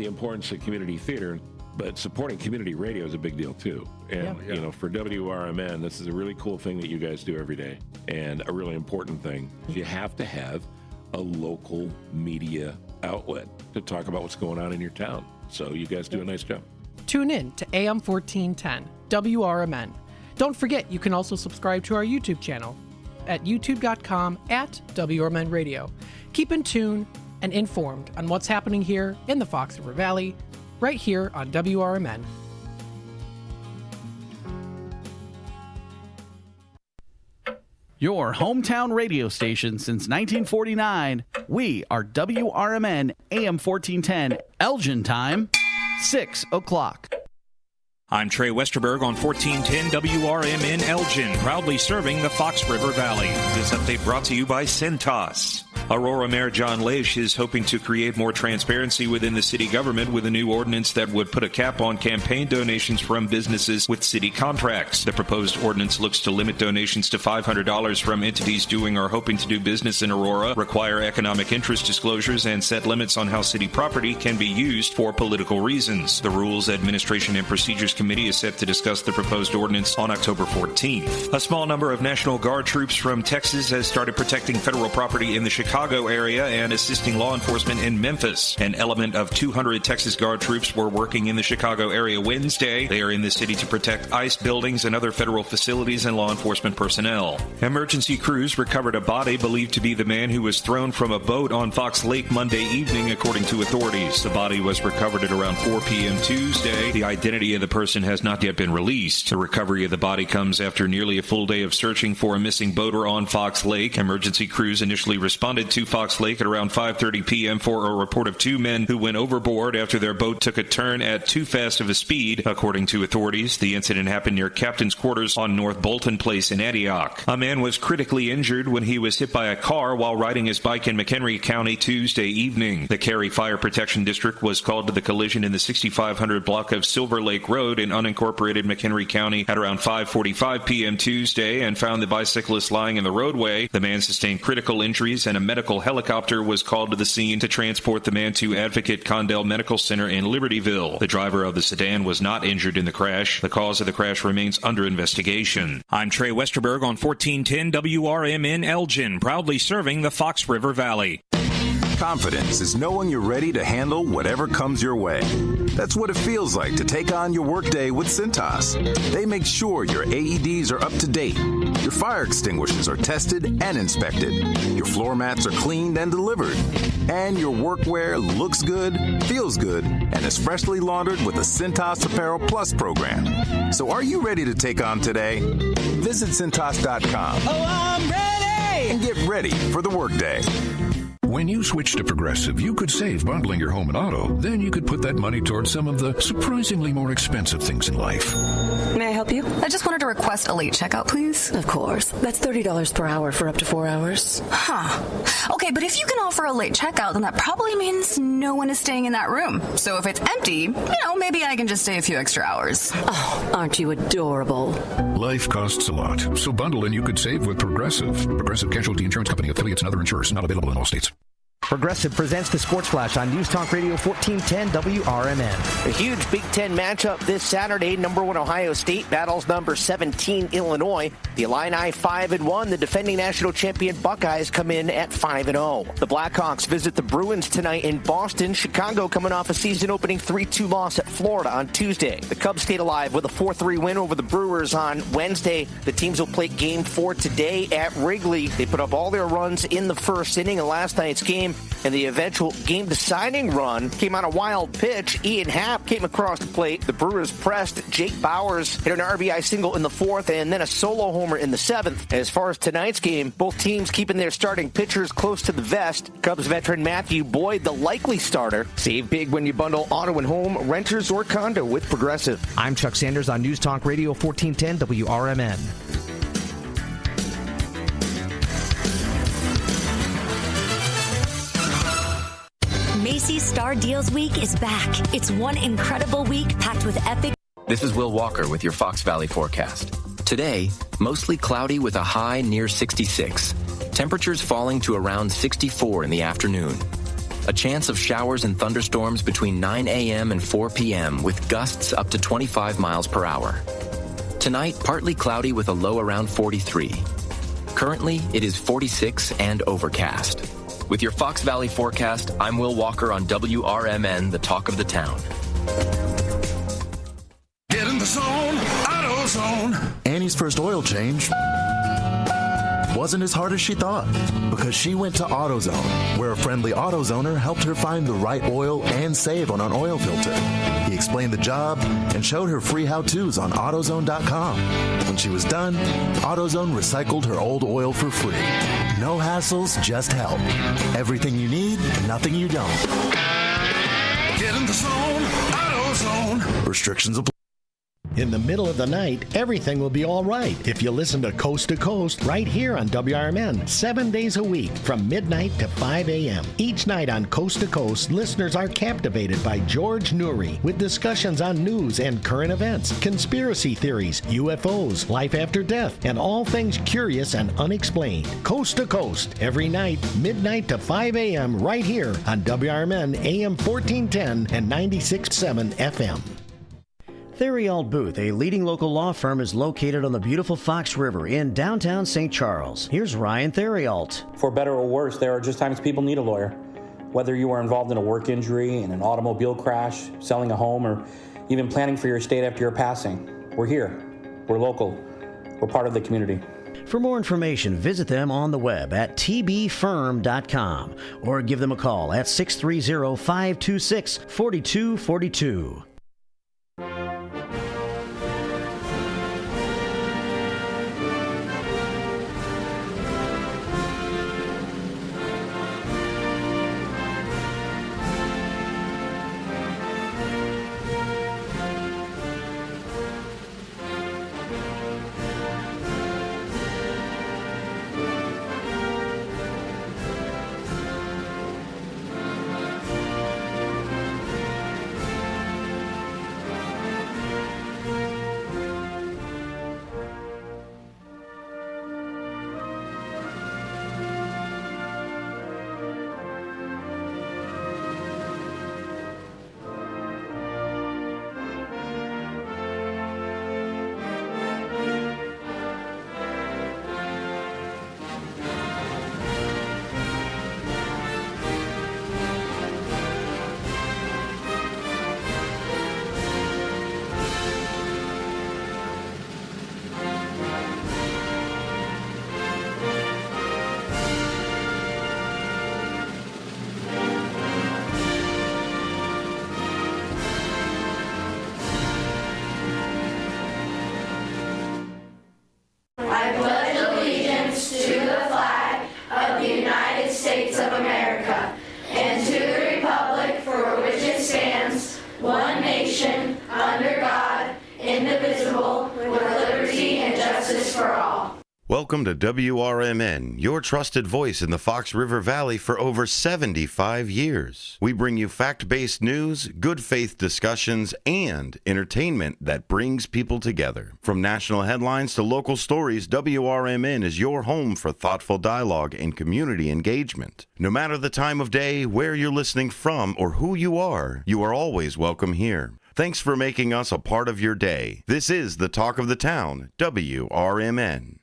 the importance of community theater, but supporting community radio is a big deal too. And, you know, for WRMN, this is a really cool thing that you guys do every day, and a really important thing. You have to have a local media outlet to talk about what's going on in your town. So you guys do a nice job. Tune in to AM 1410, WRMN. Don't forget, you can also subscribe to our YouTube channel at youtube.com/WRMN Radio. Keep in tune and informed on what's happening here in the Fox River Valley, right here on WRMN. Your hometown radio station since 1949. We are WRMN AM 1410, Elgin time, 6 o'clock. I'm Trey Westerberg on 1410 WRMN Elgin, proudly serving the Fox River Valley. This update brought to you by Cintas. Aurora Mayor John Leish is hoping to create more transparency within the city government with a new ordinance that would put a cap on campaign donations from businesses with city contracts. The proposed ordinance looks to limit donations to $500 from entities doing or hoping to do business in Aurora, require economic interest disclosures, and set limits on how city property can be used for political reasons. The Rules, Administration, and Procedures Committee is set to discuss the proposed ordinance on October 14th. A small number of National Guard troops from Texas has started protecting federal property in the Chicago area and assisting law enforcement in Memphis. An element of 200 Texas Guard troops were working in the Chicago area Wednesday. They are in the city to protect ICE buildings and other federal facilities and law enforcement personnel. Emergency crews recovered a body believed to be the man who was thrown from a boat on Fox Lake Monday evening, according to authorities. The body was recovered at around 4 p.m. Tuesday. The identity of the person has not yet been released. The recovery of the body comes after nearly a full day of searching for a missing boater on Fox Lake. Emergency crews initially responded to Fox Lake at around 5:30 p.m. for a report of two men who went overboard after their boat took a turn at too fast of a speed. According to authorities, the incident happened near Captain's Quarters on North Bolton Place in Antioch. A man was critically injured when he was hit by a car while riding his bike in McHenry County Tuesday evening. The Cary Fire Protection District was called to the collision in the 6500 block of Silver Lake Road in unincorporated McHenry County at around 5:45 p.m. Tuesday and found the bicyclist lying in the roadway. The man sustained critical injuries, and a medical helicopter was called to the scene to transport the man to Advocate Condell Medical Center in Libertyville. The driver of the sedan was not injured in the crash. The cause of the crash remains under investigation. I'm Trey Westerberg on 1410 WRMN Elgin, proudly serving the Fox River Valley. Confidence is knowing you're ready to handle whatever comes your way. That's what it feels like to take on your workday with Cintas. They make sure your AEDs are up to date, your fire extinguishers are tested and inspected, your floor mats are cleaned and delivered, and your workwear looks good, feels good, and is freshly laundered with the Cintas Apparel Plus program. So are you ready to take on today? Visit Cintas.com. Oh, I'm ready! And get ready for the workday. When you switch to Progressive, you could save bundling your home and auto. Then you could put that money towards some of the surprisingly more expensive things in life. May I help you? I just wanted to request a late checkout, please. Of course. That's $30 per hour for up to 4 hours. Huh. Okay, but if you can offer a late checkout, then that probably means no one is staying in that room. So if it's empty, maybe I can just stay a few extra hours. Oh, aren't you adorable? Life costs a lot, so bundle and you could save with Progressive. Progressive Casualty Insurance Company, affiliates, and other insurers. Not available in all states. Progressive presents the Sports Flash on News Talk Radio 1410 WRMN. A huge Big Ten matchup this Saturday. Number 1 Ohio State battles number 17 Illinois. The Illini 5-1. The defending national champion Buckeyes come in at 5-0. The Blackhawks visit the Bruins tonight in Boston. Chicago coming off a season-opening 3-2 loss at Florida on Tuesday. The Cubs stayed alive with a 4-3 win over the Brewers on Wednesday. The teams will play Game 4 today at Wrigley. They put up all their runs in the first inning of last night's game. And the eventual game-deciding run came on a wild pitch. Ian Happ came across the plate. The Brewers pressed. Jake Bauers hit an RBI single in the 4th and then a solo homer in the 7th. As far as tonight's game, both teams keeping their starting pitchers close to the vest. Cubs veteran Matthew Boyd, the likely starter. Save big when you bundle auto and home, renters, or condo with Progressive. I'm Chuck Sanders on News Talk Radio 1410 WRMN. Macy's Star Deals Week is back. It's one incredible week packed with epic. This is Will Walker with your Fox Valley forecast. Today, mostly cloudy with a high near 66. Temperatures falling to around 64 in the afternoon. A chance of showers and thunderstorms between 9 a.m. and 4 p.m. with gusts up to 25 miles per hour. Tonight, partly cloudy with a low around 43. Currently, it is 46 and overcast. With your Fox Valley forecast, I'm Will Walker on WRMN, the talk of the town. Get in the zone, AutoZone. Annie's first oil change wasn't as hard as she thought because she went to AutoZone, where a friendly AutoZoner helped her find the right oil and save on an oil filter. He explained the job and showed her free how-tos on AutoZone.com. When she was done, AutoZone recycled her old oil for free. No hassles, just help. Everything you need, nothing you don't. Get in the zone, AutoZone. Restrictions apply. In the middle of the night, everything will be all right if you listen to Coast right here on WRMN, 7 days a week from midnight to 5 a.m. Each night on Coast to Coast, listeners are captivated by George Noory with discussions on news and current events, conspiracy theories, UFOs, life after death, and all things curious and unexplained. Coast to Coast, every night, midnight to 5 a.m. right here on WRMN AM 1410 and 96.7 FM. Theriault Booth, a leading local law firm, is located on the beautiful Fox River in downtown St. Charles. Here's Ryan Theriault. For better or worse, there are just times people need a lawyer. Whether you are involved in a work injury, in an automobile crash, selling a home, or even planning for your estate after your passing, we're here. We're local. We're part of the community. For more information, visit them on the web at tbfirm.com or give them a call at 630-526-4242. Welcome to WRMN, your trusted voice in the Fox River Valley for over 75 years. We bring you fact-based news, good faith discussions, and entertainment that brings people together. From national headlines to local stories, WRMN is your home for thoughtful dialogue and community engagement. No matter the time of day, where you're listening from, or who you are always welcome here. Thanks for making us a part of your day. This is the Talk of the Town, WRMN.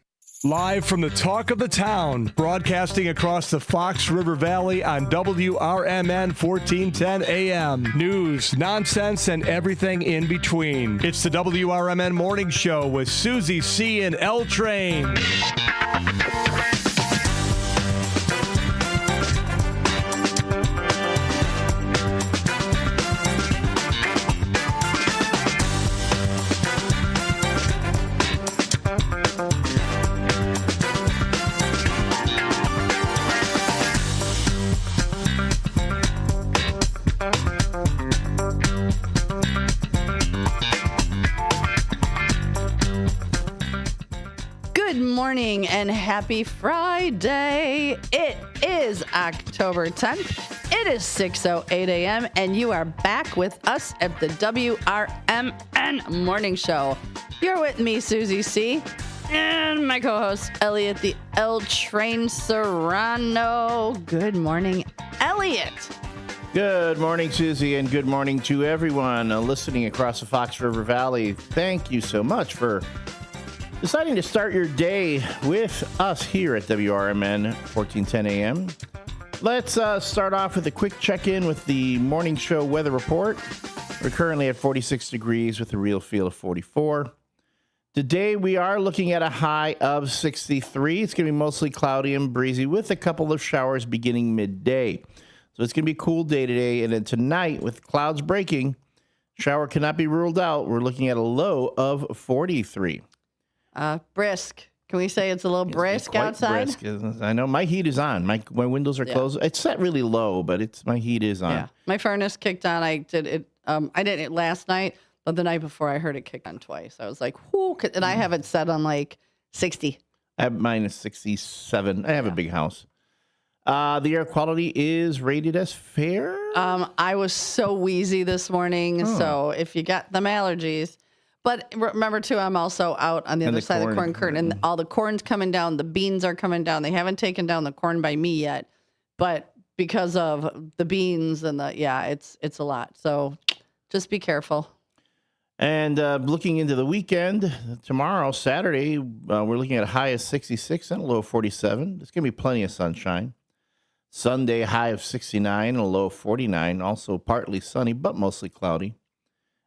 Live from the Talk of the Town, broadcasting across the Fox River Valley on WRMN 1410 AM. News, nonsense, and everything in between. It's the WRMN Morning Show with Susie C. and L Train. Morning and happy Friday. It is October 10th. It is 6:08 a.m. and you are back with us at the WRMN Morning Show. You're with me, Susie C., and my co-host, Elliot the L Train Serrano. Good morning, Elliot. Good morning, Susie, and good morning to everyone listening across the Fox River Valley. Thank you so much for deciding to start your day with us here at WRMN 1410 AM. Let's start off with a quick check-in with the morning show weather report. We're currently at 46 degrees with a real feel of 44. Today, we are looking at a high of 63. It's going to be mostly cloudy and breezy with a couple of showers beginning midday. So it's going to be a cool day today. And then tonight, with clouds breaking, shower cannot be ruled out. We're looking at a low of 43. Brisk. Can we say it's a little brisk outside? Brisk. I know my heat is on. My windows are closed. It's set really low, but my heat is on. Yeah. My furnace kicked on. I did it. I did it last night, but the night before I heard it kick on twice. I was like, whoo, and I have it set on like 60. I have mine is 67. I have a big house. The air quality is rated as fair. I was so wheezy this morning, so if you got them allergies. But remember, too, I'm also out on the other side of the corn curtain, and all the corn's coming down. The beans are coming down. They haven't taken down the corn by me yet, but because of the beans and it's a lot. So just be careful. And looking into the weekend, tomorrow, Saturday, we're looking at a high of 66 and a low of 47. There's going to be plenty of sunshine. Sunday, high of 69 and a low of 49. Also partly sunny, but mostly cloudy.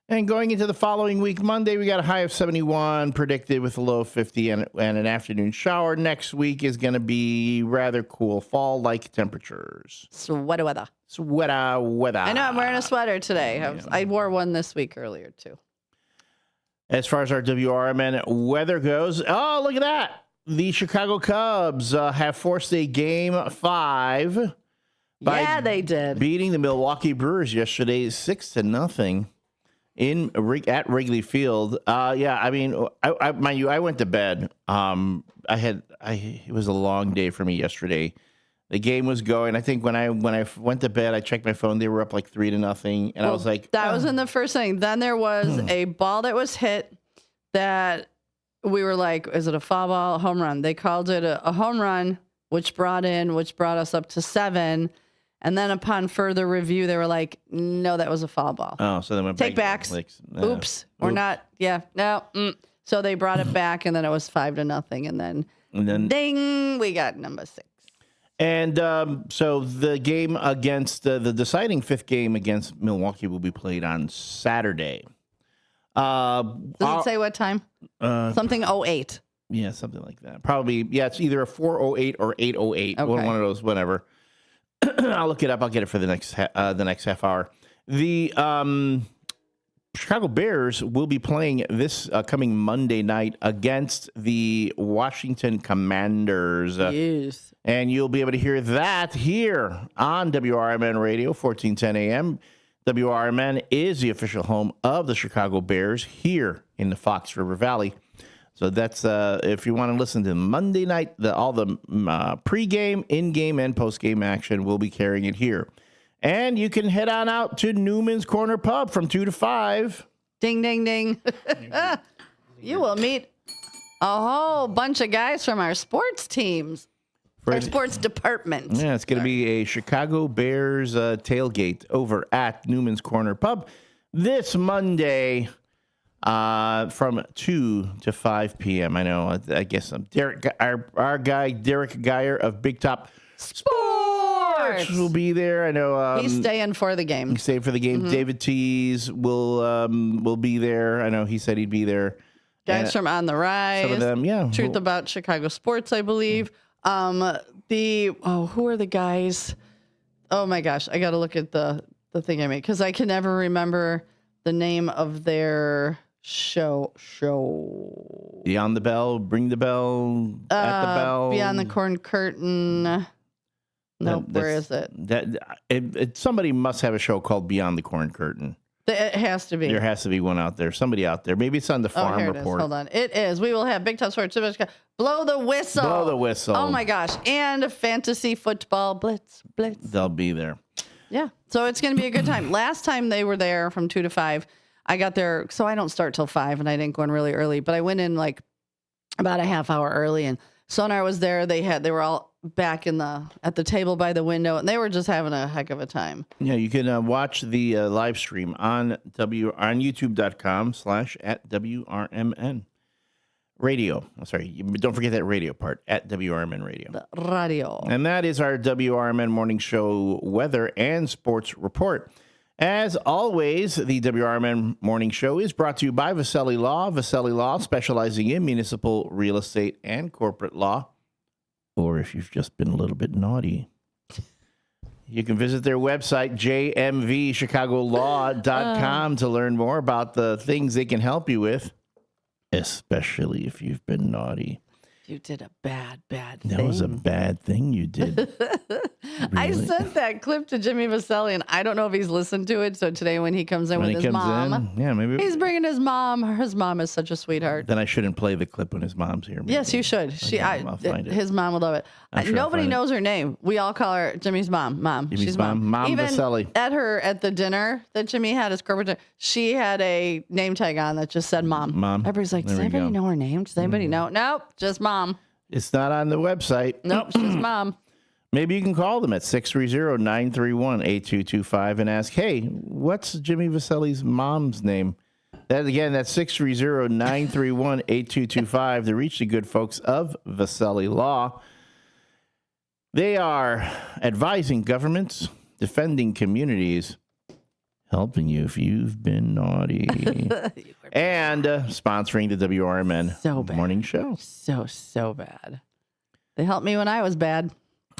And going into the following week, Monday, we got a high of 71 predicted with a low of 50 and an afternoon shower. Next week is going to be rather cool, fall-like temperatures. Sweater weather. Sweater weather. I know, I'm wearing a sweater today. I wore one this week earlier, too. As far as our WRMN weather goes, oh, look at that. The Chicago Cubs have forced a Game 5 by they did. Beating the Milwaukee Brewers yesterday 6-0 at Wrigley Field. I mean, mind you, I went to bed. It was a long day for me yesterday. The game was going. I think when I went to bed, I checked my phone. They were up like 3-0, and I was like, that was in the first inning. Then there was a ball that was hit that we were like, is it a foul ball, a home run? They called it a home run, which brought us up to 7. And then upon further review, they were like, no, that was a foul ball. Oh, so they went take backs. Like, oops. Or not. Yeah. No. So they brought it back, and then it was 5-0. And then ding, we got number 6. And so the game against the deciding 5th game against Milwaukee will be played on Saturday. Does it say what time? Something 08. Yeah, something like that. Probably, it's either a 4:08 or 8:08. Okay. One of those, whatever. I'll look it up. I'll get it for the next half hour. The Chicago Bears will be playing this coming Monday night against the Washington Commanders. Yes. And you'll be able to hear that here on WRMN Radio, 1410 AM. WRMN is the official home of the Chicago Bears here in the Fox River Valley. So that's if you want to listen to Monday night, all the pregame, in-game, and post-game action, we'll be carrying it here. And you can head on out to Newman's Corner Pub from 2 to 5. Ding, ding, ding. You will meet a whole bunch of guys from our sports teams. Our sports department. Yeah, it's going to be a Chicago Bears tailgate over at Newman's Corner Pub this Monday from 2 to 5 p.m. I know, I guess our guy, Derek Geyer of Big Top Sports will be there. I know he's staying for the game. He's staying for the game. Mm-hmm. David Tees will be there. I know he said he'd be there. Guys from On the Rise. Some of them, yeah. Truth About Chicago Sports, I believe. Who are the guys? Oh my gosh, I got to look at the thing I made because I can never remember the name of their show. Beyond the Bell, Bring the Bell, At the Bell. Beyond the Corn Curtain. Nope, where is it? Somebody must have a show called Beyond the Corn Curtain. It has to be. There has to be one out there. Somebody out there. Maybe it's on the Farm here Report. It is. Hold on. It is. We will have Big Top Sports. Blow the whistle. Blow the whistle. Oh, my gosh. And fantasy football blitz. They'll be there. Yeah. So it's going to be a good time. Last time they were there from 2 to 5. I got there. So I don't start till 5, and I didn't go in really early. But I went in like about a half hour early. And Sonar was there. They were all back at the table by the window, and they were just having a heck of a time. Yeah, you can watch the live stream on youtube.com/@WRMN radio. I'm sorry, don't forget that radio part, at WRMN radio. The radio. And that is our WRMN morning show weather and sports report. As always, the WRMN morning show is brought to you by Vaselli Law. Vaselli Law, specializing in municipal real estate and corporate law. Or if you've just been a little bit naughty, you can visit their website, jmvchicagolaw.com, to learn more about the things they can help you with, especially if you've been naughty. You did a bad thing. That was a bad thing you did. I sent that clip to Jimmy Vaselli, and I don't know if he's listened to it. So today when he comes in with his mom, maybe he's bringing his mom. His mom is such a sweetheart. Then I shouldn't play the clip when his mom's here. Maybe. Yes, you should. I'll find it. His mom would love it. Sure nobody knows her name. We all call her Jimmy's mom. Jimmy's mom. Mom Even Vaselli. at the dinner that Jimmy had, his corporate dinner, she had a name tag on that just said mom. Mom. Everybody's like, does anybody know her name? Does anybody know? Nope, just mom. It's not on the website. Nope, it's just mom. Maybe you can call them at 630-931-8225 and ask, hey, what's Jimmy Vaselli's mom's name? That's 630-931-8225 to reach the good folks of Vaselli Law. They are advising governments, defending communities, helping you if you've been naughty, and sponsoring the WRMN morning show. So bad. They helped me when I was bad.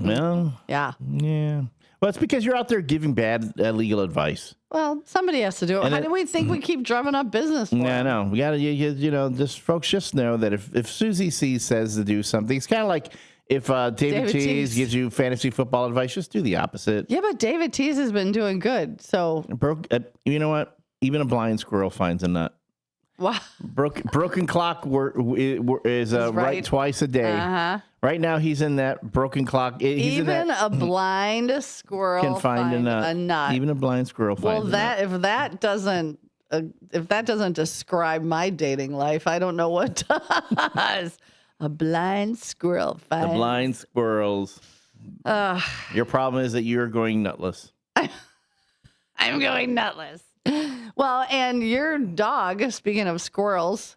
Well, yeah. Well, it's because you're out there giving bad legal advice. Well, somebody has to do it. How do we think we keep drumming up business for? Yeah, I know. We got to, just folks just know that if Susie C says to do something, it's kind of like if David Tease gives you fantasy football advice, just do the opposite. Yeah, but David Tease has been doing good. So you know what? Even a blind squirrel finds a nut. Wow. Broken clock is right twice a day. Uh-huh. Right now, he's in that broken clock. Even a blind squirrel can find a nut. Even a blind squirrel finds a nut. If that doesn't describe my dating life, I don't know what does. A blind squirrel finds. The blind squirrels. Your problem is that you're going nutless. I'm going nutless. Well, and your dog, speaking of squirrels,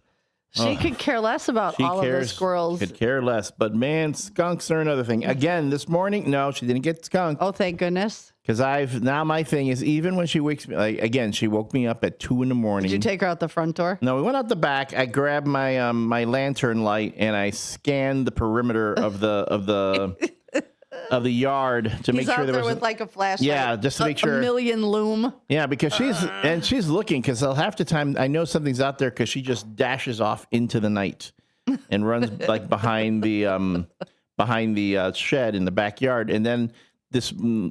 she could care less about all of the squirrels. Could care less. But man, skunks are another thing. Again, this morning, no, she didn't get skunked. Oh, thank goodness. Because my thing is, even when she wakes me, again, she woke me up at 2 a.m. Did you take her out the front door? No, we went out the back. I grabbed my my lantern light and I scanned the perimeter of the of the yard to make sure there was with like a flashlight. Yeah, just to make sure. A million lume. Yeah, because she's looking, because half the time I know something's out there because she just dashes off into the night and runs like behind the shed in the backyard. And then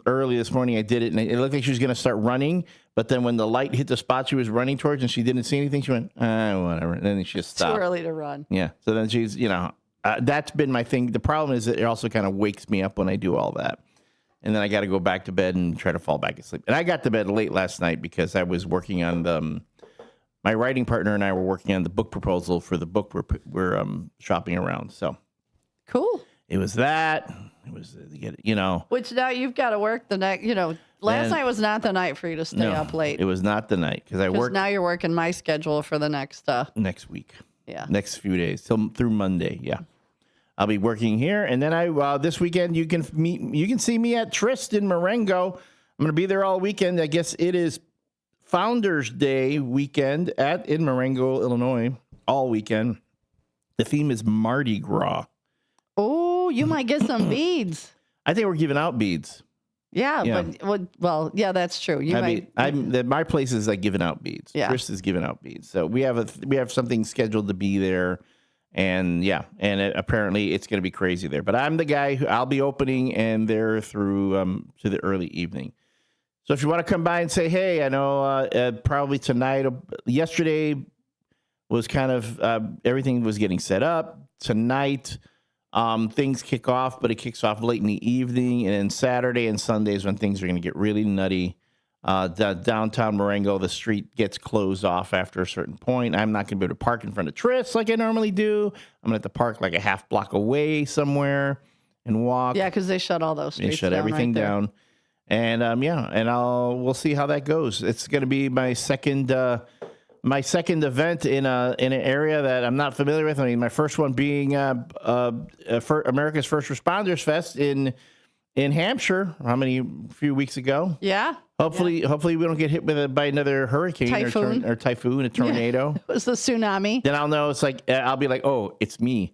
early this morning I did it, and it looked like she was going to start running, but then when the light hit the spot she was running towards and she didn't see anything, she went, whatever, and then she just stopped. Too early to run. Yeah, so then she's that's been my thing. The problem is that it also kind of wakes me up when I do all that. And then I got to go back to bed and try to fall back asleep. And I got to bed late last night because I was working on my writing partner and I were working on the book proposal for the book we're shopping around. So cool. It was that. It was, Which now you've got to work the next, last night was not the night for you to stay up late. It was not the night because I worked. Now you're working my schedule for the next week. Yeah. Next few days through Monday. Yeah. I'll be working here, and then this weekend you can see me at Tryst in Marengo. I'm going to be there all weekend. I guess it is Founders Day weekend in Marengo, Illinois, all weekend. The theme is Mardi Gras. Oh, you might get some beads. I think we're giving out beads. Yeah. But yeah, that's true. My place is like giving out beads. Yeah. Tryst is giving out beads. So we have something scheduled to be there. And apparently it's going to be crazy there. But I'm the guy I'll be opening and there through to the early evening. So if you want to come by and say, hey, I know probably tonight, yesterday was kind of everything was getting set up. Tonight, things kick off, but it kicks off late in the evening. And then Saturday and Sunday is when things are going to get really nutty. Downtown Marengo, the street gets closed off after a certain point. I'm not going to be able to park in front of Tryst like I normally do. I'm going to have to park like a half block away somewhere. and walk. Yeah, because they shut all those streets They shut down everything right there. down. And we'll see how that goes. It's going to be my second event in an area that I'm not familiar with. I mean, my first one being America's First Responders Fest in Hampshire. Few weeks ago. Yeah. Hopefully we don't get hit by another hurricane Typhoon. or typhoon, a tornado. Yeah. It was the tsunami. Then I'll know. It's like I'll be like, oh, it's me.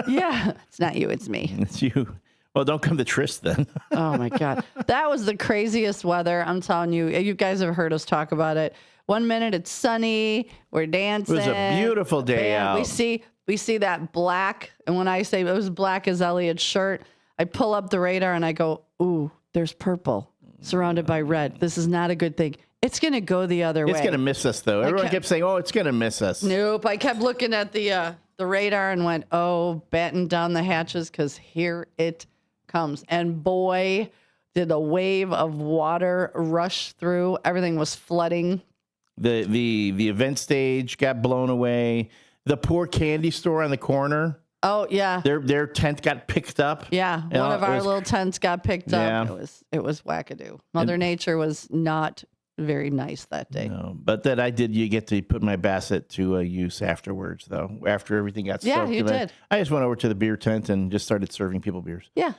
Yeah, it's not you, it's me. It's you. Well, don't come to Tryst then. Oh my God, that was the craziest weather. I'm telling you. You guys have heard us talk about it. 1 minute it's sunny, we're dancing. It was a beautiful day out. We see that black, and when I say it was black as Elliot's shirt, I pull up the radar and I go, ooh, there's purple surrounded by red. This is not a good thing. It's going to go the other way. It's going to miss us, though. Everyone kept saying, oh, it's going to miss us. Nope. I kept looking at the radar and went, oh, batten down the hatches because here it comes. And boy, did a wave of water rush through. Everything was flooding. The event stage got blown away. The poor candy store on the corner. Oh yeah, their tent got picked up. Yeah, one of our little tents got picked up. It was wackadoo. Mother Nature was not very nice that day. No, but that I did. You get to put my basset to use afterwards, though. After everything got soaked. Yeah, you did. I just went over to the beer tent and just started serving people beers. Yeah.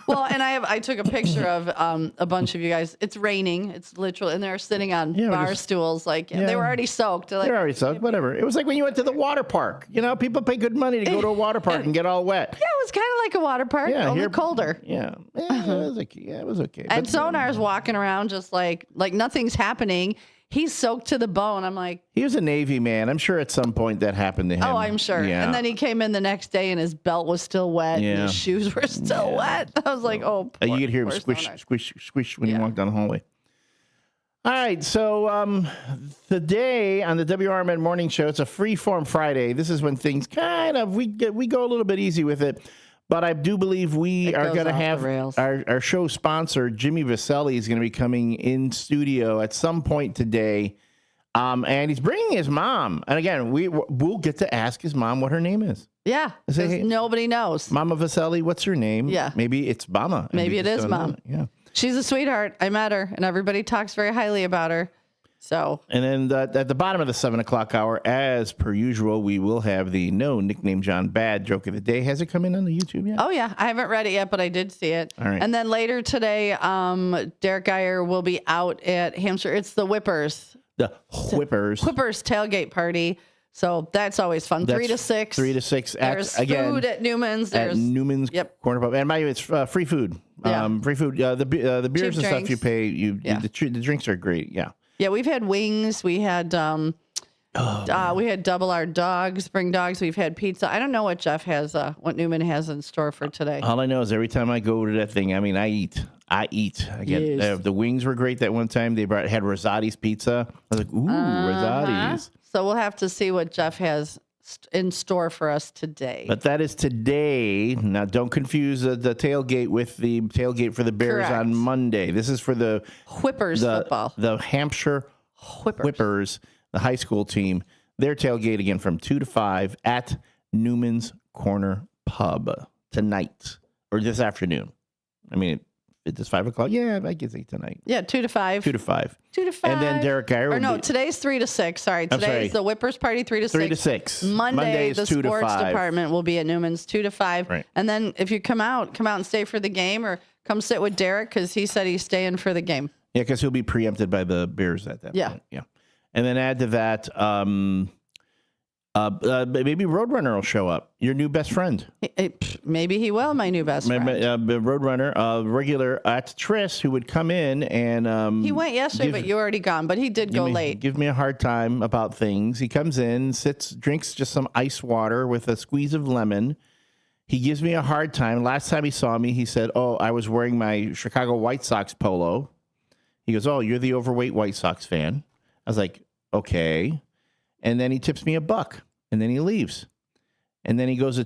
Well, and I took a picture of a bunch of you guys. It's raining. It's literally, and they're sitting on bar stools. And they were already soaked. They're already soaked. Whatever. It was like when you went to the water park. You know, people pay good money to go to a water park and get all wet. Yeah, it was kind of like a water park, only colder. Yeah. It was okay. And Sonar's walking around just like nothing's happening. He's soaked to the bone. I'm like, he was a Navy man. I'm sure at some point that happened to him. Oh, I'm sure. Yeah. And then he came in the next day and his belt was still wet. And his shoes were still wet. I was like, oh, you could hear him squish, squish, squish when he walked down the hallway. All right. So today on the WRMN Morning Show, it's a free-form Friday. This is when things we go a little bit easy with it. But I do believe we are going to have our show sponsor, Jimmy Vaselli, is going to be coming in studio at some point today. And he's bringing his mom. And again, we'll get to ask his mom what her name is. Yeah, because nobody knows. Mama Vaselli, what's her name? Yeah. Maybe it's Mama. Maybe it is Mom. Yeah. She's a sweetheart. I met her, and everybody talks very highly about her. So, and then at the bottom of the 7 o'clock hour, as per usual, we will have the no nickname John Bad joke of the day. Has it come in on the YouTube yet? Oh yeah, I haven't read it yet, but I did see it. All right. And then later today, Derek Geyer will be out at Hampshire. It's the Whippers. The Whippers tailgate party. So that's always fun. 3 to 6. 3 to 6. There's food at Newman's. At Newman's Corner Pub. And by the way, it's free food. Yeah. Free food. The beers Cheap and stuff drinks. you pay. The drinks are great. Yeah. Yeah, we've had wings. We had we had double our dogs, spring dogs. We've had pizza. I don't know what Jeff has, what Newman has in store for today. All I know is every time I go to that thing, I mean, I eat. I get the wings were great that one time. They had Rosati's pizza. I was like, ooh, Rosati's. So we'll have to see what Jeff has in store for us today. But that is today. Now, don't confuse the tailgate with the tailgate for the Bears on Monday. This is for the Whippers football. The Hampshire Whippers, the high school team. Their tailgate again from 2 to 5 at Newman's Corner Pub tonight or this afternoon. I mean, it's 5 o'clock. Yeah, I guess tonight. Yeah, 2 to 5. 2 to 5. 2 to 5. And then Derek Geyer. Today's 3 to 6. Sorry, today's the Whippers party 3 to 6. 3 to 6. Monday, is the 2 to sports 5. department will be at Newman's 2 to 5. Right. And then if you come out and stay for the game, or come sit with Derek because he said he's staying for the game. Yeah, because he'll be preempted by the Bears at that point. Yeah. And then add to that, maybe Roadrunner will show up. Your new best friend. Maybe he will, my new best friend. Roadrunner, regular at Tryst, who would come in and... he went yesterday, but you were already gone. But he did go late. Give me a hard time about things. He comes in, drinks just some ice water with a squeeze of lemon. He gives me a hard time. Last time he saw me, he said, oh, I was wearing my Chicago White Sox polo. He goes, oh, you're the overweight White Sox fan. I was like, okay. And then he tips me $1, and then he leaves. And then he goes he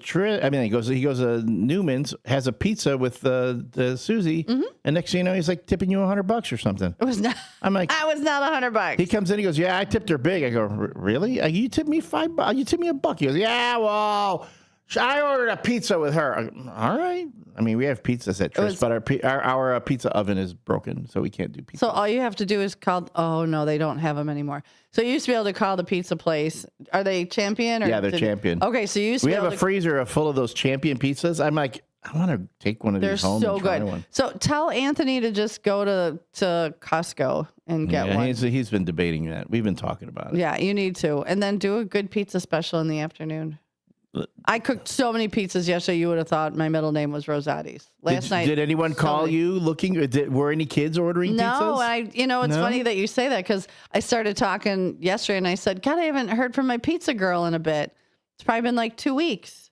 goes to Newman's, has a pizza with the Susie, and next thing you know, he's like tipping you $100 or something. It was not. I'm like, I was not $100. He comes in, he goes, yeah, I tipped her big. I go, really? You tipped me $5? You tipped me $1? He goes, yeah, well, I ordered a pizza with her. All right. I mean, we have pizzas at Tris, but our pizza oven is broken, so we can't do pizza. So all you have to do is call. Oh no, they don't have them anymore. So you used to be able to call the pizza place. Are they Champion? Or yeah, they're Champion. Okay, so you used to we be have able a freezer full of those Champion pizzas. I'm like, I want to take one of these home. They're so and try good. one. So tell Anthony to just go to Costco and get one. He's been debating that. We've been talking about it. Yeah, you need to, and then do a good pizza special in the afternoon. I cooked so many pizzas yesterday. You would have thought my middle name was Rosati's. Last night. Did anyone call you looking? Were any kids ordering pizzas? No, it's funny that you say that because I started talking yesterday and I said, God, I haven't heard from my pizza girl in a bit. It's probably been like 2 weeks.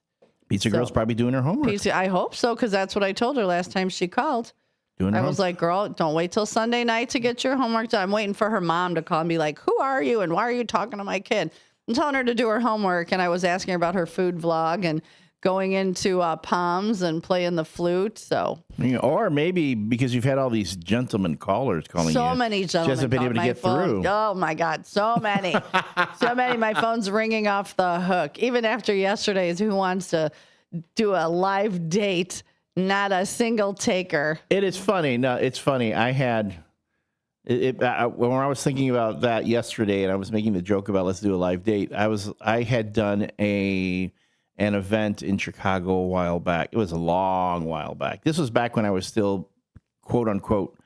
Pizza girl's probably doing her homework. I hope so, because that's what I told her last time she called. I was like, girl, don't wait till Sunday night to get your homework done. I'm waiting for her mom to call and be like, who are you and why are you talking to my kid? I'm telling her to do her homework, and I was asking her about her food vlog and going into Palms and playing the flute. So, or maybe because you've had all these gentlemen callers calling you. So many gentlemen. She hasn't been able to get through. Oh my God, so many, so many. My phone's ringing off the hook. Even after yesterday's, who wants to do a live date? Not a single taker. It is funny. No, it's funny. I had. When I was thinking about that yesterday, and I was making the joke about let's do a live date, I had done an event in Chicago a while back. It was a long while back. This was back when I was still, quote unquote,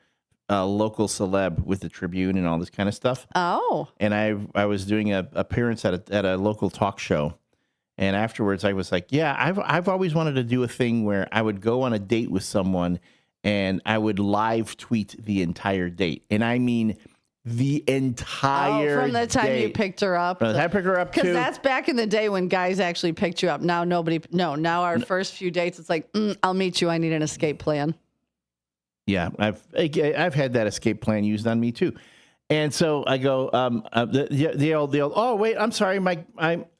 a local celeb with the Tribune and all this kind of stuff. Oh. And I was doing an appearance at a local talk show, and afterwards I was like, yeah, I've always wanted to do a thing where I would go on a date with someone. And I would live tweet the entire date. And I mean the entire from the time date. you picked her up. From the time I picked her up, because that's back in the day when guys actually picked you up. Now now our first few dates, it's like, I'll meet you. I need an escape plan. Yeah, I've had that escape plan used on me too. And so I go, the old, oh wait, I'm sorry, my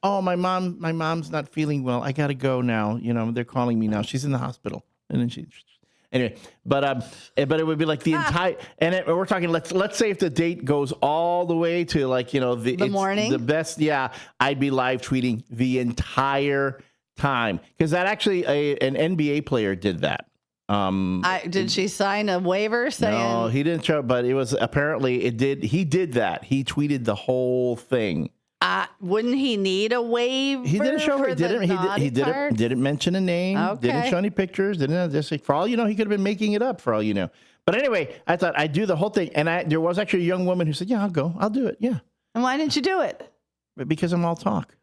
mom's not feeling well. I gotta go now. You know, they're calling me now. She's in the hospital. And then anyway, but it would be like the entire, and we're talking. Let's say if the date goes all the way to like the morning, the best. Yeah, I'd be live tweeting the entire time because that actually an NBA player did that. Did she sign a waiver saying? No, he didn't show. But it was apparently it did. He did that. He tweeted the whole thing. Wouldn't he need a waiver? He didn't show her. He didn't mention a name. Okay. Didn't show any pictures. Didn't just for all you know, he could have been making it up for all you know. But anyway, I thought I'd do the whole thing, and there was actually a young woman who said, "Yeah, I'll go. I'll do it." Yeah. And why didn't you do it? Because I'm all talk.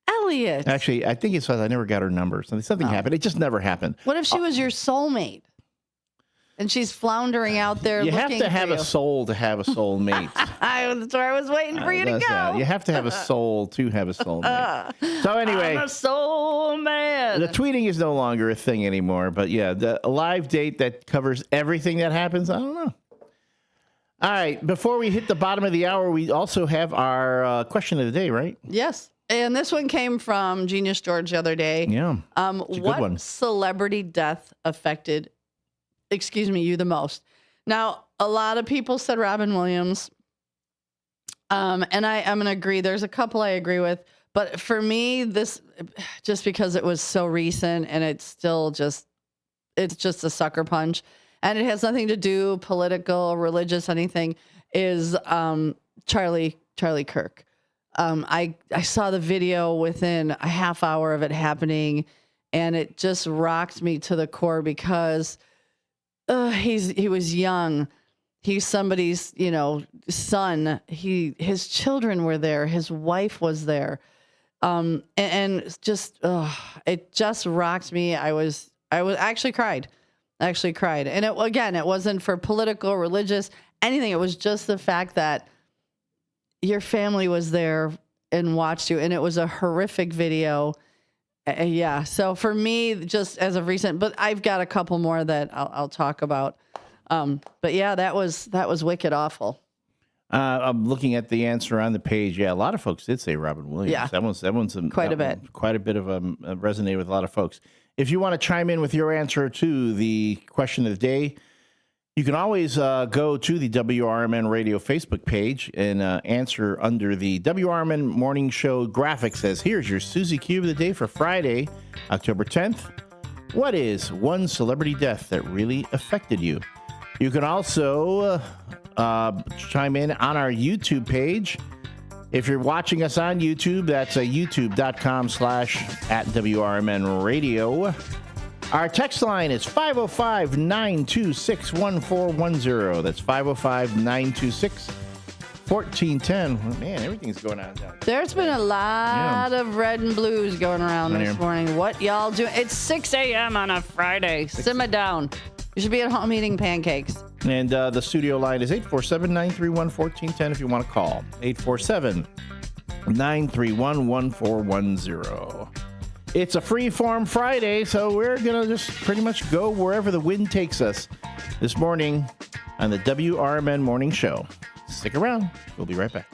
Elliot. Actually, I think it's because I never got her number. Something happened. It just never happened. What if she was your soulmate? And she's floundering out there. You have to have a soul to have a soulmate. That's where I was waiting for you to go. Yeah, you have to have a soul to have a soulmate. So anyway, I'm a soul man. The tweeting is no longer a thing anymore. But yeah, a live date that covers everything that happens. I don't know. All right. Before we hit the bottom of the hour, we also have our question of the day, right? Yes. And this one came from Genius George the other day. Yeah. What celebrity death affected you the most? Now, a lot of people said Robin Williams. And I'm going to agree. There's a couple I agree with. But for me, this, just because it was so recent and it's still just a sucker punch. And it has nothing to do political, religious, anything, is Charlie Kirk. I saw the video within a half hour of it happening, and it just rocked me to the core because he was young. He's somebody's, son. His children were there. His wife was there. And it just rocked me. I actually cried. And it wasn't for political, religious, anything. It was just the fact that your family was there and watched you, and it was a horrific video. Yeah. So for me, just as of recent, but I've got a couple more that I'll talk about. But yeah, that was wicked awful. I'm looking at the answer on the page. Yeah, a lot of folks did say Robin Williams. Yeah, that one's quite a bit of resonated with a lot of folks. If you want to chime in with your answer to the question of the day, You can always go to the WRMN Radio Facebook page and answer under the WRMN Morning Show graphic. Says, here's your Susie Cube of the day for Friday, October 10th. What is one celebrity death that really affected you? You can also chime in on our YouTube page. If you're watching us on YouTube, that's youtube.com/@WRMN Radio. Our text line is 505-926-1410. That's 505-926-1410. Man, everything's going on down there. There's been a lot of red and blues going around this morning. What y'all doing? It's 6 a.m. on a Friday. Simmer down. You should be at home eating pancakes. And the studio line is 847-931-1410 if you want to call. 847-931-1410. It's a free-form Friday, so we're going to just pretty much go wherever the wind takes us this morning on the WRMN Morning Show. Stick around. We'll be right back.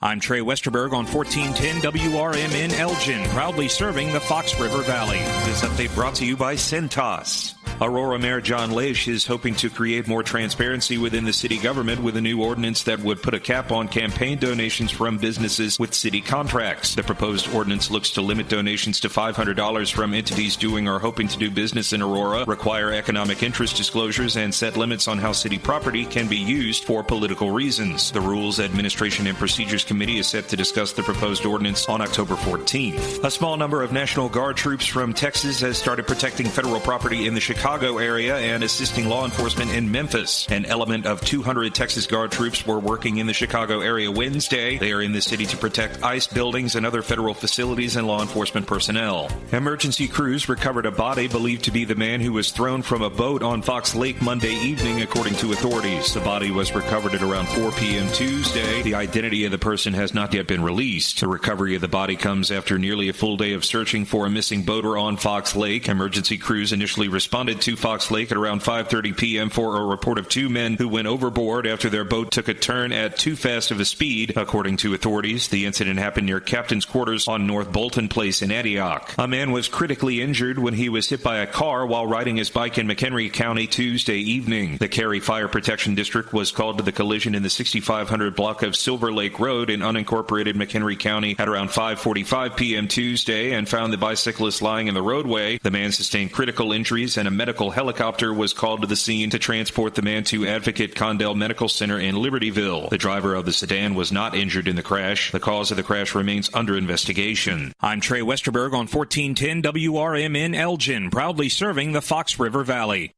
I'm Trey Westerberg on 1410 WRMN Elgin, proudly serving the Fox River Valley. This update brought to you by Centos. Aurora Mayor John Leish is hoping to create more transparency within the city government with a new ordinance that would put a cap on campaign donations from businesses with city contracts. The proposed ordinance looks to limit donations to $500 from entities doing or hoping to do business in Aurora, require economic interest disclosures, and set limits on how city property can be used for political reasons. The Rules, Administration, and Procedures Committee is set to discuss the proposed ordinance on October 14th. A small number of National Guard troops from Texas has started protecting federal property in the Chicago area and assisting law enforcement in Memphis. An element of 200 Texas Guard troops were working in the Chicago area Wednesday. They are in the city to protect ICE buildings and other federal facilities and law enforcement personnel. Emergency crews recovered a body believed to be the man who was thrown from a boat on Fox Lake Monday evening, according to authorities. The body was recovered at around 4 p.m. Tuesday. The identity of the person has not yet been released. The recovery of the body comes after nearly a full day of searching for a missing boater on Fox Lake. Emergency crews initially responded to Fox Lake at around 5:30 p.m. for a report of two men who went overboard after their boat took a turn at too fast of a speed. According to authorities, the incident happened near Captain's Quarters on North Bolton Place in Antioch. A man was critically injured when he was hit by a car while riding his bike in McHenry County Tuesday evening. The Cary Fire Protection District was called to the collision in the 6500 block of Silver Lake Road in unincorporated McHenry County at around 5:45 p.m. Tuesday and found the bicyclist lying in the roadway. The man sustained critical injuries, and a medical helicopter was called to the scene to transport the man to Advocate Condell Medical Center in Libertyville. The driver of the sedan was not injured in the crash. The cause of the crash remains under investigation. I'm Trey Westerberg on 1410 WRMN Elgin, proudly serving the Fox River Valley.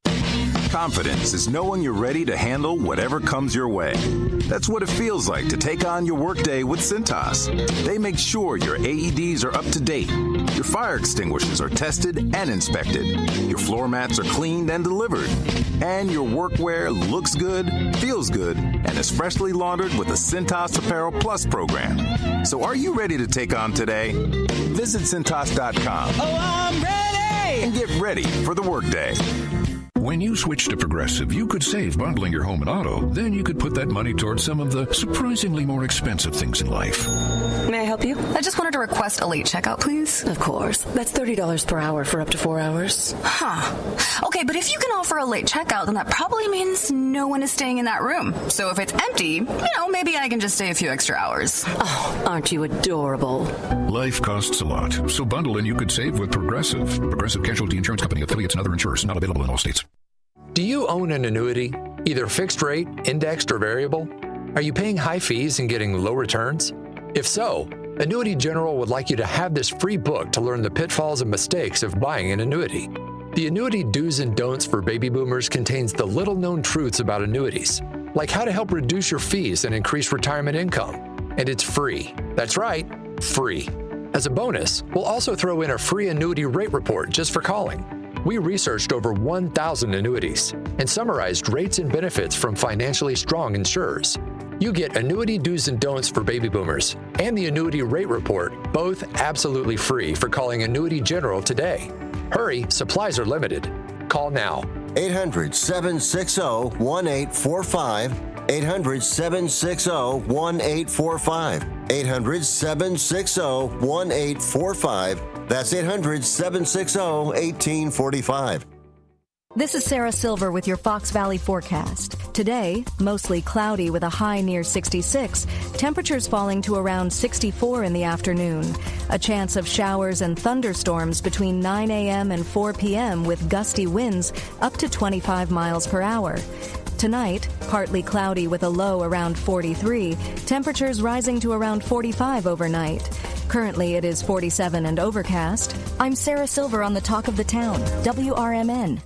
Confidence is knowing you're ready to handle whatever comes your way. That's what it feels like to take on your workday with Centos. They make sure your AEDs are up to date, your fire extinguishers are tested and inspected, your floor mats are cleaned and delivered, and your workwear looks good, feels good, and is freshly laundered with the Centos Apparel Plus program. So are you ready to take on today? Visit Centos.com. Oh, I'm ready! And get ready for the workday. When you switch to Progressive, you could save bundling your home and auto. Then you could put that money towards some of the surprisingly more expensive things in life. May I help you? I just wanted to request a late checkout, please. Of course. That's $30 per hour for up to 4 hours. Huh. Okay, but if you can offer a late checkout, then that probably means no one is staying in that room. So if it's empty, maybe I can just stay a few extra hours. Oh, aren't you adorable? Life costs a lot, so bundle and you could save with Progressive. Progressive Casualty Insurance Company, affiliates, and other insurers. Not available in all states. Do you own an annuity, either fixed rate, indexed, or variable? Are you paying high fees and getting low returns? If so, Annuity General would like you to have this free book to learn the pitfalls and mistakes of buying an annuity. The Annuity Do's and Don'ts for Baby Boomers contains the little-known truths about annuities, like how to help reduce your fees and increase retirement income. And it's free. That's right, free. As a bonus, we'll also throw in a free annuity rate report just for calling. We researched over 1,000 annuities and summarized rates and benefits from financially strong insurers. You get Annuity Do's and Don'ts for Baby Boomers and the Annuity Rate Report, both absolutely free for calling Annuity General today. Hurry, supplies are limited. Call now. 800-760-1845. 800-760-1845. 800-760-1845. That's 800-760-1845. This is Sarah Silver with your Fox Valley forecast. Today, mostly cloudy with a high near 66, temperatures falling to around 64 in the afternoon. A chance of showers and thunderstorms between 9 a.m. and 4 p.m. with gusty winds up to 25 miles per hour. Tonight, partly cloudy with a low around 43, temperatures rising to around 45 overnight. Currently, it is 47 and overcast. I'm Sarah Silver on the Talk of the Town, WRMN.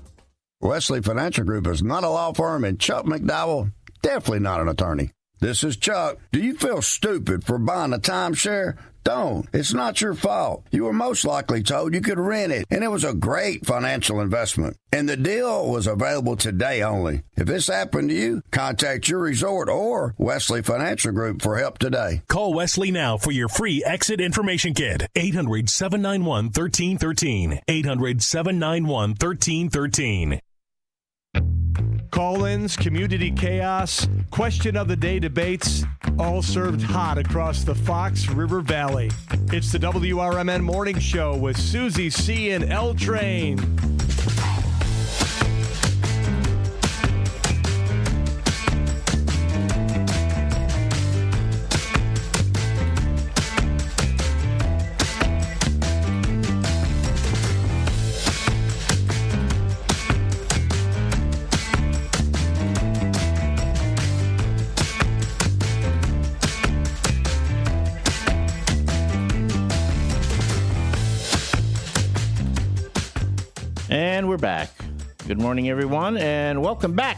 Wesley Financial Group is not a law firm, and Chuck McDowell, definitely not an attorney. This is Chuck. Do you feel stupid for buying a timeshare? Don't. It's not your fault. You were most likely told you could rent it, and it was a great financial investment. And the deal was available today only. If this happened to you, contact your resort or Wesley Financial Group for help today. Call Wesley now for your free exit information kit. 800-791-1313. 800-791-1313. Call-ins, community chaos, question of the day debates, all served hot across the Fox River Valley. It's the WRMN Morning Show with Susie C. and L Train. And we're back. Good morning, everyone, and welcome back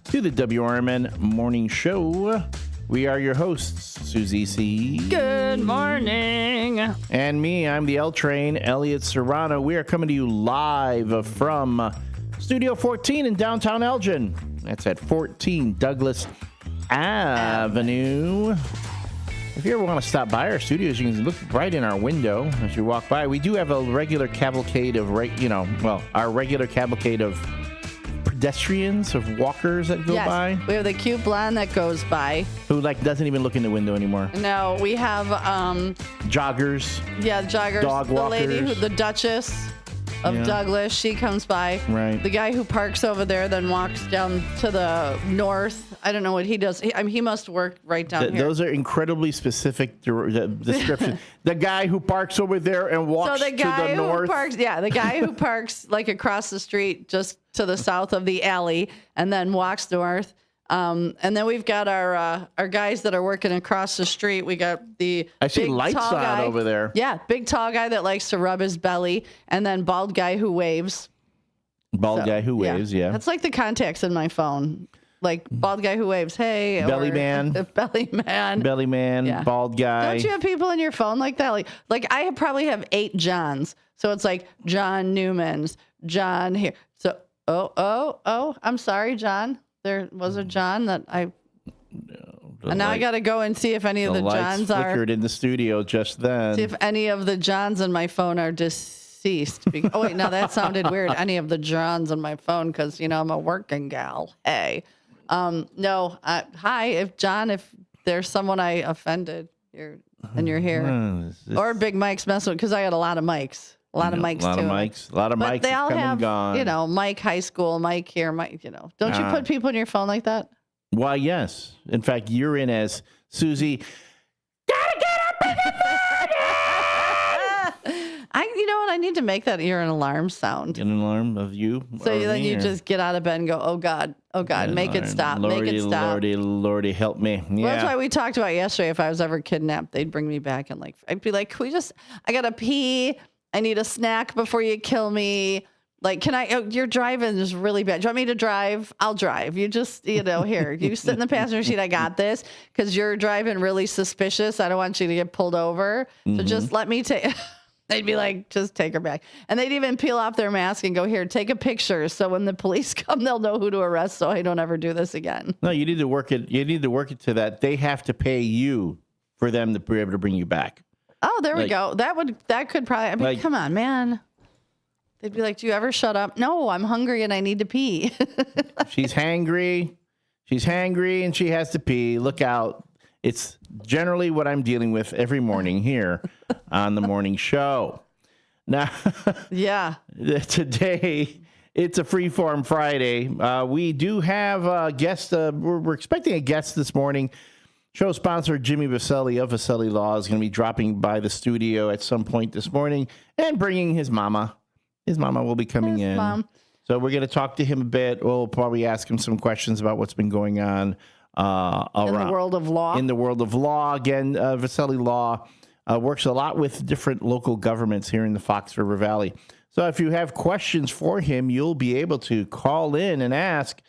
to the WRMN Morning Show. We are your hosts, Susie C. Good morning. And me, I'm the L Train, Elliot Serrano. We are coming to you live from Studio 14 in downtown Elgin. That's at 14 Douglas Avenue. If you ever want to stop by our studios, you can look right in our window as you walk by. We do have a regular cavalcade of, our regular cavalcade of pedestrians, of walkers that go by. We have the cute blonde that goes by. Who, doesn't even look in the window anymore. No, we have... joggers. Yeah, joggers. Dog walkers. The lady, the Duchess of Douglas, she comes by. Right. The guy who parks over there then walks down to the north. I don't know what he does. He must work right down here. Those are incredibly specific descriptions. The guy who parks over there and walks to the north. The guy who parks across the street just to the south of the alley and then walks north. And then we've got our guys that are working across the street. We got I see big, lights tall on guy. over there. Yeah, big tall guy that likes to rub his belly, and then bald guy who waves. Guy who waves, yeah. That's like the contacts in my phone. Like bald guy who waves, hey. Belly man. Belly man. Belly man, Yeah. bald guy. Don't you have people in your phone like that? Like I probably have 8 Johns. So it's like John Newman's, John here. So, I'm sorry, John. There was a John that I... And now I got to go and see if any of the Johns are... flickered in the studio just then. See if any of the Johns in my phone are deceased. Oh, wait, now that sounded weird. Any of the Johns on my phone because, I'm a working gal. Hey. No. Hi, if there's someone I offended and you're here. Or Big Mike's messing with, because I got a lot of mics. A lot of mics, too. A lot of But mics they all come have, and gone. Mike High School, Mike here, Mike, Don't you put people in your phone like that? Why, yes. In fact, you're in as Susie. You know what? I need to make that an alarm sound. Get an alarm of you. So then you just get out of bed and go, oh God, make it stop, Lordy, make it stop. Lordy, help me. Yeah. Well, that's why we talked about yesterday. If I was ever kidnapped, they'd bring me back and I'd be like, I gotta pee. I need a snack before you kill me. Your driving is really bad. Do you want me to drive? I'll drive. You just, here, you sit in the passenger seat. I got this because you're driving really suspicious. I don't want you to get pulled over. So just let me take... They'd be like, just take her back. And they'd even peel off their mask and go, here, take a picture. So when the police come, they'll know who to arrest so I don't ever do this again. No, you need to work it. You need to work it to that. They have to pay you for them to be able to bring you back. Oh, there we go. That could probably, come on, man. They'd be like, do you ever shut up? No, I'm hungry and I need to pee. She's hangry. She's hangry and she has to pee. Look out. It's generally what I'm dealing with every morning here on the morning show. Now, yeah. Today It's a Freeform Friday. We do have a guest. We're expecting a guest this morning. Show sponsor Jimmy Vaselli of Vaselli Law is going to be dropping by the studio at some point this morning and bringing his mama. His mama will be coming in. Mom. So we're going to talk to him a bit. We'll probably ask him some questions about what's been going on around in the world of law. In the world of law. Again, Vaselli Law works a lot with different local governments here in the Fox River Valley. So if you have questions for him, you'll be able to call in and ask.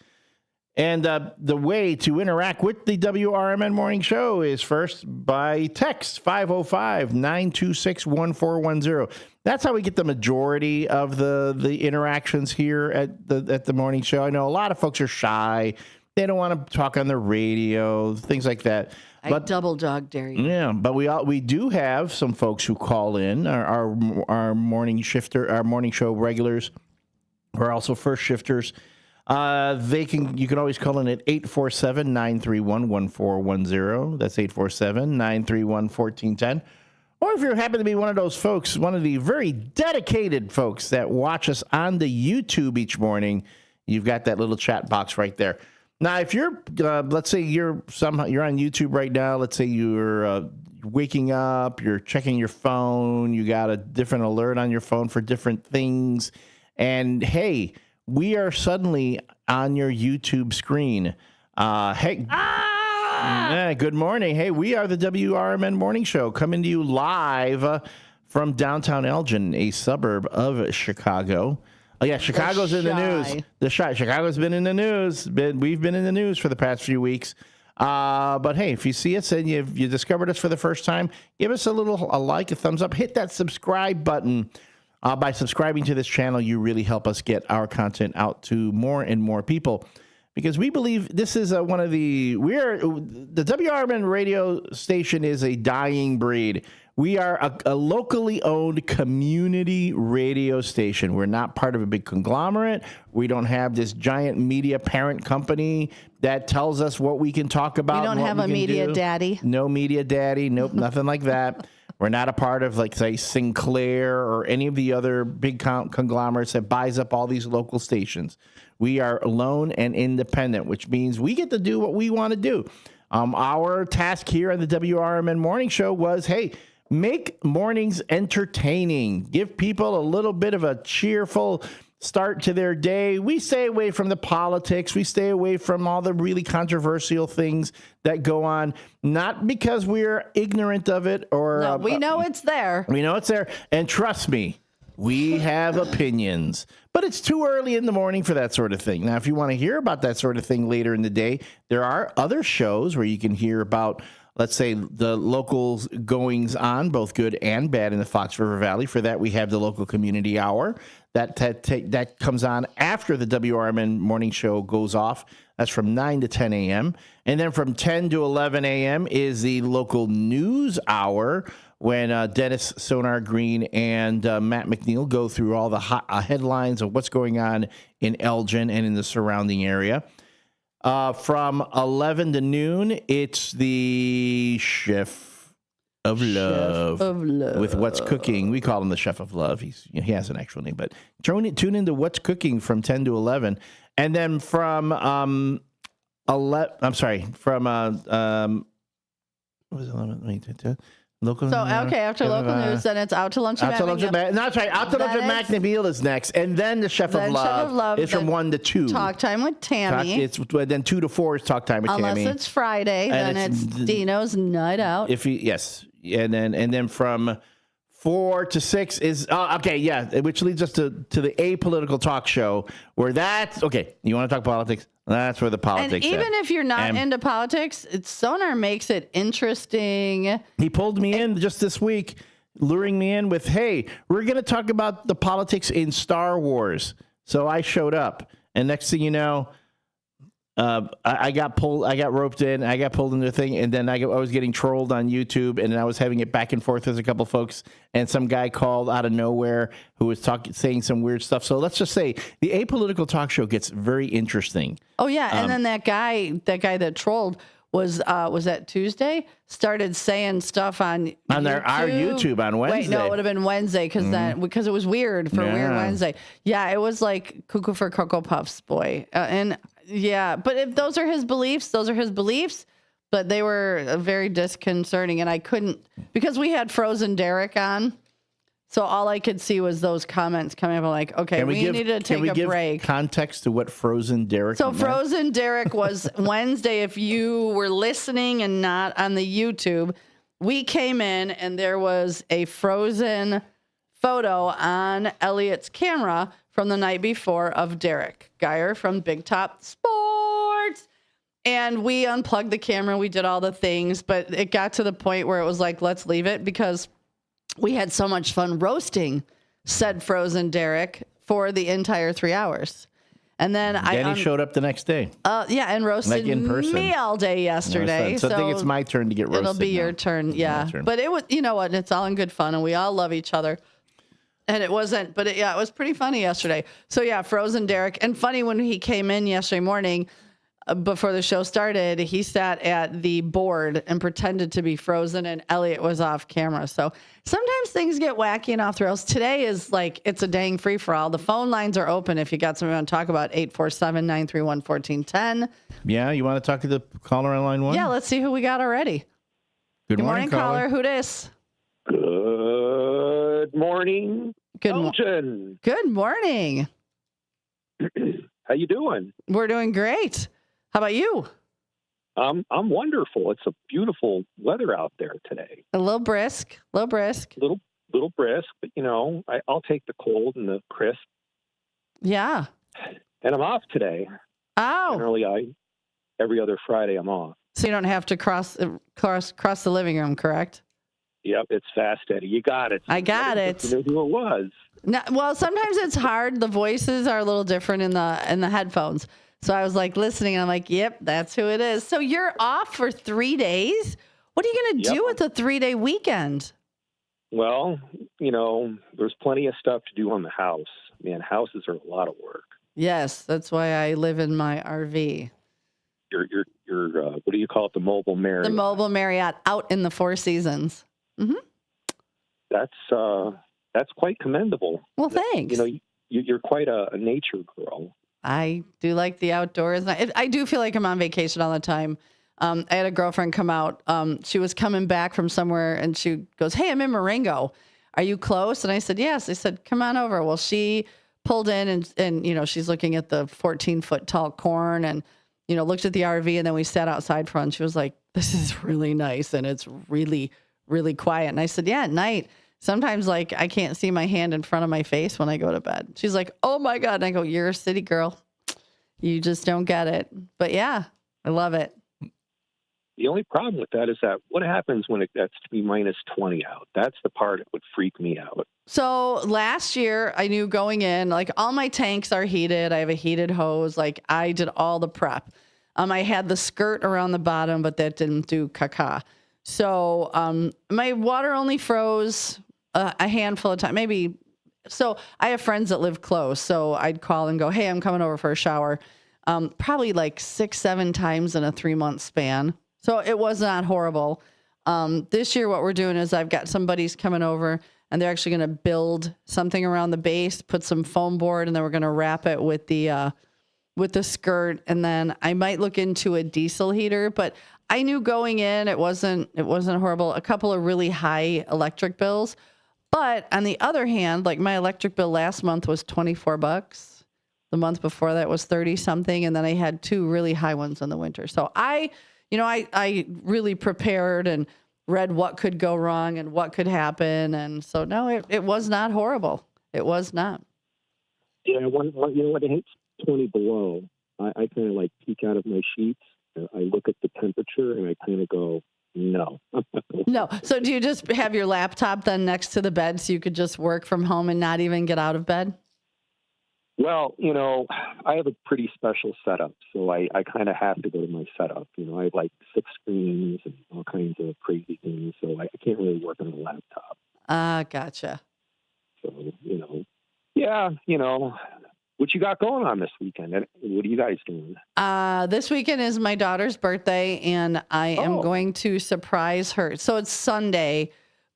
And the way to interact with the WRMN Morning Show is first by text 505-926-1410. That's how we get the majority of the interactions here at the morning show. I know a lot of folks are shy. They don't want to talk on the radio, things like that. I double dog dare you. Yeah, but we do have some folks who call in, our morning show regulars, who are also first shifters. You can always call in at 847-931-1410. That's 847-931-1410. Or if you happen to be one of those folks, one of the very dedicated folks that watch us on the YouTube each morning, you've got that little chat box right there. Now, if you're, let's say you're on YouTube right now. Let's say you're waking up, you're checking your phone, you got a different alert on your phone for different things, and hey, we are suddenly on your YouTube screen. Good morning. Hey, we are the WRMN Morning Show coming to you live from downtown Elgin, a suburb of Chicago. Oh, yeah, Chicago's in the news. Chicago's been in the news. We've been in the news for the past few weeks. But hey, if you see us and you discovered us for the first time, give us a like, a thumbs up, hit that subscribe button. By subscribing to this channel, you really help us get our content out to more and more people, because we believe this is the WRMN radio station is a dying breed. We are a locally owned community radio station. We're not part of a big conglomerate. We don't have this giant media parent company that tells us what we can talk about. We don't have a media daddy. No media daddy. Nope, nothing like that. We're not a part of, like, say, Sinclair or any of the other big conglomerates that buys up all these local stations. We are alone and independent, which means we get to do what we want to do. Our task here on the WRMN Morning Show was, hey, make mornings entertaining. Give people a little bit of a cheerful start to their day. We stay away from the politics. We stay away from all the really controversial things that go on, not because we're ignorant of it or... No, we know it's there. We know it's there. And trust me, we have opinions. But it's too early in the morning for that sort of thing. Now, if you want to hear about that sort of thing later in the day, there are other shows where you can hear about, let's say, the local goings on, both good and bad, in the Fox River Valley. For that, we have the local community hour that comes on after the WRMN morning show goes off. That's from 9 to 10 a.m. And then from 10 to 11 a.m. is the local news hour, when Dennis Sonar Green and Matt McNeil go through all the hot headlines of what's going on in Elgin and in the surrounding area. From 11 to noon, it's the Chef of Love. With What's Cooking. We call him the Chef of Love. He has an actual name, but tune into What's Cooking from 10 to 11. And then from local. So, okay, after local news, then it's Out to Lunch with Matt McNeil. No, that's right. Out to Lunch with Matt McNeil is next. And then the Chef of Love is from 1 to 2. Talk Time with Tammy. Then 2 to 4 is Talk Time with Tammy. Unless it's Friday, then it's Dino's Night Out. Yes. And then from 4 to 6 is which leads us to the apolitical talk show, where that's okay. You want to talk politics? That's where the politics. And even if you're not into politics, Sonar makes it interesting. He pulled me in just this week, luring me in with, "Hey, we're going to talk about the politics in Star Wars." So I showed up, and next thing you know, I got roped in, I got pulled into the thing, and then I was getting trolled on YouTube, and I was having it back and forth with a couple folks, and some guy called out of nowhere who was saying some weird stuff. So let's just say the apolitical talk show gets very interesting. Oh yeah, and then that guy that trolled was that Tuesday? Started saying stuff on our YouTube on Wednesday. Wait, no, it would have been Wednesday because it was weird for Weird Wednesday. Yeah, it was like cuckoo for Cocoa Puffs, boy. But if those are his beliefs, those are his beliefs. But they were very disconcerting, and I couldn't because we had Frozen Derek on. So all I could see was those comments coming up. I'm like, okay, we need to take a break. Context to what Frozen Derek. So Frozen Derek was Wednesday. If you were listening and not on the YouTube, we came in and there was a Frozen photo on Elliot's camera from the night before of Derek Geyer from Big Top Sports. And we unplugged the camera. We did all the things, but it got to the point where it was like, let's leave it because we had so much fun roasting said Frozen Derek for the entire 3 hours. And then he showed up the next day. And roasted in person. me all day yesterday. So I think it's my turn to get roasted. It'll be your turn, yeah. But it was, you know what, it's all in good fun, and we all love each other. And it wasn't, but it was pretty funny yesterday. So yeah, Frozen Derek. And funny when he came in yesterday morning, before the show started, he sat at the board and pretended to be Frozen, and Elliot was off camera. So sometimes things get wacky and off the rails. Today is like, it's a dang free-for-all. The phone lines are open if you got something you want to talk about, 847-931-1410. Yeah, you want to talk to the caller on line one? Yeah, let's see who we got already. Good morning, caller. Who dis? Good morning, Elgin. Good morning. How you doing? We're doing great. How about you? I'm wonderful. It's a beautiful weather out there today. A little brisk. Little brisk, but I'll take the cold and the crisp. Yeah. And I'm off today. Oh. Generally, every other Friday I'm off. So you don't have to cross the living room, correct? Yep, it's fast, Eddie. You got it. I got it. You knew who it was. No, well, sometimes it's hard. The voices are a little different in the headphones. So I was like listening, and I'm like, yep, that's who it is. So you're off for 3 days? What are you going to do with a 3-day weekend? Well, there's plenty of stuff to do on the house. Man, houses are a lot of work. Yes, that's why I live in my RV. Your what do you call it? The mobile Marriott. The mobile Marriott out in the Four Seasons. Mm-hmm. That's quite commendable. Well, thanks. You're quite a nature girl. I do like the outdoors. I do feel like I'm on vacation all the time. I had a girlfriend come out. She was coming back from somewhere, and she goes, "Hey, I'm in Marengo. Are you close?" And I said, "Yes." I said, "Come on over." Well, she pulled in, and she's looking at the 14-foot tall corn, and looked at the RV, and then we sat outside front. She was like, "This is really nice, and it's really, really quiet." And I said, "Yeah, at night, sometimes like I can't see my hand in front of my face when I go to bed." She's like, "Oh my God." And I go, "You're a city girl. You just don't get it." But yeah, I love it. The only problem with that is that what happens when it gets to be minus 20 out? That's the part that would freak me out. So last year I knew going in, like all my tanks are heated. I have a heated hose. Like I did all the prep. I had the skirt around the bottom, but that didn't do caca. So my water only froze a handful of times, maybe. So I have friends that live close. So I'd call and go, "Hey, I'm coming over for a shower." Probably like 6-7 times in a 3-month span. So it was not horrible. This year, what we're doing is I've got some buddies coming over, and they're actually going to build something around the base, put some foam board, and then we're going to wrap it with the skirt. And then I might look into a diesel heater, but I knew going in, it wasn't horrible. A couple of really high electric bills. But on the other hand, like my electric bill last month was $24. The month before that was 30 something. And then I had 2 really high ones in the winter. So I really prepared and read what could go wrong and what could happen. And so, no, it was not horrible. It was not. Yeah, when it hits 20 below, I kind of like peek out of my sheets. I look at the temperature and I kind of go, no. No. So do you just have your laptop then next to the bed so you could just work from home and not even get out of bed? Well, I have a pretty special setup, so I kind of have to go to my setup. I have like 6 screens and all kinds of crazy things, so I can't really work on a laptop. Gotcha. So, yeah, what you got going on this weekend? What are you guys doing? This weekend is my daughter's birthday, and I am going to surprise her. So it's Sunday,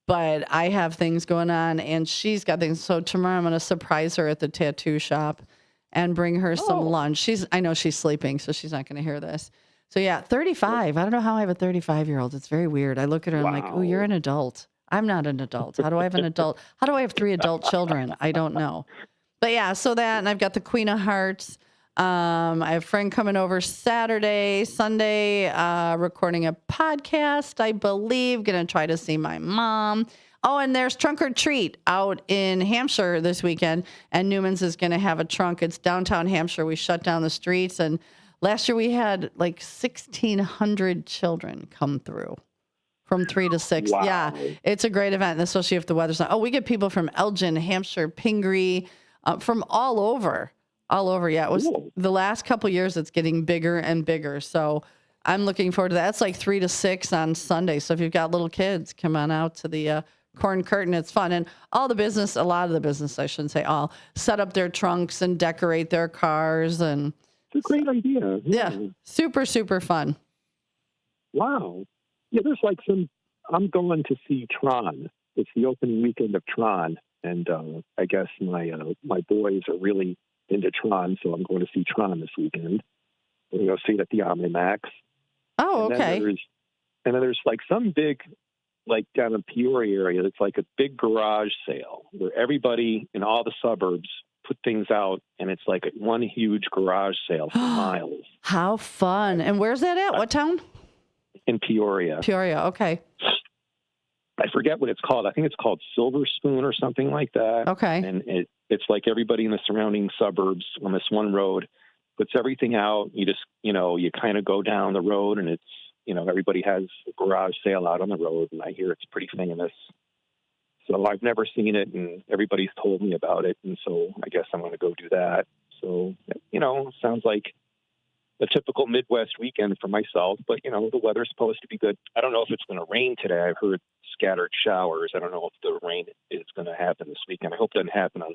but I have things going on, and she's got things. So tomorrow I'm going to surprise her at the tattoo shop and bring her some lunch. I know she's sleeping, so she's not going to hear this. So yeah, 35. I don't know how I have a 35-year-old. It's very weird. I look at her and I'm like, oh, you're an adult. I'm not an adult. How do I have an adult? How do I have 3 adult children? I don't know. But yeah, so that, and I've got the Queen of Hearts. I have a friend coming over Saturday, Sunday, recording a podcast, I believe. Going to try to see my mom. Oh, and there's Trunk or Treat out in Hampshire this weekend, and Newman's is going to have a trunk. It's downtown Hampshire. We shut down the streets, and last year we had like 1,600 children come through from 3 to 6. Wow. Yeah, it's a great event, and especially if the weather's not. Oh, we get people from Elgin, Hampshire, Pingree, from all over. Yeah, it was the last couple of years. It's getting bigger and bigger. So I'm looking forward to that. It's like 3 to 6 on Sunday. So if you've got little kids, come on out to the Corn Curtain. It's fun. And a lot of the business, I shouldn't say all, set up their trunks and decorate their cars. And it's a great idea. Yeah, super, super fun. Wow. Yeah, there's like I'm going to see Tron. It's the opening weekend of Tron. And I guess my boys are really into Tron, so I'm going to see Tron this weekend. We're going to go see it at the OmniMax. Oh, okay. And then there's like some big, like down in Peoria area, it's like a big garage sale where everybody in all the suburbs put things out, and it's like one huge garage sale for miles. How fun. And where's that at? What town? In Peoria. Peoria, okay. I forget what it's called. I think it's called Silver Spoon or something like that. Okay. And it's like everybody in the surrounding suburbs on this one road puts everything out. You just, you kind of go down the road, and it's, everybody has a garage sale out on the road, and I hear it's pretty famous. So I've never seen it, and everybody's told me about it, and so I guess I'm going to go do that. So, sounds like a typical Midwest weekend for myself, but, the weather's supposed to be good. I don't know if it's going to rain today. I've heard scattered showers. I don't know if the rain is going to happen this weekend. I hope it doesn't happen on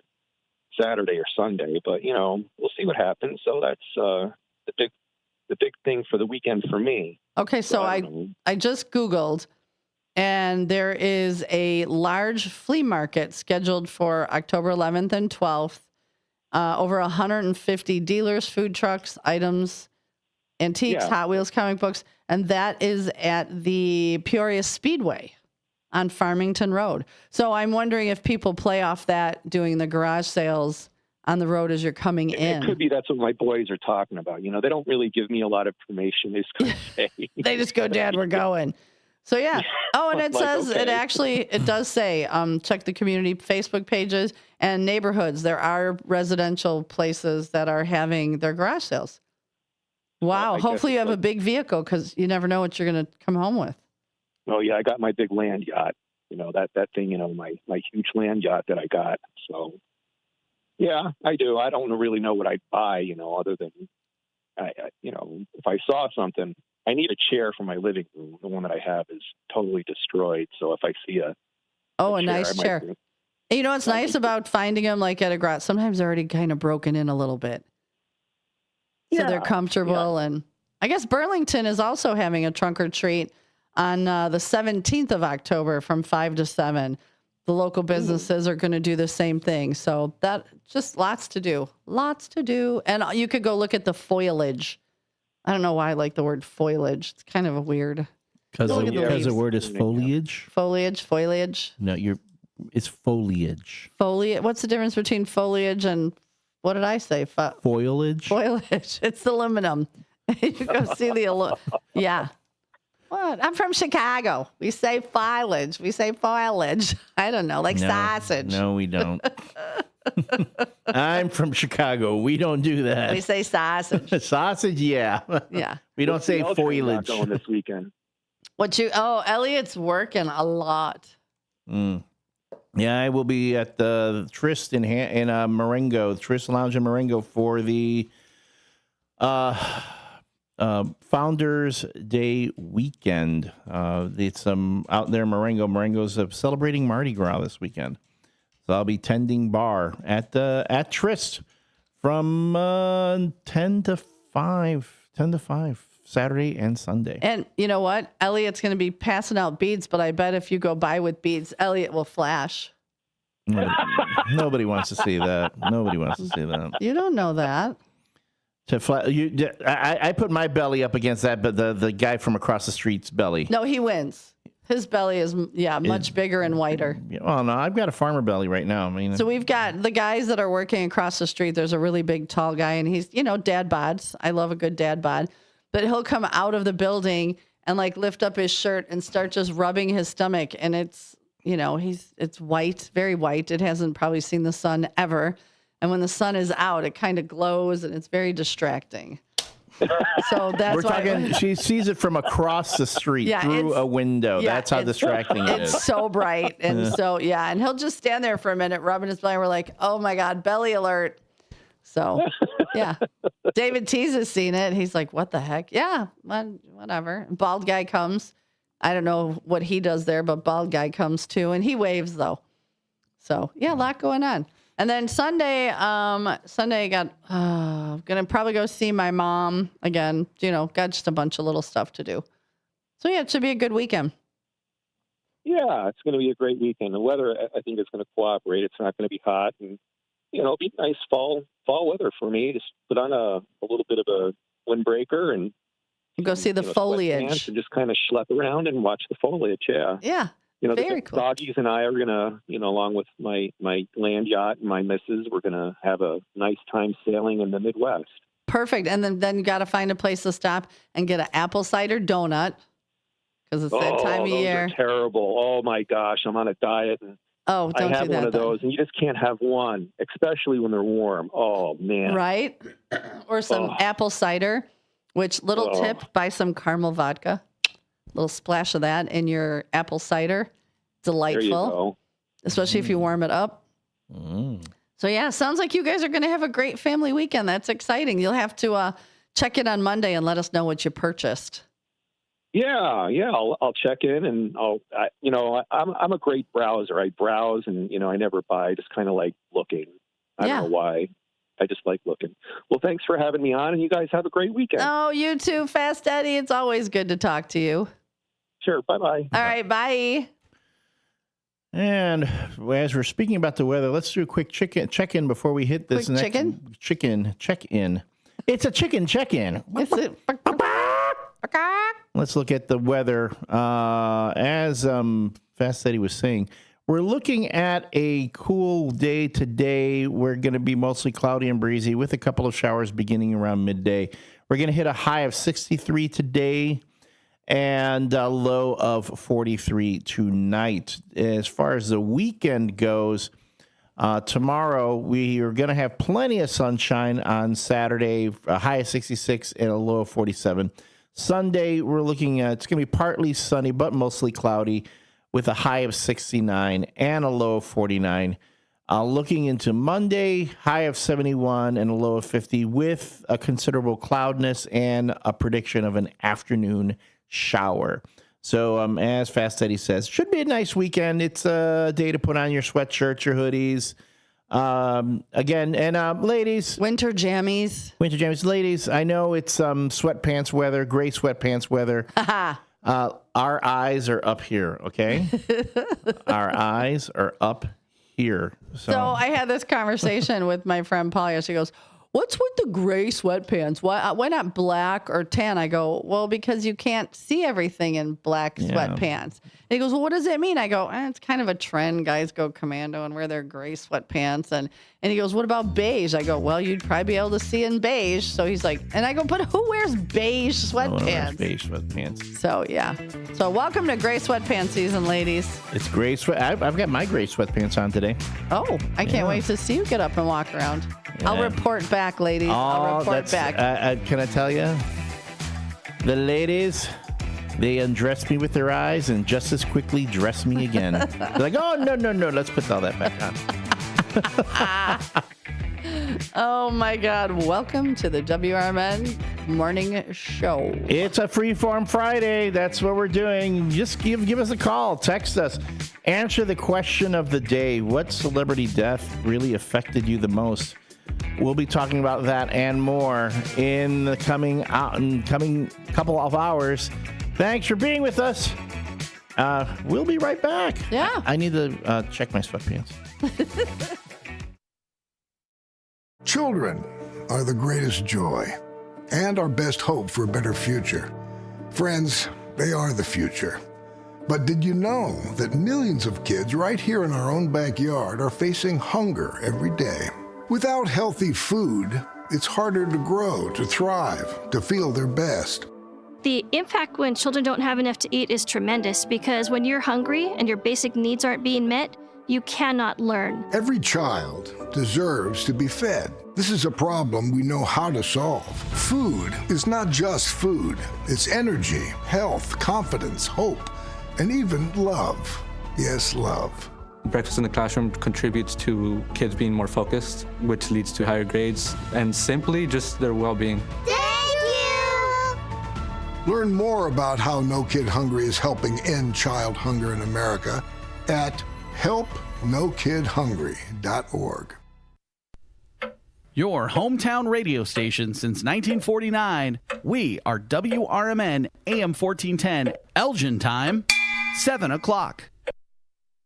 Saturday or Sunday, but, we'll see what happens. So that's the big thing for the weekend for me. Okay, so I just Googled, and there is a large flea market scheduled for October 11th and 12th. Over 150 dealers, food trucks, items, antiques, Hot Wheels, comic books, and that is at the Peoria Speedway on Farmington Road. So I'm wondering if people play off that doing the garage sales on the road as you're coming in. It could be that's what my boys are talking about. They don't really give me a lot of information. They just kind of say. They just go, Dad, we're going. So, yeah. Oh, and it says, okay. it does say, check the community Facebook pages and neighborhoods. There are residential places that are having their garage sales. Wow. Hopefully you have a big vehicle, because you never know what you're going to come home with. Oh, yeah. I got my big land yacht. That thing, my huge land yacht that I got. So, yeah, I do. I don't really know what I'd buy, other than, if I saw something. I need a chair for my living room. The one that I have is totally destroyed. So if I see a nice chair. What's nice about finding them like at a garage? Sometimes they're already kind of broken in a little bit. So they're comfortable. Yeah. And I guess Burlington is also having a trunk or treat on the 17th of October from 5 to 7. The local businesses are going to do the same thing. So that just lots to do. And you could go look at the foliage. I don't know why I like the word foliage. It's kind of a weird. Because the word is foliage? Foliage. No, it's foliage. Foliage. What's the difference between foliage and, what did I say? Foliage? Foliage. It's aluminum. You go see the yeah. What? I'm from Chicago. We say foliage. I don't know, sausage. No, we don't. I'm from Chicago. We don't do that. We say sausage. Sausage, yeah. Yeah. We don't say foliage. Going this weekend. Elliot's working a lot. Yeah, I will be at the Tryst in Marengo, Tryst Lounge in Marengo for the Founders Day weekend. It's out there in Marengo. Marengo's celebrating Mardi Gras this weekend. So I'll be tending bar at Tryst from 10 to 5 Saturday and Sunday. And you know what? Elliot's going to be passing out beads, but I bet if you go by with beads, Elliot will flash. Nobody wants to see that. Nobody wants to see that. You don't know that. I put my belly up against that, but the guy from across the street's belly. No, he wins. His belly is, much bigger and whiter. Oh, no, I've got a farmer belly right now. I mean, so we've got the guys that are working across the street. There's a really big, tall guy, and he's, dad bods. I love a good dad bod. But he'll come out of the building and, lift up his shirt and start just rubbing his stomach. And it's, it's white, very white. It hasn't probably seen the sun ever. And when the sun is out, it kind of glows, and it's very distracting. So that's we're talking. She sees it from across the street through a window. That's how distracting it is. It's so bright, and and he'll just stand there for a minute, rubbing his belly. We're like, oh my god, belly alert. So David Tease has seen it. He's like, what the heck? Yeah, whatever. Bald guy comes. I don't know what he does there, but bald guy comes too, and he waves though. So a lot going on. And then Sunday, I got gonna probably go see my mom again. Got just a bunch of little stuff to do. So it should be a good weekend. Yeah, it's going to be a great weekend. The weather, I think, is going to cooperate. It's not going to be hot, and it'll be nice fall weather for me. Just put on a little bit of a windbreaker and go see the foliage, and just kind of schlep around and watch the foliage. Yeah. Yeah. Very cool. Doggies and I are going to, along with my land yacht and my missus, we're going to have a nice time sailing in the Midwest. Perfect. And then you got to find a place to stop and get an apple cider donut because it's that time of year. Those are terrible. Oh, my gosh. I'm on a diet. And don't I have do that, one of those, and you just can't have one, especially when they're warm. Oh, man. Right? Or some apple cider, which little tip, buy some caramel vodka. Little splash of that in your apple cider. Delightful. There you go. Especially if you warm it up. So, sounds like you guys are going to have a great family weekend. That's exciting. You'll have to check in on Monday and let us know what you purchased. Yeah. I'll check in, and I'm a great browser. I browse, and, I never buy. I just kind of like looking. I don't know why. I just like looking. Well, thanks for having me on, and you guys have a great weekend. Oh, you too, Fast Eddie. It's always good to talk to you. Sure. Bye-bye. All right. Bye. And as we're speaking about the weather, let's do a quick check-in before we hit this next chicken check-in. It's a chicken check-in. Let's look at the weather. As Fast Eddie was saying, we're looking at a cool day today. We're going to be mostly cloudy and breezy with a couple of showers beginning around midday. We're going to hit a high of 63 today and a low of 43 tonight. As far as the weekend goes, tomorrow we are going to have plenty of sunshine on Saturday, a high of 66 and a low of 47. Sunday, we're looking at, it's going to be partly sunny, but mostly cloudy with a high of 69 and a low of 49. Looking into Monday, high of 71 and a low of 50 with a considerable cloudness and a prediction of an afternoon shower. So as Fast Eddie says, should be a nice weekend. It's a day to put on your sweatshirts, your hoodies. Again, and ladies. Winter jammies. Ladies, I know it's sweatpants weather, gray sweatpants weather. Our eyes are up here, okay? Our eyes are up here. So I had this conversation with my friend Polly. She goes, what's with the gray sweatpants? Why not black or tan? I go, well, because you can't see everything in black sweatpants. And he goes, well, what does that mean? I go, it's kind of a trend. Guys go commando and wear their gray sweatpants. And he goes, what about beige? I go, well, you'd probably be able to see in beige. So he's like, and I go, but who wears beige sweatpants? Beige sweatpants. So, yeah. So welcome to gray sweatpants season, ladies. It's gray I've got my gray sweatpants on today. Oh, I can't wait to see you get up and walk around. Yeah. I'll report back, ladies. I'll report back. Can I tell you? The ladies, they undress me with their eyes and just as quickly dress me again. They're like, oh, no, let's put all that back on. Oh, my God. Welcome to the WRMN Morning Show. It's a Freeform Friday. That's what we're doing. Just give us a call. Text us. Answer the question of the day. What celebrity death really affected you the most? We'll be talking about that and more in the coming couple of hours. Thanks for being with us. We'll be right back. Yeah. I need to check my sweatpants. Children are the greatest joy and our best hope for a better future. Friends, they are the future. But did you know that millions of kids right here in our own backyard are facing hunger every day? Without healthy food, it's harder to grow, to thrive, to feel their best. The impact when children don't have enough to eat is tremendous because when you're hungry and your basic needs aren't being met, you cannot learn. Every child deserves to be fed. This is a problem we know how to solve. Food is not just food. It's energy, health, confidence, hope, and even love. Yes, love. Breakfast in the classroom contributes to kids being more focused, which leads to higher grades, and simply just their well-being. Learn more about how No Kid Hungry is helping end child hunger in America at helpnokidhungry.org. Your hometown radio station since 1949. We are WRMN AM 1410, Elgin time, 7 o'clock.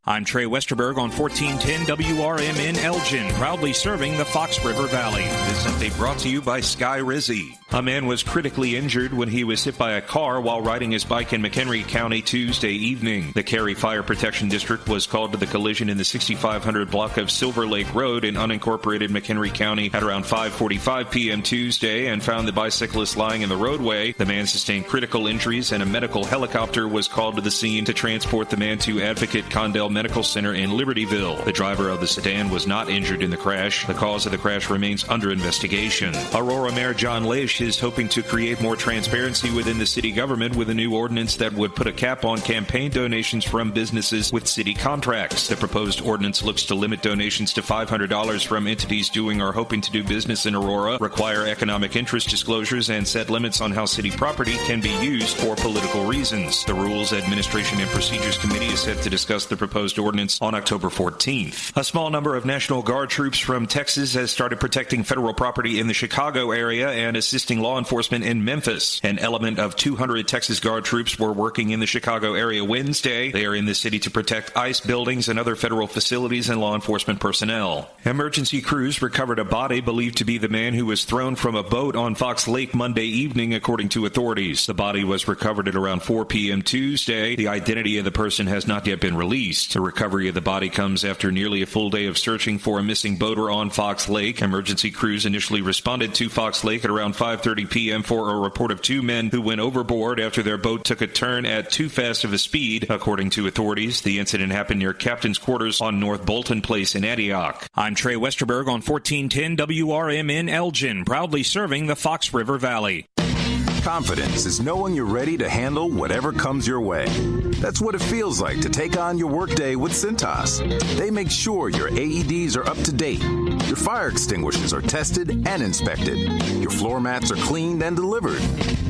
I'm Trey Westerberg on 1410 WRMN Elgin, proudly serving the Fox River Valley. This update brought to you by Sky Rizzi. A man was critically injured when he was hit by a car while riding his bike in McHenry County Tuesday evening. The Cary Fire Protection District was called to the collision in the 6500 block of Silver Lake Road in unincorporated McHenry County at around 5:45 p.m. Tuesday and found the bicyclist lying in the roadway. The man sustained critical injuries and a medical helicopter was called to the scene to transport the man to Advocate Condell Medical Center in Libertyville. The driver of the sedan was not injured in the crash. The cause of the crash remains under investigation. Aurora Mayor John Leish is hoping to create more transparency within the city government with a new ordinance that would put a cap on campaign donations from businesses with city contracts. The proposed ordinance looks to limit donations to $500 from entities doing or hoping to do business in Aurora, require economic interest disclosures, and set limits on how city property can be used for political reasons. The Rules, Administration, and Procedures Committee is set to discuss the proposed ordinance on October 14th. A small number of National Guard troops from Texas has started protecting federal property in the Chicago area and assisting law enforcement in Memphis. An element of 200 Texas Guard troops were working in the Chicago area Wednesday. They are in the city to protect ICE buildings and other federal facilities and law enforcement personnel. Emergency crews recovered a body believed to be the man who was thrown from a boat on Fox Lake Monday evening, according to authorities. The body was recovered at around 4 p.m. Tuesday. The identity of the person has not yet been released. The recovery of the body comes after nearly a full day of searching for a missing boater on Fox Lake. Emergency crews initially responded to Fox Lake at around 5:30 p.m. for a report of two men who went overboard after their boat took a turn at too fast of a speed. According to authorities, the incident happened near Captain's Quarters on North Bolton Place in Antioch. I'm Trey Westerberg on 1410 WRMN Elgin, proudly serving the Fox River Valley. Confidence is knowing you're ready to handle whatever comes your way. That's what it feels like to take on your workday with Cintas. They make sure your AEDs are up to date, your fire extinguishers are tested and inspected, your floor mats are cleaned and delivered,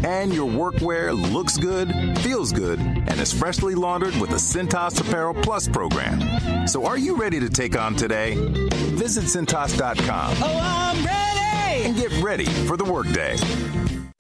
and your workwear looks good, feels good, and is freshly laundered with the Cintas Apparel Plus program. So are you ready to take on today? Visit Cintas.com. Oh, I'm ready! And get ready for the workday.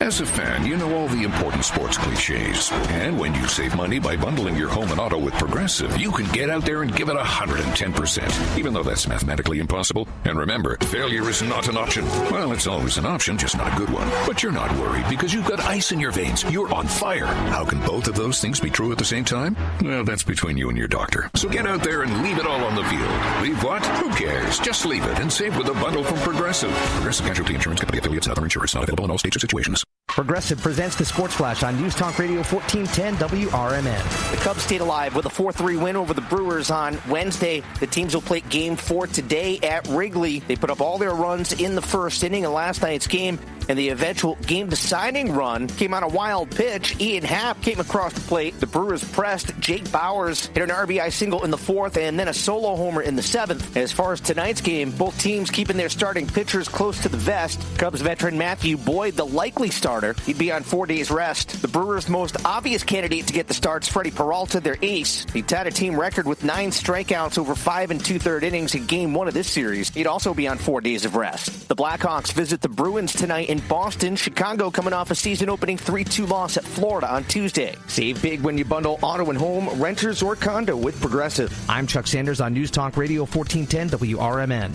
As a fan, you know all the important sports cliches. And when you save money by bundling your home and auto with Progressive, you can get out there and give it 110%, even though that's mathematically impossible. And remember, failure is not an option. Well, it's always an option, just not a good one. But you're not worried because you've got ice in your veins. You're on fire. How can both of those things be true at the same time? Well, that's between you and your doctor. So get out there and leave it all on the field. Leave what? Who cares? Just leave it and save with a bundle from Progressive. Progressive Casualty Insurance Company affiliates, other insurance, not available in all states or situations. Progressive presents the Sports Flash on News Talk Radio 1410 WRMN. The Cubs stayed alive with a 4-3 win over the Brewers on Wednesday. The teams will play Game 4 today at Wrigley. They put up all their runs in the first inning, and last night's game and the eventual game-deciding run came on a wild pitch. Ian Happ came across the plate. The Brewers pressed. Jake Bowers hit an RBI single in the 4th and then a solo homer in the 7th. As far as tonight's game, both teams keeping their starting pitchers close to the vest. Cubs veteran Matthew Boyd, the likely starter. He'd be on 4 days rest. The Brewers' most obvious candidate to get the starts, Freddie Peralta, their ace. He tied a team record with 9 strikeouts over 5 2/3 innings in Game 1 of this series. He'd also be on 4 days of rest. The Blackhawks visit the Bruins tonight in Boston. Chicago coming off a season-opening 3-2 loss at Florida on Tuesday. Save big when you bundle auto and home, renters, or condo with Progressive. I'm Chuck Sanders on News Talk Radio 1410 WRMN.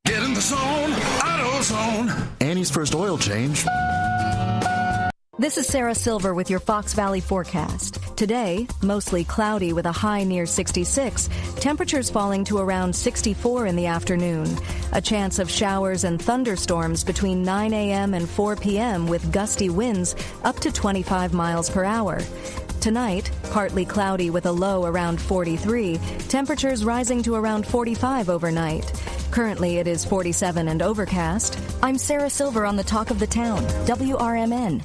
Get in the zone, AutoZone. Annie's first oil change. This is Sarah Silver with your Fox Valley forecast. Today, mostly cloudy with a high near 66, temperatures falling to around 64 in the afternoon. A chance of showers and thunderstorms between 9 a.m. and 4 p.m. with gusty winds up to 25 miles per hour. Tonight, partly cloudy with a low around 43, temperatures rising to around 45 overnight. Currently, it is 47 and overcast. I'm Sarah Silver on the Talk of the Town, WRMN.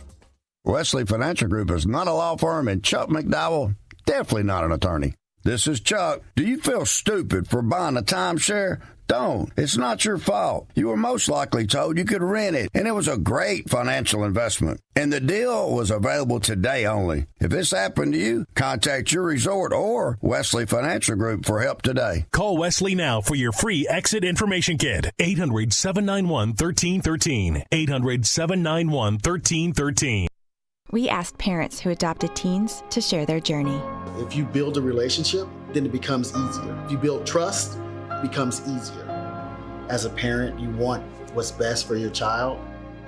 Wesley Financial Group is not a law firm, and Chuck McDowell, definitely not an attorney. This is Chuck. Do you feel stupid for buying a timeshare? Don't. It's not your fault. You were most likely told you could rent it, and it was a great financial investment. And the deal was available today only. If this happened to you, contact your resort or Wesley Financial Group for help today. Call Wesley now for your free exit information kit. 800-791-1313. 800-791-1313. We asked parents who adopted teens to share their journey. If you build a relationship, then it becomes easier. If you build trust, it becomes easier. As a parent, you want what's best for your child.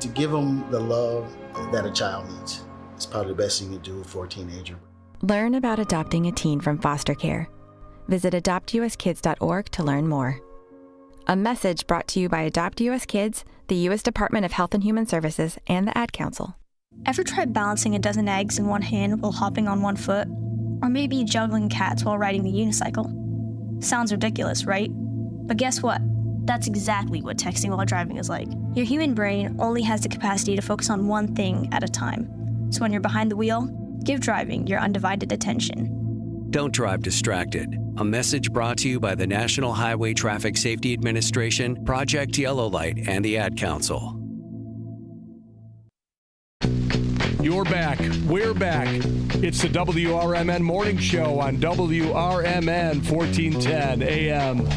To give them the love that a child needs is probably the best thing you can do for a teenager. Learn about adopting a teen from foster care. Visit adoptuskids.org to learn more. A message brought to you by Adopt US Kids, the U.S. Department of Health and Human Services, and the Ad Council. Ever tried balancing a dozen eggs in one hand while hopping on one foot? Or maybe juggling cats while riding the unicycle? Sounds ridiculous, right? But guess what? That's exactly what texting while driving is like. Your human brain only has the capacity to focus on one thing at a time. So when you're behind the wheel, give driving your undivided attention. Don't drive distracted. A message brought to you by the National Highway Traffic Safety Administration, Project Yellow Light, and the Ad Council. You're back. We're back. It's the WRMN Morning Show on WRMN 1410 AM.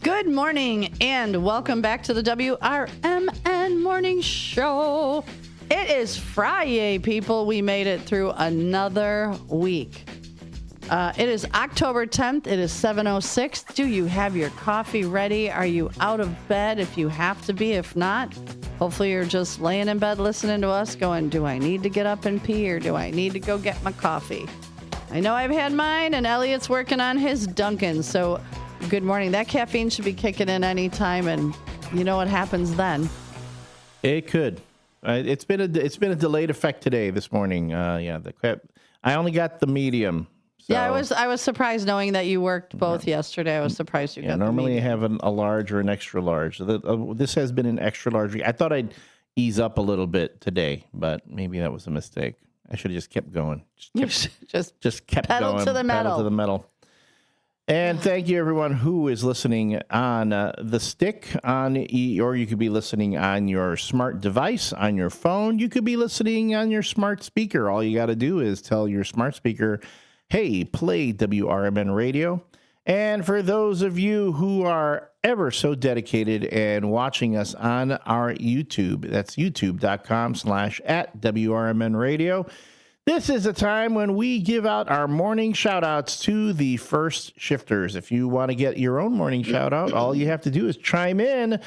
Good morning and welcome back to the WRMN Morning Show. It is Friday, people. We made it through another week. It is October 10th. It is 7:06. Do you have your coffee ready? Are you out of bed if you have to be? If not, hopefully you're just laying in bed listening to us going, do I need to get up and pee or do I need to go get my coffee? I know I've had mine and Elliot's working on his Dunkin', so good morning. That caffeine should be kicking in any time, and you know what happens then. It could. It's been a delayed effect today. This morning. I only got the medium. So. Yeah, I was surprised knowing that you worked both yesterday. I was surprised you got normally the medium. I have a large or an extra large. This has been an extra large. I thought I'd ease up a little bit today, but maybe that was a mistake. I should have just kept going. Just kept pedal going. To the metal. Pedal to the metal. And thank you, everyone who is listening on the stick, or you could be listening on your smart device, on your phone. You could be listening on your smart speaker. All you got to do is tell your smart speaker, hey, play WRMN radio. And for those of you who are ever so dedicated and watching us on our YouTube, that's youtube.com/@WRMN radio. This is a time when we give out our morning shout-outs to the first shifters. If you want to get your own morning shout-out, all you have to do is chime in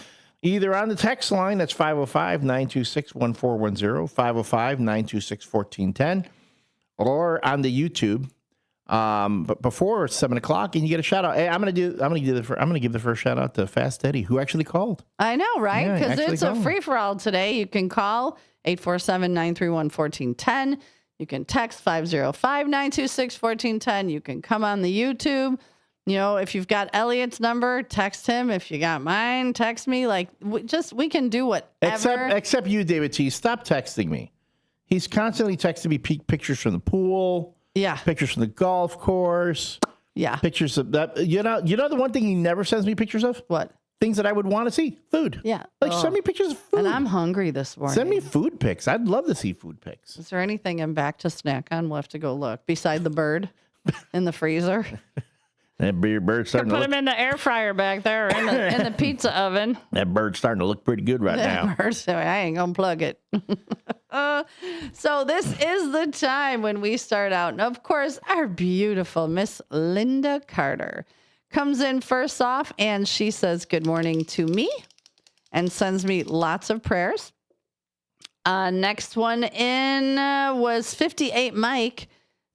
Either on the text line, that's 505-926-1410, 505-926-1410, or on the YouTube. But before 7 o'clock, and you get a shout out. Hey, I'm gonna give the first shout out to Fast Eddie, who actually called. I know, right? Because it's called. a free for all today. You can call 847-931-1410. You can text 505-926-1410. You can come on the YouTube. You know, if you've got Elliot's number, text him. If you got mine, text me. Like, we can do whatever. Except you, David T. Stop texting me. He's constantly texting me pictures from the pool. Yeah. Pictures from the golf course. Yeah. Pictures of that. You know the one thing he never sends me pictures of? What? Things that I would want to see. Food. Yeah. Like, send me pictures of food. And I'm hungry this morning. Send me food pics. I'd love to see food pics. Is there anything in back to snack on? We'll have to go look. Beside the bird in the freezer. That bird's starting to put look... him in the air fryer back there in the pizza oven. That bird's starting to look pretty good right now. So I ain't going to plug it. So this is the time when we start out. And of course, our beautiful Miss Linda Carter comes in first off, and she says good morning to me and sends me lots of prayers. Next one in was 58 Mike.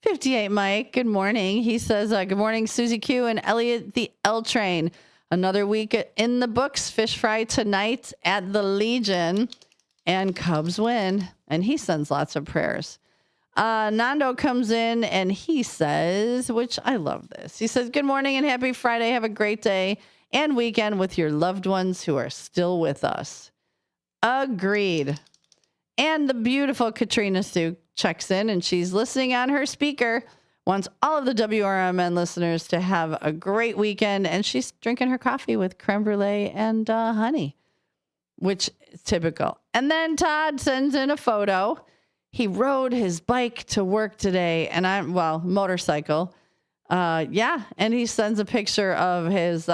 58 Mike, good morning. He says, good morning, Susie Q and Elliot the L Train. Another week in the books. Fish fry tonight at the Legion. And Cubs win. And he sends lots of prayers. Nando comes in and he says, which I love this. He says, good morning and happy Friday. Have a great day and weekend with your loved ones who are still with us. Agreed. And the beautiful Katrina Sue checks in and she's listening on her speaker. Wants all of the WRMN listeners to have a great weekend. And she's drinking her coffee with creme brulee and honey, which is typical. And then Todd sends in a photo. He rode his bike to work today and motorcycle. And he sends a picture of his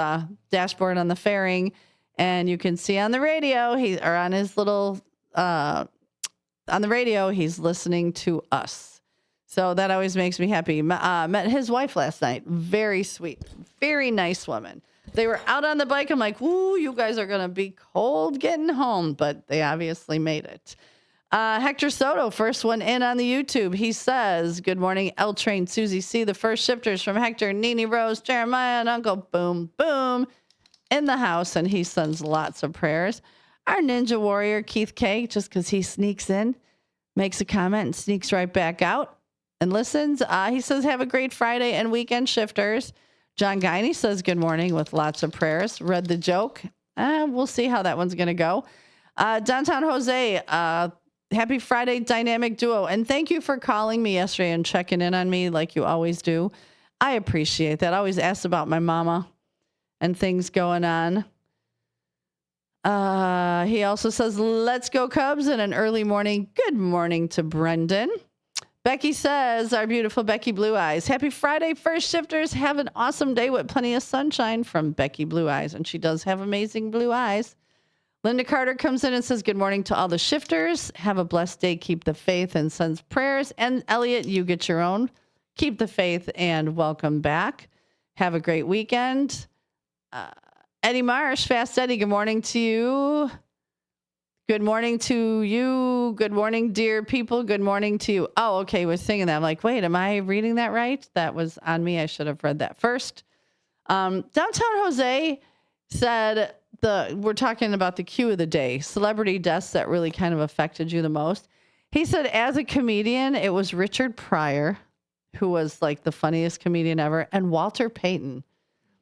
dashboard on the fairing. And you can see on the radio, on his little, on the radio, he's listening to us. So that always makes me happy. Met his wife last night. Very sweet. Very nice woman. They were out on the bike. I'm like, ooh, you guys are going to be cold getting home. But they obviously made it. Hector Soto, first one in on the YouTube. He says, good morning, L Train, Susie C. The first shifters from Hector, Nene Rose, Jeremiah, and Uncle Boom Boom in the house. And he sends lots of prayers. Our Ninja Warrior, Keith K., just because he sneaks in, makes a comment and sneaks right back out and listens. He says, have a great Friday and weekend shifters. John Guiney says, good morning with lots of prayers. Read the joke. We'll see how that one's going to go. Downtown Jose, happy Friday, dynamic duo. And thank you for calling me yesterday and checking in on me like you always do. I appreciate that. I always ask about my mama and things going on. He also says, let's go Cubs, and an early morning good morning to Brendan. Becky says, our beautiful Becky Blue Eyes, happy Friday, first shifters. Have an awesome day with plenty of sunshine from Becky Blue Eyes. And she does have amazing blue eyes. Linda Carter comes in and says, good morning to all the shifters. Have a blessed day. Keep the faith, and sends prayers. And Elliot, you get your own. Keep the faith and welcome back. Have a great weekend. Eddie Marsh, Fast Eddie, good morning to you. Good morning to you. Good morning, dear people. Good morning to you. Oh, okay. We're singing that. I'm like, wait, am I reading that right? That was on me. I should have read that first. Downtown Jose said we're talking about the cue of the day, celebrity deaths that really kind of affected you the most. He said, as a comedian, it was Richard Pryor, who was like the funniest comedian ever, and Walter Payton.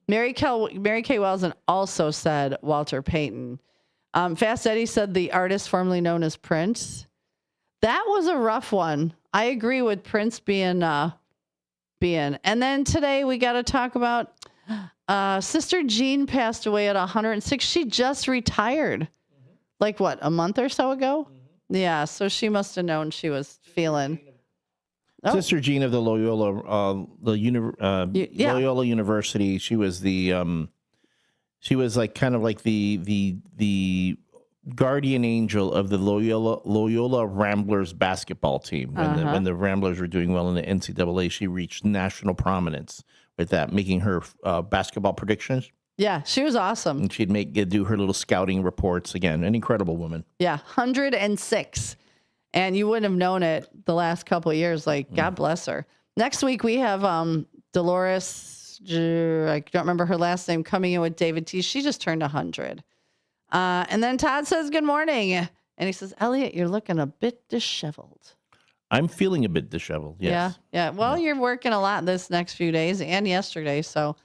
Mary Kay Wilson also said Walter Payton. Fast Eddie said the artist formerly known as Prince. That was a rough one. I agree with Prince being. And then today we got to talk about Sister Jean passed away at 106. She just retired. Like what, a month or so ago? Mm-hmm. Yeah, so she must have known she was feeling. Sister Jean of the Loyola, Loyola University. She was the, she was like kind of like the guardian angel of the Loyola Ramblers basketball team. When the Ramblers were doing well in the NCAA, she reached national prominence with that, making her basketball predictions. Yeah, she was awesome. And she'd do her little scouting reports again. An incredible woman. Yeah, 106. And you wouldn't have known it the last couple of years. Like, God bless her. Next week, we have Dolores, I don't remember her last name, coming in with David T. She just turned 100. And then Todd says, good morning. And he says, Elliot, you're looking a bit disheveled. I'm feeling a bit disheveled, yes. Yeah. Well, you're working a lot this next few days and yesterday, so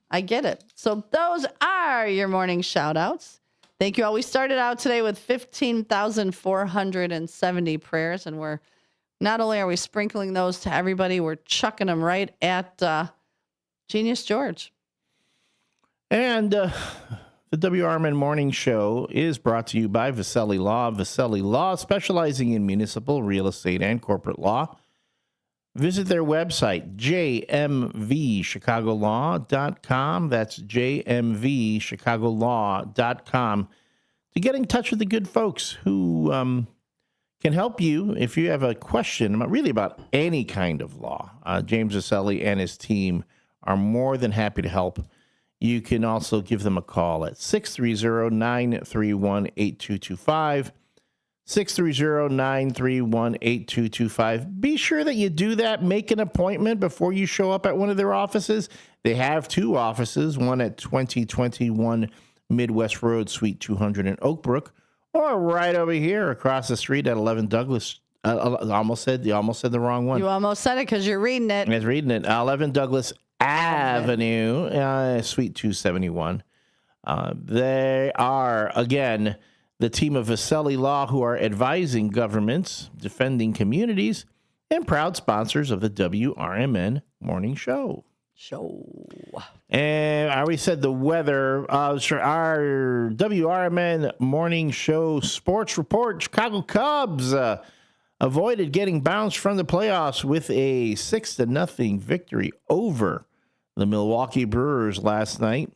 I get it. So those are your morning shout-outs. Thank you all. We started out today with 15,470 prayers, and we're not only are we sprinkling those to everybody, we're chucking them right at Genius George. And the WRMN Morning Show is brought to you by Viselli Law. Viselli Law, specializing in municipal, real estate, and corporate law. Visit their website, jmvchicagolaw.com. That's jmvchicagolaw.com, to get in touch with the good folks who can help you if you have a question about any kind of law. James Viselli and his team are more than happy to help. You can also give them a call at 630-931-8225. 630-931-8225. Be sure that you do that. Make an appointment before you show up at one of their offices. They have two offices, one at 2021 Midwest Road, Suite 200 in Oak Brook, or right over here across the street at 11 Douglas. You almost said the wrong one. You almost said it because you're reading it. I was reading it. 11 Douglas Avenue, Suite 271. They are, again, the team of Viselli Law, who are advising governments, defending communities, and proud sponsors of the WRMN Morning Show. And I already said the weather. Our WRMN Morning Show sports report: Chicago Cubs avoided getting bounced from the playoffs with a 6-0 victory over the Milwaukee Brewers last night.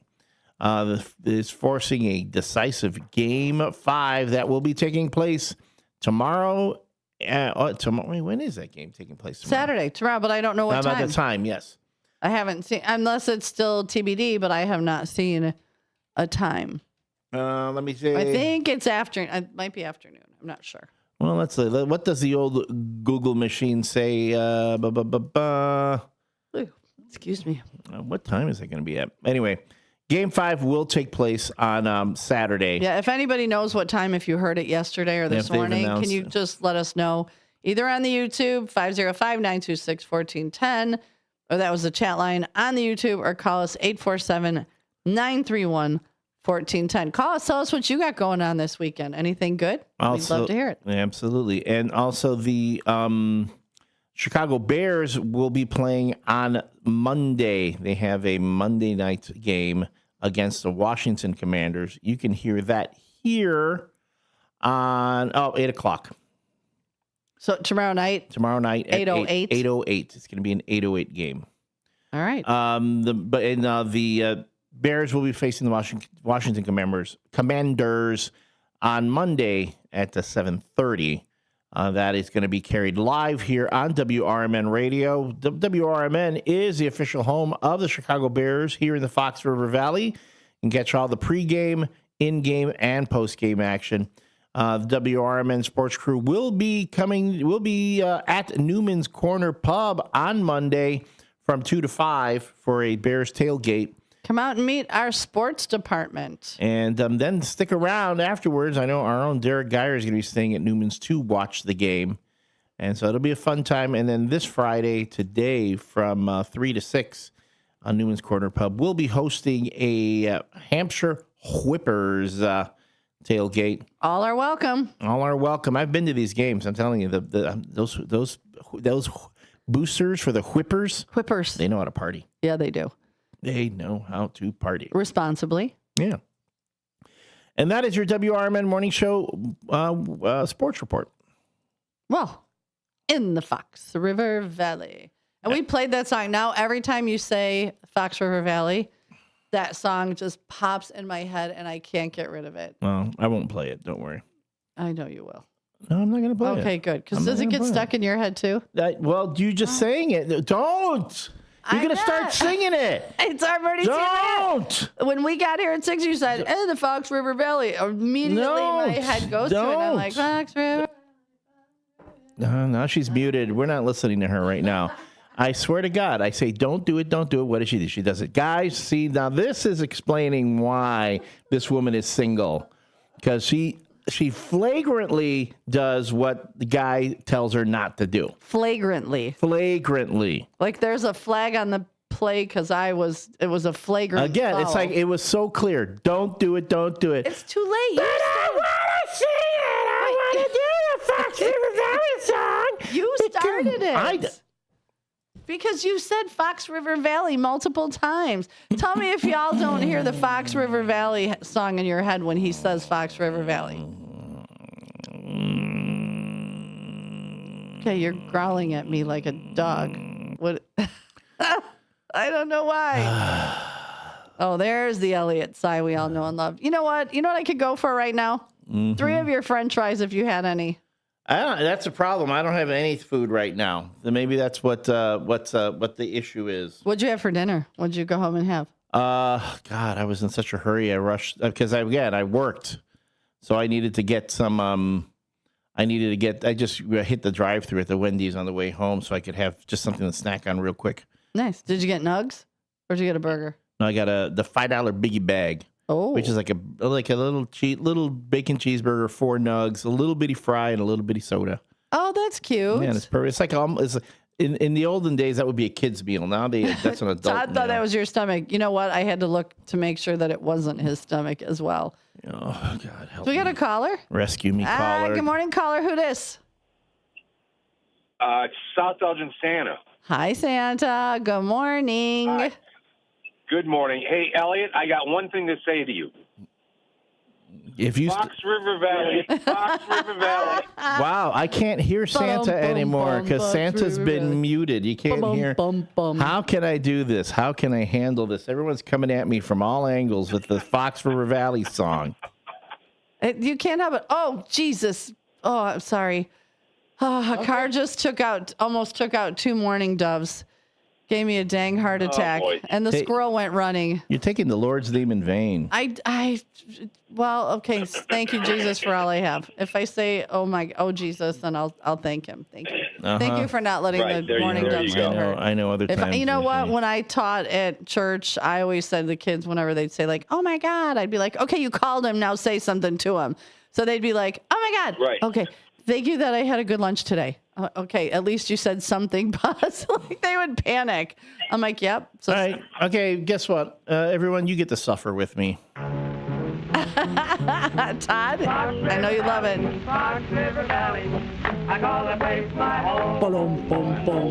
Is forcing a decisive Game 5 that will be taking place tomorrow. When is that game taking place? Saturday, tomorrow, but I don't know what time. About the time, yes. I haven't seen, unless it's still TBD, but I have not seen a time. Let me see. I think it's afternoon. It might be afternoon. I'm not sure. Well, let's see. What does the old Google machine say? Excuse me. What time is it going to be at? Anyway. Game 5 will take place on Saturday. Yeah, if anybody knows what time, if you heard it yesterday or this morning, can you just let us know either on the YouTube, 505-926-1410, or that was the chat line on the YouTube, or call us 847-931-1410. Call us, tell us what you got going on this weekend. Anything good? We'd love to hear it. Absolutely. And also the Chicago Bears will be playing on Monday. They have a Monday night game against the Washington Commanders. You can hear that here on 8 o'clock. So tomorrow night? Tomorrow night at 8:08. 8:08. It's going to be an 8:08 game. All right. The Bears will be facing the Washington Commanders on Monday at 7:30. That is going to be carried live here on WRMN Radio. WRMN is the official home of the Chicago Bears here in the Fox River Valley. You can catch all the pregame, in-game, and post-game action. The WRMN sports crew will be at Newman's Corner Pub on Monday from 2 to 5 for a Bears tailgate. Come out and meet our sports department. And then stick around afterwards. I know our own Derek Geyer is going to be staying at Newman's to watch the game. And so it'll be a fun time. And then this Friday, today, from 3 to 6 on Newman's Corner Pub, we'll be hosting a Hampshire Whippers tailgate. All are welcome. All are welcome. I've been to these games. I'm telling you, those boosters for the Whippers. They know how to party. Yeah, they do. They know how to party. Responsibly. Yeah. And that is your WRMN Morning Show sports report. Well, in the Fox River Valley. And we played that song. Now, every time you say Fox River Valley, that song just pops in my head, and I can't get rid of it. Well, I won't play it. Don't worry. I know you will. No, I'm not going to play it. Okay, good. Because does it get stuck in your head, too? Well, you just saying it. Don't. You're going to start singing it. It's already too Don't. late. When we got here at 6, you said, the Fox River Valley. Immediately my head goes to it. And I'm like, Fox River. No, she's muted. We're not listening to her right now. I swear to God, I say, don't do it, don't do it. What does she do? She does it. Guys, see, now this is explaining why this woman is single. Because she flagrantly does what the guy tells her not to do. Flagrantly. Like there's a flag on the play because it was a flagrant Again, foul. it's like it was so clear. Don't do it, don't do it. It's too late. But I want to sing it. I want to do the Fox River Valley song. You started it. Because you said Fox River Valley multiple times. Tell me if y'all don't hear the Fox River Valley song in your head when he says Fox River Valley. Okay, you're growling at me like a dog. What? I don't know why. Oh, there's the Elliott sigh we all know and love. You know what? You know what I could go for right now? 3 of your French fries if you had any. That's a problem. I don't have any food right now. Then maybe that's what the issue is. What'd you have for dinner? What'd you go home and have? God, I was in such a hurry. I rushed because I worked, so I needed to get some. I just hit the drive-thru at the Wendy's on the way home, so I could have just something to snack on real quick. Nice. Did you get nugs, or did you get a burger? No, I got the $5 biggie bag. Oh, which is like a little bacon cheeseburger, 4 nugs, a little bitty fry, and a little bitty soda. Oh, that's cute. Man, it's perfect. It's like in the olden days that would be a kid's meal. Now that's an adult. Todd thought that was your stomach. You know what? I had to look to make sure that it wasn't his stomach as well. Oh God, help So we got a caller. Rescue me, caller. Good morning, caller. Who this? South Elgin Santa. Hi, Santa. Good morning. Hi. Good morning. Hey, Elliot, I got one thing to say to you. If you Fox River Valley. Wow, I can't hear Santa anymore because Santa's been muted. You can't hear. How can I do this? How can I handle this? Everyone's coming at me from all angles with the Fox River Valley song. You can't have it. Oh, Jesus. Oh, I'm sorry. A car just almost took out 2 mourning doves. Gave me a dang heart attack, and the squirrel went running. You're taking the Lord's name in vain. Well, okay. Thank you, Jesus, for all I have. If I say, oh Jesus, then I'll thank him. Thank you. Thank you for not letting the mourning doves get hurt. I know other times. You know what? When I taught at church, I always said to the kids, whenever they'd say like, oh my God, I'd be like, okay, you called him, now say something to him. So they'd be like, oh my God. Right. Okay. Thank you that I had a good lunch today. Okay, at least you said something positive. Like they would panic. I'm like, yep. So all right. Okay, guess what? Everyone, you get to suffer with me. Todd, I know you love it.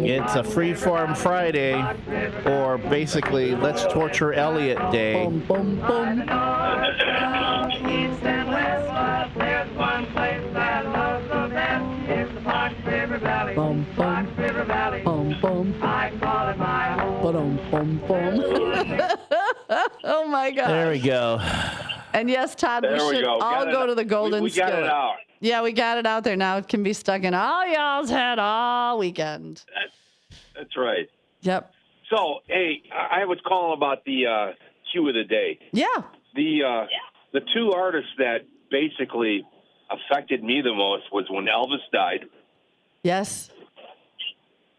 It's a Freeform Friday, or basically, let's torture Elliot Day. Bum, bum, bum, bum. I call it my home. Bum, bum. Oh my God. There we go. And yes, Todd, we should all go to the Golden Skillet. We got it out. Yeah, we got it out there now. It can be stuck in all y'all's head all weekend. That's right. Yep. So, hey, I was calling about the cue of the day. Yeah. The 2 artists that basically affected me the most was when Elvis died. Yes.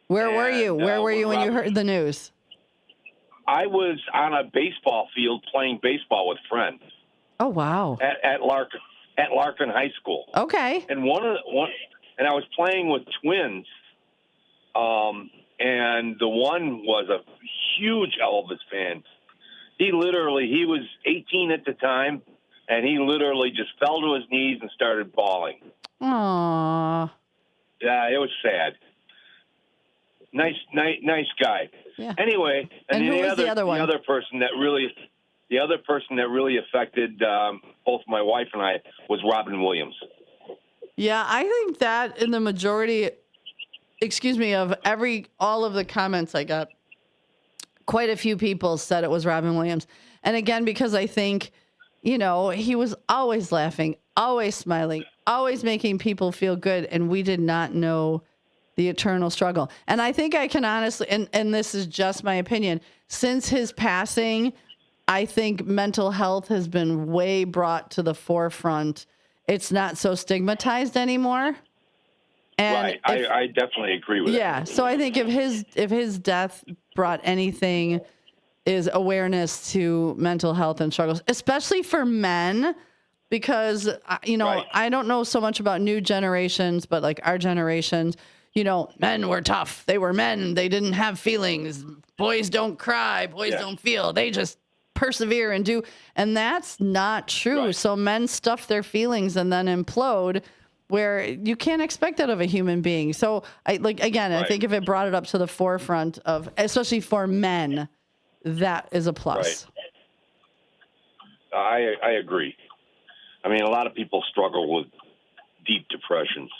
Where were you? Where were you when you heard the news? I was on a baseball field playing baseball with friends. Oh wow! At Larkin High School. Okay. And and I was playing with twins. And the one was a huge Elvis fan. He was 18 at the time, and he literally just fell to his knees and started bawling. Aww. Yeah, it was sad. Nice guy. Yeah. Anyway, and who was the other one? The other person that really affected both my wife and I was Robin Williams. Yeah, I think that in the majority, of all of the comments I got, quite a few people said it was Robin Williams. And again, because I think, he was always laughing, always smiling, always making people feel good. And we did not know The eternal struggle. And I think I can honestly, and this is just my opinion, since his passing, I think mental health has been way brought to the forefront. It's not so stigmatized anymore. And right. I definitely agree with that. Yeah. So I think if his death brought anything, is awareness to mental health and struggles, especially for men, because, right. I don't know so much about new generations, but like our generations, men were tough. They were men. They didn't have feelings. Boys don't cry. Boys don't feel. They just persevere and do. And that's not true. Right. So men stuff their feelings and then implode, where you can't expect that of a human being. So I think if it brought it up to the forefront of, especially for men, that is a plus. Right. I agree. I mean, a lot of people struggle with deep depressions.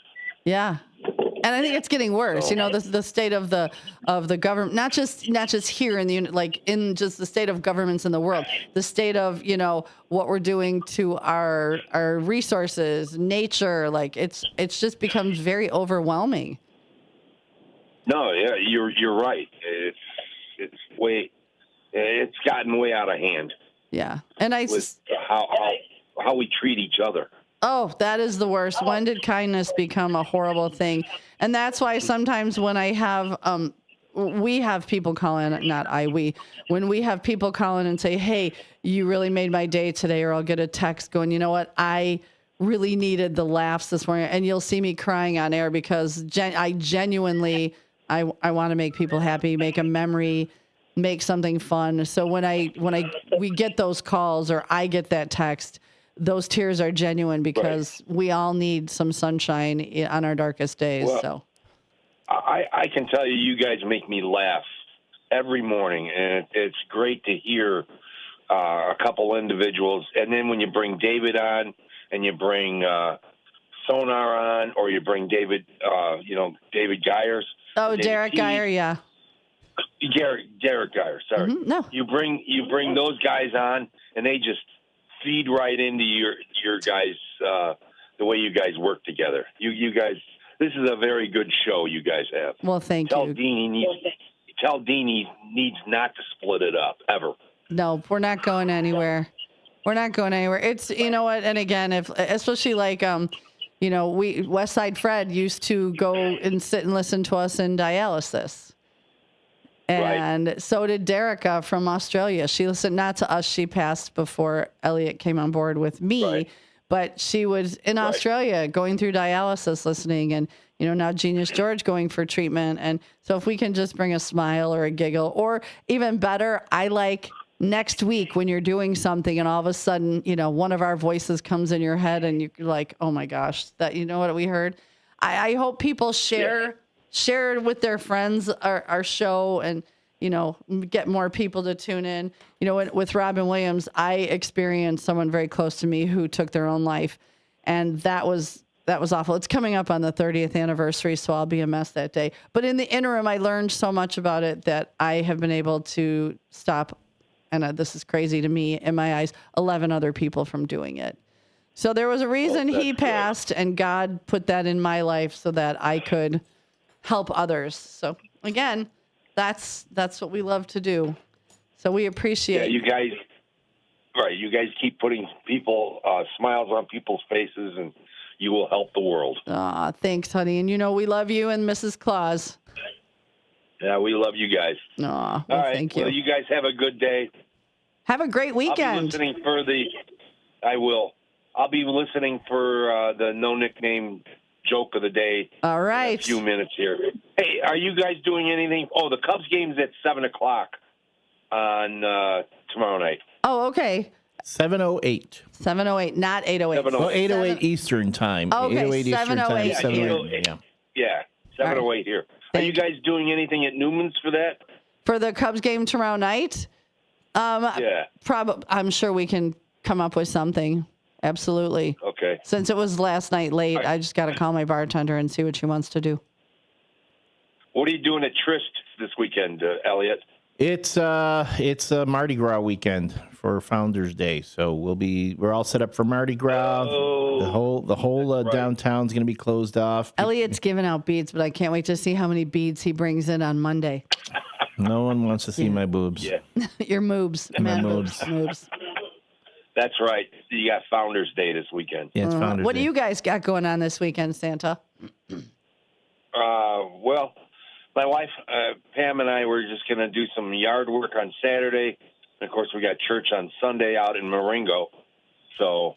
Yeah. And I think it's getting worse. So, the state of the government, not just here in in just the state of governments in the world, the state of, what we're doing to our resources, nature, it's just becomes very overwhelming. No, yeah, you're right. It's gotten way out of hand. Yeah. And with how we treat each other. Oh, that is the worst. When did kindness become a horrible thing? And that's why sometimes when I have, we have people call in, when we have people call in and say, hey, you really made my day today, or I'll get a text going, you know what, I really needed the laughs this morning. And you'll see me crying on air because I genuinely, I want to make people happy, make a memory, make something fun. So when we get those calls or I get that text, those tears are genuine because we all need some sunshine on our darkest days. Well, so I can tell you guys make me laugh every morning, and it's great to hear a couple individuals. And then when you bring David on and you bring Sonar on, or you bring David, David Geyers. Oh, Derek Geyer, yeah. Derek Geyer, sorry. Mm-hmm, no. You bring those guys on, and they just feed right into your guys, the way you guys work together. You guys, this is a very good show you guys have. Well, thank you. Tell Dean he needs not to split it up ever. No, we're not going anywhere. It's, and again, especially West Side Fred used to go and sit and listen to us in dialysis. And so did Derica from Australia. She listened not to us. She passed before Elliot came on board with me, but she was in Australia going through dialysis listening. And, now Genius George going for treatment. And so if we can just bring a smile or a giggle, or even better, I like next week when you're doing something and all of a sudden, one of our voices comes in your head and you're like, oh my gosh, that, what we heard. I hope people share with their friends our show and, get more people to tune in. With Robin Williams, I experienced someone very close to me who took their own life, and that was awful. It's coming up on the 30th anniversary, so I'll be a mess that day. But in the interim, I learned so much about it that I have been able to stop, and this is crazy to me, in my eyes, 11 other people from doing it. So there was a reason he passed, and God put that in my life so that I could help others. So again, that's what we love to do. So we appreciate. Yeah, you guys, you guys keep putting smiles on people's faces, and you will help the world. Thanks, honey. And we love you and Mrs. Claus. Yeah, we love you guys. All right. Thank you. Well, you guys have a good day. Have a great weekend. I'll be listening for I will. I'll be listening for the no nickname joke of the day. All right. In a few minutes here. Hey, are you guys doing anything? Oh, the Cubs game's at 7:00 on tomorrow night. Oh, okay. 7:08. 7:08, not 8:08. 8:08 Eastern time. Okay, 8:08 Eastern time. 7:08 Yeah, 7:08 here. Are you guys doing anything at Newman's for that? For the Cubs game tomorrow night? Yeah. I'm sure we can come up with something. Absolutely. Okay. Since it was last night late, I just got to call my bartender and see what she wants to do. What are you doing at Trist this weekend, Elliot? It's a Mardi Gras weekend for Founders Day, so we're all set up for Mardi Gras. The whole downtown's going to be closed off. Elliot's giving out beads, but I can't wait to see how many beads he brings in on Monday. No one wants to see my boobs. Yeah. Your moobs. My Man moobs. moobs. That's right. You got Founders Day this weekend. Yeah, it's Founders What Day. do you guys got going on this weekend, Santa? Well, my wife, Pam, and I were just going to do some yard work on Saturday. And, of course, we got church on Sunday out in Marengo. So,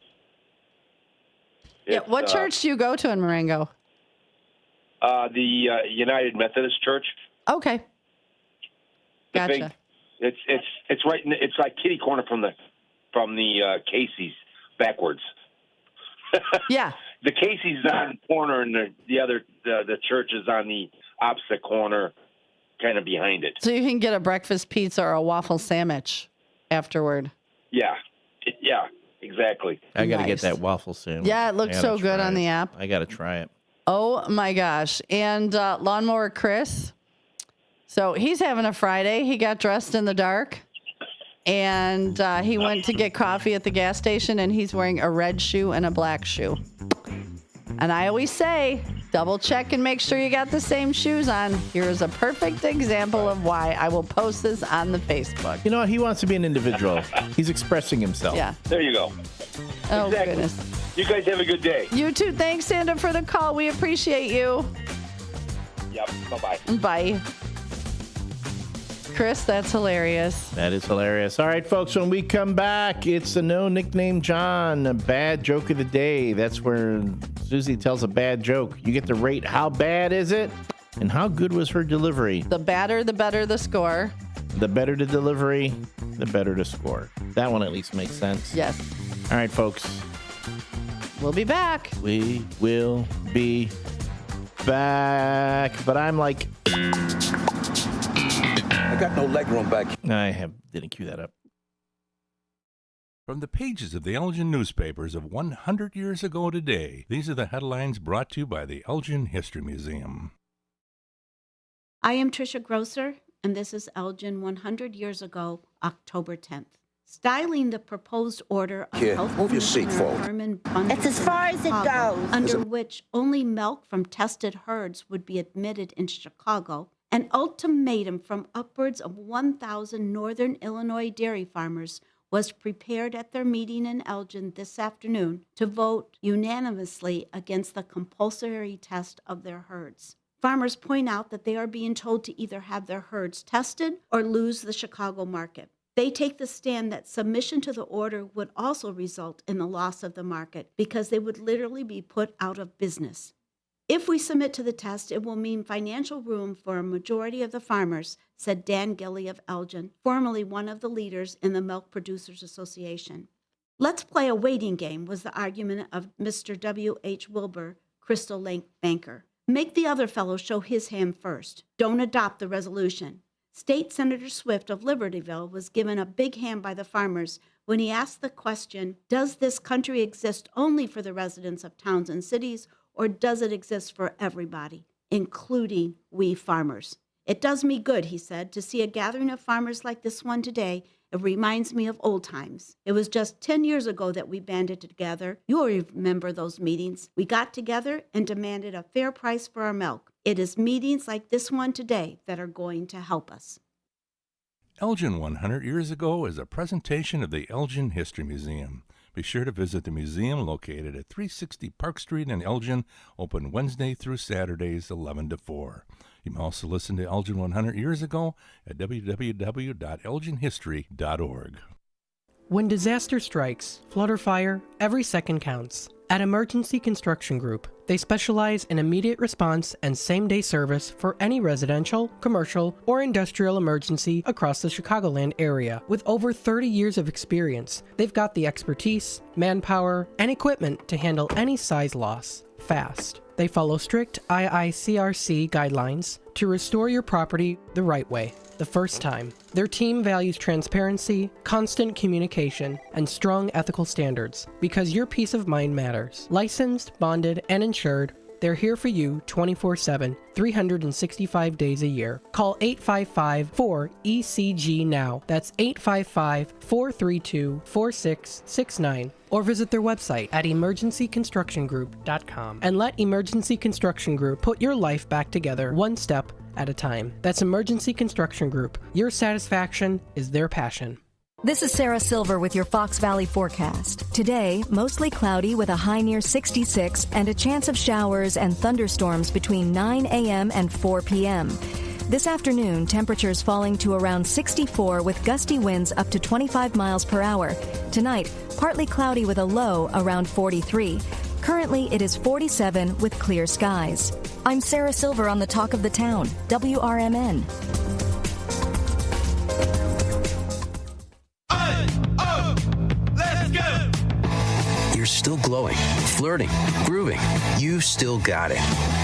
What church do you go to in Marengo? The United Methodist Church. Okay. Gotcha. It's right. It's like kitty corner from the Casey's backwards. Yeah. The Casey's on the corner, and the church is on the opposite corner, kind of behind it. So you can get a breakfast pizza or a waffle sandwich afterward. Yeah, exactly. I got to Nice. get that waffle sandwich. Yeah, it looks I gotta so good try on it. the app. I got to try it. Oh my gosh. And Lawnmower Chris. So he's having a Friday. He got dressed in the dark. And he went to get coffee at the gas station, and he's wearing a red shoe and a black shoe. And I always say, double check and make sure you got the same shoes on. Here's a perfect example of why. I will post this on the Facebook. You know what? He wants to be an individual. He's expressing himself. Yeah. There you go. Oh, Exactly. goodness. You guys have a good day. You too. Thanks, Sandra, for the call. We appreciate you. Yep. Bye-bye. Bye. Chris, that's hilarious. That is hilarious. All right, folks, when we come back, it's the No Nickname John, a bad joke of the day. That's where Susie tells a bad joke. You get to rate how bad is it and how good was her delivery. The badder, the better the score. The better the delivery, the better the score. That one at least makes sense. Yes. All right, folks. We'll be back. We will be back. But I'm like... I got no leg room back. Didn't cue that up. From the pages of the Elgin newspapers of 100 years ago today, these are the headlines brought to you by the Elgin History Museum. I am Tricia Grosser, and this is Elgin 100 years ago, October 10th. Styling the proposed order of Kid, Health move your seat forward. It's as far as it goes. Under which only milk from tested herds would be admitted in Chicago. An ultimatum from upwards of 1,000 northern Illinois dairy farmers was prepared at their meeting in Elgin this afternoon to vote unanimously against the compulsory test of their herds. Farmers point out that they are being told to either have their herds tested or lose the Chicago market. They take the stand that submission to the order would also result in the loss of the market because they would literally be put out of business. If we submit to the test, it will mean financial ruin for a majority of the farmers, said Dan Gilly of Elgin, formerly one of the leaders in the Milk Producers Association. Let's play a waiting game, was the argument of Mr. W.H. Wilbur, Crystal Lake banker. Make the other fellow show his hand first. Don't adopt the resolution. State Senator Swift of Libertyville was given a big hand by the farmers when he asked the question, does this country exist only for the residents of towns and cities, or does it exist for everybody, including we farmers? It does me good, he said, to see a gathering of farmers like this one today. It reminds me of old times. It was just 10 years ago that we banded together. You'll remember those meetings. We got together and demanded a fair price for our milk. It is meetings like this one today that are going to help us. Elgin 100 years ago is a presentation of the Elgin History Museum. Be sure to visit the museum located at 360 Park Street in Elgin, open Wednesday through Saturdays 11 to 4. You can also listen to Elgin 100 years ago at www.elginhistory.org. When disaster strikes, flood or fire, every second counts. At Emergency Construction Group, they specialize in immediate response and same-day service for any residential, commercial, or industrial emergency across the Chicagoland area. With over 30 years of experience, they've got the expertise, manpower, and equipment to handle any size loss fast. They follow strict IICRC guidelines to restore your property the right way, the first time. Their team values transparency, constant communication, and strong ethical standards because your peace of mind matters. Licensed, bonded, and insured, They're here for you 24/7, 365 days a year. Call 855-4ECG now. That's 855-432-4669. Or visit their website at emergencyconstructiongroup.com and let Emergency Construction Group put your life back together one step at a time. That's Emergency Construction Group. Your satisfaction is their passion. This is Sarah Silver with your Fox Valley forecast. Today, mostly cloudy with a high near 66 and a chance of showers and thunderstorms between 9 a.m. and 4 p.m. This afternoon, temperatures falling to around 64 with gusty winds up to 25 miles per hour. Tonight, partly cloudy with a low around 43. Currently, it is 47 with clear skies. I'm Sarah Silver on the Talk of the Town, WRMN. You're still glowing, flirting, grooving. You still got it.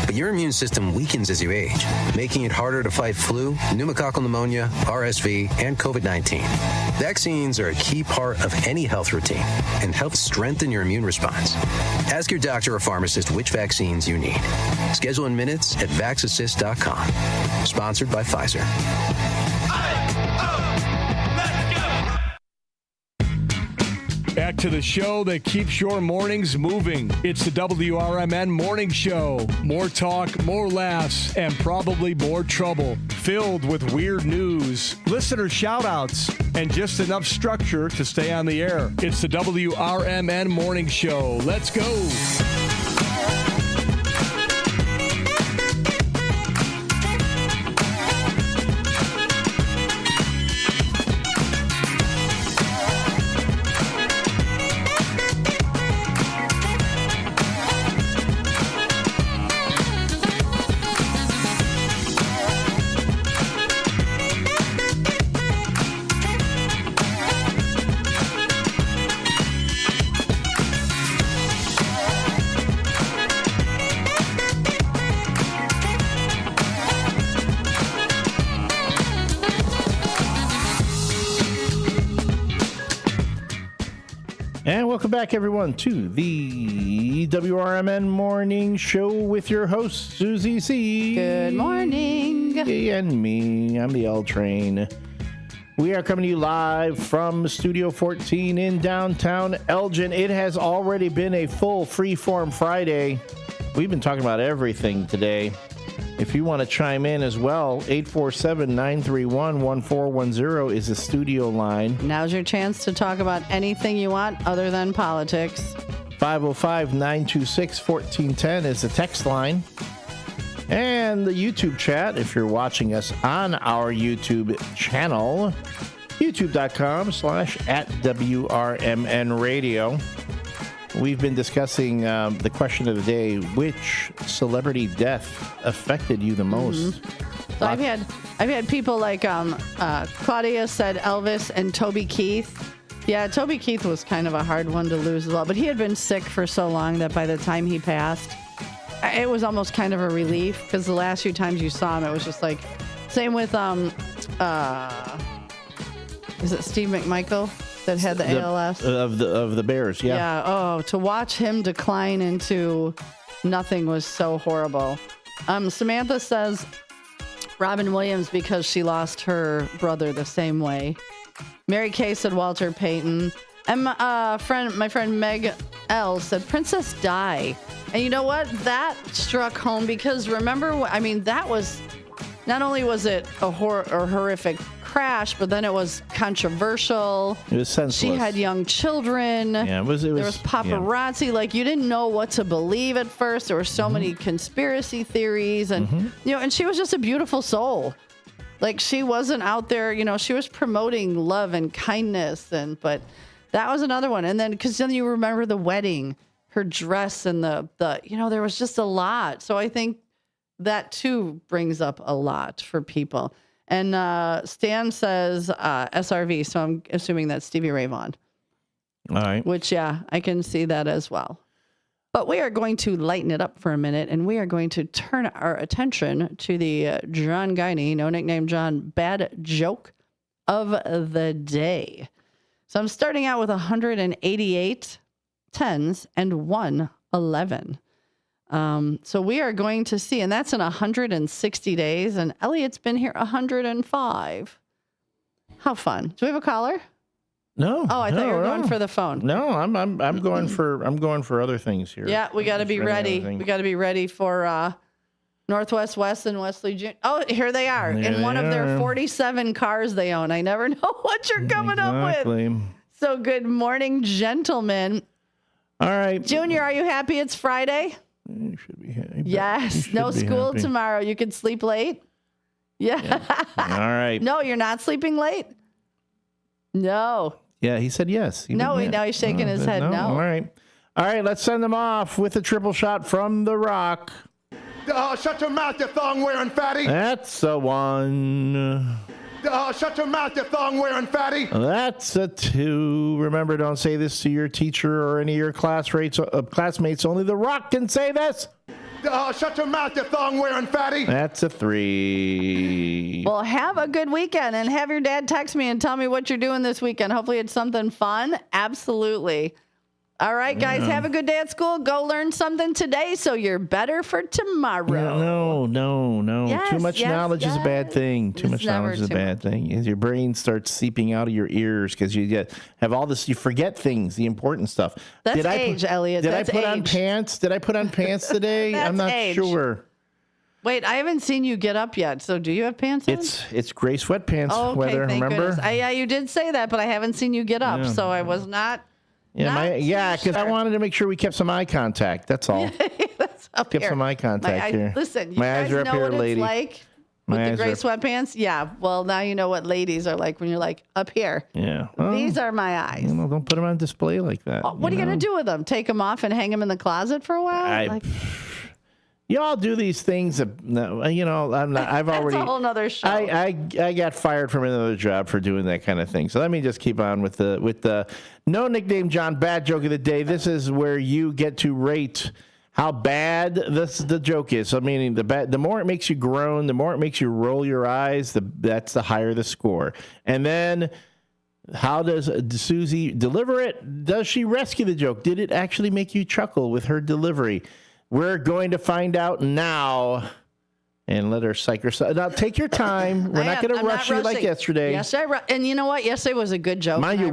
But your immune system weakens as you age, making it harder to fight flu, pneumococcal pneumonia, RSV, and COVID-19. Vaccines are a key part of any health routine and help strengthen your immune response. Ask your doctor or pharmacist which vaccines you need. Schedule in minutes at vaxassist.com. Sponsored by Pfizer. Back to the show that keeps your mornings moving. It's the WRMN Morning Show. More talk, more laughs, and probably more trouble. Filled with weird news, listener shout-outs, and just enough structure to stay on the air. It's the WRMN Morning Show. Let's go. And welcome back, everyone, to the WRMN Morning Show with your host, Susie C. Good morning. And me. I'm the L Train. We are coming to you live from Studio 14 in downtown Elgin. It has already been a full Freeform Friday. We've been talking about everything today. If you want to chime in as well, 847-931-1410 is the studio line. Now's your chance to talk about anything you want other than politics. 505-926-1410 is the text line. And the YouTube chat, if you're watching us on our YouTube channel, youtube.com/@WRMN Radio. We've been discussing the question of the day: which celebrity death affected you the most? Mm-hmm. So I've had people like Claudia said Elvis and Toby Keith. Yeah, Toby Keith was kind of a hard one to lose as well, but he had been sick for so long that by the time he passed, it was almost kind of a relief, because the last few times you saw him, it was just like, same with is it Steve McMichael that had the ALS of the Bears? Yeah. Yeah. Oh, to watch him decline into nothing was so horrible. Samantha says Robin Williams, because she lost her brother the same way. Mary Kay said Walter Payton. And my friend Meg L said Princess Di. And you know what? That struck home, because remember, that was, not only was it a horrific crash, but then it was controversial. It was senseless. She had young children. Yeah, it was there was paparazzi. Yeah. Like, you didn't know what to believe at first. There were so many conspiracy theories, and and she was just a beautiful soul. Like, she wasn't out there, she was promoting love and kindness, but that was another one. And then, because then you remember the wedding, her dress, and the there was just a lot. So I think that too brings up a lot for people. And Stan says SRV, so I'm assuming that's Stevie Ray Vaughan. All right. Which, yeah, I can see that as well. But we are going to lighten it up for a minute, and we are going to turn our attention to the John Guiney, no nickname John, bad joke of the day. So I'm starting out with 188 tens and 1 11. So we are going to see, and that's in 160 days. And Elliot's been here 105. How fun! Do we have a caller? No. Oh, I thought you were going for the phone. No, I'm going for other things here. Yeah, we got to be ready. We got to be ready for Northwest West and Wesley Junior. Oh, here they are in one of their 47 cars they own. I never know what you're coming up with. So good morning, gentlemen. All right. Junior, are you happy it's Friday? You should be happy. Yes. No school tomorrow. You can sleep late? Yeah. All right. No, you're not sleeping late? No. Yeah, he said yes. Now he's shaking his head no. All right. All right, let's send them off with a triple shot from The Rock. Shut your mouth, you thong-wearing fatty. That's a one. Shut your mouth, you thong-wearing fatty. That's a 2. Remember, don't say this to your teacher or any of your classmates. Only The Rock can say this. Shut your mouth, you thong-wearing fatty. That's a 3. Well, have a good weekend and have your dad text me and tell me what you're doing this weekend. Hopefully it's something fun. Absolutely. All right, guys, have a good day at school. Go learn something today so you're better for tomorrow. No. Yes, too much knowledge is a bad thing. Too much knowledge is a bad thing. Your brain starts seeping out of your ears because you have all this. You forget things, the important stuff. That's age, Elliot. Did I put on pants? Did I put on pants today? I'm not sure. Wait, I haven't seen you get up yet. So do you have pants on? It's gray sweatpants weather, thank remember? Goodness. Yeah, you did say that, but I haven't seen you get up. So I was not... because I wanted to make sure we kept some eye contact. That's all. That's up kept here. some eye contact here. Listen, you my guys eyes are up know here, what lady. It's like with the gray sweatpants? Yeah. Well, now you know what ladies are like when you're like, up here. Yeah. These are my eyes. Don't put them on display like that. What are you going to do with them? Take them off and hang them in the closet for a while? Y'all do these things. I've already. That's a whole nother show. I got fired from another job for doing that kind of thing. So let me just keep on with the no nickname John bad joke of the day. This is where you get to rate how bad the joke is. So meaning the more it makes you groan, the more it makes you roll your eyes, that's the higher the score. And then how does Susie deliver it? Does she rescue the joke? Did it actually make you chuckle with her delivery? We're going to find out now, and let her psych herself. Now, take your time. We're not going to rush you like yesterday. Yes, and you know what? Yesterday was a good joke. Mind you,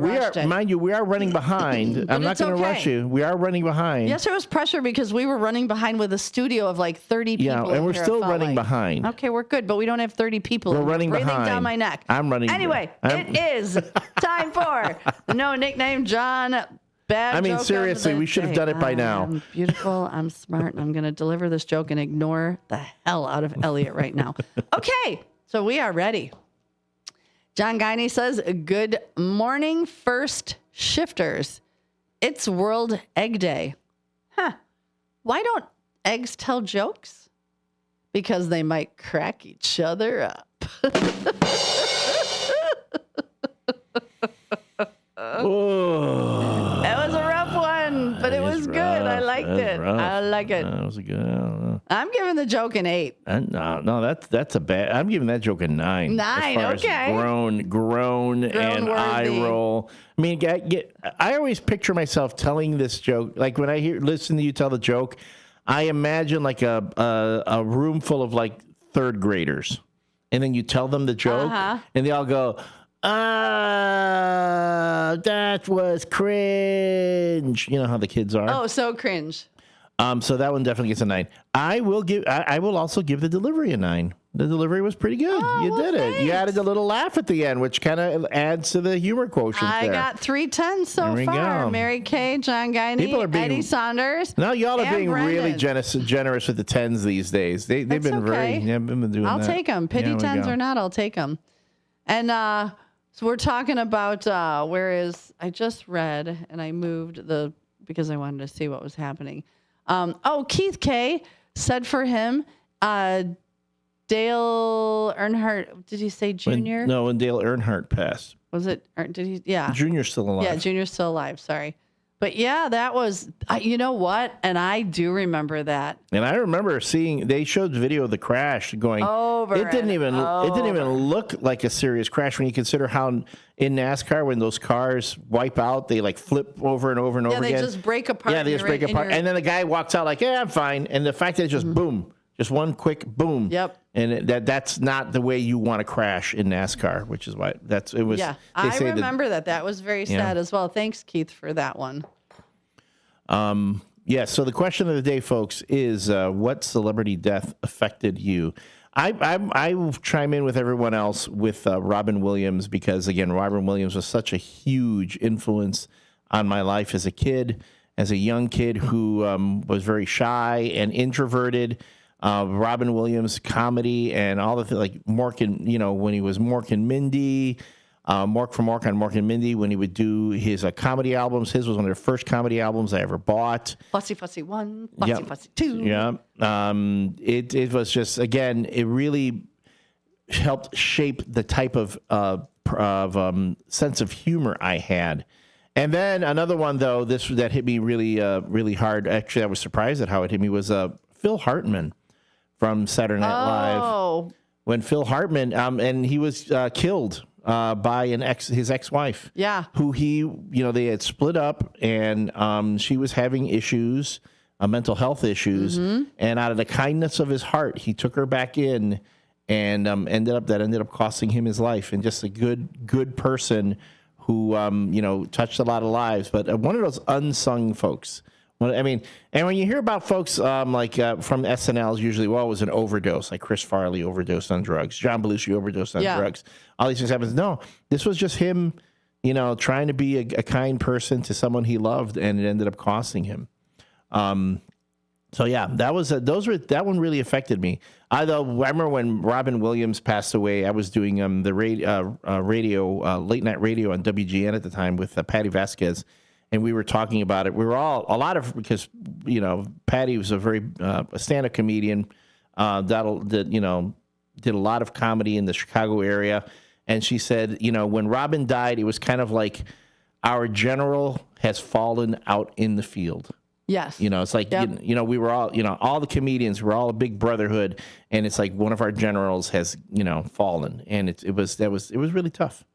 we are running behind. I'm not going to rush you. We are running behind. Yesterday was pressure because we were running behind with a studio of like 30 people. Yeah, and we're still running behind. Okay, we're good, but we don't have 30 people. We're running behind. Breathing down my neck. I'm running. Anyway, it is time for no nickname John. Seriously, we should have done it by now. I'm beautiful, I'm smart, and I'm going to deliver this joke and ignore the hell out of Elliot right now. Okay, so we are ready. John Guiney says, good morning, first shifters. It's World Egg Day. Why don't eggs tell jokes? Because they might crack each other up. Whoa. That was a rough one, but it was good. I liked it. I like it. That was a good. I don't know. I'm giving the joke an 8. No, that's a bad. I'm giving that joke a 9. 9, as far okay. As groan and eye roll. I mean, I always picture myself telling this joke. Like when I listen to you tell the joke, I imagine like a room full of like 3rd graders, and then you tell them the joke, and they all go, that was cringe. You know how the kids are. Oh, so cringe. So that one definitely gets a 9. I will also give the delivery a 9. The delivery was pretty good. You did it. You added a little laugh at the end, which kind of adds to the humor quotient I there. got 3 10s so far. Go. Mary Kay, John Guiney, Eddie Saunders. No, y'all are being Brendan. really generous with the 10s these days. They've been okay. I've been doing I'll that. take them. Pity 10s or not, I'll take them. And so we're talking about I just read and I moved because I wanted to see what was happening. Keith K said for him, Dale Earnhardt, did he say Junior? When Dale Earnhardt passed. Was it, did he? Yeah. Junior's still alive. Yeah, Junior's still alive, sorry. But yeah, that was, you know what? And I do remember that. And I remember they showed video of the crash going, it didn't even look like a serious crash when you consider how in NASCAR, when those cars wipe out, they like flip over and over and over again. Yeah, they just break apart. Yeah, they just break apart. And then the guy walks out like, yeah, I'm fine. And the fact that it's just boom, just one quick boom. Yep. And that's not the way you want to crash in NASCAR, which is why it was. Yeah, I remember that. That was very sad as well. Thanks, Keith, for that one. So the question of the day, folks, is what celebrity death affected you? I chime in with everyone else with Robin Williams because, again, Robin Williams was such a huge influence on my life as a kid, as a young kid who was very shy and introverted. Robin Williams comedy and all the like Mork and when he was Mork and Mindy, Mork from Mork on Mork and Mindy, when he would do his comedy albums. His was one of the first comedy albums I ever bought. Fussy Fussy 1, Fussy Fussy 2. Yeah. It was just, again, it really helped shape the type of sense of humor I had. And then another one, though, that hit me really, really hard. Actually, I was surprised at how it hit me was Phil Hartman from Saturday Night Live. When Phil Hartman, and he was killed by his ex-wife. Yeah. Who they had split up, and she was having issues, mental health issues, and out of the kindness of his heart, he took her back in, and ended up costing him his life. And just a good person who touched a lot of lives, but one of those unsung folks. I mean, and when you hear about folks from SNL, usually, it was an overdose, like Chris Farley overdosed on drugs, John Belushi overdosed on drugs. All these things happen. No, this was just him, trying to be a kind person to someone he loved, and it ended up costing him. So yeah, that one really affected me. I remember when Robin Williams passed away. I was doing the radio late night radio on WGN at the time with Patty Vasquez. And we were talking about it. We were because Patty was a stand-up comedian did a lot of comedy in the Chicago area. And she said, when Robin died, it was kind of like our general has fallen out in the field. Yes. It's like, we were all the comedians were all a big brotherhood. And it's like one of our generals has, fallen. And it was really tough.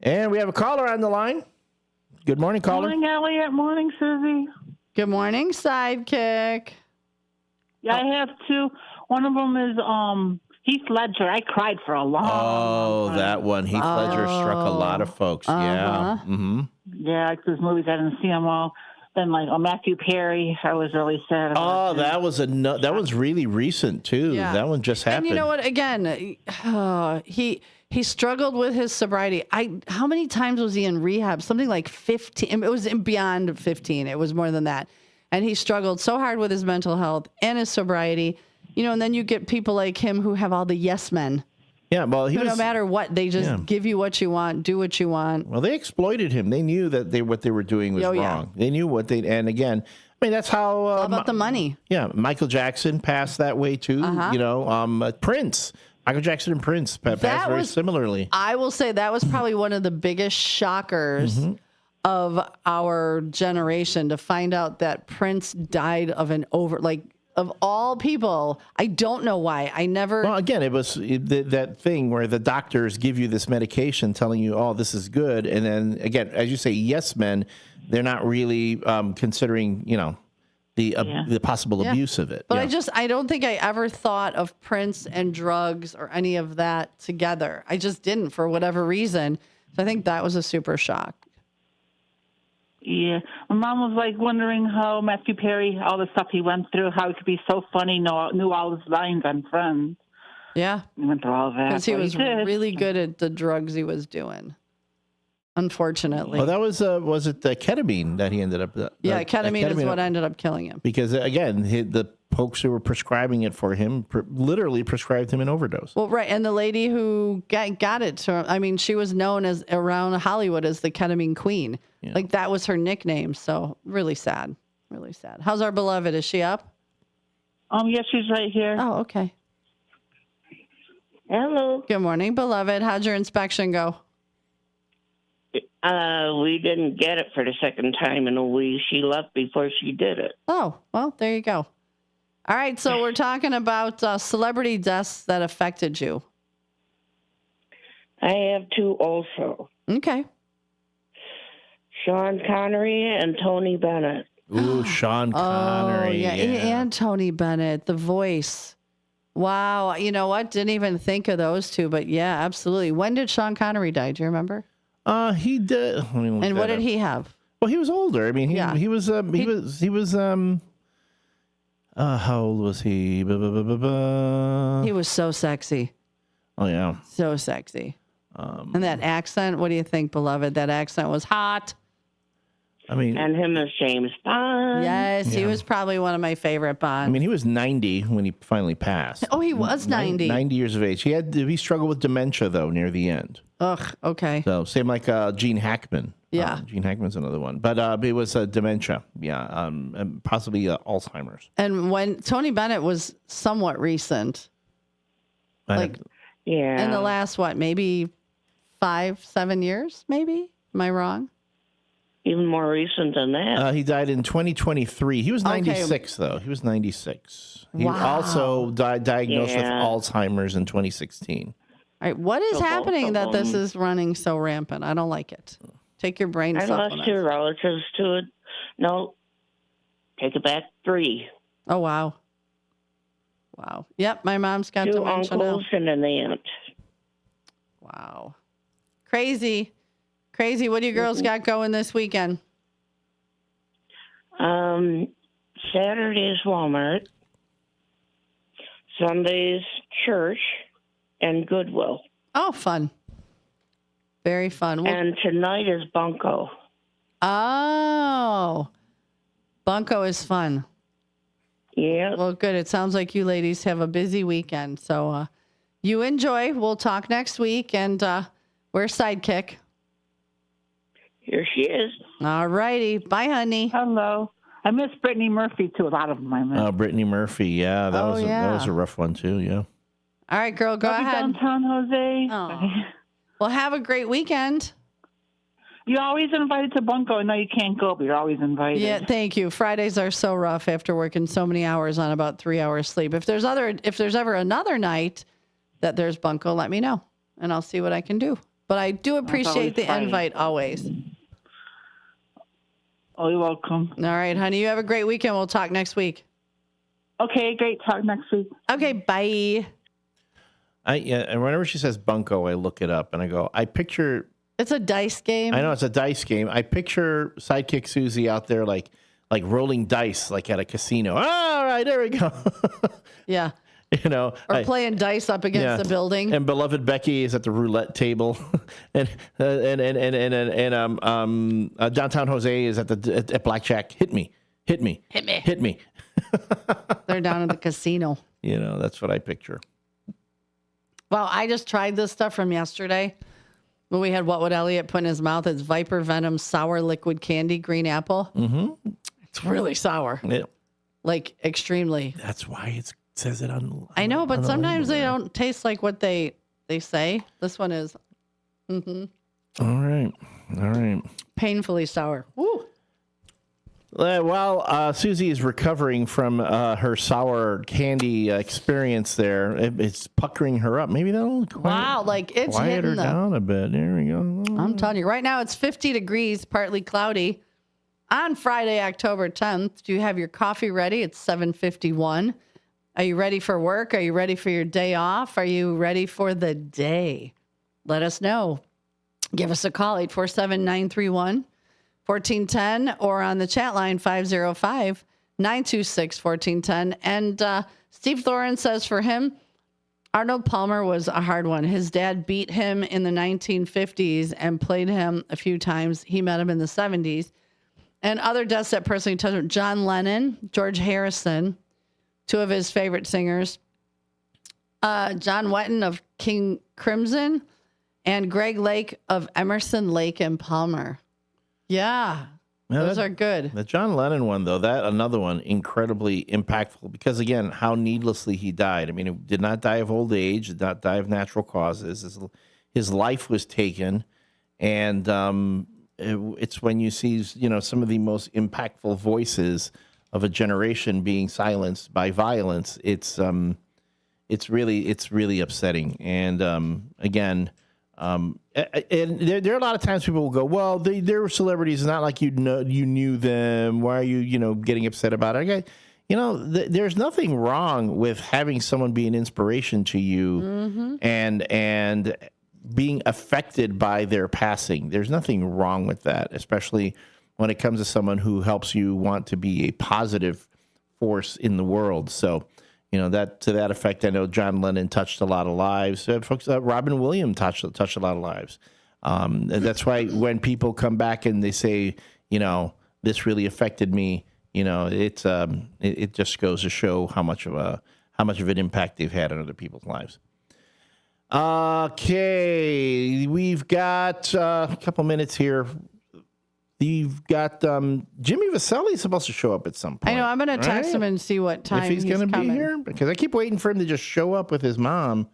And we have a caller on the line. Good morning, caller. Morning, Elliot. Morning, Susie. Good morning, sidekick. Yeah, I have two. One of them is Heath Ledger. I cried for a long time. That one. Heath Ledger struck a lot of folks. Yeah. Mm-hmm. Yeah, those movies, I didn't see them all. Then, Matthew Perry, I was really sad about. That was really recent, too. Yeah. That one just happened. And you know what? Again, he struggled with his sobriety. How many times was he in rehab? Something like 15. It was beyond 15. It was more than that. And he struggled so hard with his mental health and his sobriety. And then you get people like him who have all the yes men. Yeah, well, no matter what, they just give you what you want, do what you want. Well, they exploited him. They knew that what they were doing was wrong. They knew and again, I mean, that's how. All about the money. Yeah, Michael Jackson passed that way too. Prince. Michael Jackson and Prince passed very similarly. I will say that was probably one of the biggest shockers of our generation, to find out that Prince died of of all people. I don't know why. Well, again, it was that thing where the doctors give you this medication telling you, oh, this is good. And then, again, as you say, yes men, they're not really considering, the possible abuse of it. But I don't think I ever thought of Prince and drugs or any of that together. I just didn't, for whatever reason. So I think that was a super shock. Yeah. My mom was wondering how Matthew Perry, all the stuff he went through, how he could be so funny, knew all his lines on Friends. Yeah. He went through all that. Because he was really good at the drugs he was doing. Unfortunately. Well, that was it the ketamine that he ended up? Ketamine is what ended up killing him. Because, again, the folks who were prescribing it for him literally prescribed him an overdose. Well, right. And the lady who got it, she was known as around Hollywood as the ketamine queen. Yeah. That was her nickname. So really sad. Really sad. How's our beloved? Is she up? Yes, she's right here. Oh, okay. Hello. Good morning, beloved. How'd your inspection go? We didn't get it for the second time, and she left before she did it. Oh, well, there you go. All right, so we're talking about celebrity deaths that affected you. I have two also. Okay. Sean Connery and Tony Bennett. Ooh, Sean Connery. Oh, yeah, and Tony Bennett, the voice. Wow, you know what? Didn't even think of those two, but yeah, absolutely. When did Sean Connery die? Do you remember? He did. And what did he have? Well, he was older. I mean, he was how old was he? He was so sexy. Oh yeah, so sexy. And that accent. What do you think, beloved? That accent was hot. I mean, and him as James Bond. Yes, he was probably one of my favorite Bonds. I mean, he was 90 when he finally passed. Oh, he was 90. 90 years of age. He struggled with dementia though near the end. Ugh. Okay. So same like Gene Hackman. Yeah. Gene Hackman's another one, but it was dementia. Yeah. And possibly Alzheimer's. And when Tony Bennett was somewhat recent, in the last maybe 5-7 years, maybe. Am I wrong? Even more recent than that. He died in 2023. He was 96, though. He was 96. He also diagnosed with Alzheimer's in 2016. All right. What is happening that this is running so rampant? I don't like it. Take your brain supplements. I lost 2 relatives to it. No. Take it back 3. Oh, wow. Wow. Yep, my mom's got 2 dementia now. uncles and an aunt. Wow. Crazy. Crazy. What do you girls got going this weekend? Saturday's Walmart. Sunday's church and Goodwill. Oh, fun. Very fun. And tonight is Bunko. Oh. Bunko is fun. Yeah. Well, good. It sounds like you ladies have a busy weekend. So you enjoy. We'll talk next week. And we're Sidekick. Here she is. All righty. Bye, honey. Hello. I miss Brittany Murphy, too. A lot of them I miss. Oh, Brittany Murphy. Yeah, that was a rough one, too. Yeah. All right, girl. Go ahead. Downtown, Jose. Oh. Well, have a great weekend. You're always invited to Bunko. I know you can't go, but you're always invited. Yeah, thank you. Fridays are so rough after working so many hours on about 3 hours sleep. If there's ever another night that there's Bunko, let me know, and I'll see what I can do. But I do appreciate the invite always. Oh, you're welcome. All right, honey. You have a great weekend. We'll talk next week. Okay, great. Talk next week. Okay, bye. And whenever she says Bunko, I look it up and I go, I picture. It's a dice game. I know it's a dice game. I picture Sidekick Susie out there like rolling dice like at a casino. All right, there we go. Yeah. You know, or playing dice up against the building. And beloved Becky is at the roulette table, and downtown Jose is at blackjack. Hit me. They're down at the casino. You know, that's what I picture. Well, I just tried this stuff from yesterday. When we had what would Elliot put in his mouth? It's Viper Venom sour liquid candy, green apple. Mm-hmm. It's really sour. Yeah. Like extremely. That's why it says it on. I know, but sometimes they there. don't taste like what they say. This one is. Mm-hmm. All right. Painfully sour. Woo. While Susie is recovering from her sour candy experience there, it's puckering her up. Maybe that'll it's quiet hitting her down a bit. There we go. I'm telling you, right now it's 50 degrees, partly cloudy. On Friday, October 10th, do you have your coffee ready? It's 7:51. Are you ready for work? Are you ready for your day off? Are you ready for the day? Let us know. Give us a call, 847-931-1410, or on the chat line, 505-926-1410. And Steve Thoren says for him, Arnold Palmer was a hard one. His dad beat him in the 1950s and played him a few times. He met him in the 70s. And other deaths that personally touched him, John Lennon, George Harrison, two of his favorite singers, John Wetton of King Crimson, and Greg Lake of Emerson, Lake and Palmer. Yeah, those are good. The John Lennon one, though, another one, incredibly impactful because, again, how needlessly he died. I mean, he did not die of old age, did not die of natural causes. His life was taken, and it's when you see, some of the most impactful voices of a generation being silenced by violence. It's really upsetting. And again, and there are a lot of times people will go, well, they're celebrities. It's not like you knew them. Why are you getting upset about it? Okay. There's nothing wrong with having someone be an inspiration to you and being affected by their passing. There's nothing wrong with that, especially when it comes to someone who helps you want to be a positive force in the world. So, that to that effect, I know John Lennon touched a lot of lives. Folks, Robin Williams touched a lot of lives. That's why when people come back and they say, this really affected me, it just goes to show how much of an impact they've had on other people's lives. Okay, we've got a couple minutes here. You've got Jimmy Vasselli's supposed to show up at some point. I know. I'm going to text him and see what time if he's going to be here, because I keep waiting for him to just show up with his mom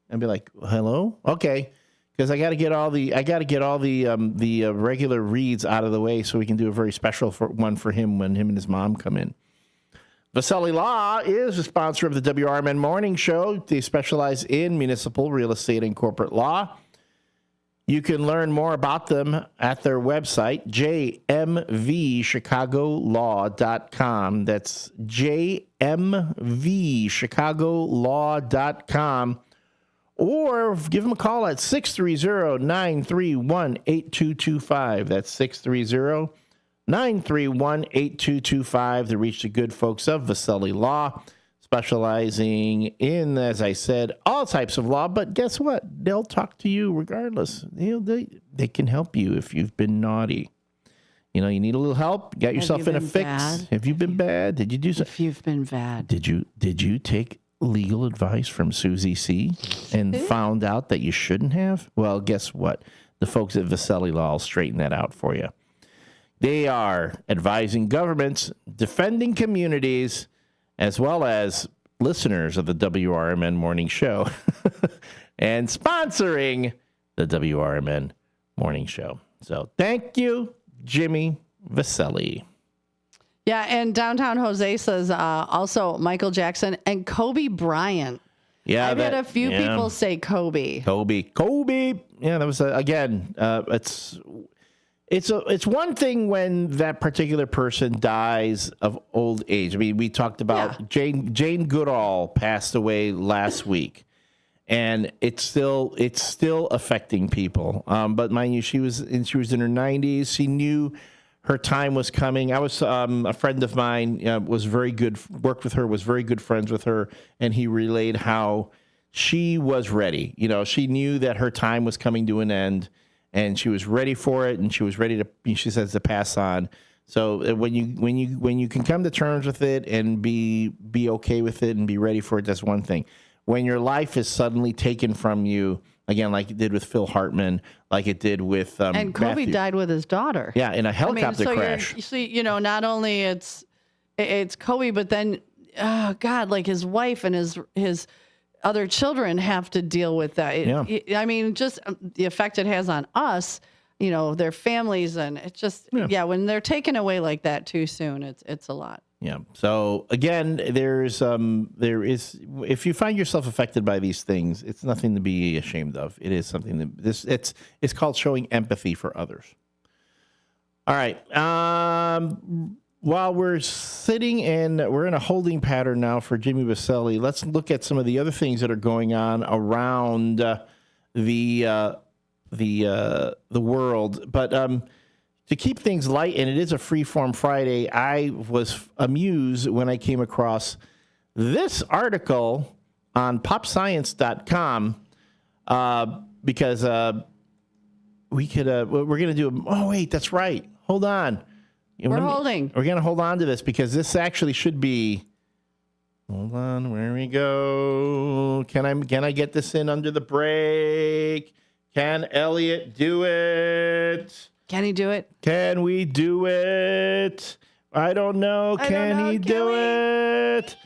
and be like, "Hello, okay," because I got to get all the regular reads out of the way so we can do a very special one for him when him and his mom come in. Vasselli Law is a sponsor of the WRMN Morning Show. They specialize in municipal real estate and corporate law. You can learn more about them at their website, jmvchicagolaw.com. That's jmvchicagolaw.com. Or give them a call at 630-931-8225. That's 630-931-8225 to reach the good folks of Vasselli Law, specializing in, as I said, all types of law. But guess what? They'll talk to you regardless. They can help you if you've been naughty. You need a little help. Got yourself in a fix. Bad? Have you been bad? Did you do something? If you've been bad. Did you take legal advice from Susie C. and found out that you shouldn't have? Well, guess what? The folks at Vasselli Law will straighten that out for you. They are advising governments, defending communities, as well as listeners of the WRMN Morning Show and sponsoring the WRMN Morning Show. So thank you, Jimmy Vasselli. Yeah, and Downtown Jose says also Michael Jackson and Kobe Bryant. Yeah, I've had a few people say Kobe. Kobe. Yeah, that was again. It's one thing when that particular person dies of old age. I mean, we talked about Jane Goodall passed away last week, and it's still affecting people. But mind you, she was in her 90s. She knew her time was coming. I was a friend of mine was very good, worked with her, was very good friends with her, and he relayed how she was ready. She knew that her time was coming to an end, and she was ready for it, and she was ready to, she says, to pass on. So when you can come to terms with it and be okay with it and be ready for it, that's one thing. When your life is suddenly taken from you, again, like it did with Phil Hartman, like it did with and Kobe Matthew. died with his daughter. Yeah, in a helicopter crash. You see, not only it's Kobe, but then, oh God, like his wife and his other children have to deal with that. I mean, just the effect it has on us, their families, and it's just, when they're taken away like that too soon, it's a lot. Yeah. So again, there is, if you find yourself affected by these things, it's nothing to be ashamed of. It is something that it's called showing empathy for others. All right. While we're sitting we're in a holding pattern now for Jimmy Vasselli, let's look at some of the other things that are going on around the world. But to keep things light, and it is a Freeform Friday, I was amused when I came across this article on popscience.com because we're going to do oh, wait, that's right. Hold on. We're going to hold on to this because this actually should be, hold on, where we go. Can I get this in under the break? Can Elliot do it? Can he do it? Can we do it? I don't know. Can he do it?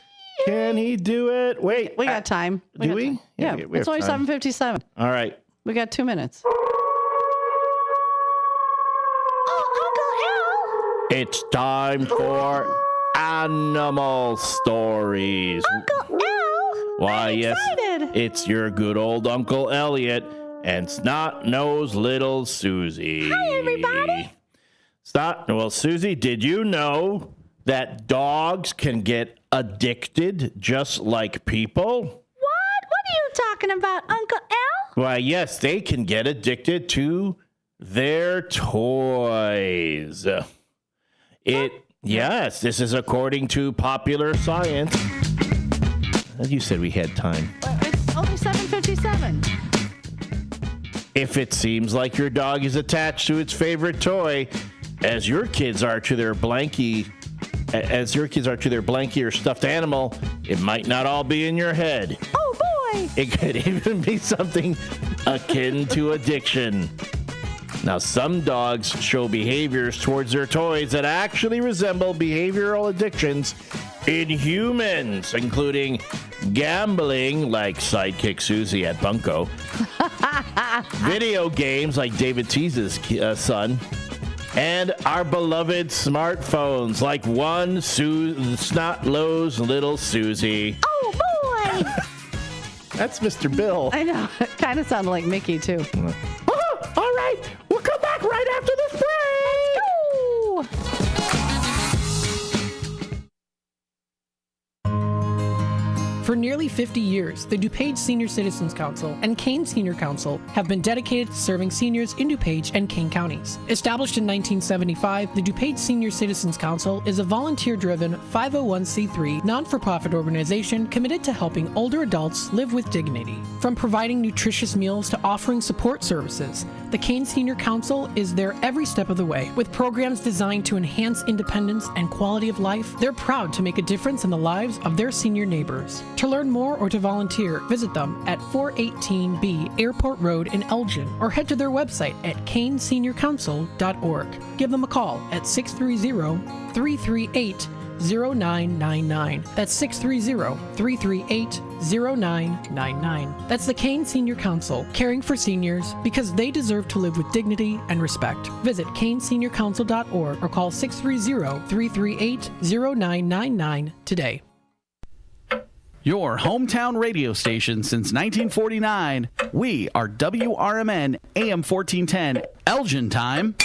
Can he do it? Wait. We got time. Do we? Yeah. It's only 7:57. All right. We got 2 minutes. It's time for Animal Stories. Uncle El! Why, I'm yes, excited. it's your good old Uncle Elliot and snot-nosed little Susie. Hi, everybody. Well, Susie, did you know that dogs can get addicted just like people? What? What are you talking about, Uncle El? Why, yes, they can get addicted to their toys. Yes, this is according to Popular Science. You said we had time. It's only 7:57. If it seems like your dog is attached to its favorite toy, as your kids are to their blankie or stuffed animal, it might not all be in your head. Oh, boy. It could even be something akin to addiction. Now, some dogs show behaviors towards their toys that actually resemble behavioral addictions in humans, including gambling, like Sidekick Susie at Bunko, video games like David Tease's son, and our beloved smartphones like one snot-nosed little Susie. Oh, boy! That's Mr. Bill. I know. It kind of sounded like Mickey, too. All right. We'll come back right after this break. Let's go! For nearly 50 years, the DuPage Senior Citizens Council and Kane Senior Council have been dedicated to serving seniors in DuPage and Kane counties. Established in 1975, the DuPage Senior Citizens Council is a volunteer-driven 501c3 non-for-profit organization committed to helping older adults live with dignity. From providing nutritious meals to offering support services, the Kane Senior Council is there every step of the way. With programs designed to enhance independence and quality of life, they're proud to make a difference in the lives of their senior neighbors. To learn more or to volunteer, visit them at 418B Airport Road in Elgin or head to their website at caneseniorcouncil.org. Give them a call at 630-338-0999. That's 630-338-0999. That's the Kane Senior Council, caring for seniors because they deserve to live with dignity and respect. Visit caneseniorcouncil.org or call 630-338-0999 today. Your hometown radio station since 1949. We are WRMN AM 1410, Elgin time.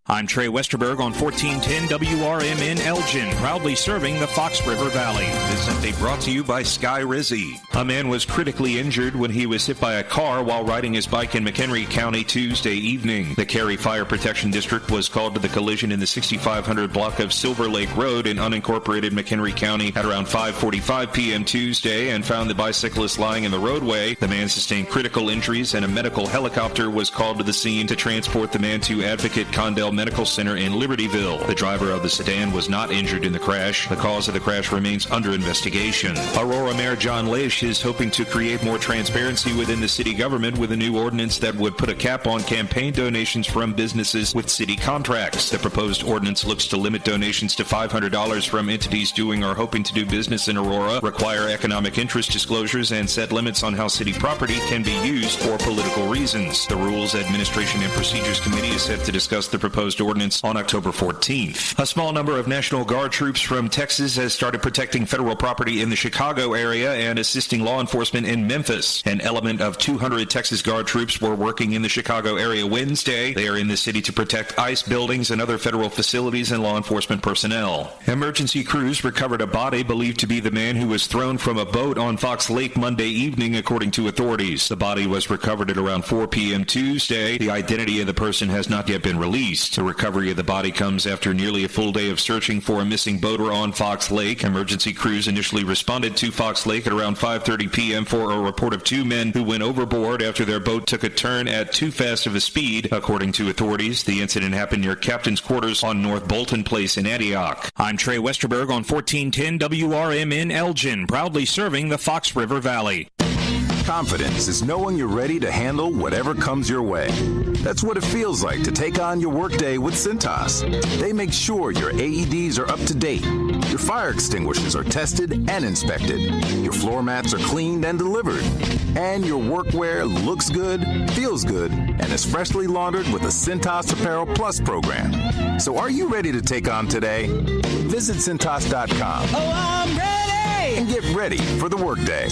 I'm Trey Westerberg on 1410 WRMN Elgin, proudly serving the Fox River Valley. This update brought to you by Sky Rizzi. A man was critically injured when he was hit by a car while riding his bike in McHenry County Tuesday evening. The Cary Fire Protection District was called to the collision in the 6500 block of Silver Lake Road in unincorporated McHenry County at around 5:45 p.m. Tuesday and found the bicyclist lying in the roadway. The man sustained critical injuries and a medical helicopter was called to the scene to transport the man to Advocate Condell Medical Center in Libertyville. The driver of the sedan was not injured in the crash. The cause of the crash remains under investigation. Aurora Mayor John Leish is hoping to create more transparency within the city government with a new ordinance that would put a cap on campaign donations from businesses with city contracts. The proposed ordinance looks to limit donations to $500 from entities doing or hoping to do business in Aurora, require economic interest disclosures, and set limits on how city property can be used for political reasons. The Rules, Administration, and Procedures Committee is set to discuss the proposed ordinance on October 14th. A small number of National Guard troops from Texas has started protecting federal property in the Chicago area and assisting law enforcement in Memphis. An element of 200 Texas Guard troops were working in the Chicago area Wednesday. They are in the city to protect ICE buildings and other federal facilities and law enforcement personnel. Emergency crews recovered a body believed to be the man who was thrown from a boat on Fox Lake Monday evening, according to authorities. The body was recovered at around 4 p.m. Tuesday. The identity of the person has not yet been released. The recovery of the body comes after nearly a full day of searching for a missing boater on Fox Lake. Emergency crews initially responded to Fox Lake at around 5:30 p.m. for a report of two men who went overboard after their boat took a turn at too fast of a speed. According to authorities, the incident happened near Captain's Quarters on North Bolton Place in Antioch. I'm Trey Westerberg on 1410 WRMN Elgin, proudly serving the Fox River Valley. Confidence is knowing you're ready to handle whatever comes your way. That's what it feels like to take on your workday with Cintas. They make sure your AEDs are up to date, your fire extinguishers are tested and inspected, your floor mats are cleaned and delivered, and your workwear looks good, feels good, and is freshly laundered with the Cintas Apparel Plus program. So are you ready to take on today? Visit Cintas.com. Oh, I'm ready! And get ready for the workday.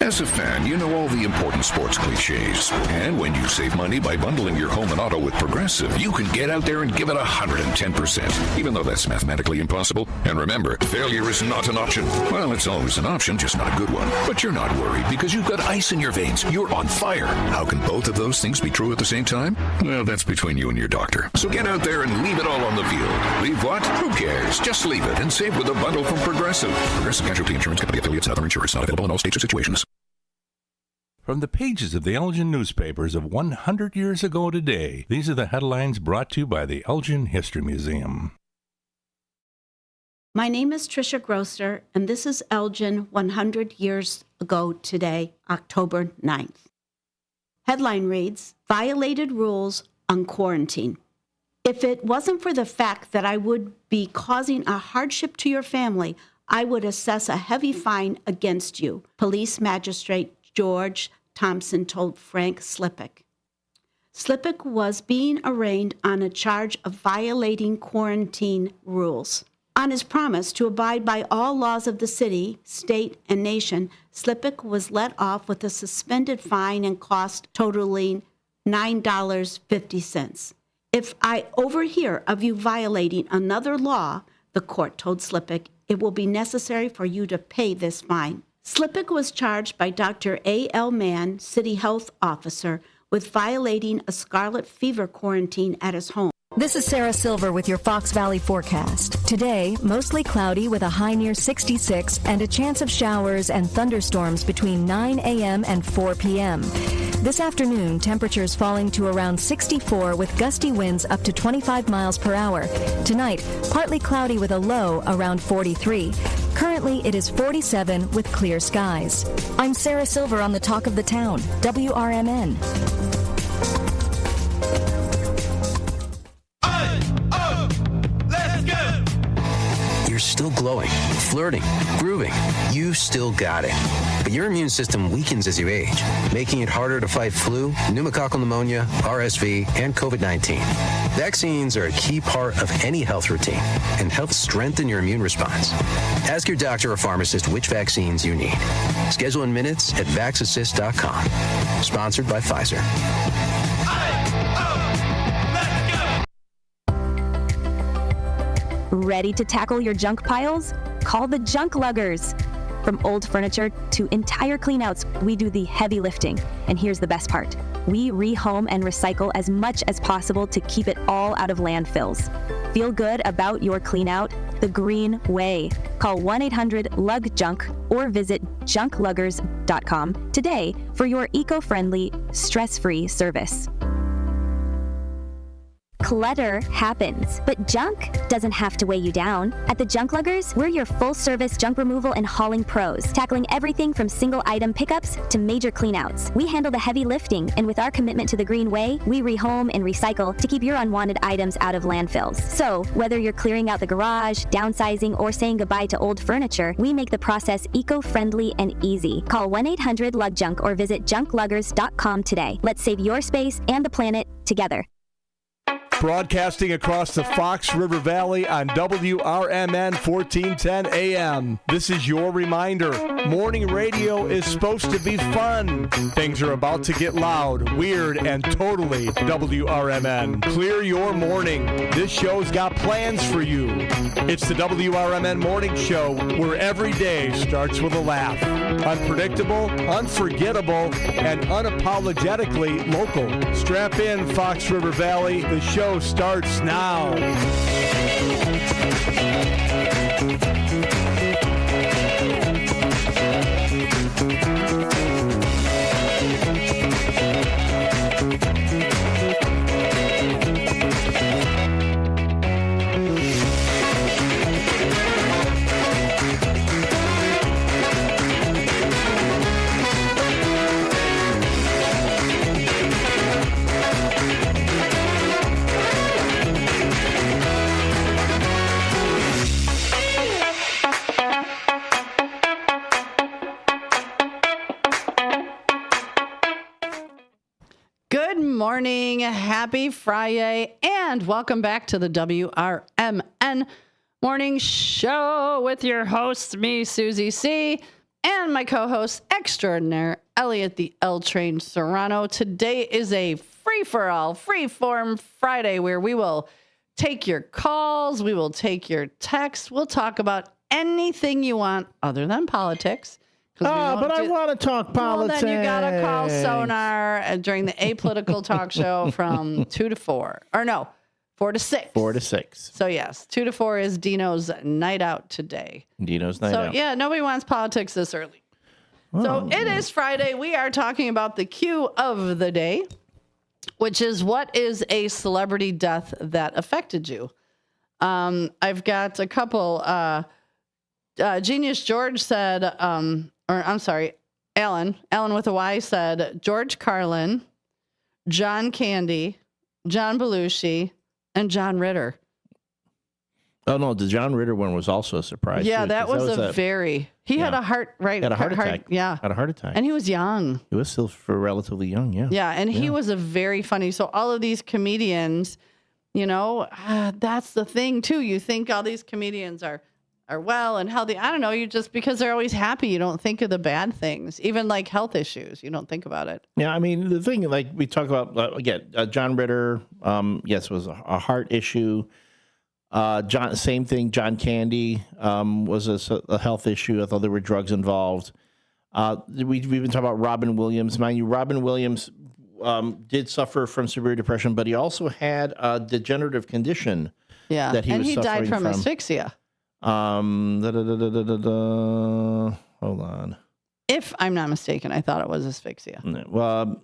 As a fan, you know all the important sports cliches. And when you save money by bundling your home and auto with Progressive, you can get out there and give it 110%, even though that's mathematically impossible. And remember, failure is not an option. Well, it's always an option, just not a good one. But you're not worried because you've got ice in your veins. You're on fire. How can both of those things be true at the same time? Well, that's between you and your doctor. So get out there and leave it all on the field. Leave what? Who cares? Just leave it and save with a bundle from Progressive. Progressive Casualty Insurance Company affiliates and other insurers, not available in all states or situations. From the pages of the Elgin newspapers of 100 years ago today, these are the headlines brought to you by the Elgin History Museum. My name is Tricia Grosser, and this is Elgin 100 years ago today, October 9th. Headline reads, Violated Rules on Quarantine. If it wasn't for the fact that I would be causing a hardship to your family, I would assess a heavy fine against you, Police Magistrate George Thompson told Frank Slippick. Slippick was being arraigned on a charge of violating quarantine rules. On his promise to abide by all laws of the city, state, and nation, Slippick was let off with a suspended fine and cost totaling $9.50. If I overhear of you violating another law, the court told Slippick, it will be necessary for you to pay this fine. Slippick was charged by Dr. A.L. Mann, city health officer, with violating a scarlet fever quarantine at his home. This is Sarah Silver with your Fox Valley forecast. Today, mostly cloudy with a high near 66 and a chance of showers and thunderstorms between 9 a.m. and 4 p.m. This afternoon, temperatures falling to around 64 with gusty winds up to 25 miles per hour. Tonight, partly cloudy with a low around 43. Currently, it is 47 with clear skies. I'm Sarah Silver on the Talk of the Town, WRMN. You're still glowing, flirting, grooving. You still got it. But your immune system weakens as you age, making it harder to fight flu, pneumococcal pneumonia, RSV, and COVID-19. Vaccines are a key part of any health routine and help strengthen your immune response. Ask your doctor or pharmacist which vaccines you need. Schedule in minutes at vaxassist.com. Sponsored by Pfizer. Ready to tackle your junk piles? Call the Junk Luggers. From old furniture to entire cleanouts, we do the heavy lifting. And here's the best part. We rehome and recycle as much as possible to keep it all out of landfills. Feel good about your cleanout the green way. Call 1-800-LUG-JUNK or visit junkluggers.com today for your eco-friendly, stress-free service. Clutter happens, but junk doesn't have to weigh you down. At the Junk Luggers, we're your full-service junk removal and hauling pros, tackling everything from single-item pickups to major cleanouts. We handle the heavy lifting, and with our commitment to the green way, we rehome and recycle to keep your unwanted items out of landfills. So, whether you're clearing out the garage, downsizing, or saying goodbye to old furniture, we make the process eco-friendly and easy. Call 1-800-LUG-JUNK or visit junkluggers.com today. Let's save your space and the planet together. Broadcasting across the Fox River Valley on WRMN 1410 AM. This is your reminder. Morning radio is supposed to be fun. Things are about to get loud, weird, and totally WRMN. Clear your morning. This show's got plans for you. It's the WRMN Morning Show, where every day starts with a laugh. Unpredictable, unforgettable, and unapologetically local. Strap in, Fox River Valley. The show starts now. happy Friday, and welcome back to the WRMN Morning Show with your host, me, Susie C., and my co-host extraordinaire, Elliot the L-Train Serrano. Today is a free-for-all, free-form Friday where we will take your calls, we will take your texts, we'll talk about anything you want other than politics. But I want to talk politics. Well, then you got to call Sonar during the apolitical talk show from 2 to 4. Or no, 4 to 6. 4 to 6. So, yes, 2 to 4 is Dino's night out today. Dino's night out. So, yeah, nobody wants politics this early. Oh. So, it is Friday. We are talking about the Q of the day, which is what is a celebrity death that affected you? I've got a couple. Genius George said... Alan with a Y said George Carlin, John Candy, John Belushi, and John Ritter. Oh, no, the John Ritter one was also a surprise. Yeah, too, that was he had a heart attack. Yeah. Had a heart attack. And he was young. He was still relatively young, yeah. Yeah, and he was a very funny. So all of these comedians, that's the thing, too. You think all these comedians are well and healthy. I don't know. You just, because they're always happy, you don't think of the bad things. Even like health issues, you don't think about it. Yeah, I mean, the thing, like we talk about, again, John Ritter, yes, was a heart issue. Same thing, John Candy was a health issue. I thought there were drugs involved. We've been talking about Robin Williams. Mind you, Robin Williams did suffer from severe depression, but he also had a degenerative condition. Yeah, that and was he died from suffering asphyxia. Hold on. If I'm not mistaken, I thought it was asphyxia. Well,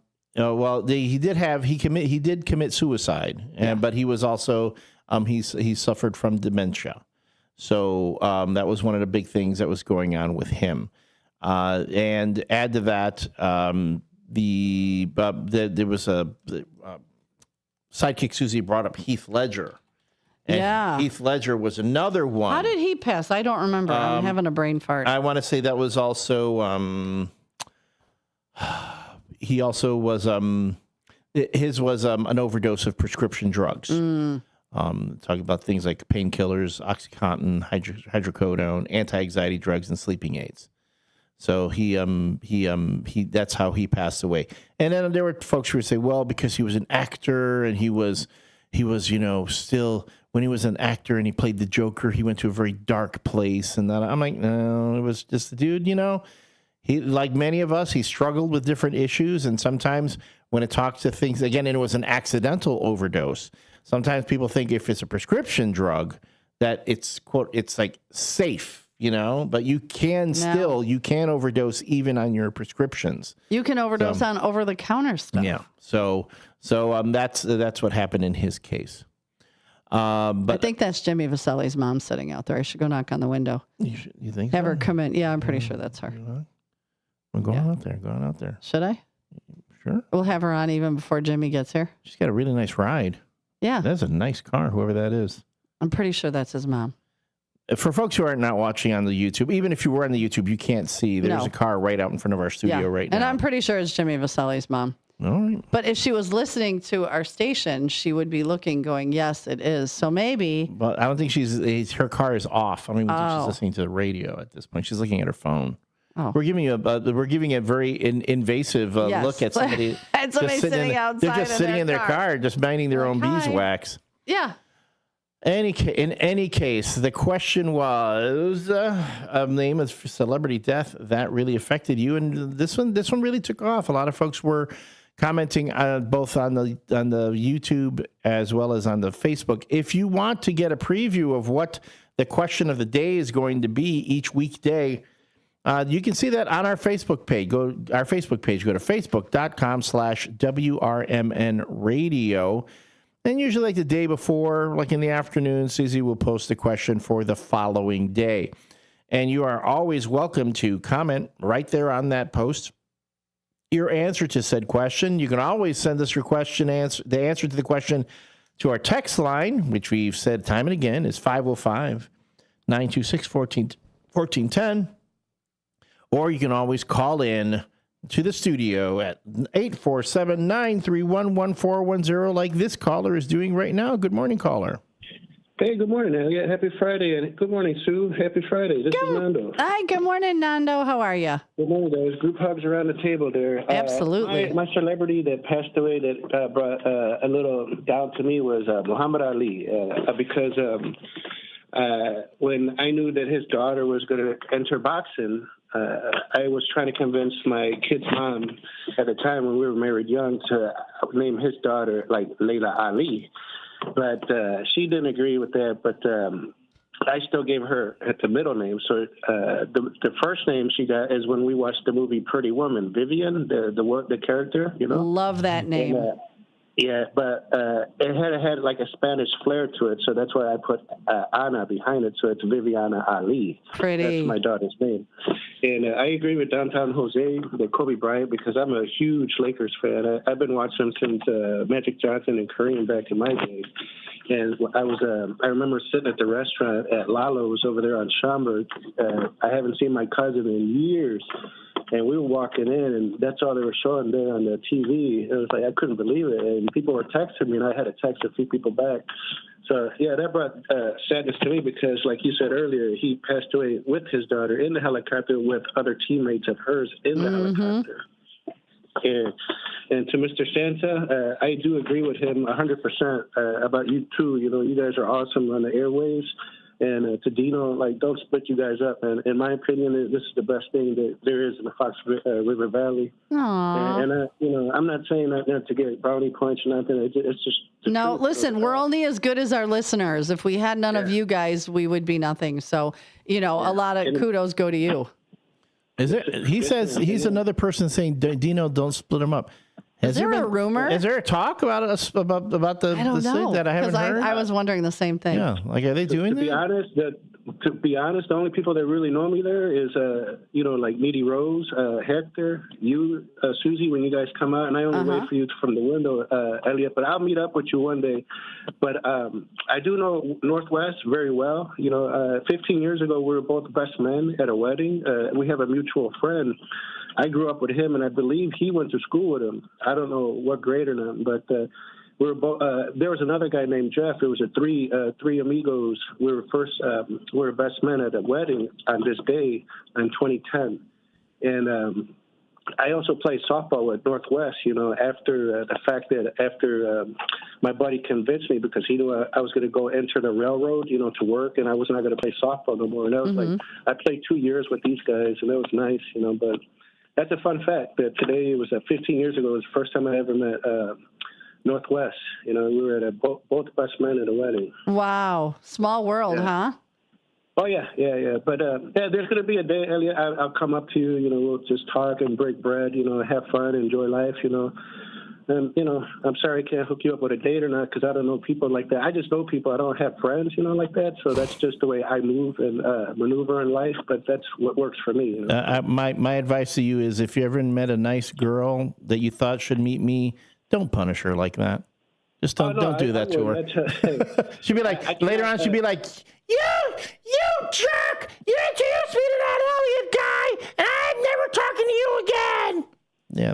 he did commit suicide, but he was also he suffered from dementia, so that was one of the big things that was going on with him. And add to that, there was a sidekick Susie brought up Heath Ledger. And Heath Ledger was another one. How did he pass? I don't remember. I'm having a brain fart. I want to say that was also, he also was, his was an overdose of prescription drugs. Talking about things like painkillers, OxyContin, hydrocodone, anti-anxiety drugs, and sleeping aids. So he that's how he passed away. And then there were folks who would say, well, because he was an actor and he was, still, when he was an actor and he played the Joker, he went to a very dark place. And that I'm like, no, it was just the dude, he, like many of us, he struggled with different issues. And sometimes when it talks to things, again, and it was an accidental overdose. Sometimes people think if it's a prescription drug that it's, quote, it's like safe, but you can you can overdose even on your prescriptions. You can overdose on over-the-counter stuff. Yeah. So that's what happened in his case. But I think that's Jimmy Vaselli's mom sitting out there. I should go knock on the window. You think? Have her come in. Yeah, I'm pretty sure that's her. We're going out there. Should I? Sure. We'll have her on even before Jimmy gets here. She's got a really nice ride. Yeah. That's a nice car, whoever that is. I'm pretty sure that's his mom. For folks who are not watching on the YouTube, even if you were on the YouTube, you can't see. There's a car right out in front of our studio right now. And I'm pretty sure it's Jimmy Vaselli's mom. All right. But if she was listening to our station, she would be looking, going, yes, it is. So maybe. But I don't think her car is off. I don't even think she's listening to the radio at this point. She's looking at her phone. Oh. We're giving a very invasive look at somebody. And somebody sitting outside. They're just sitting in their car, just minding their own beeswax. Yeah. In any case, the question was name of celebrity death that really affected you, and this one really took off. A lot of folks were commenting both on the YouTube as well as on the Facebook. If you want to get a preview of what the question of the day is going to be each weekday, you can see that on our Facebook page. Go to facebook.com/WRMN radio. And usually like the day before, like in the afternoon, Susie will post the question for the following day. And you are always welcome to comment right there on that post your answer to said question. You can always send us your the answer to the question to our text line, which we've said time and again is 505-926-1410. Or you can always call in to the studio at 847-931-1410 like this caller is doing right now. Good morning, caller. Hey, good morning, Elliot. Happy Friday. And good morning, Sue. Happy Friday. This is Nando. Hi, good morning, Nando. How are you? Good morning, guys. Group hugs around the table there. Absolutely. My celebrity that passed away that brought a little down to me was Muhammad Ali, because when I knew that his daughter was going to enter boxing, I was trying to convince my kid's mom at the time when we were married young to name his daughter like Layla Ali. But she didn't agree with that. But I still gave her the middle name. So the first name she got is when we watched the movie Pretty Woman, Vivian, the character. You know, love that name. And, yeah, but it had like a Spanish flair to it, so that's why I put Ana behind it, so it's Viviana Ali. Pretty. That's my daughter's name. And I agree with Downtown Jose, the Kobe Bryant, because I'm a huge Lakers fan. I've been watching since Magic Johnson and Kareem back in my day. And I remember sitting at the restaurant at Lalo's over there on Schaumburg. I haven't seen my cousin in years. And we were walking in, and that's all they were showing there on the TV. It was like I couldn't believe it. And people were texting me, and I had to text a few people back. So, yeah, that brought sadness to me because, like you said earlier, he passed away with his daughter in the helicopter with other teammates of hers in the helicopter. And to Mr. Santa, I do agree with him 100% about you, too. You know, you guys are awesome on the airwaves. And to Dino, like, don't split you guys up. And in my opinion, this is the best thing that there is in the Fox River Valley. Aww. And you know, I'm not saying that to get brownie points or nothing. It's just no. Listen, we're only as good as our listeners. If we had none of you guys, we would be nothing. So, you know, a lot of kudos go to you. Is it? He says he's another person saying, Dino, don't split him up. Is there a rumor? Is there a talk about the I don't know, thing that I haven't heard? I was wondering the same thing. Yeah, like are they doing that? To be honest, the only people that really know me there is, you know, like Meaty Rose, Hector, you, Susie, when you guys come out, and I only wait for you from the window, Elliot, but I'll meet up with you one day. But I do know Northwest very well. You know, 15 years ago, we were both best men at a wedding. We have a mutual friend. I grew up with him, and I believe he went to school with him. I don't know what grade or not, but we were both. There was another guy named Jeff. It was three amigos. We were best men at a wedding on this day in 2010, and I also played softball at Northwest. You know, after my buddy convinced me because he knew I was going to go enter the railroad, you know, to work, and I was not going to play softball no more. And that was like I played 2 years with these guys, and that was nice, you know, but. That's a fun fact that today it was 15 years ago. It was the first time I ever met Northwest. You know, we were at both best men at a wedding. Wow. Small world, huh? Oh, yeah. But, yeah, there's going to be a day, Elliot, I'll come up to you. You know, we'll just talk and break bread, you know, have fun, enjoy life, you know. And, you know, I'm sorry I can't hook you up with a date or not because I don't know people like that. I just know people. I don't have friends, you know, like that. So that's just the way I move and maneuver in life. But that's what works for me. You know? My advice to you is if you ever met a nice girl that you thought should meet me, don't punish her like that. Just don't do that to her. She'd be like, later on, she'd be like, you jerk! You introduced me to that Elliot guy, and I'm never talking to you again. Yeah.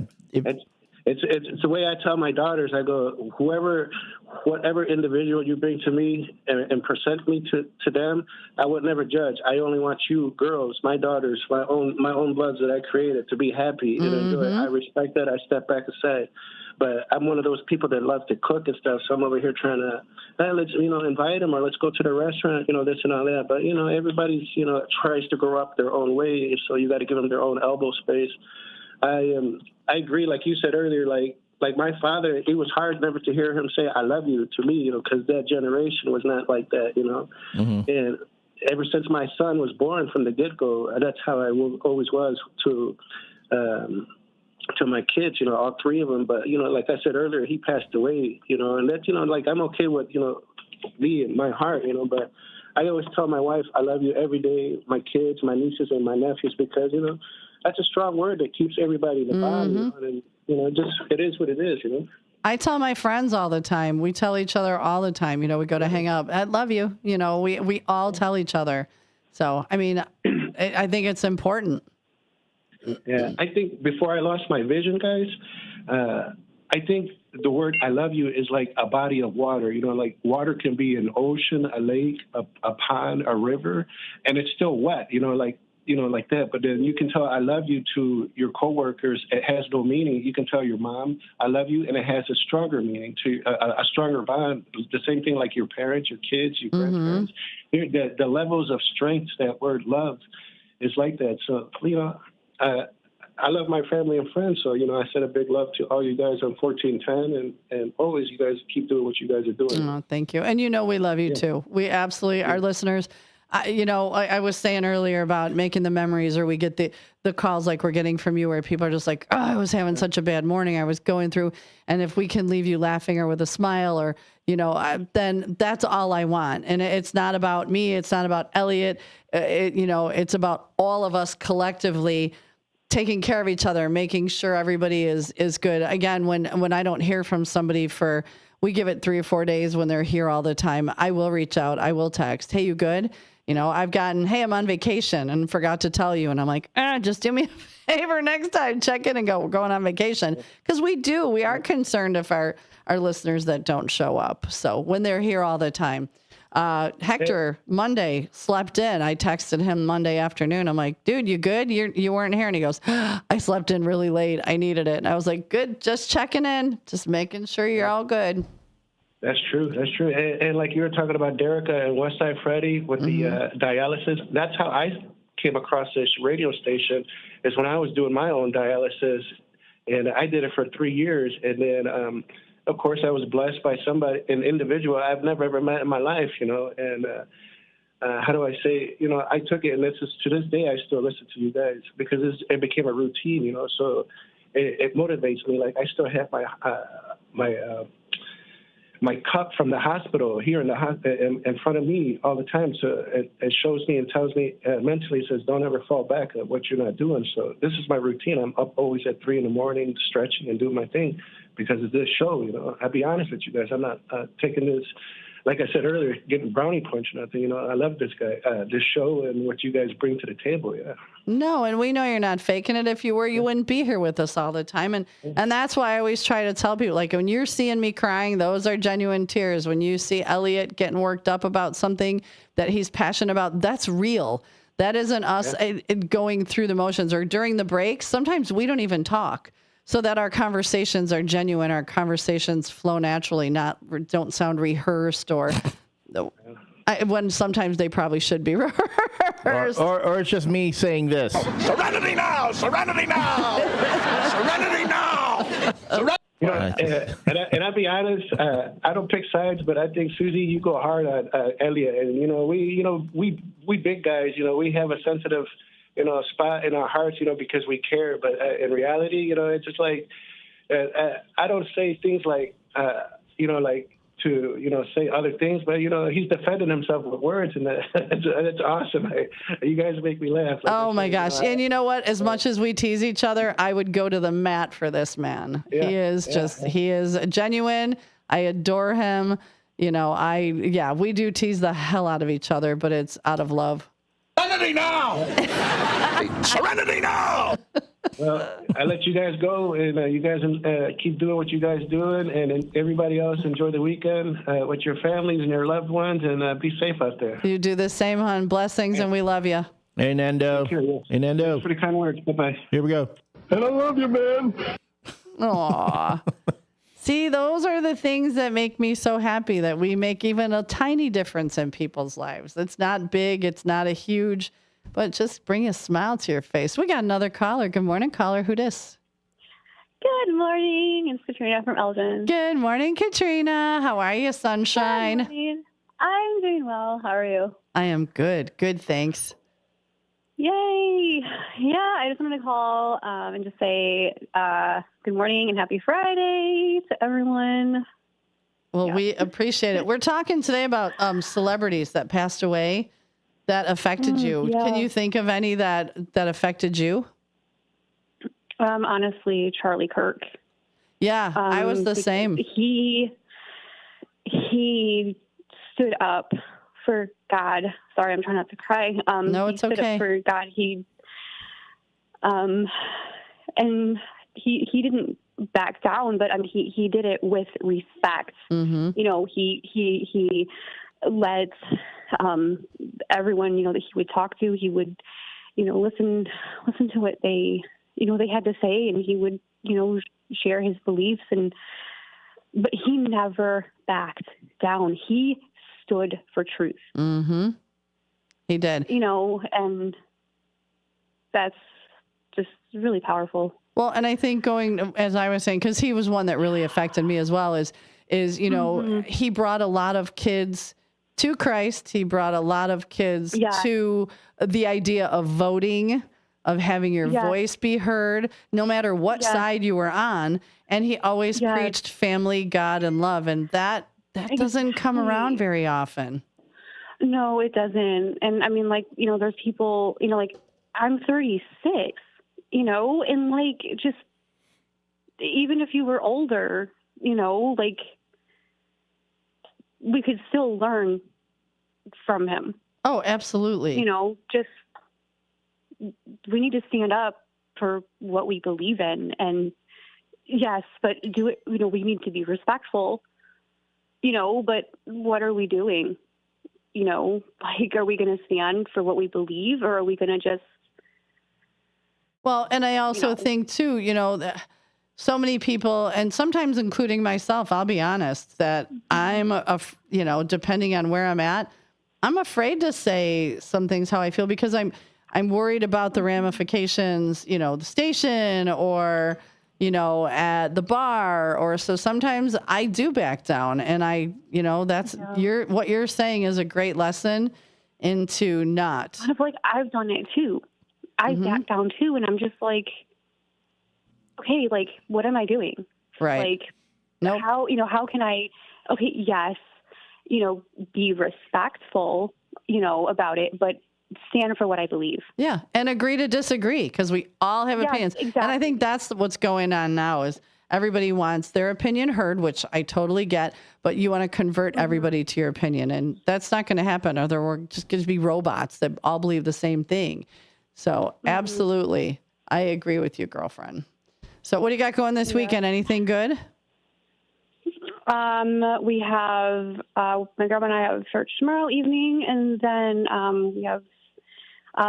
It's the way I tell my daughters. I go, whatever individual you bring to me and present me to them, I would never judge. I only want you girls, my daughters, my own bloods that I created to be happy and enjoy. I respect that. I step back aside. But I'm one of those people that love to cook and stuff. So I'm over here trying to, let's, you know, invite them or let's go to the restaurant, you know, this and all that. But, you know, everybody's, you know, tries to grow up their own way. So you got to give them their own elbow space. I agree, like you said earlier, like my father, it was hard never to hear him say, I love you to me, you know, because that generation was not like that, you know. And ever since my son was born from the get-go, that's how I always was to my kids, you know, all three of them. But, you know, like I said earlier, he passed away, you know, and that, you know, like I'm okay with, you know, me and my heart, you know, but I always tell my wife, I love you every day, my kids, my nieces, and my nephews, because, you know, that's a strong word that keeps everybody in the body. You know, and, you know, just it is what it is, you know. I tell my friends all the time. We tell each other all the time. You know, we go to hang out. I love you. You know, we all tell each other. So, I mean, I think it's important. Yeah, I think before I lost my vision, guys, I think the word "I love you" is like a body of water. You know, like water can be an ocean, a lake, a pond, a river, and it's still wet. You know, like that. But then you can tell "I love you" to your coworkers. It has no meaning. You can tell your mom "I love you," and it has a stronger meaning, to a stronger bond. The same thing like your parents, your kids, your grandparents. The levels of strength that word "love" is like that. So I love my family and friends, so, I send a big love to all you guys on 1410, and always you guys keep doing what you guys are doing. Oh, thank you. And we love you too. We absolutely, our listeners, I was saying earlier about making the memories, or we get the calls like we're getting from you where people are just like, oh, I was having such a bad morning. I was going through, and if we can leave you laughing or with a smile, or, then that's all I want. And it's not about me. It's not about Elliot. It's about all of us collectively taking care of each other, making sure everybody is good. Again, when I don't hear from somebody we give it 3 or 4 days when they're here all the time, I will reach out. I will text, hey, you good? I've gotten, hey, I'm on vacation and forgot to tell you. And I'm like, just do me a favor next time. Check in and go, we're going on vacation. Because we are concerned if our listeners that don't show up. So when they're here all the time. Hector Monday slept in. I texted him Monday afternoon. I'm like, dude, you good? You weren't here. And he goes, I slept in really late. I needed it. And I was like, good. Just checking in, just making sure you're all good. That's true. And like you were talking about Derica and Westside Freddy with the dialysis, that's how I came across this radio station, is when I was doing my own dialysis, and I did it for 3 years. And then, of course, I was blessed by an individual I've never ever met in my life, and how do I say, I took it, and to this day, I still listen to you guys because it became a routine, so it motivates me. Like I still have my cup from the hospital here in front of me all the time. So it shows me and tells me mentally, says, don't ever fall back at what you're not doing. So this is my routine. I'm up always at 3 a.m, stretching and doing my thing because of this show. I'll be honest with you guys. I'm not taking this, like I said earlier, getting brownie points or nothing. I love this guy, this show and what you guys bring to the table. Yeah. No, and we know you're not faking it. If you were, you wouldn't be here with us all the time. And that's why I always try to tell people, like, when you're seeing me crying, those are genuine tears. When you see Elliot getting worked up about something that he's passionate about, that's real. That isn't us going through the motions. Or during the breaks, sometimes we don't even talk, so that our conversations are genuine. Our conversations flow naturally, don't sound rehearsed or when sometimes they probably should be rehearsed. Or it's just me saying this. Serenity now! Serenity now! Serenity now! And I'll be honest, I don't pick sides, but I think, Susie, you go hard on Elliot. And, we big guys, we have a sensitive, spot in our hearts, because we care. But in reality, it's just like, I don't say things like, to, say other things, but, he's defending himself with words, and that's awesome. You guys make me laugh. Like my gosh. And you know what? As much as we tease each other, I would go to the mat for this man. Yeah, he is genuine. I adore him. We do tease the hell out of each other, but it's out of love. Serenity now! Serenity now! Well, I let you guys go, and you guys keep doing what you guys doing, and everybody else enjoy the weekend with your families and your loved ones, and be safe out there. You do the same, hon. Blessings, and we love you. Hey, Nando. Hey, Nando. Thanks for the kind words. Bye-bye. Here we go. And I love you, man. Aw. See, those are the things that make me so happy, that we make even a tiny difference in people's lives. It's not big. It's not a huge, but just bring a smile to your face. We got another caller. Good morning, caller. Who dis? Good morning. It's Katrina from Elgin. Good morning, Katrina. How are you, sunshine? Good morning. I'm doing well. How are you? I am good. Good, thanks. Yay. Yeah, I just wanted to call and just say good morning and happy Friday to everyone. Well, we appreciate it. We're talking today about celebrities that passed away that affected you. Yeah. Can you think of any that affected you? Honestly, Charlie Kirk. Yeah, I was the same. He stood up for God. Sorry, I'm trying not to cry. No, it's he stood okay. up for God. And he didn't back down, but I mean, he did it with respect. You know, he let everyone, you know, that he would talk to, he would, you know, listen to what they, you know, they had to say, and he would, you know, share his beliefs, but he never backed down. He stood for truth. He did. You know, and that's just really powerful. Well, and I think going, as I was saying, because he was one that really affected me as well, is you know, he brought a lot of kids to Christ. He brought a lot of kids to the idea of voting, of having your voice be heard, no matter what side you were on. And he always preached family, God, and love. And that doesn't come around very often. No, it doesn't. And I mean, like, you know, there's people, you know, like, I'm 36, you know, and like, just even if you were older, you know, like, we could still learn from him. Oh, absolutely. You know, just, we need to stand up for what we believe in. And yes, but do it, you know, we need to be respectful, you know, but what are we doing? You know, like, are we going to stand for what we believe, or are we going to just... Well, and I also think, too, you know, that so many people, and sometimes including myself, I'll be honest, that I'm, you know, depending on where I'm at, I'm afraid to say some things how I feel, because I'm worried about the ramifications, you know, the station, or, you know, at the bar, or so sometimes I do back down, and I, you know, that's what you're saying is a great lesson into not. Kind of like, I've done it too. I back down too, and I'm just like, okay, like, what am I doing? Right. Like, how, you know, how can I, okay, yes, you know, be respectful, you know, about it, but stand for what I believe. Yeah, and agree to disagree, because we all have opinions. Exactly. And I think that's what's going on now, is everybody wants their opinion heard, which I totally get, but you want to convert everybody to your opinion, and that's not going to happen, or we're just going to be robots that all believe the same thing. So absolutely, I agree with you, girlfriend. So what do you got going this weekend? Anything good? We have, my girl and I have church tomorrow evening, and then we have,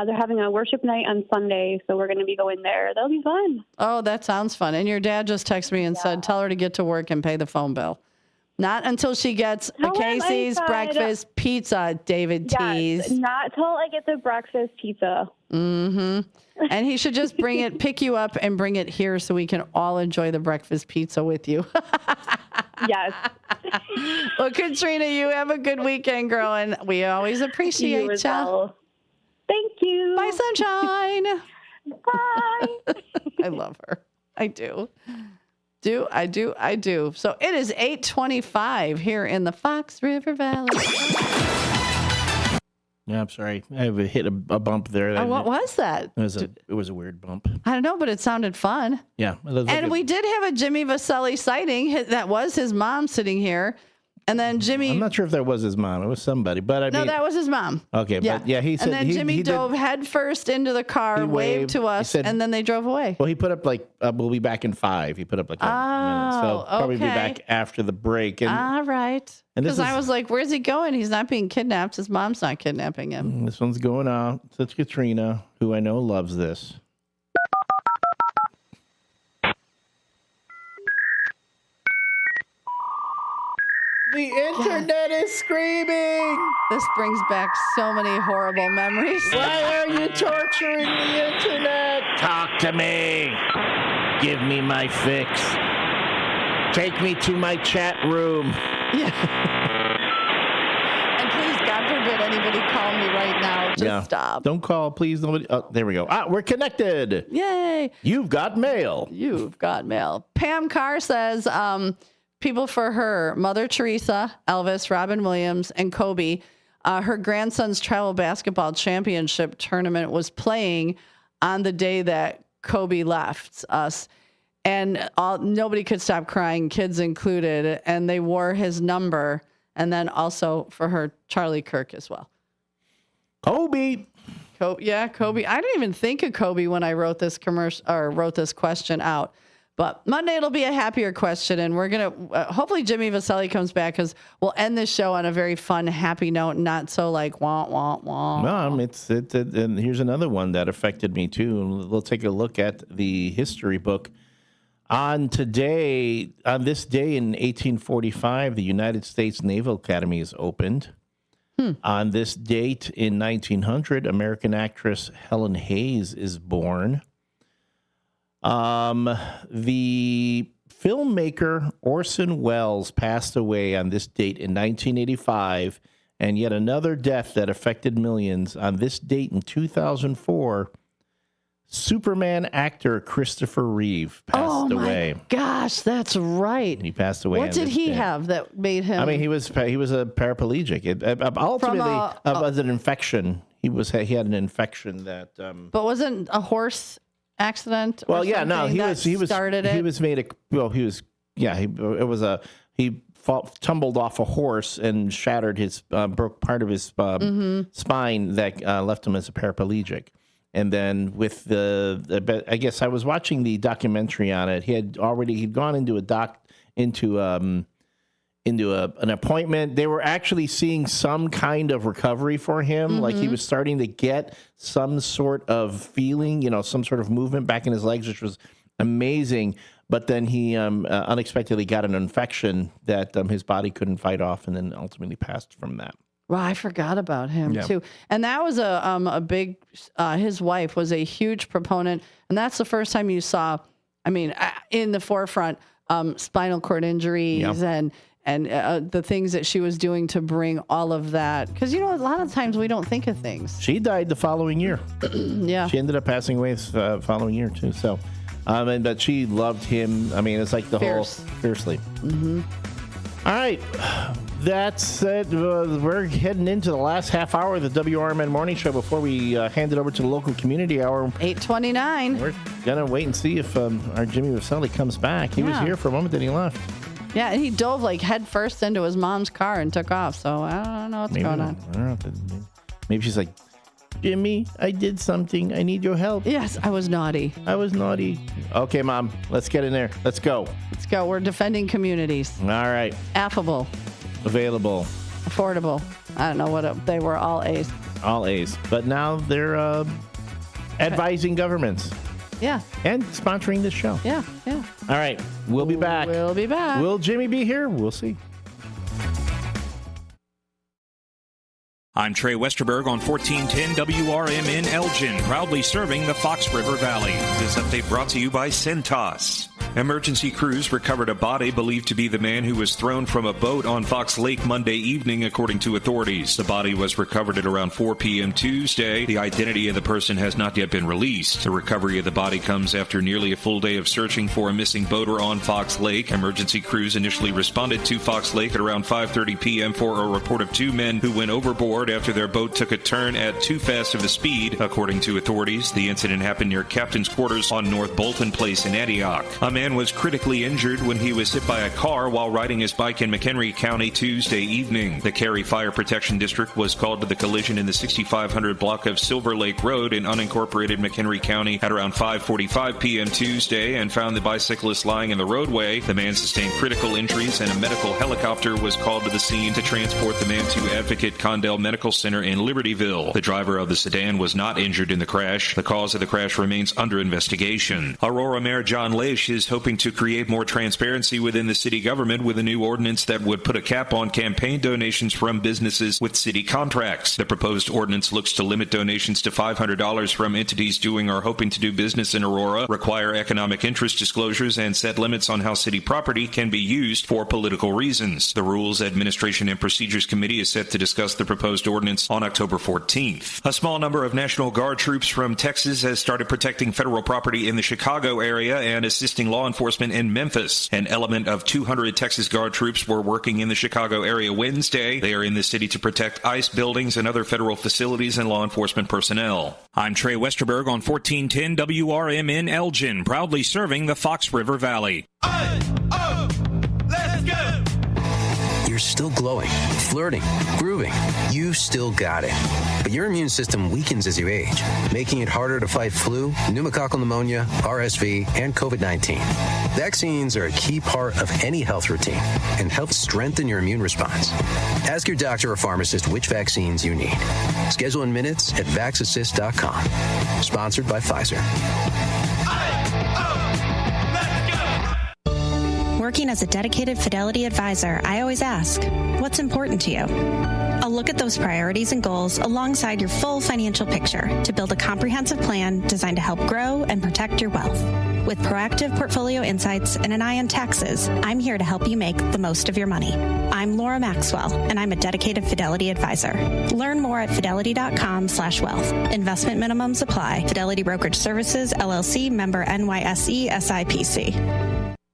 they're having a worship night on Sunday, so we're going to be going there. That'll be fun. Oh, that sounds fun. And your dad just texted me and said, tell her to get to work and pay the phone bill. Not until she gets a Casey's breakfast pizza, David teased. Not till I get the breakfast pizza. And he should just pick you up and bring it here so we can all enjoy the breakfast pizza with you. Yes. Well, Katrina, you have a good weekend, girl, and we always appreciate you. Well. Thank you. Bye, sunshine. Bye. I love her. I do. I do. So it is 8:25 here in the Fox River Valley. Yeah, I'm sorry. I hit a bump there. Oh, what was that? It was a weird bump. I don't know, but it sounded fun. Yeah. And we did have a Jimmy Vaselli sighting. That was his mom sitting here. And then Jimmy... I'm not sure if that was his mom. It was somebody. But I mean... No, that was his mom. Okay, yeah. But yeah, he said... And then Jimmy dove headfirst into the car, waved to us, and then they drove away. Well, he put up like, we'll be back in 5. He put up like a minute. So probably be back after the break. And, all right. Because I was like, where's he going? He's not being kidnapped. His mom's not kidnapping him. This one's going out. That's Katrina, who I know loves this. The internet is screaming. This brings back so many horrible memories. Why are you torturing the internet? Talk to me. Give me my fix. Take me to my chat room. Yeah. And please, God forbid anybody call me right now. Just stop. Don't call, please. Nobody. Oh, there we go. We're connected. Yay. You've got mail. Pam Carr says, people for her, Mother Teresa, Elvis, Robin Williams, and Kobe. Her grandson's travel basketball championship tournament was playing on the day that Kobe left us. And nobody could stop crying, kids included. And they wore his number. And then also for her, Charlie Kirk as well. Kobe. Kobe. I didn't even think of Kobe when I wrote this commercial or wrote this question out. But Monday it'll be a happier question, and we're gonna hopefully Jimmy Vaselli comes back because we'll end this show on a very fun, happy note, not so like wah wah wah. No, and here's another one that affected me too. We'll take a look at the history book. On this day in 1845, the United States Naval Academy is opened. On this date in 1900, American actress Helen Hayes is born. The filmmaker Orson Welles passed away on this date in 1985, and yet another death that affected millions. On this date in 2004, Superman actor Christopher Reeve passed away. Gosh, that's right. He passed away. What did he have that made him? I mean, he was a paraplegic. Ultimately, was an infection. He had an infection that. But wasn't a horse accident? Well, yeah, no, he started it. He was made a. Well, he was. Yeah, he tumbled off a horse and shattered broke part of his spine that left him as a paraplegic. And then with I guess I was watching the documentary on it. He'd gone into an appointment. They were actually seeing some kind of recovery for him. Like he was starting to get some sort of feeling, some sort of movement back in his legs, which was amazing. But then he unexpectedly got an infection that his body couldn't fight off, and then ultimately passed from that. Well, I forgot about him too. And that was a big, his wife was a huge proponent. And that's the first time you saw, in the forefront, spinal cord injuries and the things that she was doing to bring all of that. Because, a lot of times we don't think of things. She died the following year. Yeah. She ended up passing away the following year too. So, but she loved him. It's like the whole fiercely. Mm-hmm. All right. That's it. We're heading into the last half hour of the WRMN Morning Show before we hand it over to the local community hour. 8:29. We're going to wait and see if our Jimmy Vaselli comes back. He was here for a moment, then he left. Yeah, and he dove head first into his mom's car and took off. So I don't know what's going on. I don't know. Maybe she's like, Jimmy, I did something. I need your help. Yes, I was naughty. Okay, Mom, let's get in there. Let's go. We're defending communities. All right. Affable. Available. Affordable. I don't know what they were. All A's. All A's. But now they're advising governments. Yeah. And sponsoring this show. Yeah. All right. We'll be back. Will Jimmy be here? We'll see. I'm Trey Westerberg on 1410 WRMN Elgin, proudly serving the Fox River Valley. This update brought to you by Centos. Emergency crews recovered a body believed to be the man who was thrown from a boat on Fox Lake Monday evening, according to authorities. The body was recovered at around 4 p.m. Tuesday. The identity of the person has not yet been released. The recovery of the body comes after nearly a full day of searching for a missing boater on Fox Lake. Emergency crews initially responded to Fox Lake at around 5:30 p.m. for a report of 2 men who went overboard after their boat took a turn at too fast of a speed. According to authorities, the incident happened near Captain's Quarters on North Bolton Place in Antioch. A man was critically injured when he was hit by a car while riding his bike in McHenry County Tuesday evening. The Cary Fire Protection District was called to the collision in the 6500 block of Silver Lake Road in unincorporated McHenry County at around 5:45 p.m. Tuesday and found the bicyclist lying in the roadway. The man sustained critical injuries and a medical helicopter was called to the scene to transport the man to Advocate Condell Medical Center in Libertyville. The driver of the sedan was not injured in the crash. The cause of the crash remains under investigation. Aurora Mayor John Leish is hoping to create more transparency within the city government with a new ordinance that would put a cap on campaign donations from businesses with city contracts. The proposed ordinance looks to limit donations to $500 from entities doing or hoping to do business in Aurora, require economic interest disclosures, and set limits on how city property can be used for political reasons. The Rules, Administration, and Procedures Committee is set to discuss the proposed ordinance on October 14th. A small number of National Guard troops from Texas has started protecting federal property in the Chicago area and assisting law enforcement in Memphis. An element of 200 Texas Guard troops were working in the Chicago area Wednesday. They are in the city to protect ICE buildings and other federal facilities and law enforcement personnel. I'm Trey Westerberg on 1410 WRMN Elgin, proudly serving the Fox River Valley. You're still glowing, flirting, grooving. You still got it. But your immune system weakens as you age, making it harder to fight flu, pneumococcal pneumonia, RSV, and COVID-19. Vaccines are a key part of any health routine and help strengthen your immune response. Ask your doctor or pharmacist which vaccines you need. Schedule in minutes at vaxassist.com. Sponsored by Pfizer. Working as a dedicated Fidelity advisor, I always ask, what's important to you? I'll look at those priorities and goals alongside your full financial picture to build a comprehensive plan designed to help grow and protect your wealth. With proactive portfolio insights and an eye on taxes, I'm here to help you make the most of your money. I'm Laura Maxwell, and I'm a dedicated Fidelity advisor. Learn more at fidelity.com/wealth. Investment minimums apply. Fidelity Brokerage Services, LLC, member NYSE, SIPC.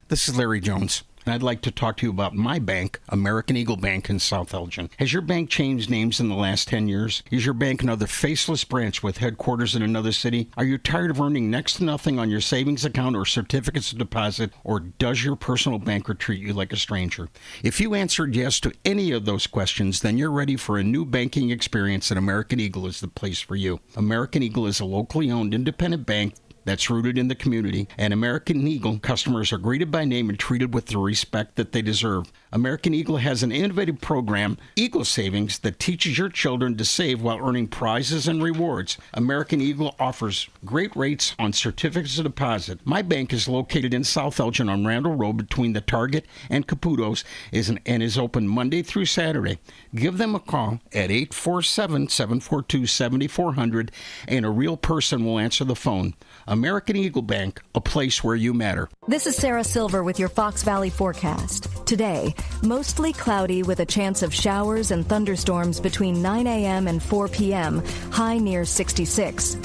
This is Larry Jones, and I'd like to talk to you about my bank, American Eagle Bank in South Elgin. Has your bank changed names in the last 10 years? Is your bank another faceless branch with headquarters in another city? Are you tired of earning next to nothing on your savings account or certificates of deposit, or does your personal banker treat you like a stranger? If you answered yes to any of those questions, then you're ready for a new banking experience, and American Eagle is the place for you. American Eagle is a locally owned independent bank that's rooted in the community, and American Eagle customers are greeted by name and treated with the respect that they deserve. American Eagle has an innovative program, Eagle Savings, that teaches your children to save while earning prizes and rewards. American Eagle offers great rates on certificates of deposit. My bank is located in South Elgin on Randall Road between the Target and Caputo's and is open Monday through Saturday. Give them a call at 847-742-7400, and a real person will answer the phone. American Eagle Bank, a place where you matter. This is Sarah Silver with your Fox Valley forecast. Today, mostly cloudy with a chance of showers and thunderstorms between 9 a.m. and 4 p.m., high near 66.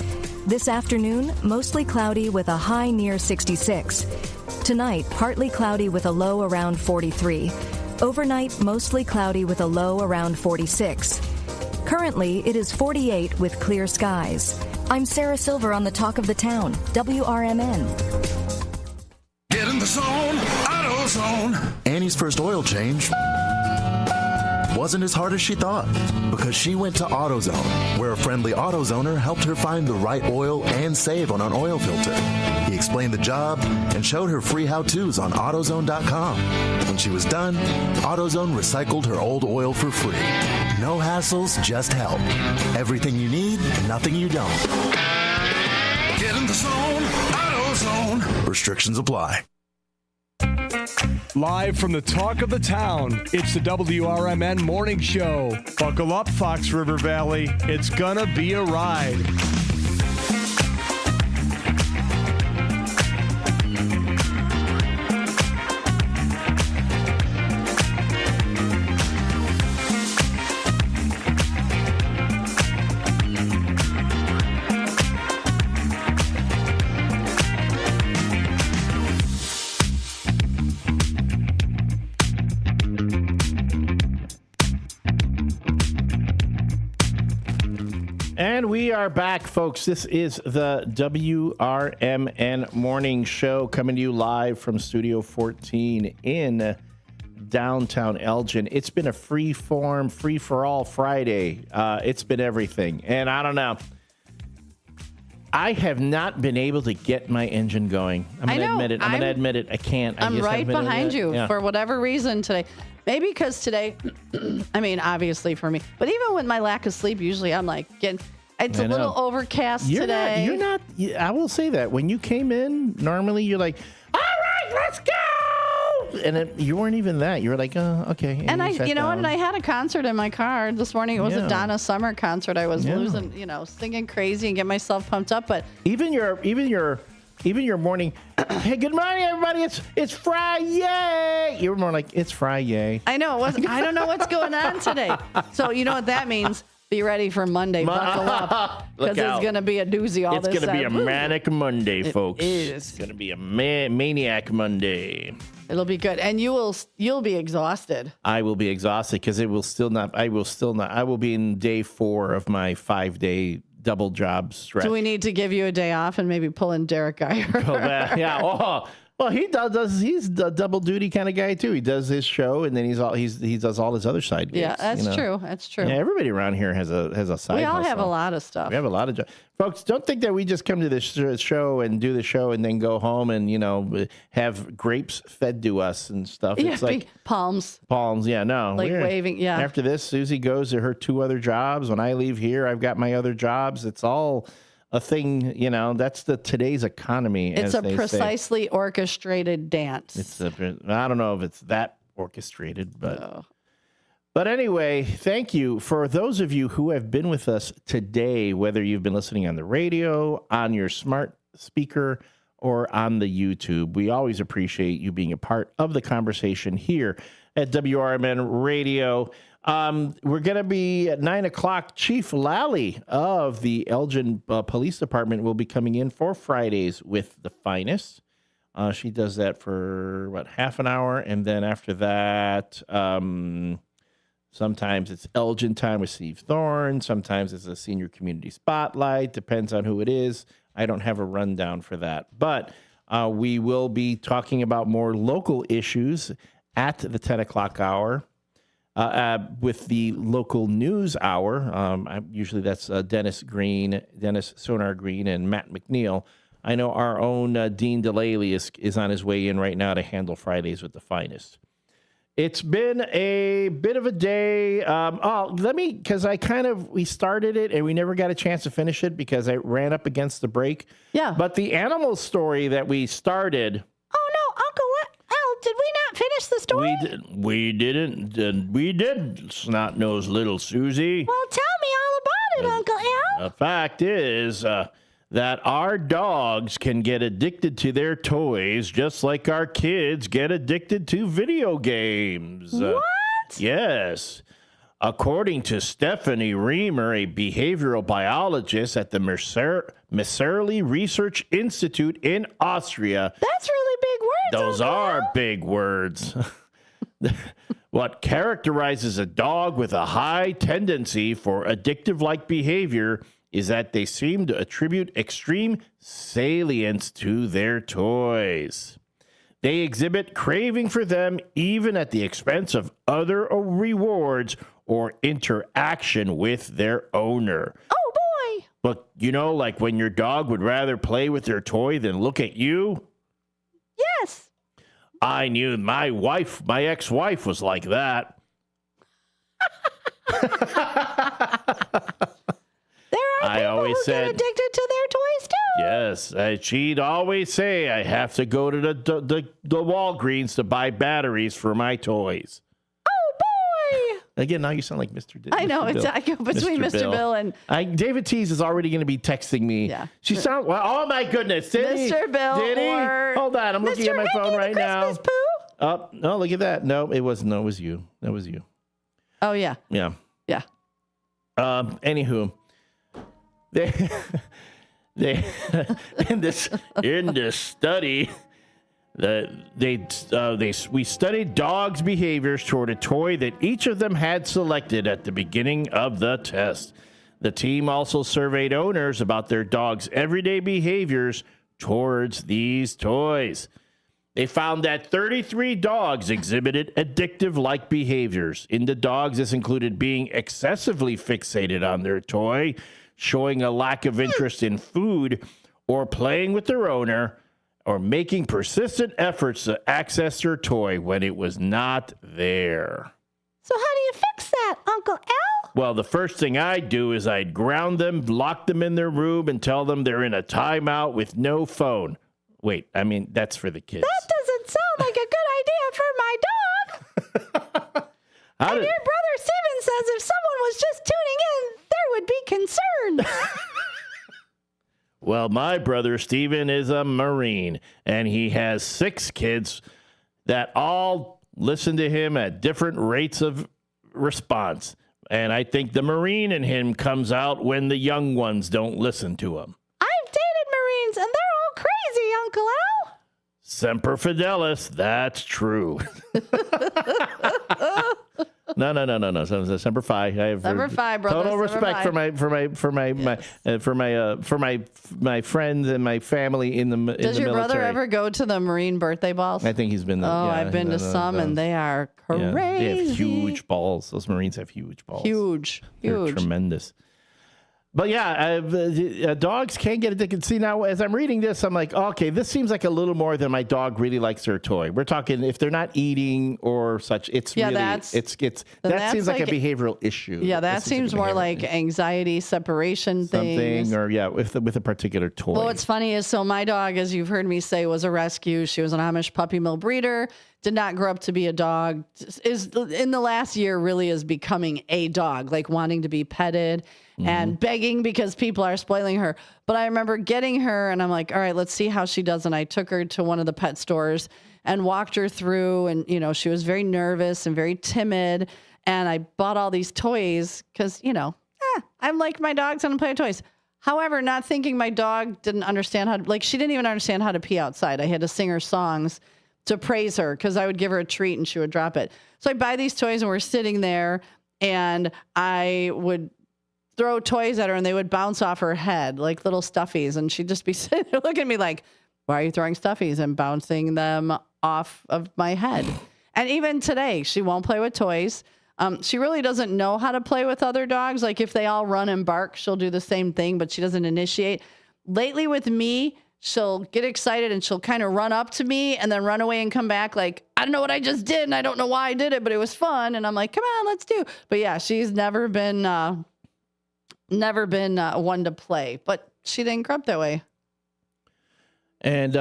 This afternoon, mostly cloudy with a high near 66. Tonight, partly cloudy with a low around 43. Overnight, mostly cloudy with a low around 46. Currently, it is 48 with clear skies. I'm Sarah Silver on the Talk of the Town, WRMN. Get in the zone, AutoZone. Annie's first oil change wasn't as hard as she thought because she went to AutoZone, where a friendly AutoZoner helped her find the right oil and save on an oil filter. He explained the job and showed her free how-tos on AutoZone.com. When she was done, AutoZone recycled her old oil for free. No hassles, just help. Everything you need, nothing you don't. Get in the zone, AutoZone. Restrictions apply. Live from the Talk of the Town, it's the WRMN Morning Show. Buckle up, Fox River Valley. It's gonna be a ride. And we are back, folks. This is the WRMN Morning Show coming to you live from Studio 14 in downtown Elgin. It's been a free-form, free-for-all Friday. It's been everything. And I don't know. I have not been able to get my engine going. I'm going to admit it. I'm going to admit it. I can't. I'm right behind you for whatever reason today. Maybe because today, I mean, obviously for me, but even with my lack of sleep, usually I'm like it's a little overcast today. You're not, I will say that. When you came in, normally you're like, all right, let's go. And you weren't even that. You were like, oh, okay. And you know what? And I had a concert in my car this morning. It was a Donna Summer concert. I was singing crazy and get myself pumped up. But even your morning, hey, good morning, everybody. It's Friday. You were more like, it's Friday. I know. It wasn't. I don't know what's going on today. So you know what that means? Be ready for Monday. Buckle up. Because it's going to be a doozy all this It's going to be a manic Monday, folks. It is. It's going to be a maniac Monday. It'll be good. And you'll be exhausted. I will be exhausted because I will be in day 4 of my 5-day double job stretch. Do we need to give you a day off and maybe pull in Derek Geyer? Yeah. Well, he's a double duty kind of guy too. He does his show and then he does all his other side gigs. Yeah, that's true. That's true. Yeah, everybody around here has a side. We all hustle. have a lot of stuff. We have a lot of jobs. Folks, don't think that we just come to this show and do the show and then go home and have grapes fed to us and stuff. Yeah, it's like palms. Yeah, no, like waving. Yeah. After this, Susie goes to her 2 other jobs. When I leave here, I've got my other jobs. It's all a thing, that's today's economy. It's as a precisely orchestrated dance. I don't know if it's that orchestrated, but But anyway, thank you for those of you who have been with us today, whether you've been listening on the radio, on your smart speaker, or on the YouTube. We always appreciate you being a part of the conversation here at WRMN Radio. We're going to be at 9 o'clock. Chief Lally of the Elgin Police Department will be coming in for Fridays with the Finest. She does that for, half an hour? And then after that, sometimes it's Elgin time with Steve Thorne. Sometimes it's a senior community spotlight. Depends on who it is. I don't have a rundown for that. But we will be talking about more local issues at the 10 o'clock hour. With the local news hour, usually that's Dennis Sonar Green, and Matt McNeil. I know our own Dean DeLaley is on his way in right now to handle Fridays with the Finest. It's been a bit of a day. Because we started it and we never got a chance to finish it because I ran up against the break. Yeah. But the animal story that we started. Oh, no, Uncle Al, did we not finish the story? We didn't. We did, snot-nosed little Susie. Well, tell me all about it, Uncle Al. The fact is that our dogs can get addicted to their toys just like our kids get addicted to video games. What? Yes. According to Stephanie Reamer, a behavioral biologist at the Messerli Research Institute in Austria. That's really big words. Those are big words. What characterizes a dog with a high tendency for addictive-like behavior is that they seem to attribute extreme salience to their toys. They exhibit craving for them even at the expense of other rewards or interaction with their owner. Oh, boy. But, like when your dog would rather play with their toy than look at you? Yes. I knew my ex-wife was like that. I always said, get addicted to their toys too. Yes, she'd always say, I have to go to the Walgreens to buy batteries for my toys. Oh, boy. Again, now you sound like Mr. I know, it's between Mr. Bill and... David Tease is already going to be texting me. Yeah. She sounds... Well, oh, my goodness. Mr. Bill or... Hold on, I'm looking at my phone right now. Pooh? Oh, no, look at that. No, it wasn't. No, it was you. That was you. Oh, yeah. Yeah. Yeah. Anywho... They in this study that we studied dogs' behaviors toward a toy that each of them had selected at the beginning of the test. The team also surveyed owners about their dogs' everyday behaviors towards these toys. They found that 33 dogs exhibited addictive-like behaviors. In the dogs, this included being excessively fixated on their toy, showing a lack of interest in food, or playing with their owner, or making persistent efforts to access their toy when it was not there. So how do you fix that, Uncle Al? Well, the first thing I'd do is I'd ground them, lock them in their room, and tell them they're in a timeout with no phone. Wait, I mean, that's for the kids. That doesn't sound like a good idea for my dog. And your brother Steven says if someone was just tuning in, there would be concern. Well, my brother Steven is a Marine, and he has 6 kids that all listen to him at different rates of response. And I think the Marine in him comes out when the young ones don't listen to him. I've dated Marines, and they're all crazy, Uncle Al. Semper Fidelis, that's true. No. So December 5. I have December 5, brother. Total respect for my friends and my family in the military. Does your brother ever go to the Marine birthday balls? I think he's been. I've been to some, and they are crazy. Yeah, they have huge balls. Those Marines have huge balls. Huge. They're tremendous. But yeah, dogs can get addicted. See, now as I'm reading this, I'm like, okay, this seems like a little more than my dog really likes their toy. We're talking if they're not eating or such. It's really that seems like a behavioral issue. Yeah, that seems more like anxiety, separation things, or with a particular toy. Well, what's funny is my dog, as you've heard me say, was a rescue. She was an Amish puppy mill breeder. Did not grow up to be a dog. Is in the last year really is becoming a dog, like wanting to be petted. And begging because people are spoiling her. But I remember getting her and I'm like, all right, let's see how she does. And I took her to one of the pet stores and walked her through. And, she was very nervous and very timid. And I bought all these toys because, I'm like my dogs and I play toys. However, not thinking my dog didn't understand she didn't even understand how to pee outside. I had to sing her songs to praise her because I would give her a treat and she would drop it. So I buy these toys and we're sitting there and I would throw toys at her and they would bounce off her head like little stuffies. And she'd just be sitting there looking at me like, why are you throwing stuffies and bouncing them off of my head? And even today, she won't play with toys. She really doesn't know how to play with other dogs. Like if they all run and bark, she'll do the same thing, but she doesn't initiate. Lately with me, she'll get excited and she'll kind of run up to me and then run away and come back like, I don't know what I just did and I don't know why I did it, but it was fun. And I'm like, come on, let's do. But yeah, she's never been one to play, but she didn't grow up that way. And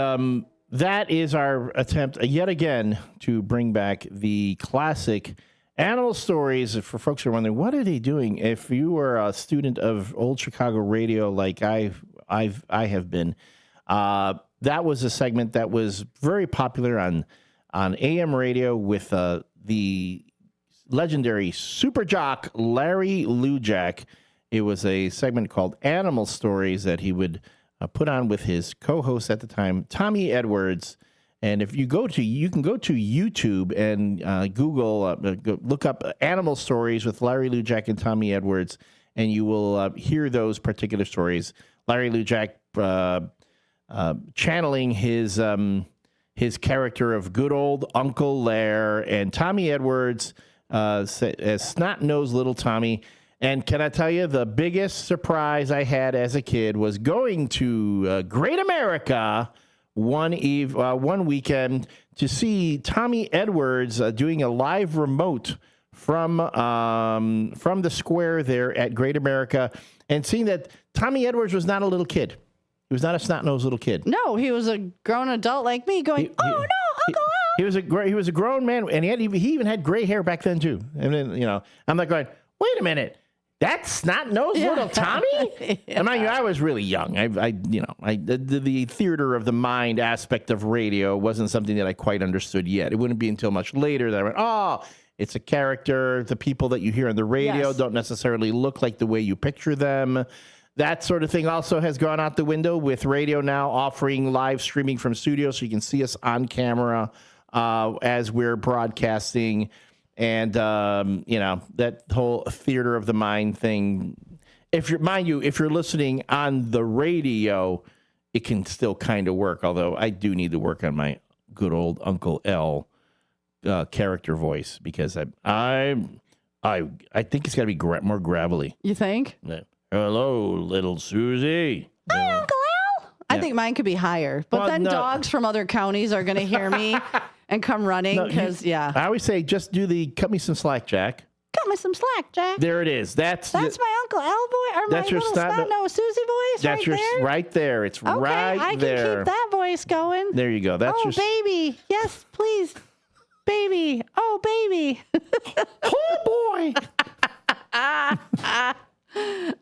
that is our attempt yet again to bring back the classic animal stories. For folks who are wondering, what are they doing? If you were a student of old Chicago radio like I have been, that was a segment that was very popular on AM radio with the legendary super jock Larry Lujack. It was a segment called Animal Stories that he would put on with his co-host at the time, Tommy Edwards. And if you can go to YouTube and Google, look up Animal Stories with Larry Lujack and Tommy Edwards, and you will hear those particular stories. Larry Lujack channeling his character of good old Uncle Lair, and Tommy Edwards as snot-nosed little Tommy. And can I tell you, the biggest surprise I had as a kid was going to Great America one weekend to see Tommy Edwards doing a live remote from the square there at Great America, and seeing that Tommy Edwards was not a little kid. He was not a snot-nosed little kid. No, he was a grown adult like me going, no, Uncle Al. He was a grown man, and he even had gray hair back then too. And then, I'm like going, wait a minute. That's snot-nosed little Tommy? Yeah. And mind you, I was really young. The theater of the mind aspect of radio wasn't something that I quite understood yet. It wouldn't be until much later that I went, oh, it's a character. The people that you hear on the radio don't necessarily look like the way you picture them. That sort of thing also has gone out the window with radio now offering live streaming from studio, so you can see us on camera as we're broadcasting. And, that whole theater of the mind thing, if you're listening on the radio, it can still kind of work. Although I do need to work on my good old Uncle L character voice, because I think it's got to be more gravelly. You think? Hello, little Susie. Hi, Uncle Al. I think mine could be higher, but dogs from other counties are going to hear me and come running because, I always say, just do the cut me some slack, Jack. Cut me some slack, Jack. There it is. That's my Uncle Al voice, or my little snot-nosed Susie voice. That's right there. It's okay, right I there. I can keep that voice going. There you go. That's baby. Yes, please. Baby. Oh, baby. Oh, boy.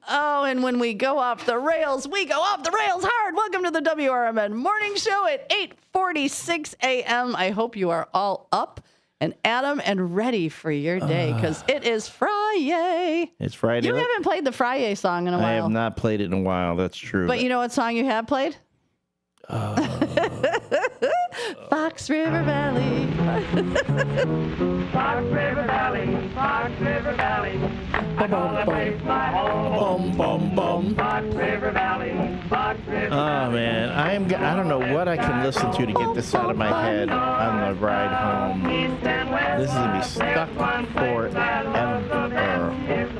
Oh, and when we go off the rails, we go off the rails hard. Welcome to the WRMN Morning Show at 8:46 a.m. I hope you are all up and Adam and ready for your day, because it is Friday. It's Friday. You haven't played the Friday song in a while. I have not played it in a while. That's true. But you know what song you have played? Fox River Valley. Fox River Valley, Fox River Valley. I call the place my home. Bum, bum, bum. Fox River Valley, Fox River Oh, man. I don't know what I can listen to get this out of my head on the ride home. This is going to be stuck forever.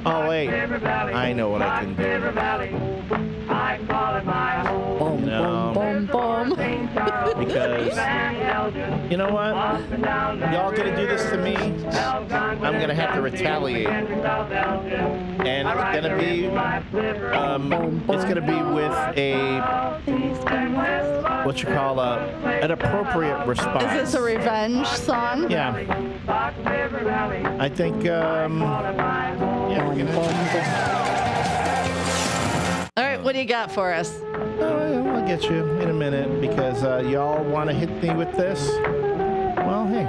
Oh, wait. I know what I can do. I call it my home. No. Because, you know what? Y'all gonna do this to me? I'm gonna have to retaliate. And it's gonna be with what you call an appropriate response. Is this a revenge song? Yeah. I think, yeah, we're gonna... All right, what do you got for us? I'll get you in a minute because y'all want to hit me with this. Well, hey.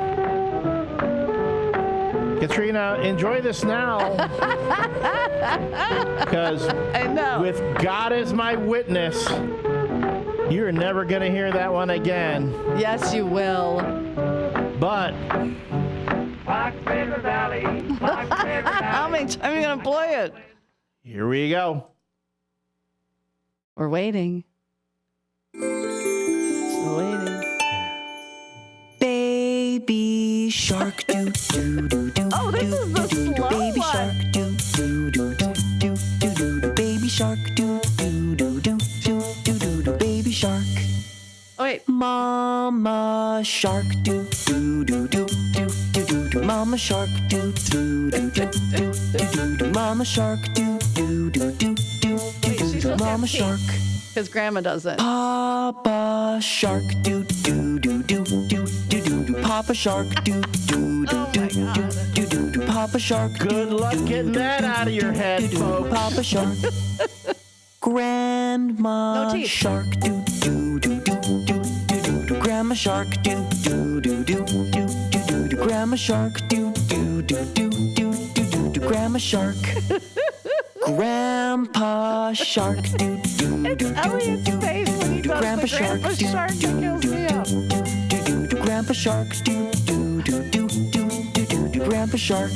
Katrina, enjoy this now. Because with God as my witness, you're never going to hear that one again. Yes, you will. But... Fox River Valley, Fox River Valley. How many times are you going to play it? Here we go. We're waiting. Still waiting. Baby shark do do do do. Oh, this is the slow baby one. shark do do do do do do do. Baby shark do do do do do do do. Baby shark. Oh wait. Mama shark do do do do do do do. Mama shark do do do do do do do. Mama shark do do do do do do. Mama shark. Because Grandma doesn't. Papa shark do do do do do do do. Papa shark do do do do do do do. Papa shark. Good luck getting that out of your head, folks. Papa shark. Grandma shark do do do do do do do. Grandma shark do do do do do do do. Grandma shark do do do do do do do. Grandma shark. Grandpa shark do do do do Elliot's face when he does Grandpa the shark Grandpa shark that kills me up. do. Grandpa shark do do do do do do do. Grandpa shark.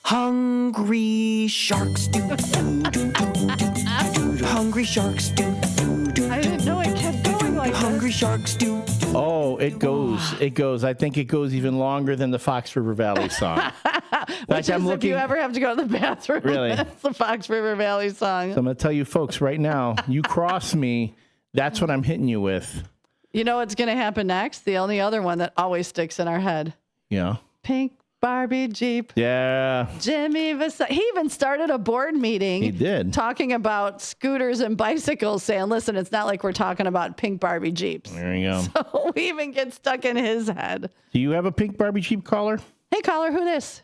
Hungry sharks do do do do do. Hungry sharks do do do. I didn't know it kept going like this. Hungry sharks do. Oh, it goes. It goes. I think it goes even longer than the Fox River Valley song. Which is if you ever have to go to the bathroom. Really? That's the Fox River Valley song. So I'm going to tell you folks right now, you cross me, that's what I'm hitting you with. You know what's going to happen next? The only other one that always sticks in our head. Yeah. Pink Barbie Jeep. Yeah. Jimmy Vasai. He even started a board meeting. He did. Talking about scooters and bicycles, saying, listen, it's not like we're talking about pink Barbie Jeeps. There you go. So we even get stuck in his head. Do you have a pink Barbie Jeep caller? Hey, caller, who this?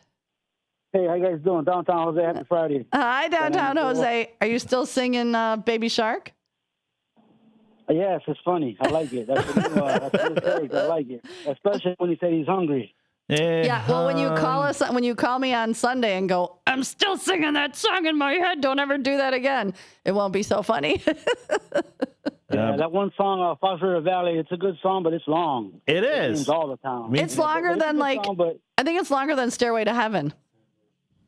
Hey, how you guys doing? Downtown Jose, happy Friday. Hi, Downtown Jose. Are you still singing Baby Shark? Yes, it's funny. I like it. That's a new phrase. I like it, especially when he said he's hungry. Yeah. Well, when you call me on Sunday and go, I'm still singing that song in my head. Don't ever do that again. It won't be so funny. Yeah, that one song, Fox River Valley, it's a good song, but it's long. It is. It's all the time. It's longer than I think it's longer than Stairway to Heaven.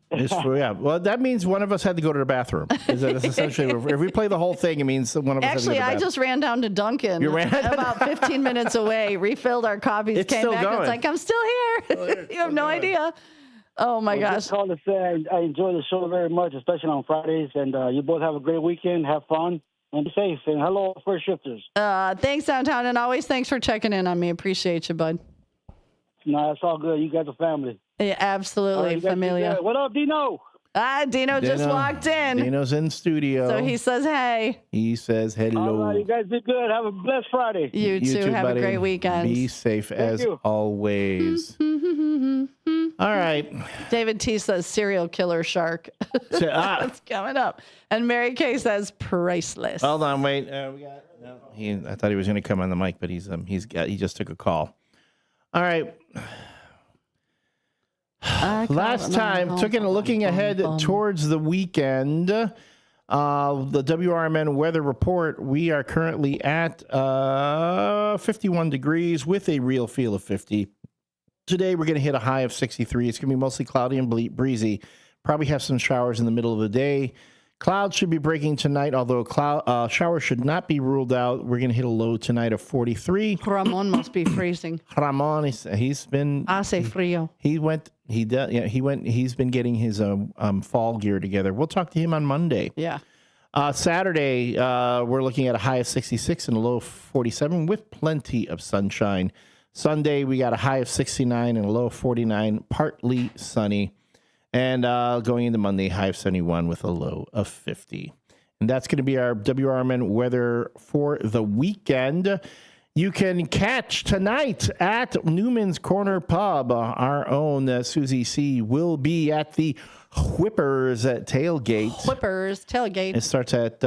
It's true, yeah. Well, that means one of us had to go to the bathroom. That's essentially, if we play the whole thing, it means one of us Actually, had to go to the I bathroom. just ran down to Dunkin'. You ran? About 15 minutes away, refilled our coffees, It's came still back, and going. it's like, I'm still here. You have no idea. Oh, my gosh. Just call to say I enjoy the show very much, especially on Fridays. And you both have a great weekend. Have fun. And be safe. And hello, first shifters. Thanks, Downtown. And always thanks for checking in on me. Appreciate you, bud. No, it's all good. You guys are family. Yeah, absolutely. You guys be Familia. good. What up, Dino? Dino just walked in. Dino's in studio. So he says, hey. He says hello. All right, you guys be good. Have a blessed Friday. You too. Have buddy. a great weekend. Be safe as you. always. All right. David T says serial killer shark. That's coming up. And Mary Kay says priceless. Hold on, wait. We got no. I thought he was going to come on the mic, but he just took a call. All right. Last time, looking ahead towards the weekend, The WRMN weather report, we are currently at 51 degrees with a real feel of 50. Today, we're going to hit a high of 63. It's going to be mostly cloudy and breezy. Probably have some showers in the middle of the day. Clouds should be breaking tonight, although showers should not be ruled out. We're going to hit a low tonight of 43. Ramon must be freezing. Ramon, he's been... Hace frío. He's been getting his fall gear together. We'll talk to him on Monday. Yeah. Saturday, we're looking at a high of 66 and a low of 47 with plenty of sunshine. Sunday, we got a high of 69 and a low of 49, partly sunny. And going into Monday, high of 71 with a low of 50. And that's going to be our WRMN weather for the weekend. You can catch tonight at Newman's Corner Pub. Our own Susie C. will be at the Whippers at Tailgate. Whippers, Tailgate. It starts at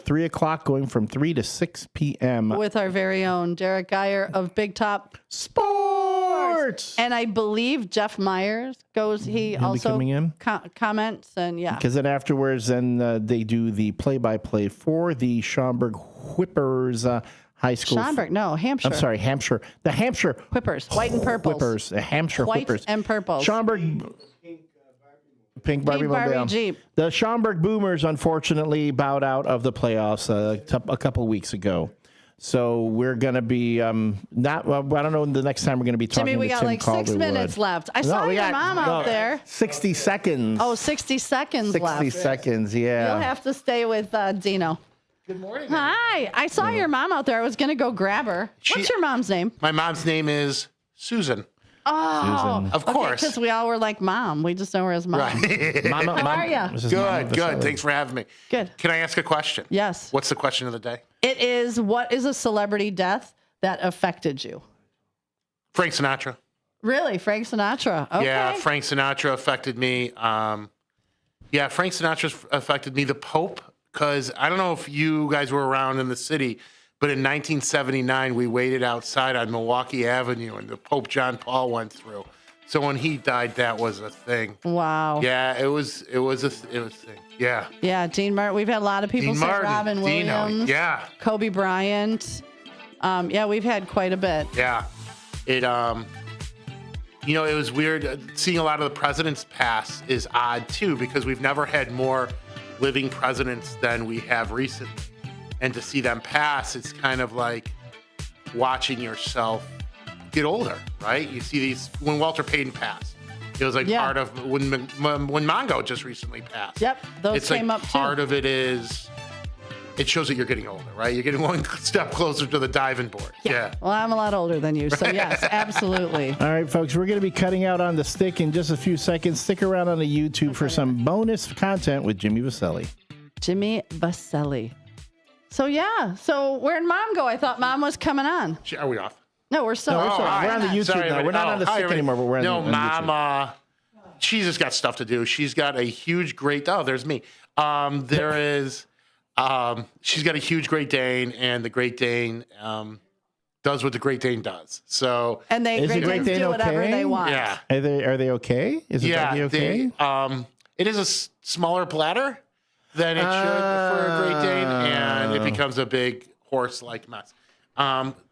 3 o'clock, going from 3 to 6 p.m. With our very own Derek Geyer of Big Top Sports. And I believe Jeff Myers goes. He'll also coming in. Comments and yeah. Because then afterwards, they do the play-by-play for the Schaumburg Whippers High School. Schaumburg, no, Hampshire. I'm sorry, Hampshire. The Hampshire Whippers, white and purple. Whippers, the Hampshire White Whippers. and purple. Schaumburg. Pink Barbie Jeep. The Schaumburg Boomers, unfortunately, bowed out of the playoffs a couple weeks ago. So we're going to be not. Well, I don't know. The next time we're going to be talking. Jimmy, we to got Tim like Calderwood. 6 minutes left. I saw your mom out there. 60 seconds. Oh, 60 seconds 60 left. 60 seconds. Yeah. You'll have to stay with Dino. Good morning. Hi. I saw your mom out there. I was going to go grab her. What's your mom's name? My mom's name is Susan. Oh, Susan. Of course. Because we all were like mom. We just know her as mom. Right. How are you? Good. Thanks for having me. Good. Can I ask a question? Yes. What's the question of the day? It is, what is a celebrity death that affected you? Frank Sinatra. Really? Frank Sinatra? Okay. Yeah, Frank Sinatra affected me. Frank Sinatra affected me. The Pope, because I don't know if you guys were around in the city, but in 1979, we waited outside on Milwaukee Avenue, and the Pope John Paul went through. So when he died, that was a thing. Wow. Yeah, it was a thing. Yeah. Yeah, Dean Martin. We've had a lot of people say Robin Williams. Yeah. Kobe Bryant. We've had quite a bit. Yeah. It it was weird. Seeing a lot of the presidents pass is odd too, because we've never had more living presidents than we have recently. And to see them pass, it's kind of like watching yourself get older, right? You see these, when Walter Payton passed, it was like part of when Mongo just recently passed. Yep, those it's came like up too. Part of it is, it shows that you're getting older, right? You're getting one step closer to the diving board. Yeah. Well, I'm a lot older than you, so yes, absolutely. All right, folks, we're going to be cutting out on the stick in just a few seconds. Stick around on the YouTube for some bonus content with Jimmy Vaselli. Jimmy Vaselli. So where'd Mom go? I thought Mom was coming on. Are we off? No, we're still. We're on the YouTube now. We're not on the stick anymore, but we're on the YouTube. Mom, she's just got stuff to do. She's got a huge there's me. She's got a huge Great Dane, and the Great Dane does what the Great Dane does. So, and Great Danes do whatever they want. Yeah. Are they okay? Is the doggy okay? It is a smaller bladder than it should for a Great Dane, and it becomes a big horse-like mess.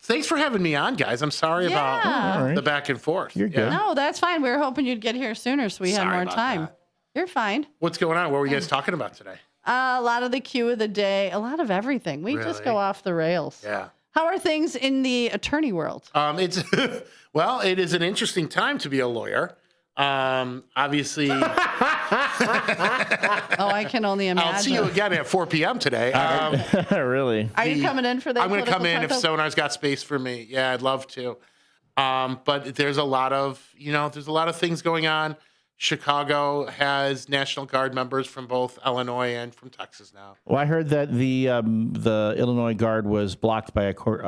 Thanks for having me on, guys. I'm sorry about the back and forth. You're good. No, that's fine. We were hoping you'd get here sooner so we had more time. That. You're fine. What's going on? What were you guys talking about today? A lot of the cue of the day, a lot of everything. We just go off the rails. Yeah. How are things in the attorney world? It is an interesting time to be a lawyer. Obviously. I can only imagine. I'll see you again at 4 p.m. today. Really? Are you coming in for that? I'm going to come in if Sonar's got space for me. Yeah, I'd love to. But there's a lot of things going on. Chicago has National Guard members from both Illinois and from Texas now. Well, I heard that the Illinois Guard was blocked by a court,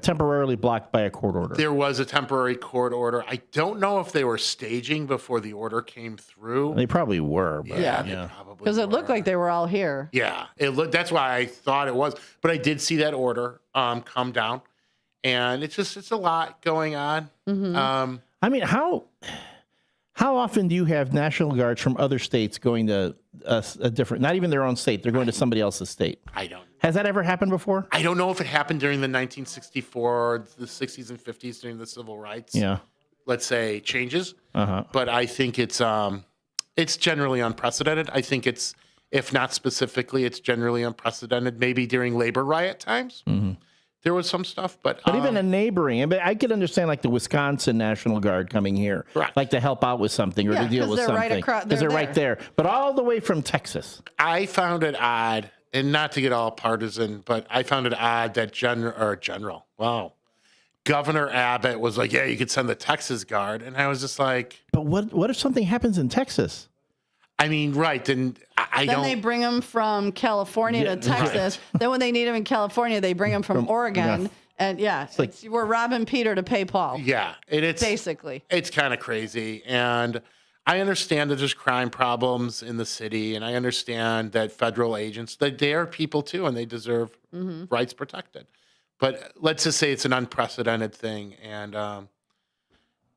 temporarily blocked by a court order. There was a temporary court order. I don't know if they were staging before the order came through. They probably were. But they probably because it looked like they were all here. Yeah, it looked. That's why I thought it was. But I did see that order come down, and it's a lot going on. Mm-hmm. I mean, how How often do you have National Guards from other states going to a different, not even their own state, they're going to somebody else's state? I don't. Has that ever happened before? I don't know if it happened during the 1964, the 60s and 50s during the civil rights. Yeah. Let's say changes. But I think it's generally unprecedented. I think it's, if not specifically, it's generally unprecedented. Maybe during labor riot times. There was some stuff, but even a neighboring, I could understand like the Wisconsin National Guard coming here, like to help out with something or to deal with something, because they're right there. But all the way from Texas, I found it odd, and not to get all partisan, but I found it odd that Governor Abbott was like, "Yeah, you could send the Texas Guard," and I was just like, "But what if something happens in Texas?" I mean, right? Then Then they bring them from California to Texas. Then when they need them in California, they bring them from Oregon. And we're robbing Peter to pay Paul. Yeah, it's basically. It's kind of crazy, and I understand that there's crime problems in the city, and I understand that federal agents, that they are people too, and they deserve rights protected. But let's just say it's an unprecedented thing, and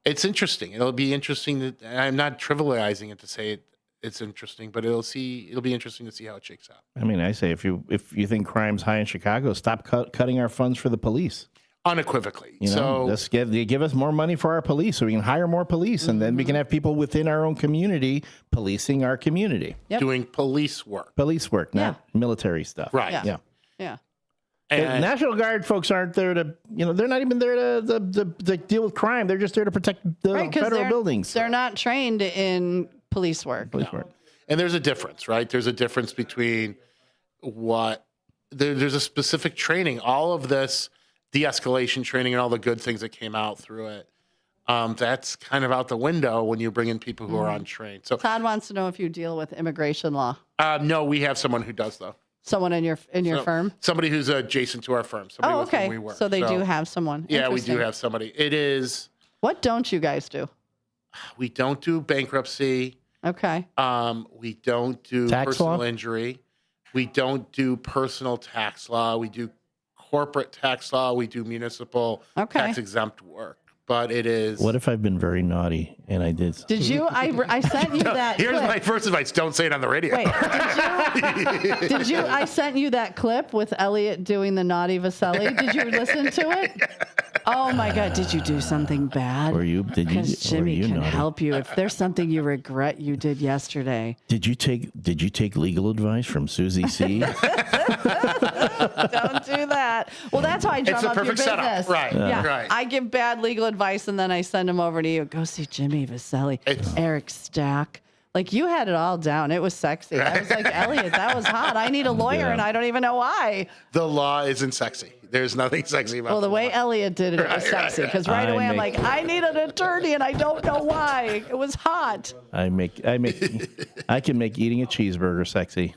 it's interesting. It'll be interesting. I'm not trivializing it to say it's interesting, but it'll be interesting to see how it shakes out. I mean, I say if you think crime's high in Chicago, stop cutting our funds for the police. Unequivocally. Let's give us more money for our police so we can hire more police, and then we can have people within our own community policing our community. Doing police work. Police work, not military stuff. Right. Yeah. And National Guard folks aren't there to, they're not even there to deal with crime. They're just there to protect the federal buildings. They're not trained in police work. And there's a difference, right? There's a difference between there's a specific training. All of this de-escalation training and all the good things that came out through it, that's kind of out the window when you bring in people who are untrained. So Todd wants to know if you deal with immigration law. No, we have someone who does, though. Someone in your firm? Somebody who's adjacent to our firm. Oh, okay. We work. So they do have someone. Yeah, we do have somebody. It is. What don't you guys do? We don't do bankruptcy. Okay. We don't do tax personal law? Injury. We don't do personal tax law. We do corporate tax law. We do municipal tax exempt work. But it is. What if I've been very naughty and I did? Did you? I sent you that. Here's clip. my first advice: don't say it on the radio. Wait, did you? I sent you that clip with Elliot doing the naughty Vasselli. Did you listen to it? Oh my God! Did you do something bad? Because Jimmy can help you if there's something you regret you did yesterday. Did you take legal advice from Susie C? Don't do that. Well, that's how I drum up your business. Setup. Right. Yeah. Right. I give bad legal advice and then I send them over to you. Go see Jimmy Vasselli, Eric Stack. Like, you had it all down. It was sexy. I was like, Elliot, that was hot. I need a lawyer, and I don't even know why. The law isn't sexy. There's nothing sexy about it. Well, the way Elliot did it, it was sexy. Because right away, I'm like, I need an attorney, and I don't know why. It was hot. I can make eating a cheeseburger sexy.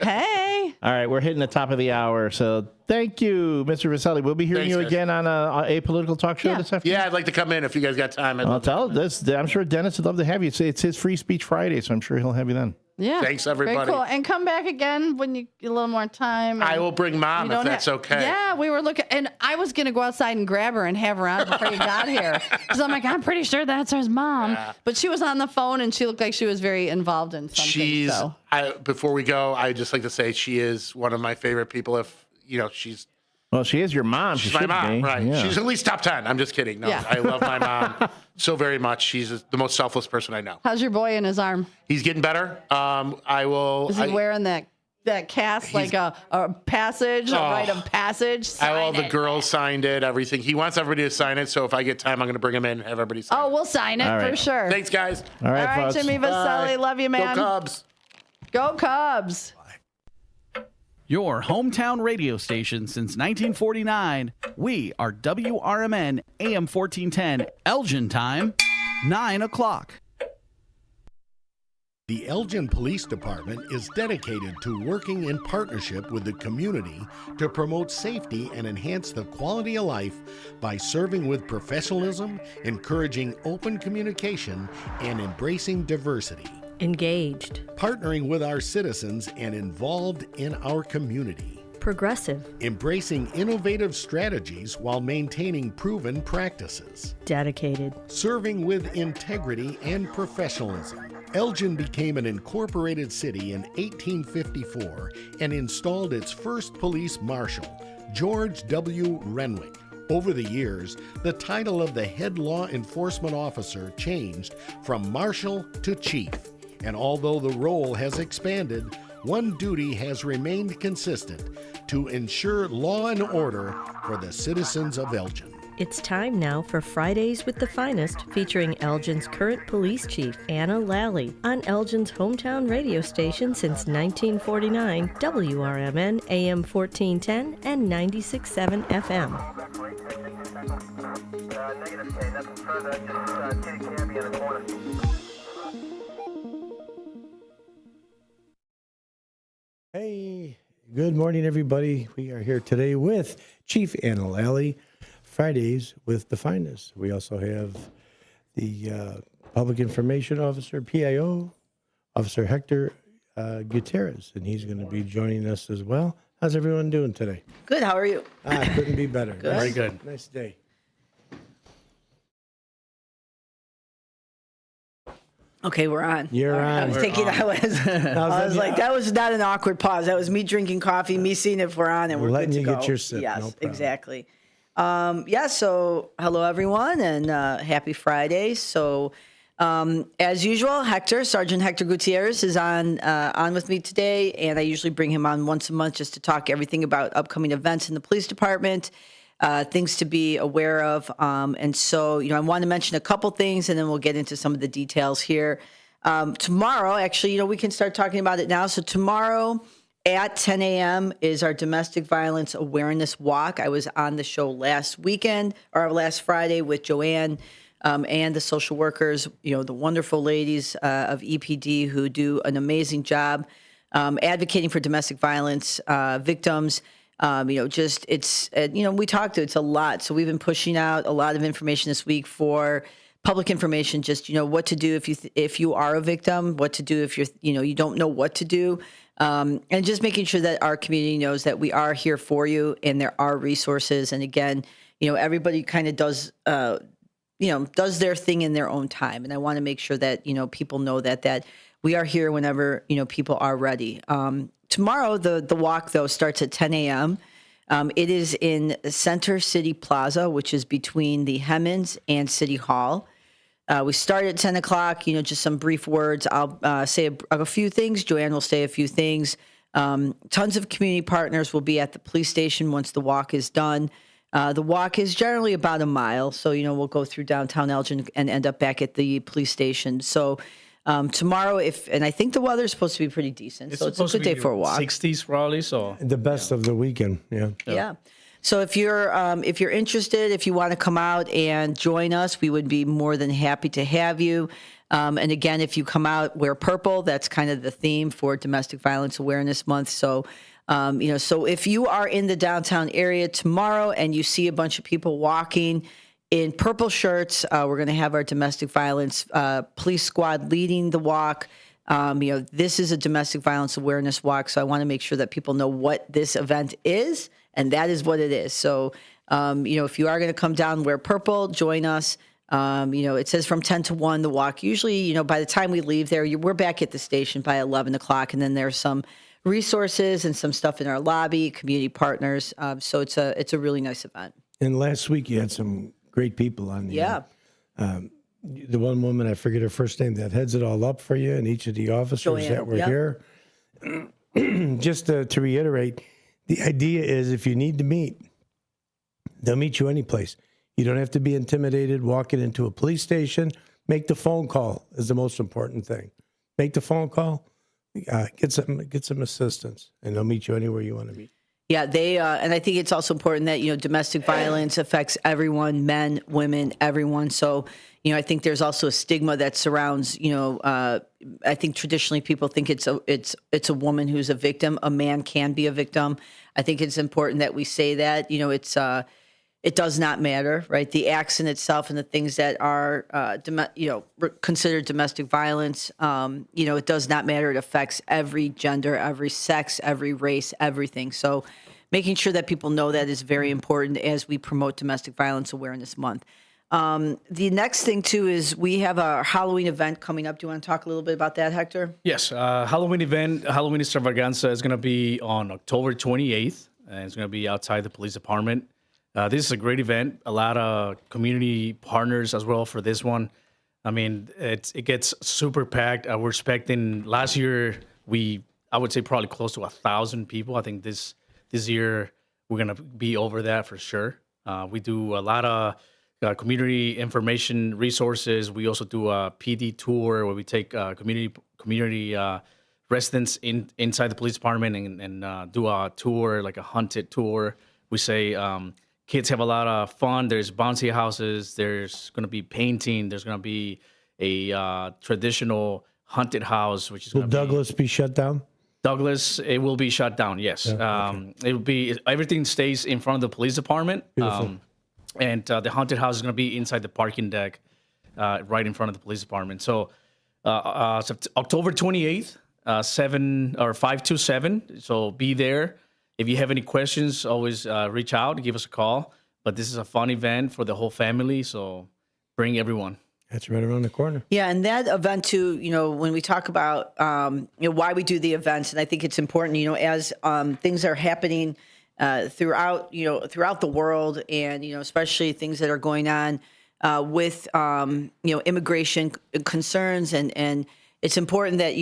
Hey. All right, we're hitting the top of the hour, so thank you, Mr. Vasselli. We'll be hearing you again on a political talk show this afternoon. Yeah, I'd like to come in if you guys got time. I'll tell this. I'm sure Dennis would love to have you. It's his Free Speech Friday, so I'm sure he'll have you then. Yeah. Thanks, everybody. Very cool. And come back again when you get a little more time. I will bring Mom if that's okay. Yeah, we were looking, and I was going to go outside and grab her and have her on before you got here. Because I'm like, I'm pretty sure that's her mom. Yeah. But she was on the phone, and she looked like she was very involved in something. Before we go, I'd just like to say she is one of my favorite people. She's... Well, she is your mom. She's my mom, right? Yeah. She's at least top 10. I'm just kidding. No, yeah. I love my mom so very much. She's the most selfless person I know. How's your boy in his arm? He's getting better. Is he wearing that cast like a passage, a rite of passage? All the girls signed it. Everything. He wants everybody to sign it. So if I get time, I'm going to bring him in and have everybody sign it. Oh, we'll sign it for sure. Thanks, guys. All right, folks. Jimmy Vasselli. Love you, man. Go Cubs. Go Cubs. Your hometown radio station since 1949. We are WRMN AM 1410, Elgin time, 9 o'clock. The Elgin Police Department is dedicated to working in partnership with the community to promote safety and enhance the quality of life by serving with professionalism, encouraging open communication, and embracing diversity. Engaged. Partnering with our citizens and involved in our community. Progressive. Embracing innovative strategies while maintaining proven practices. Dedicated. Serving with integrity and professionalism. Elgin became an incorporated city in 1854 and installed its first police marshal, George W. Renwick. Over the years, the title of the head law enforcement officer changed from marshal to chief. And although the role has expanded, one duty has remained consistent: to ensure law and order for the citizens of Elgin. It's time now for Fridays with the Finest, featuring Elgin's current police chief, Anna Lally, on Elgin's hometown radio station since 1949, WRMN AM 1410 and 96.7 FM. Hey, good morning, everybody. We are here today with Chief Anna Lally, Fridays with the Finest. We also have the Public Information Officer, PIO, Officer Hector Gutierrez, and he's going to be joining us as well. How's everyone doing today? Good. How are you? Couldn't be better. Good. Very good. Nice day. Okay, we're on. You're on. I was thinking I was like, that was not an awkward pause. That was me drinking coffee, me seeing if we're on, and we're letting good to you go. get your sip. Yes, No problem. exactly. So hello, everyone, and happy Friday. So as usual, Sergeant Hector Gutierrez is on with me today, and I usually bring him on once a month just to talk everything about upcoming events in the police department, things to be aware of. And so, I want to mention a couple things, and then we'll get into some of the details here. Tomorrow, actually, we can start talking about it now. So tomorrow at 10 a.m. is our Domestic Violence Awareness Walk. I was on the show last Friday with Joanne and the social workers, the wonderful ladies of EPD who do an amazing job advocating for domestic violence victims. We talked to it's a lot. So we've been pushing out a lot of information this week for public information, just, what to do if you are a victim, what to do if you don't know what to do. And just making sure that our community knows that we are here for you and there are resources. And again, everybody kind of does their thing in their own time. And I want to make sure that, people know that we are here whenever, people are ready. Tomorrow, the walk, though, starts at 10 a.m. It is in Center City Plaza, which is between the Hemmons and City Hall. We start at 10 o'clock, just some brief words. I'll say a few things. Joanne will say a few things. Tons of community partners will be at the police station once the walk is done. The walk is generally about a mile. So, we'll go through downtown Elgin and end up back at the police station. So tomorrow, and I think the weather's supposed to be pretty decent. So it's a good day for a walk. 60s probably. So the best of the weekend. Yeah. So if you're interested, if you want to come out and join us, we would be more than happy to have you. And again, if you come out, wear purple. That's kind of the theme for Domestic Violence Awareness Month. So, so if you are in the downtown area tomorrow and you see a bunch of people walking in purple shirts, we're going to have our domestic violence police squad leading the walk. This is a domestic violence awareness walk, so I want to make sure that people know what this event is, and that is what it is. So, if you are going to come down, wear purple, join us. It says from 10 to 1, the walk. Usually, by the time we leave there, we're back at the station by 11 o'clock, and then there's some resources and some stuff in our lobby, community partners. So it's a really nice event. And last week you had some great people on the the one woman, I forget her first name, that heads it all up for you, and each of the officers Joanne, that were here. Just to reiterate, the idea is if you need to meet, they'll meet you any place. You don't have to be intimidated walking into a police station. Make the phone call is the most important thing. Make the phone call, get some assistance, and they'll meet you anywhere you want to meet. Yeah, and I think it's also important that, domestic violence affects everyone, men, women, everyone. So, I think there's also a stigma that surrounds, I think traditionally people think it's a woman who's a victim. A man can be a victim. I think it's important that we say that, it does not matter, right? The acts in itself and the things that are, considered domestic violence, it does not matter. It affects every gender, every sex, every race, everything. So making sure that people know that is very important as we promote Domestic Violence Awareness Month. The next thing, too, is we have a Halloween event coming up. Do you want to talk a little bit about that, Hector? Yes, Halloween event, Halloween Extravaganza is going to be on October 28th, and it's going to be outside the police department. This is a great event. A lot of community partners as well for this one. I mean, it gets super packed. We're expecting last year I would say probably close to 1,000 people. I think this year we're going to be over that for sure. We do a lot of community information resources. We also do a PD tour where we take community residents inside the police department and do a tour, like a haunted tour. We say kids have a lot of fun. There's bouncy houses. There's going to be painting. There's going to be a traditional haunted house, which is Will Douglas be shut down? Douglas, it will be shut down. Yes, okay. It will be. Everything stays in front of the police department. And the haunted house is going to be inside the parking deck, right in front of the police department. So, October 28th, 5 to 7. So be there. If you have any questions, always reach out, give us a call. But this is a fun event for the whole family, so bring everyone. That's right around the corner. Yeah, and that event too, when we talk about why we do the events, and I think it's important, as things are happening throughout the world, and especially things that are going on with immigration concerns, and it's important that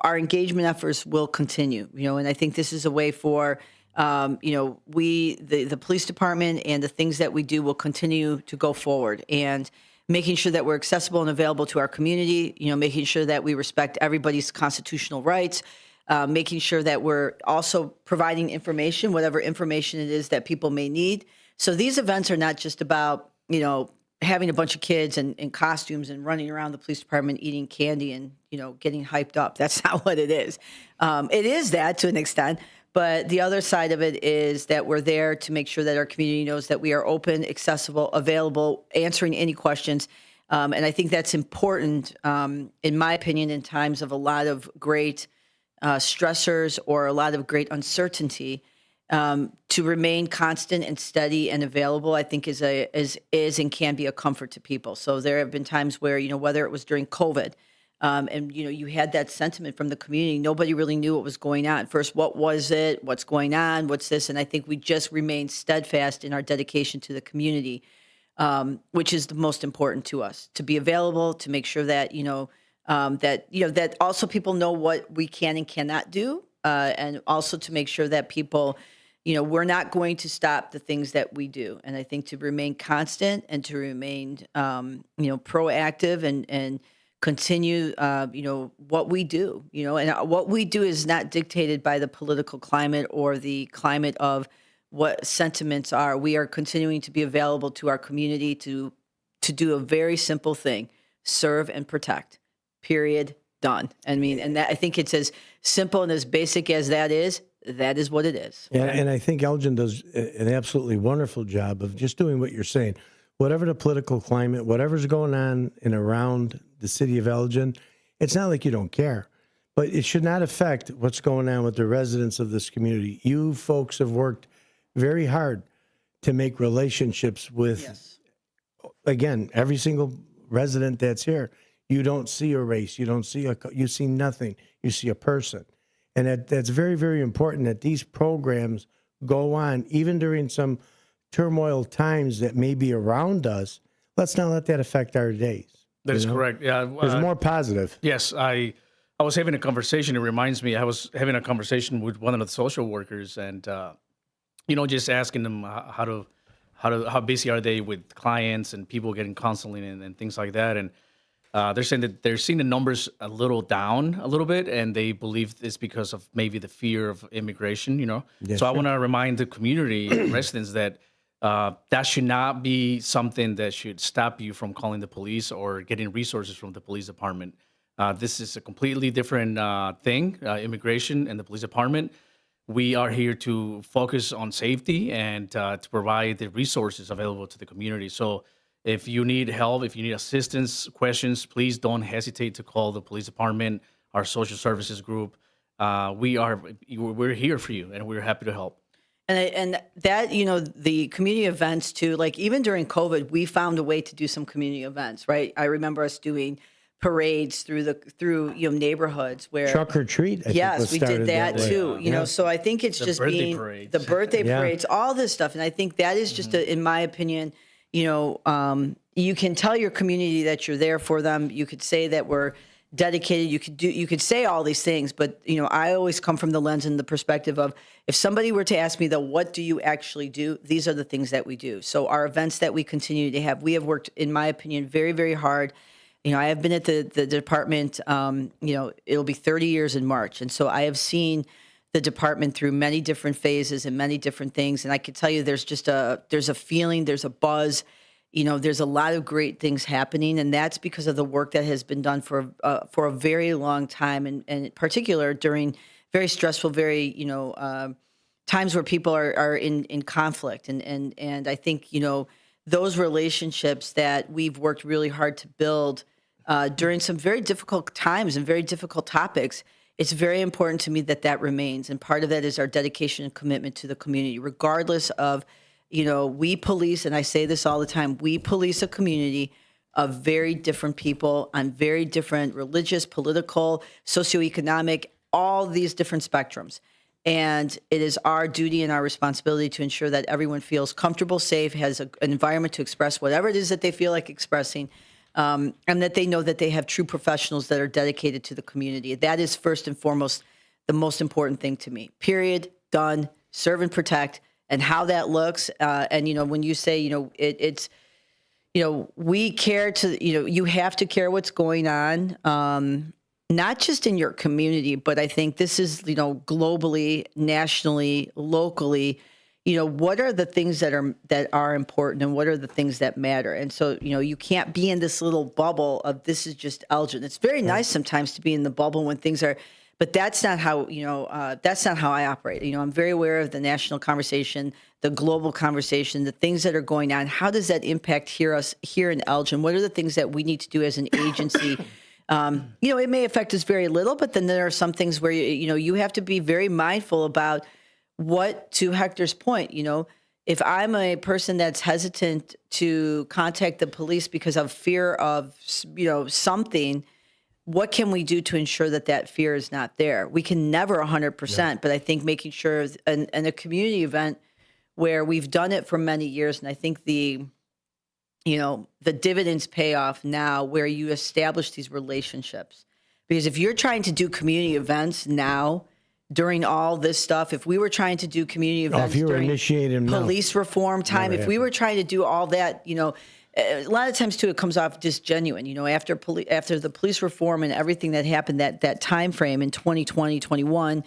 our engagement efforts will continue. And I think this is a way for the police department and the things that we do will continue to go forward, and making sure that we're accessible and available to our community. Making sure that we respect everybody's constitutional rights. Making sure that we're also providing information, whatever information it is that people may need. So these events are not just about, having a bunch of kids in costumes and running around the police department eating candy and, getting hyped up. That's not what it is. It is that to an extent, but the other side of it is that we're there to make sure that our community knows that we are open, accessible, available, answering any questions. And I think that's important, in my opinion, in times of a lot of great stressors or a lot of great uncertainty, to remain constant and steady and available, I think is and can be a comfort to people. So there have been times where, whether it was during COVID, and you had that sentiment from the community, nobody really knew what was going on. First, what was it? What's going on? What's this? And I think we just remained steadfast in our dedication to the community, which is the most important to us, to be available, to make sure that, that also people know what we can and cannot do, and also to make sure that people, we're not going to stop the things that we do. And I think to remain constant and to remain, proactive and continue, what we do, and what we do is not dictated by the political climate or the climate of what sentiments are. We are continuing to be available to our community to do a very simple thing: serve and protect. Period. Done. I mean, and that, I think it's as simple and as basic as that is what it is. Yeah, and I think Elgin does an absolutely wonderful job of just doing what you're saying. Whatever the political climate, whatever's going on in around the city of Elgin, it's not like you don't care, but it should not affect what's going on with the residents of this community. You folks have worked very hard to make relationships with, again, every single resident that's here. You don't see a race. You see nothing. You see a person. And that's very, very important that these programs go on, even during some turmoil times that may be around us. Let's not let that affect our days. That is correct. Yeah. There's more positive. Yes. I was having a conversation. It reminds me, I was having a conversation with one of the social workers and, just asking them how busy are they with clients and people getting counseling and things like that. And they're saying that they're seeing the numbers a little down a little bit, and they believe it's because of maybe the fear of immigration, Yes, so I sure. want to remind the community residents that that should not be something that should stop you from calling the police or getting resources from the police department. This is a completely different thing, immigration and the police department. We are here to focus on safety and to provide the resources available to the community. So if you need help, if you need assistance, questions, please don't hesitate to call the police department, our social services group. We're here for you, and we're happy to help. And that, the community events too, like even during COVID, we found a way to do some community events, right? I remember us doing parades through neighborhoods where Truck or treat. I think yes, was we did started that way. too. Yeah. So I think it's The just birthday being parades. the birthday Yeah. parades, all this stuff. And I think that is just, in my opinion, you can tell your community that you're there for them. You could say that we're dedicated. You could say all these things, but I always come from the lens and the perspective of, if somebody were to ask me what do you actually do? These are the things that we do. So our events that we continue to have, we have worked, in my opinion, very, very hard. I have been at the department, it'll be 30 years in March. And so I have seen the department through many different phases and many different things. And I can tell you there's a feeling, there's a buzz, there's a lot of great things happening. And that's because of the work that has been done for a very long time. And in particular during very stressful, times where people are in conflict. And I think, those relationships that we've worked really hard to build during some very difficult times and very difficult topics, it's very important to me that remains. And part of that is our dedication and commitment to the community, regardless of, we police, and I say this all the time, we police a community of very different people on very different religious, political, socioeconomic, all these different spectrums. And it is our duty and our responsibility to ensure that everyone feels comfortable, safe, has an environment to express whatever it is that they feel like expressing, and that they know that they have true professionals that are dedicated to the community. That is first and foremost the most important thing to me. Period. Done. Serve and protect. And how that looks. And, when you say, it's, we care to, you have to care what's going on. Not just in your community, but I think this is, globally, nationally, locally, what are the things that are important and what are the things that matter? And so, you can't be in this little bubble of this is just Elgin. It's very nice sometimes to be in the bubble when things are, but that's not how, that's not how I operate. I'm very aware of the national conversation, the global conversation, the things that are going on. How does that impact us here in Elgin? What are the things that we need to do as an agency? It may affect us very little, but then there are some things where, you have to be very mindful about what, to Hector's point, if I'm a person that's hesitant to contact the police because of fear of, something, what can we do to ensure that fear is not there? We can never 100%, but I think making sure in a community event where we've done it for many years, and I think the dividends pay off now where you establish these relationships. Because if you're trying to do community events now, during all this stuff, if we were trying to do community events during police reform time, if we were trying to do all that, a lot of times too, it comes off disgenuine. After the police reform and everything that happened that time frame in 2020, 21,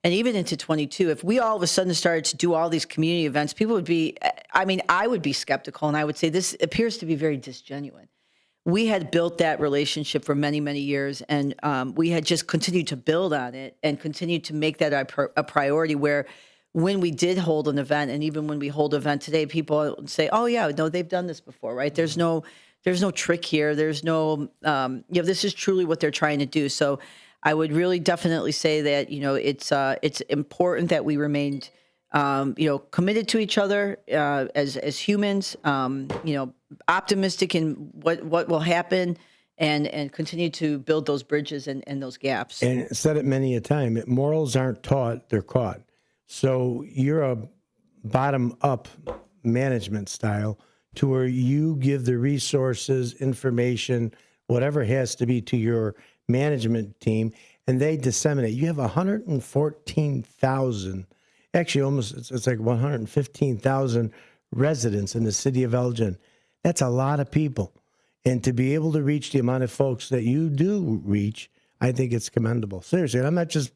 and even into 22, if we all of a sudden started to do all these community events, people would be, I would be skeptical, and I would say this appears to be very disgenuine. We had built that relationship for many, many years, and we had just continued to build on it and continued to make that a priority where when we did hold an event, and even when we hold an event today, people say, oh yeah, no, they've done this before, right? There's no trick here. There's no, this is truly what they're trying to do. So I would really definitely say that, it's important that we remained, committed to each other as humans, optimistic in what will happen and continue to build those bridges and those gaps. And said it many a time, morals aren't taught, they're caught. So you're a bottom-up management style to where you give the resources, information, whatever it has to be to your management team, and they disseminate. You have 114,000, actually almost, it's like 115,000 residents in the city of Elgin. That's a lot of people. And to be able to reach the amount of folks that you do reach, I think it's commendable. Seriously, and I'm not just,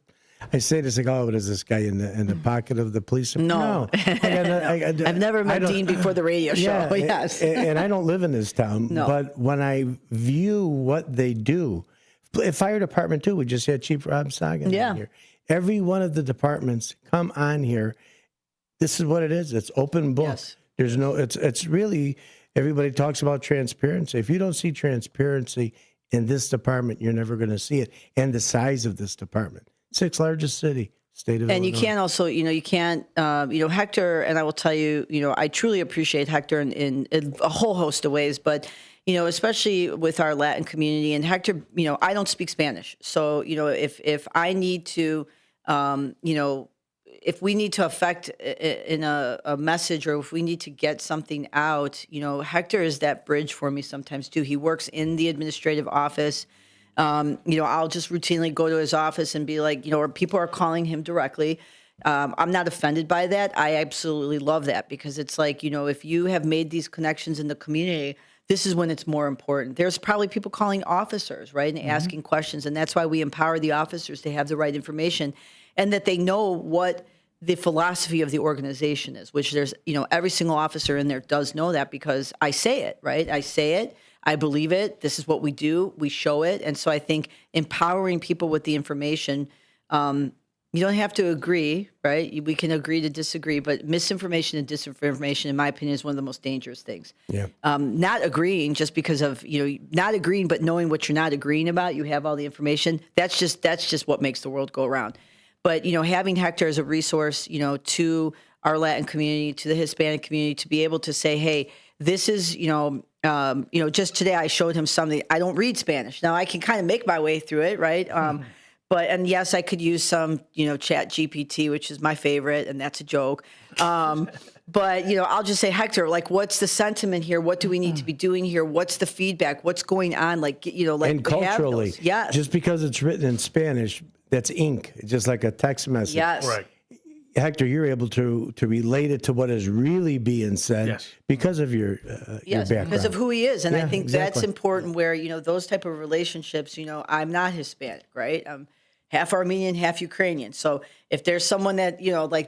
I say this like, oh, what is this guy in the pocket of the police? No. I've never met Dean before the radio show. Yeah, Yes. And I don't live in this town. No. But when I view what they do, fire department too, we just had Chief Rob Sagan on here. Every one of the departments come on here. This is what it is. It's open book. Yes. There's no, it's really, everybody talks about transparency. If you don't see transparency in this department, you're never going to see it. And the size of this department. 6th largest city, state of And you Illinois. can't also, you can't, Hector, and I will tell you, I truly appreciate Hector in a whole host of ways, but, especially with our Latin community. And Hector, I don't speak Spanish. So, if I need to, if we need to affect in a message, or if we need to get something out, Hector is that bridge for me sometimes too. He works in the administrative office. I'll just routinely go to his office and be like, or people are calling him directly. I'm not offended by that. I absolutely love that, because it's like, if you have made these connections in the community, this is when it's more important. There's probably people calling officers, right, and asking questions. And that's why we empower the officers to have the right information, and that they know what the philosophy of the organization is, which there's, every single officer in there does know that, because I say it, right? I say it. I believe it. This is what we do. We show it. And so I think empowering people with the information, you don't have to agree, right? We can agree to disagree, but misinformation and disinformation, in my opinion, is one of the most dangerous things. Yeah. Not agreeing just because of, not agreeing, but knowing what you're not agreeing about, you have all the information. That's just what makes the world go around. But, having Hector as a resource, to our Latin community, to the Hispanic community, to be able to say, hey, this is, just today I showed him something. I don't read Spanish. Now I can kind of make my way through it, right? And yes, I could use some, Chat GPT, which is my favorite, and that's a joke. But, I'll just say, Hector, like, what's the sentiment here? What do we need to be doing here? What's the feedback? What's going on? And culturally, yes. Just because it's written in Spanish, that's ink, just like a text message. Yes. Right. Hector, you're able to relate it to what is really being said because of your background. Because of who he is. And I think that's exactly. important, where, those type of relationships, I'm not Hispanic, right? I'm half Armenian, half Ukrainian. So if there's someone that,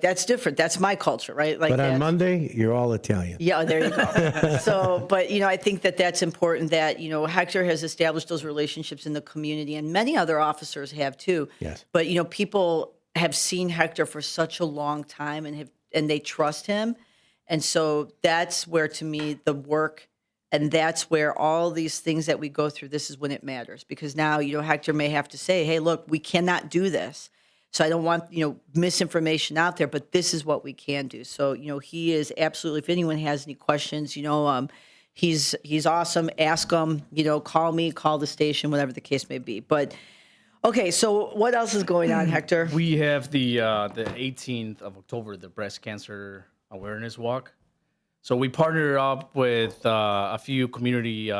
that's different. That's my culture, right? But on Monday, you're all Italian. Yeah, there you go. So, but, I think that's important, that, Hector has established those relationships in the community, and many other officers have too. Yes. But, people have seen Hector for such a long time, and they trust him. And so that's where, to me, the work, and that's where all these things that we go through, this is when it matters. Because now, Hector may have to say, hey, look, we cannot do this. So I don't want, misinformation out there, but this is what we can do. So, he is absolutely, if anyone has any questions, he's awesome. Ask him, call me, call the station, whatever the case may be. But okay, so what else is going on, Hector? We have the 18th of October, the Breast Cancer Awareness Walk. So we partnered up with a few community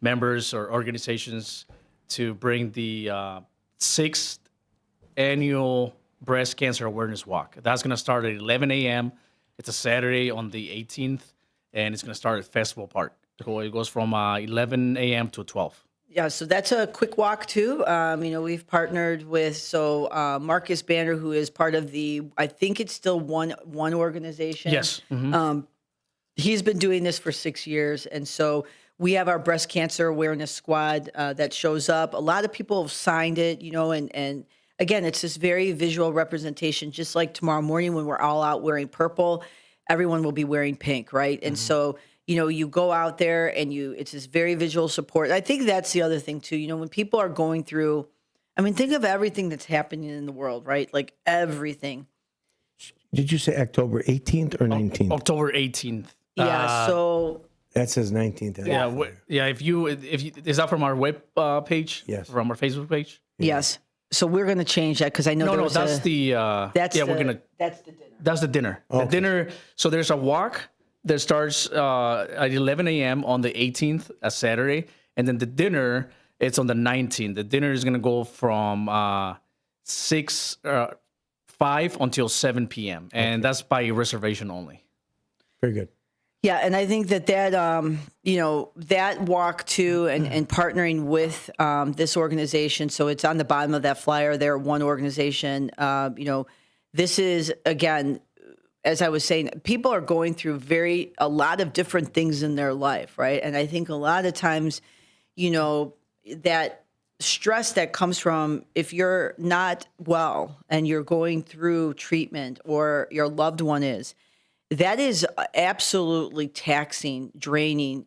members or organizations to bring the 6th annual Breast Cancer Awareness Walk. That's going to start at 11 a.m. It's a Saturday on the 18th, and it's going to start at Festival Park. So it goes from 11 a.m. to 12. Yeah, so that's a quick walk too. We've partnered with Marcus Banner, who is part of I think it's still one organization. Yes. Mm-hmm. He's been doing this for 6 years, and so we have our breast cancer awareness squad that shows up. A lot of people have signed it, and again, it's this very visual representation. Just like tomorrow morning when we're all out wearing purple, everyone will be wearing pink, right? And so, you go out there and it's this very visual support. I think that's the other thing too. When people are going through, think of everything that's happening in the world, right? Like everything. Did you say October 18th or 19th? October 18th. Yeah. So that says 19th. Yeah. If you is that from our web page? Yes. From our Facebook page? Yes. So we're going to change that, because I know that's that's the dinner. That's the dinner. Okay. The dinner. So there's a walk that starts at 11 a.m. on the 18th, a Saturday, and then the dinner, it's on the 19th. The dinner is going to go from 5 until 7 p.m. And that's by reservation only. Very good. Yeah, and I think that that walk too, and partnering with this organization. So it's on the bottom of that flyer. They're one organization. This is, again, as I was saying, people are going through a lot of different things in their life, right? And I think a lot of times, that stress that comes from, if you're not well and you're going through treatment, or your loved one is, that is absolutely taxing, draining,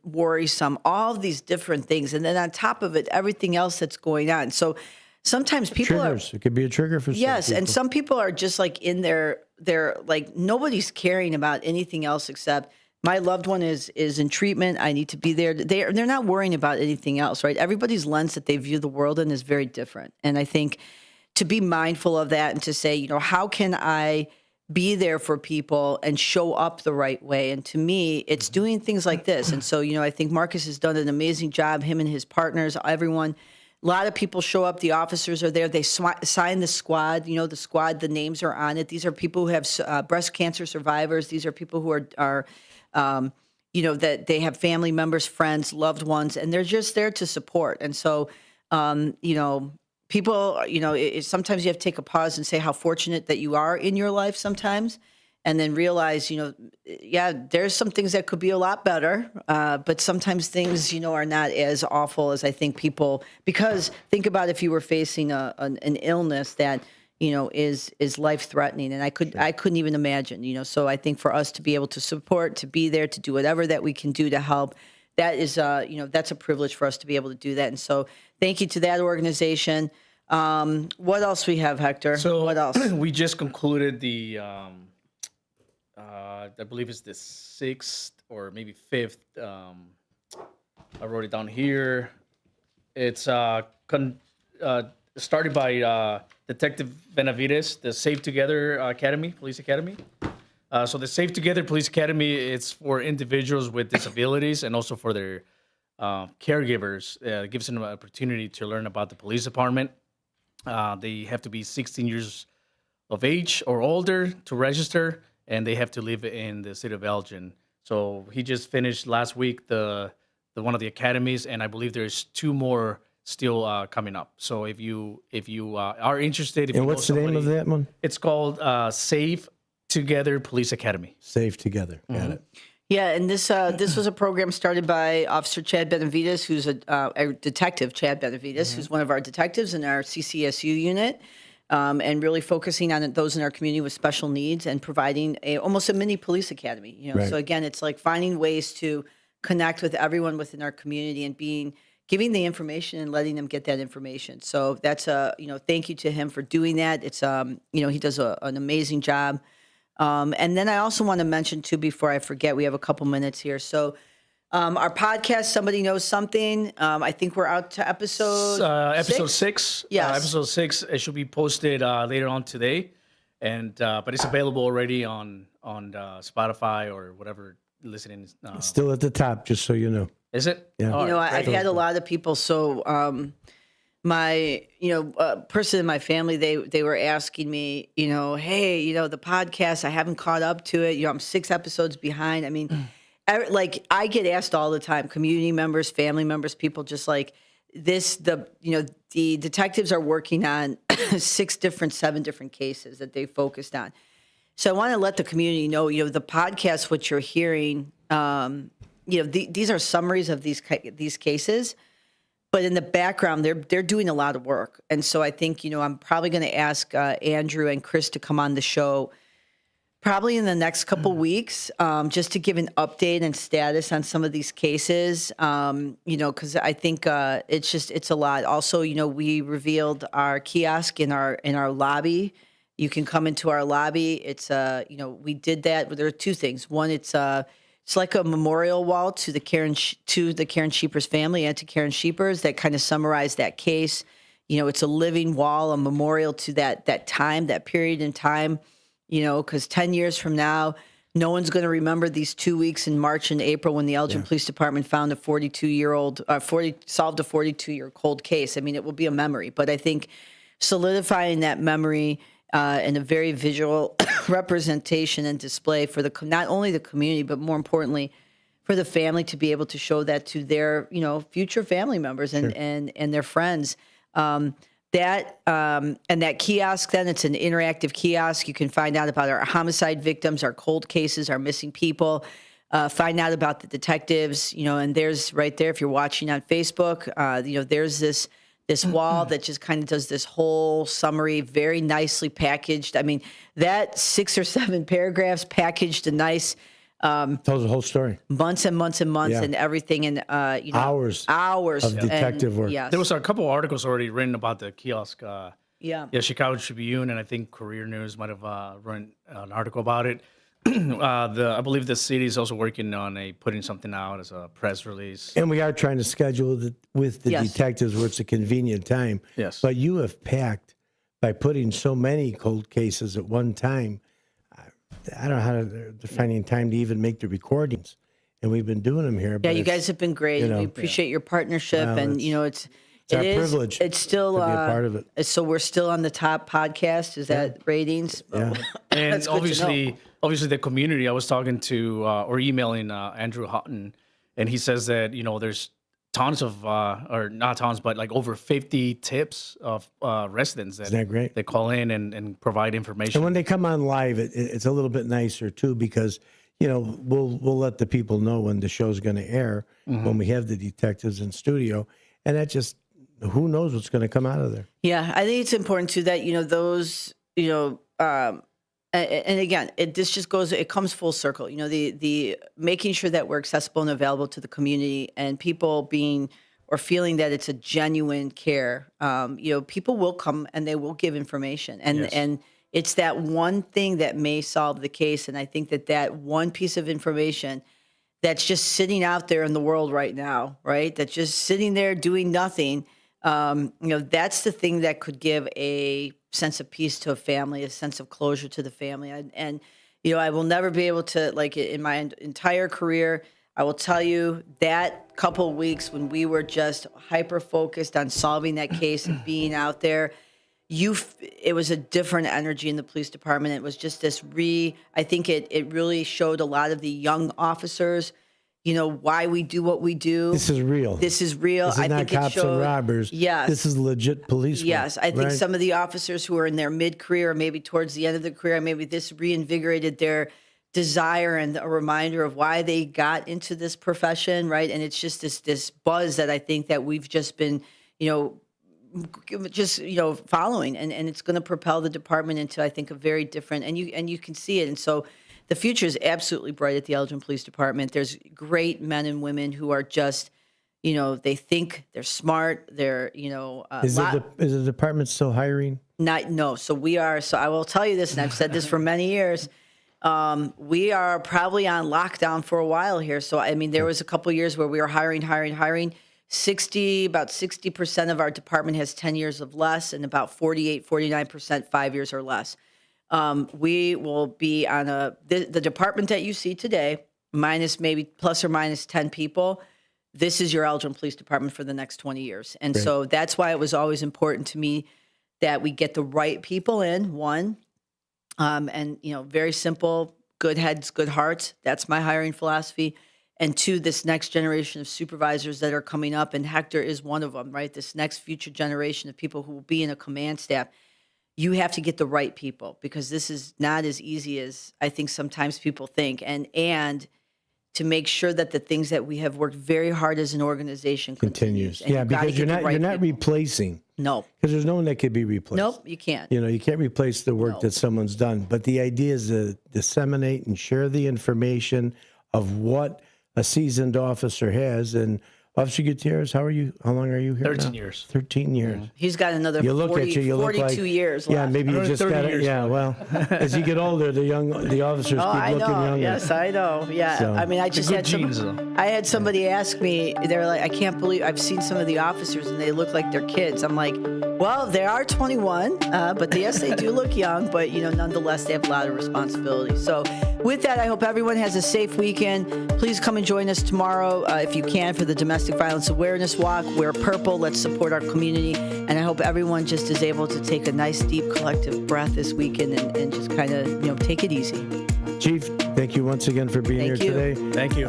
worrisome, all of these different things. And then on top of it, everything else that's going on. So sometimes people Triggers. It could be a trigger for some yes, people. and some people are just like in their like nobody's caring about anything else except my loved one is in treatment. I need to be there. They're not worrying about anything else, right? Everybody's lens that they view the world in is very different, and I think to be mindful of that and to say, you know, how can I be there for people and show up the right way? And to me, it's doing things like this. And so, you know, I think Marcus has done an amazing job, him and his partners, everyone. A lot of people show up. The officers are there. They sign the squad. You know, the squad, the names are on it. These are people who have breast cancer survivors. These are people who are you know, that they have family members, friends, loved ones, and they're just there to support. And so, you know, people, you know, sometimes you have to take a pause and say how fortunate that you are in your life sometimes, and then realize, you know, yeah, there's some things that could be a lot better, but sometimes things, you know, are not as awful as I think people, because think about if you were facing an illness that, you know, is life-threatening, and I couldn't even imagine, you know, so I think for us to be able to support, to be there, to do whatever that we can do to help, that is, you know, that's a privilege for us to be able to do that. And so thank you to that organization. What else we have, Hector? So what else? We just concluded the, I believe it's the 6th or maybe 5th. I wrote it down here. It's started by Detective Benavides, the Safe Together Academy, Police Academy. So the Safe Together Police Academy, it's for individuals with disabilities and also for their caregivers. It gives them an opportunity to learn about the police department. They have to be 16 years of age or older to register, and they have to live in the city of Elgin. So he just finished last week the one of the academies, and I believe there's 2 more still coming up. So if you are interested, and what's the name of that one? It's called Safe Together Police Academy. Safe Together. Got it. Yeah, and this was a program started by Officer Chad Benavides, who's a detective, Chad Benavides, who's one of our detectives in our CCSU unit, and really focusing on those in our community with special needs and providing almost a mini police academy. You know, Right. so again, it's like finding ways to connect with everyone within our community and giving the information and letting them get that information. So that's you know, thank you to him for doing that. It's you know, he does an amazing job. And then I also want to mention too, before I forget, we have a couple minutes here. So our podcast, Somebody Knows Something. I think we're out to episode 6. Yes. Episode 6. It should be posted later on today, and but it's available already on Spotify or whatever listening. It's still at the top, just so you know. Is it? Yeah. All You know, right, I've great. had a lot of people. So my, you know, person in my family, they were asking me, you know, hey, you know, the podcast, I haven't caught up to it. You know, I'm 6 episodes behind. I mean, like I get asked all the time, community members, family members, people just like this, you know, the detectives are working on 7 different cases that they focused on. So I want to let the community know, you know, the podcast, what you're hearing, you know, these are summaries of these cases, but in the background, they're doing a lot of work. And so I think, you know, I'm probably going to ask Andrew and Chris to come on the show probably in the next couple weeks, just to give an update and status on some of these cases, you know, because I think it's a lot. Also, you know, we revealed our kiosk in our lobby. You can come into our lobby. It's you know, we did that. There are 2 things. One, it's like a memorial wall to the Karen Sheepers family and to Karen Sheepers that kind of summarized that case. You know, it's a living wall, a memorial to that time, that period in time. You know, because 10 years from now, no one's going to remember these 2 weeks in March and April when the Elgin Police Department found solved a 42-year cold case. I mean, it will be a memory. But I think solidifying that memory in a very visual representation and display for not only the community, but more importantly, for the family to be able to show that to their, you know, future family members and their friends. And that kiosk, then it's an interactive kiosk. You can find out about our homicide victims, our cold cases, our missing people, find out about the detectives, you know, and there's right there, if you're watching on Facebook, you know, there's this wall that just kind of does this whole summary, very nicely packaged. I mean, that 6 or 7 paragraphs packaged a nice Tells the whole story. Months and months and months Yeah. and everything, and Hours of detective work. Yes. There was a couple articles already written about the kiosk. Yeah. Chicago Tribune, and I think Career News might have run an article about it. I believe the city is also working on putting something out as a press release. And we are trying to schedule it with the Yes. detectives where it's a convenient time. Yes. But you have packed by putting so many cold cases at one time. I don't know how they're finding time to even make the recordings. And we've been doing them here. Yeah, but you it's, guys have been great. you know, we appreciate your partnership, Well, and it's our privilege It's still to be a part of it. So we're still on the top podcast. Is that ratings? Yeah. And That's good to know. obviously the community. I was talking to or emailing Andrew Houghton, and he says that there's tons of or not tons, but like over 50 tips of residents that, Isn't that great? They call in and provide information. And when they come on live, it's a little bit nicer too, because we'll let the people know when the show's going to air when we have the detectives in studio, and that just who knows what's going to come out of there. Yeah, I think it's important too that those and again, this just goes. It comes full circle. The making sure that we're accessible and available to the community, and people being or feeling that it's a genuine care. People will come and they will give information, and Yes. and it's that one thing that may solve the case. And I think that one piece of information that's just sitting out there in the world right now, right? That's just sitting there doing nothing. That's the thing that could give a sense of peace to a family, a sense of closure to the family. And I will never be able to, like in my entire career, I will tell you that couple of weeks when we were just hyper focused on solving that case and being out there, it was a different energy in the police department. It was just this I think it really showed a lot of the young officers, why we do what we do. This is real. This is real. This is I not think cops it showed, and robbers. Yes. This is legit police work, Yes, I think right? some of the officers who are in their mid-career, or maybe towards the end of the career, maybe this reinvigorated their desire and a reminder of why they got into this profession, right? And it's just this buzz that I think that we've just been, following, and it's going to propel the department into, I think, a very different, and you can see it. And so the future is absolutely bright at the Elgin Police Department. There's great men and women who are just, they think, they're smart, they're, Is the department still hiring? no. So we are. So I will tell you this, and I've said this for many years. We are probably on lockdown for a while here. So I mean, there was a couple years where we were hiring. About 60% of our department has 10 years of less, and about 49% 5 years or less. We will be on the department that you see today, minus maybe plus or minus 10 people. This is your Elgin Police Department for the next 20 years. And Great. so that's why it was always important to me that we get the right people in, one, and, very simple, good heads, good hearts. That's my hiring philosophy. And two, this next generation of supervisors that are coming up, and Hector is one of them, right? This next future generation of people who will be in a command staff. You have to get the right people, because this is not as easy as I think sometimes people think. And to make sure that the things that we have worked very hard as an organization Continues. And Yeah, you've gotta because get the right you're not people. replacing. No. Because there's no one that could be replaced. Nope, you can't. You can't replace the work that someone's done. But the idea is to disseminate and share the information of what a seasoned officer has. And Officer Gutierrez, how long are you here 13 now? years. 13 years. He's got another You look 40, at you look 42 like, years yeah, left. maybe you just got it. Yeah, well, as you get older, the officers Oh, keep I looking know. younger. Yes, I know. Yeah. So- I mean, I just good had genes, I had somebody ask me, they're like, I can't believe I've seen some of the officers and they look like they're kids. I'm like, well, they are 21, but yes, they do look young, but nonetheless, they have a lot of responsibility. So with that, I hope everyone has a safe weekend. Please come and join us tomorrow, if you can, for the Domestic Violence Awareness Walk. Wear purple. Let's support our community. And I hope everyone just is able to take a nice, deep, collective breath this weekend and just kind of, take it easy. Chief, thank you once again for being Thank here you. today. Thank you.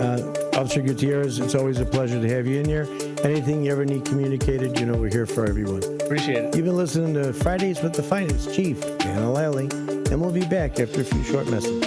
Officer Gutierrez, it's always a pleasure to have you in here. Anything you ever need communicated, we're here for everyone. Appreciate it. You've been listening to Fridays with the Finest, Chief Anna Lally, and we'll be back after a few short messages.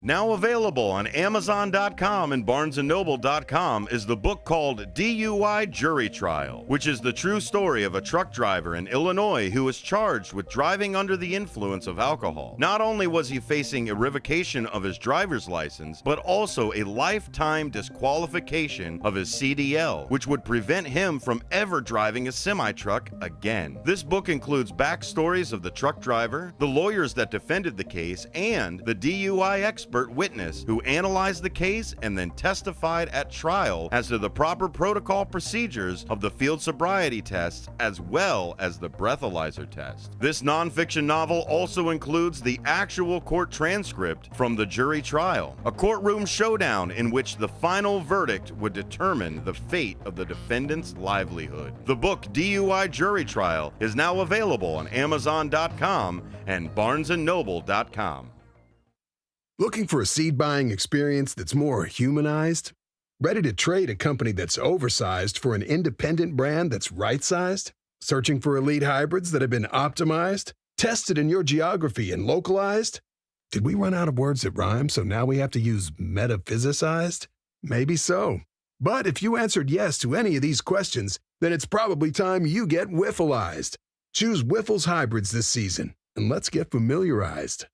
Now available on Amazon.com and BarnesandNoble.com is the book called DUI Jury Trial, which is the true story of a truck driver in Illinois who was charged with driving under the influence of alcohol. Not only was he facing a revocation of his driver's license, but also a lifetime disqualification of his CDL, which would prevent him from ever driving a semi-truck again. This book includes backstories of the truck driver, the lawyers that defended the case, and the DUI expert witness who analyzed the case and then testified at trial as to the proper protocol procedures of the field sobriety tests as well as the breathalyzer test. This nonfiction novel also includes the actual court transcript from the jury trial, a courtroom showdown in which the final verdict would determine the fate of the defendant's livelihood. The book DUI Jury Trial is now available on Amazon.com and BarnesandNoble.com. Looking for a seed buying experience that's more humanized? Ready to trade a company that's oversized for an independent brand that's right-sized? Searching for elite hybrids that have been optimized, tested in your geography, and localized? Did we run out of words that rhyme, so now we have to use metaphysicized? Maybe so. But if you answered yes to any of these questions, then it's probably time you get Wiffleized. Choose Wiffles hybrids this season, and let's get familiarized.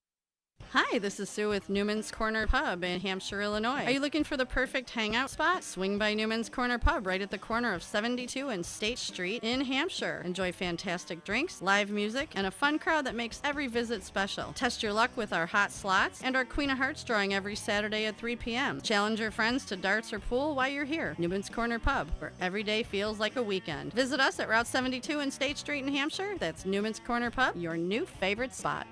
Hi, this is Sue with Newman's Corner Pub in Hampshire, Illinois. Are you looking for the perfect hangout spot? Swing by Newman's Corner Pub right at the corner of 72 and State Street in Hampshire. Enjoy fantastic drinks, live music, and a fun crowd that makes every visit special. Test your luck with our hot slots and our Queen of Hearts drawing every Saturday at 3 p.m. Challenge your friends to darts or pool while you're here. Newman's Corner Pub, where every day feels like a weekend. Visit us at Route 72 and State Street in Hampshire. That's Newman's Corner Pub, your new favorite spot.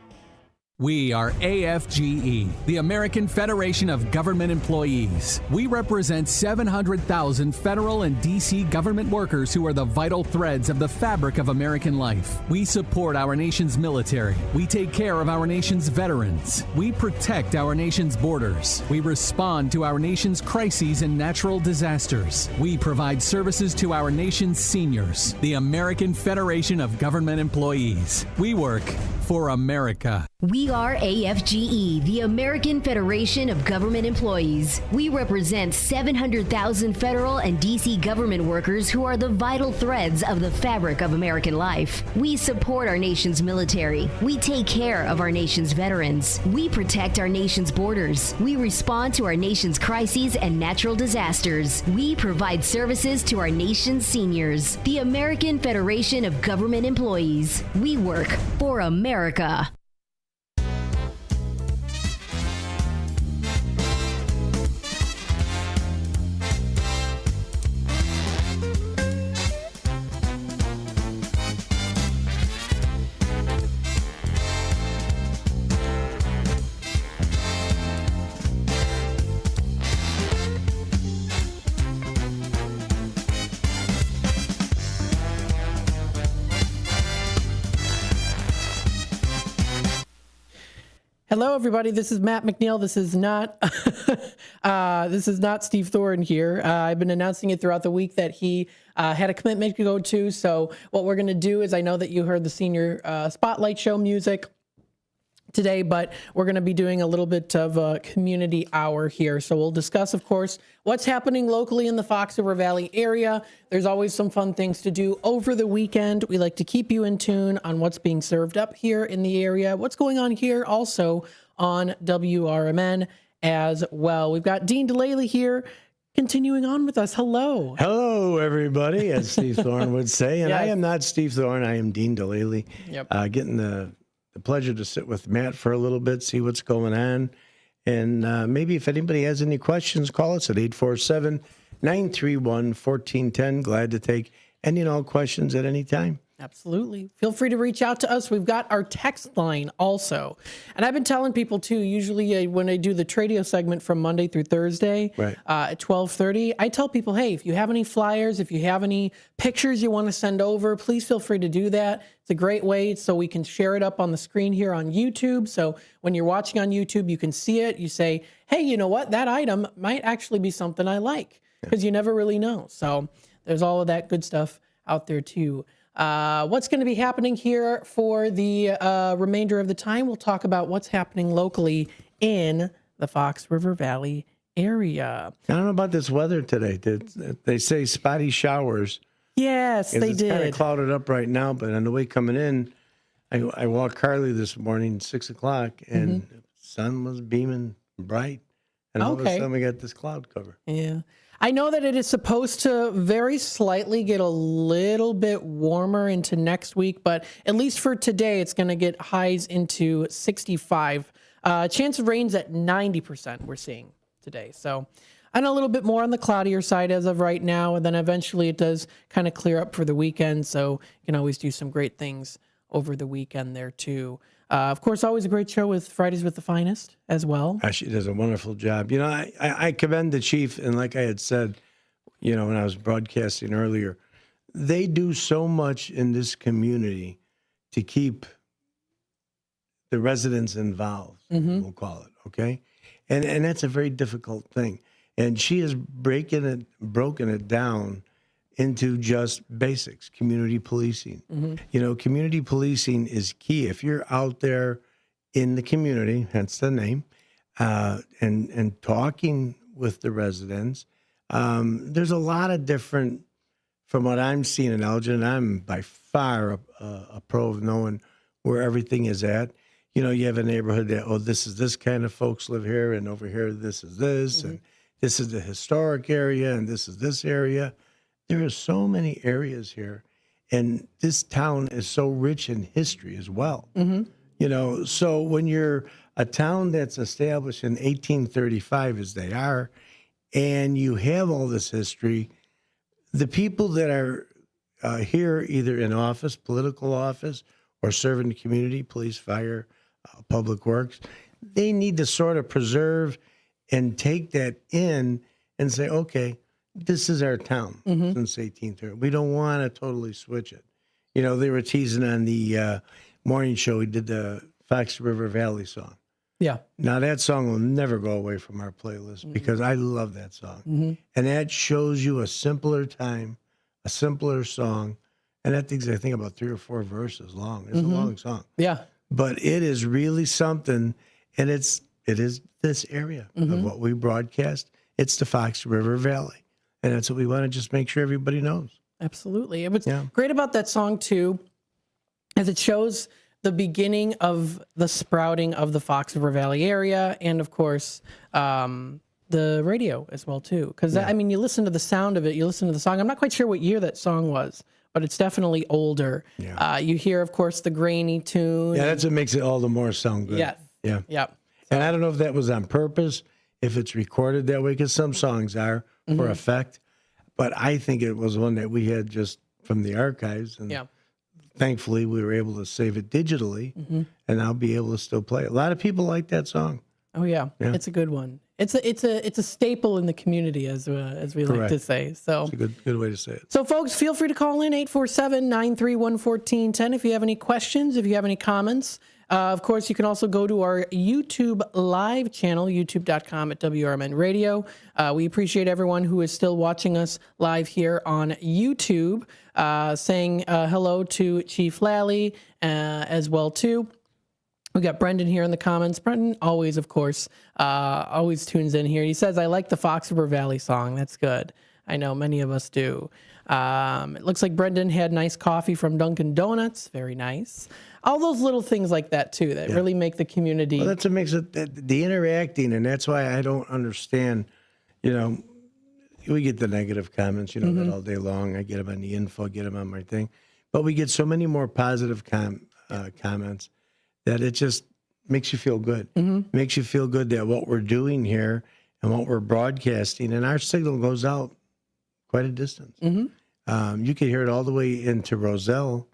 We are AFGE, the American Federation of Government Employees. We represent 700,000 federal and D.C. government workers who are the vital threads of the fabric of American life. We support our nation's military. We take care of our nation's veterans. We protect our nation's borders. We respond to our nation's crises and natural disasters. We provide services to our nation's seniors. The American Federation of Government Employees. We work for America. We are AFGE, the American Federation of Government Employees. We represent 700,000 federal and D.C. government workers who are the vital threads of the fabric of American life. We support our nation's military. We take care of our nation's veterans. We protect our nation's borders. We respond to our nation's crises and natural disasters. We provide services to our nation's seniors. The American Federation of Government Employees. We work for America. Hello, everybody. This is Matt McNeil. This is not Steve Thorne here. I've been announcing it throughout the week that he had a commitment to go to. So what we're going to do is, I know that you heard the senior spotlight show music today, but we're going to be doing a little bit of a community hour here. So we'll discuss, of course, what's happening locally in the Fox River Valley area. There's always some fun things to do over the weekend. We like to keep you in tune on what's being served up here in the area, what's going on here also on WRMN as well. We've got Dean DeLaley here continuing on with us. Hello. Hello, everybody, as Steve Thorne would say. And Yes. I am not Steve Thorne. I am Dean DeLaley. Yep. Getting the pleasure to sit with Matt for a little bit, see what's going on. And maybe if anybody has any questions, call us at 847-931-1410. Glad to take any and all questions at any time. Absolutely. Feel free to reach out to us. We've got our text line also. And I've been telling people too, usually when I do the Tradio segment from Monday through Thursday at 12:30, I tell people, hey, if you have any flyers, if you have any pictures you want to send over, please feel free to do that. It's a great way so we can share it up on the screen here on YouTube. So when you're watching on YouTube, you can see it. You say, hey, you know what? That item might actually be something I like, because you never really know. So there's all of that good stuff out there too. What's going to be happening here for the remainder of the time? We'll talk about what's happening locally in the Fox River Valley area. I don't know about this weather today. They say spotty showers. Yes, they It's kind of did. clouded up right now, but on the way coming in, I walked Carly this morning, 6 o'clock, and the sun was beaming bright. And all of a Okay. sudden, we got this cloud cover. Yeah. I know that it is supposed to very slightly get a little bit warmer into next week, but at least for today, it's going to get highs into 65. Chance of rain's at 90% we're seeing today. So I know a little bit more on the cloudier side as of right now, and then eventually it does kind of clear up for the weekend. So you can always do some great things over the weekend there too. Of course, always a great show with Fridays with the Finest as well. She does a wonderful job. You know, I commend the chief, and like I had said, you know, when I was broadcasting earlier, they do so much in this community to keep the residents involved, we'll call it, okay? And that's a very difficult thing. And she has broken it down into just basics, community policing. You know, community policing is key. If you're out there in the community, hence the name, and talking with the residents, there's a lot of different, from what I'm seeing in Elgin, I'm by far a pro of knowing where everything is at. You know, you have a neighborhood that, oh, this is this kind of folks live here, and over here, this is this, and this is the historic area, and this is this area. There are so many areas here, and this town is so rich in history as well. You know, so when you're a town that's established in 1835, as they are, and you have all this history, the people that are here, either in office, political office, or serving the community, police, fire, public works, they need to sort of preserve and take that in and say, okay, this is our town since 1830. We don't want to totally switch it. You know, they were teasing on the morning show. We did the Fox River Valley song. Yeah. Now, that song will never go away from our playlist because I love that song. And that shows you a simpler time, a simpler song. And that thing's, I think, about 3 or 4 verses long. It's a long song. Yeah. But it is really something. And it is this area of what we broadcast. It's the Fox River Valley. And that's what we want to just make sure everybody knows. Absolutely. What's great about that song, too, is it shows the beginning of the sprouting of the Fox River Valley area and, of course, the radio as well, too. Because, I mean, you listen to the sound of it, you listen to the song. I'm not quite sure what year that song was, but it's definitely older. You hear, of course, the grainy tune. Yeah, that's what makes it all the more sound good. Yes. Yeah. Yep. And I don't know if that was on purpose, if it's recorded that way, because some songs are for effect. But I think it was one that we had just from the archives. And thankfully, we were able to save it digitally, and I'll be able to still play it. A lot of people like that song. Oh, yeah. It's a good one. It's a staple in the community, as we like to say. So it's a good way to say it. So, folks, feel free to call in 847-931-1410 if you have any questions, if you have any comments. Of course, you can also go to our YouTube live channel, youtube.com/WRMN Radio. We appreciate everyone who is still watching us live here on YouTube, saying hello to Chief Lally as well, too. We got Brendan here in the comments. Brendan always, of course, always tunes in here. He says, I like the Fox River Valley song. That's good. I know many of us do. It looks like Brendan had nice coffee from Dunkin' Donuts. Very nice. All those little things like that, too, that really make the community. Well, that's what makes it, the interacting, and that's why I don't understand, you know, we get the negative comments, you know, that all day long. I get them on the info, get them on my thing. But we get so many more positive comments that it just makes you feel good. Makes you feel good that what we're doing here and what we're broadcasting, and our signal goes out quite a distance. You can hear it all the way into Roselle.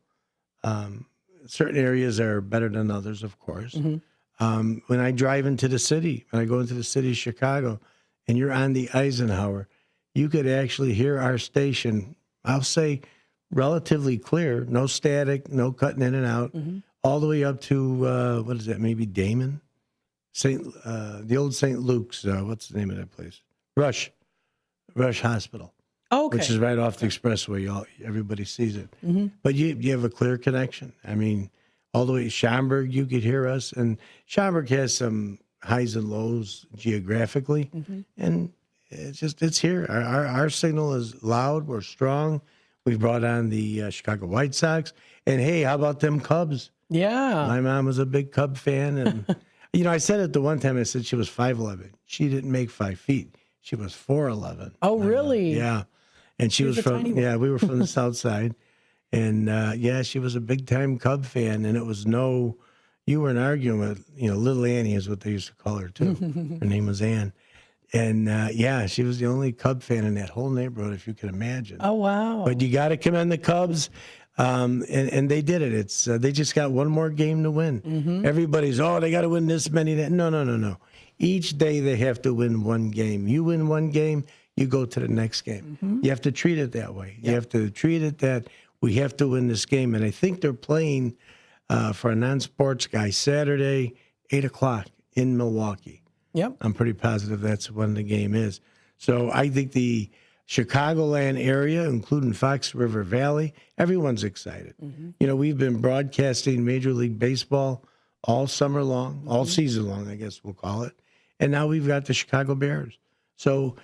Certain areas are better than others, of course. When I drive into the city, when I go into the city of Chicago, and you're on the Eisenhower, you could actually hear our station, I'll say, relatively clear, no static, no cutting in and out, all the way up to, what is that, maybe Damon? The old St. Luke's, what's the name of that place? Rush Hospital. Okay. Which is right off the expressway. Everybody sees it. But you have a clear connection. I mean, all the way to Schaumburg, you could hear us. And Schaumburg has some highs and lows geographically, and it's here. Our signal is loud. We're strong. We brought on the Chicago White Sox, and hey, how about them Cubs? Yeah. My mom was a big Cub fan, and I said it the one time. I said she was 5'11". She didn't make 5 feet. She was 4'11". Oh, really? Yeah, and she was a from tiny one. we were from the South Side, and she was a big time Cub fan, and it was you weren't arguing with Little Annie is what they used to call her too. Her name was Ann. And she was the only Cub fan in that whole neighborhood, if you can imagine. Oh, wow. But you got to commend the Cubs, and they did it. It's they just got one more game to win. Everybody's they got to win this many. That no. Each day they have to win one game. You win one game, you go to the next game. You have to treat it that way. You have to treat it that we have to win this game. And I think they're playing for a non-sports guy Saturday, 8:00 in Milwaukee. Yep. I'm pretty positive that's when the game is. So I think the Chicagoland area, including Fox River Valley, everyone's excited. We've been broadcasting Major League Baseball all summer long, all season long, I guess we'll call it. And now we've got the Chicago Bears. So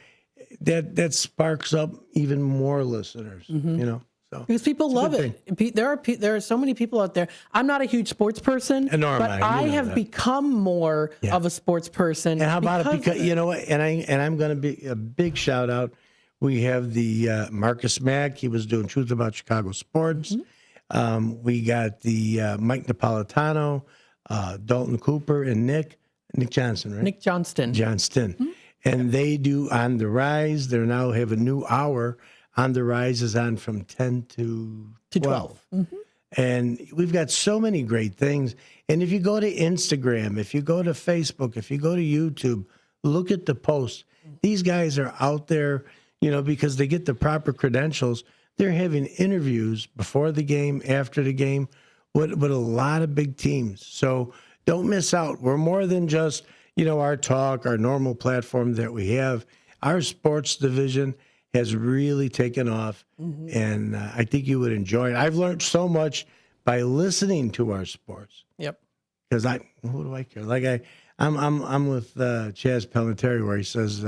that sparks up even more listeners, So because people love it. There are so many people out there. I'm not a huge sports person, but I have become more of a sports person. And how about it? Because you know what? And I'm going to be a big shout out. We have the Marcus Mack. He was doing Truth About Chicago Sports. We got the Mike Napolitano, Dalton Cooper, and Nick Johnson, right? Nick Johnston. And they do On the Rise. They now have a new hour. On the Rise is on from 10 to 12. And we've got so many great things. And if you go to Instagram, if you go to Facebook, if you go to YouTube, look at the posts. These guys are out there, because they get the proper credentials. They're having interviews before the game, after the game, with a lot of big teams. So don't miss out. We're more than just, our talk, our normal platform that we have. Our sports division has really taken off, and I think you would enjoy it. I've learned so much by listening to our sports. Yep. Because who do I care? Like I'm with Chaz Palminteri, where he says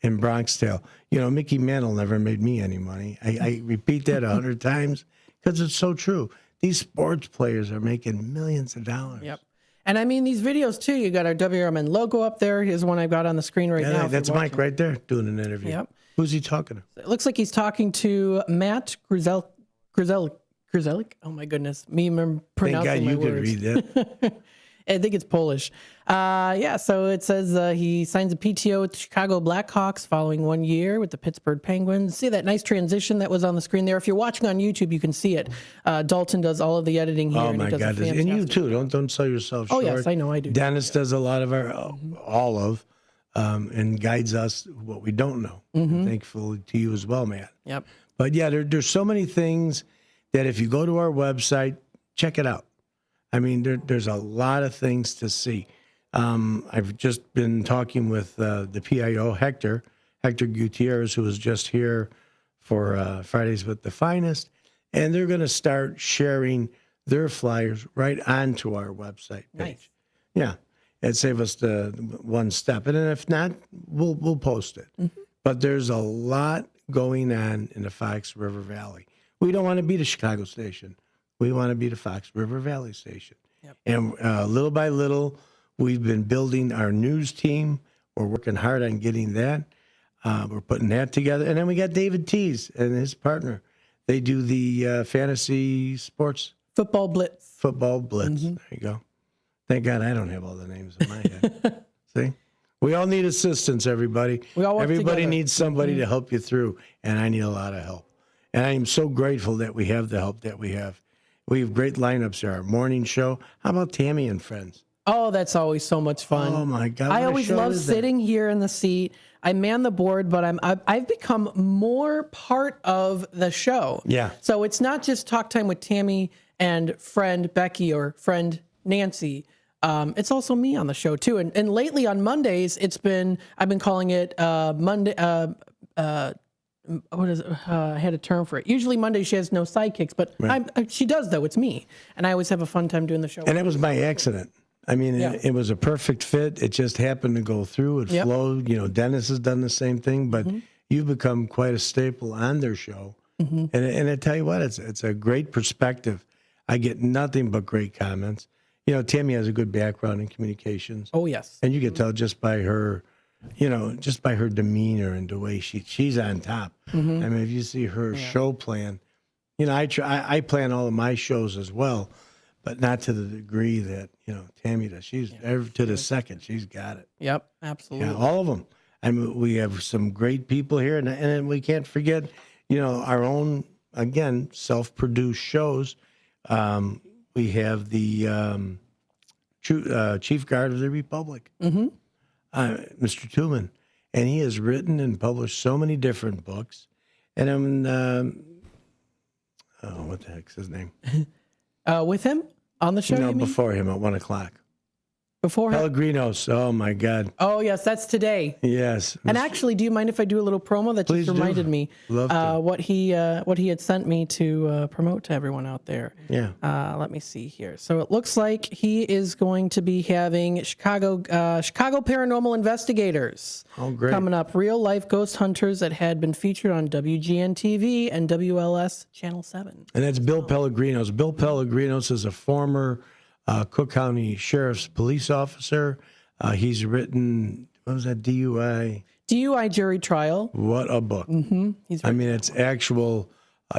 in Bronx Tale, Mickey Mantle never made me any money. I repeat that 100 times because it's so true. These sports players are making millions of dollars. Yep. And I mean, these videos too, you got our WRMN logo up there. Here's one I've got on the screen right now. That's Mike right there doing an interview. Yep. Who's he talking to? It looks like he's talking to Matt Grzelczyk. Oh my goodness, me pronouncing Thank God my you words. could read that. I think it's Polish. So it says he signs a PTO with the Chicago Blackhawks following 1 year with the Pittsburgh Penguins. See that nice transition that was on the screen there? If you're watching on YouTube, you can see it. Dalton does all of the editing here. Oh, and my he does God. And you, too. Don't sell yourself short. Oh, yes, I know I do. Dennis does a lot of all of, and guides us what we don't know. And thankful to you as well, Matt. Yep. But, yeah, there's so many things that if you go to our website, check it out. I mean, there's a lot of things to see. I've just been talking with the PIO, Hector Gutierrez, who was just here for Fridays with the Finest, and they're going to start sharing their flyers right onto our website page. Nice. Yeah, it'd save us the one step, and then if not, we'll post it. But there's a lot going on in the Fox River Valley. We don't want to be the Chicago station. We want to be the Fox River Valley station. Yep. And little by little, we've been building our news team. We're working hard on getting that. We're putting that together. And then we got David Tees and his partner. They do the fantasy sports. Football Blitz. There you go. Thank God I don't have all the names in my head. See? We all need assistance, everybody. Everybody needs somebody to help you through, and I need a lot of help. And I am so grateful that we have the help that we have. We have great lineups here. Our morning show. How about Tammy and Friends? Oh, that's always so much fun. Oh, my God. I always love sitting here in the seat. I man the board, but I've become more part of the show. Yeah. So it's not just talk time with Tammy and friend Becky or friend Nancy. It's also me on the show too. And lately on Mondays, I've been calling it Monday. What is it? I had a term for it. Usually Monday she has no sidekicks, but she does though. It's me, and I always have a fun time doing the show. And that was by accident. I mean, Yeah. it was a perfect fit. It just happened to go through. It Yep. flowed. You know, Dennis has done the same thing, but you've become quite a staple on their show. And I tell you what, it's a great perspective. I get nothing but great comments. You know, Tammy has a good background in communications. Oh, yes. And you can tell just by her, you know, just by her demeanor and the way she's on top. I mean, if you see her show plan, you know, I plan all of my shows as well, but not to the degree that, you know, Tammy does. She's to the second. She's got it. Yep, absolutely. Yeah, all of them. I mean, we have some great people here, and we can't forget, you know, our own, again, self-produced shows. We have the Chief Guard of the Republic, Mr. Tooman, and he has written and published so many different books. And what the heck's his name? With him on the show? No, you mean? before him at 1 o'clock. Before him? Pellegrinos. Oh my God. Oh, yes, that's today. Yes. And actually, do you mind if I do a little promo? That Please just do. reminded me Love to. what he had sent me to promote to everyone out there. Yeah. Let me see here. So it looks like he is going to be having Chicago Paranormal Investigators. Oh, great. Coming up, real life ghost hunters that had been featured on WGN TV and WLS Channel 7. And that's Bill Pellegrinos. Bill Pellegrinos is a former Cook County Sheriff's police officer. He's written, what was that, DUI? DUI jury trial. What a book. I mean, it's actual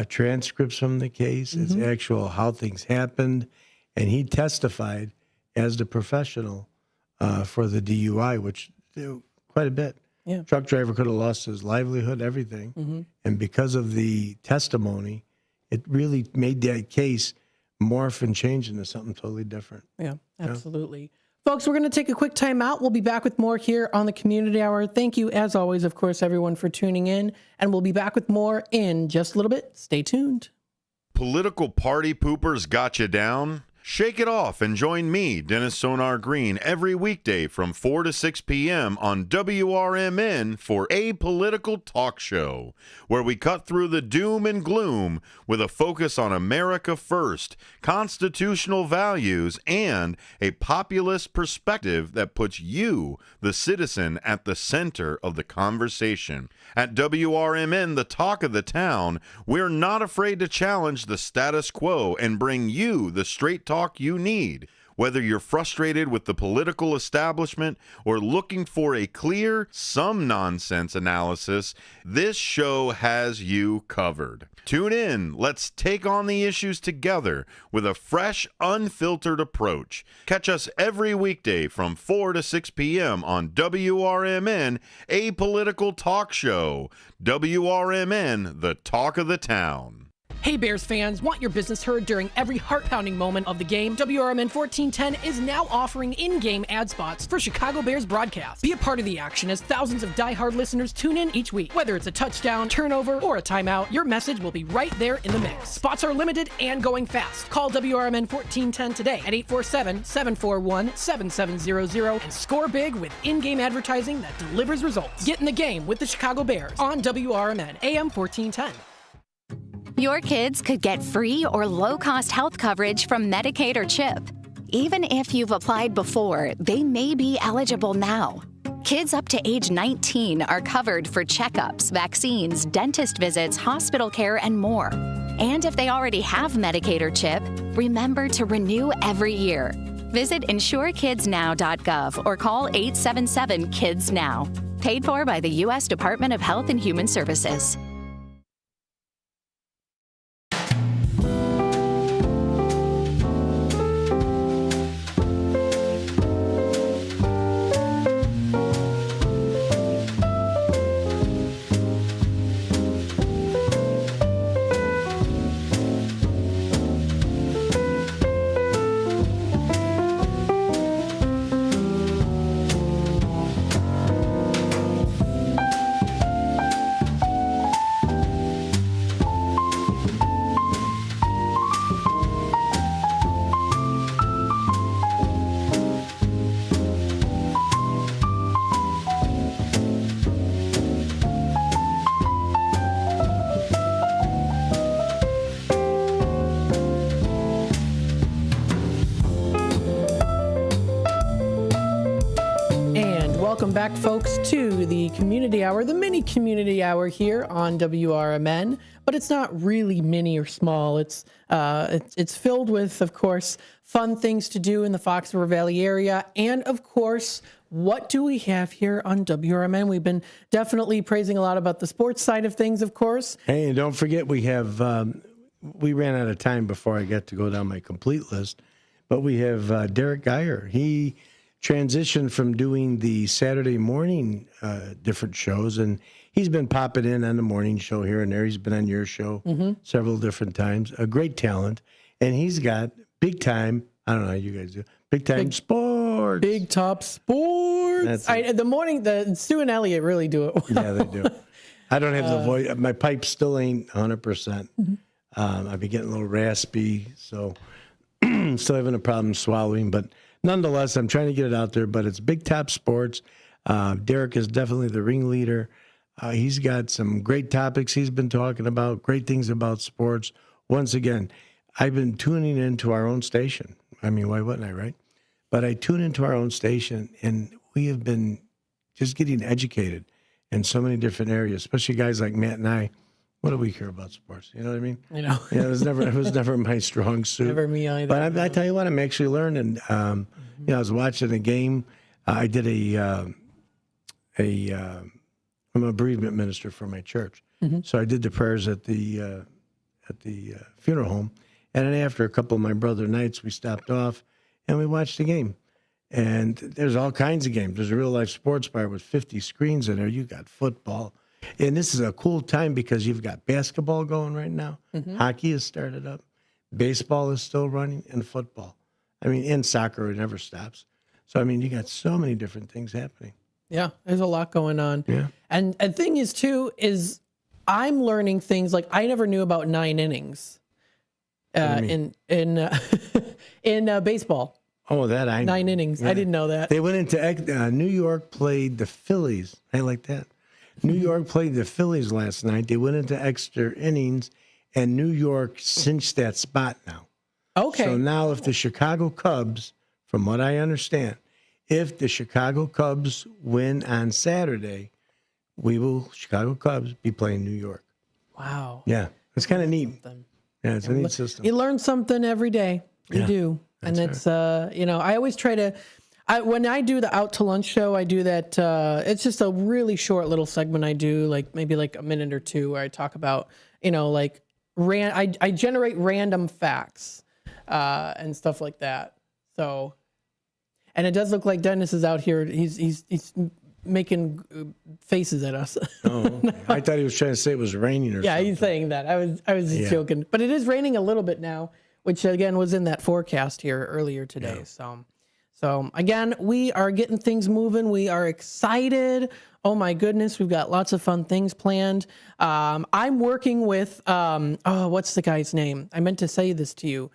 transcripts from the case. It's actual how things happened. And he testified as the professional for the DUI, which quite a bit. Yeah. Truck driver could have lost his livelihood, everything. And because of the testimony, it really made that case morph and change into something totally different. Yeah, absolutely. Folks, we're going to take a quick time out. We'll be back with more here on the Community Hour. Thank you, as always, of course, everyone, for tuning in. And we'll be back with more in just a little bit. Stay tuned. Political party poopers got you down? Shake it off and join me, Dennis Sonar Green, every weekday from 4 to 6 p.m. on WRMN for A Political Talk Show, where we cut through the doom and gloom with a focus on America first, constitutional values, and a populist perspective that puts you, the citizen, at the center of the conversation. At WRMN, the talk of the town, we're not afraid to challenge the status quo and bring you the straight talk you need. Whether you're frustrated with the political establishment or looking for a clear, some nonsense analysis, this show has you covered. Tune in. Let's take on the issues together with a fresh, unfiltered approach. Catch us every weekday from 4 to 6 p.m. on WRMN, A Political Talk Show. WRMN, the talk of the town. Hey Bears fans, want your business heard during every heart-pounding moment of the game? WRMN 1410 is now offering in-game ad spots for Chicago Bears broadcasts. Be a part of the action as thousands of diehard listeners tune in each week. Whether it's a touchdown, turnover, or a timeout, your message will be right there in the mix. Spots are limited and going fast. Call WRMN 1410 today at 847-741-7700 and score big with in-game advertising that delivers results. Get in the game with the Chicago Bears on WRMN AM 1410. Your kids could get free or low-cost health coverage from Medicaid or CHIP. Even if you've applied before, they may be eligible now. Kids up to age 19 are covered for checkups, vaccines, dentist visits, hospital care, and more. And if they already have Medicaid or CHIP, remember to renew every year. Visit insurekidsnow.gov or call 877-KIDS-NOW. Paid for by the U.S. Department of Health and Human Services. welcome back, folks, to the Community Hour, the mini Community Hour here on WRMN. But it's not really mini or small. It's filled with, of course, fun things to do in the Fox River Valley area. And, of course, what do we have here on WRMN? We've been definitely praising a lot about the sports side of things, of course. Hey, and don't forget, we have, we ran out of time before I got to go down my complete list, but we have Derek Geyer. He transitioned from doing the Saturday morning different shows, and he's been popping in on the morning show here and there. He's been on your show several different times. A great talent, and he's got big time, I don't know how you guys do, big time sports. Big top sports. The Stu and Elliot really do it well. Yeah, they do. I don't have the voice. My pipe still ain't 100%. I've been getting a little raspy, so still having a problem swallowing. But nonetheless, I'm trying to get it out there. But it's Big Top Sports. Derek is definitely the ringleader. He's got some great topics he's been talking about, great things about sports. Once again, I've been tuning into our own station. I mean, why wouldn't I, right? But I tune into our own station, and we have been just getting educated in so many different areas, especially guys like Matt and I. What do we care about sports? You know what I mean? You know, it was never my strong suit. Never me either. But I tell you what, I'm actually learning. You know, I was watching a game. I did I'm a bereavement minister for my church, so I did the prayers at the funeral home, and then after a couple of my brother nights, we stopped off and we watched the game. And there's all kinds of games. There's a real life sports bar with 50 screens in there. You got football. And this is a cool time because you've got basketball going right now. Hockey has started up. Baseball is still running, and football. I mean, and soccer, it never stops. So, I mean, you got so many different things happening. Yeah, there's a lot going on. Yeah. And the thing is, too, is I'm learning things like I never knew about 9 innings in baseball. Oh, that I know. 9 innings. Yeah. I didn't know that. They went into New York, played the Phillies. I like that. New York played the Phillies last night. They went into extra innings, and New York cinched that spot now. Okay. So now if the Chicago Cubs, from what I understand, if the Chicago Cubs win on Saturday, Chicago Cubs, be playing New York. Wow. Yeah. It's kind of neat. Yeah, it's a neat system. You learn something every day. You Yeah, do. And it's, you know, I always try to, when I do the Out to Lunch show, I do that. It's just a really short little segment I do, like maybe like a minute or two, where I talk about, you know, like I generate random facts and stuff like that. So, and it does look like Dennis is out here. He's making faces at us. Oh, okay. I thought he was trying to say it was raining or something. Yeah, he's saying that. I was just joking. But it is raining a little bit now, which again was in that forecast here earlier today. Yeah. So again, we are getting things moving. We are excited. Oh my goodness, we've got lots of fun things planned. I'm working with what's the guy's name? I meant to say this to you.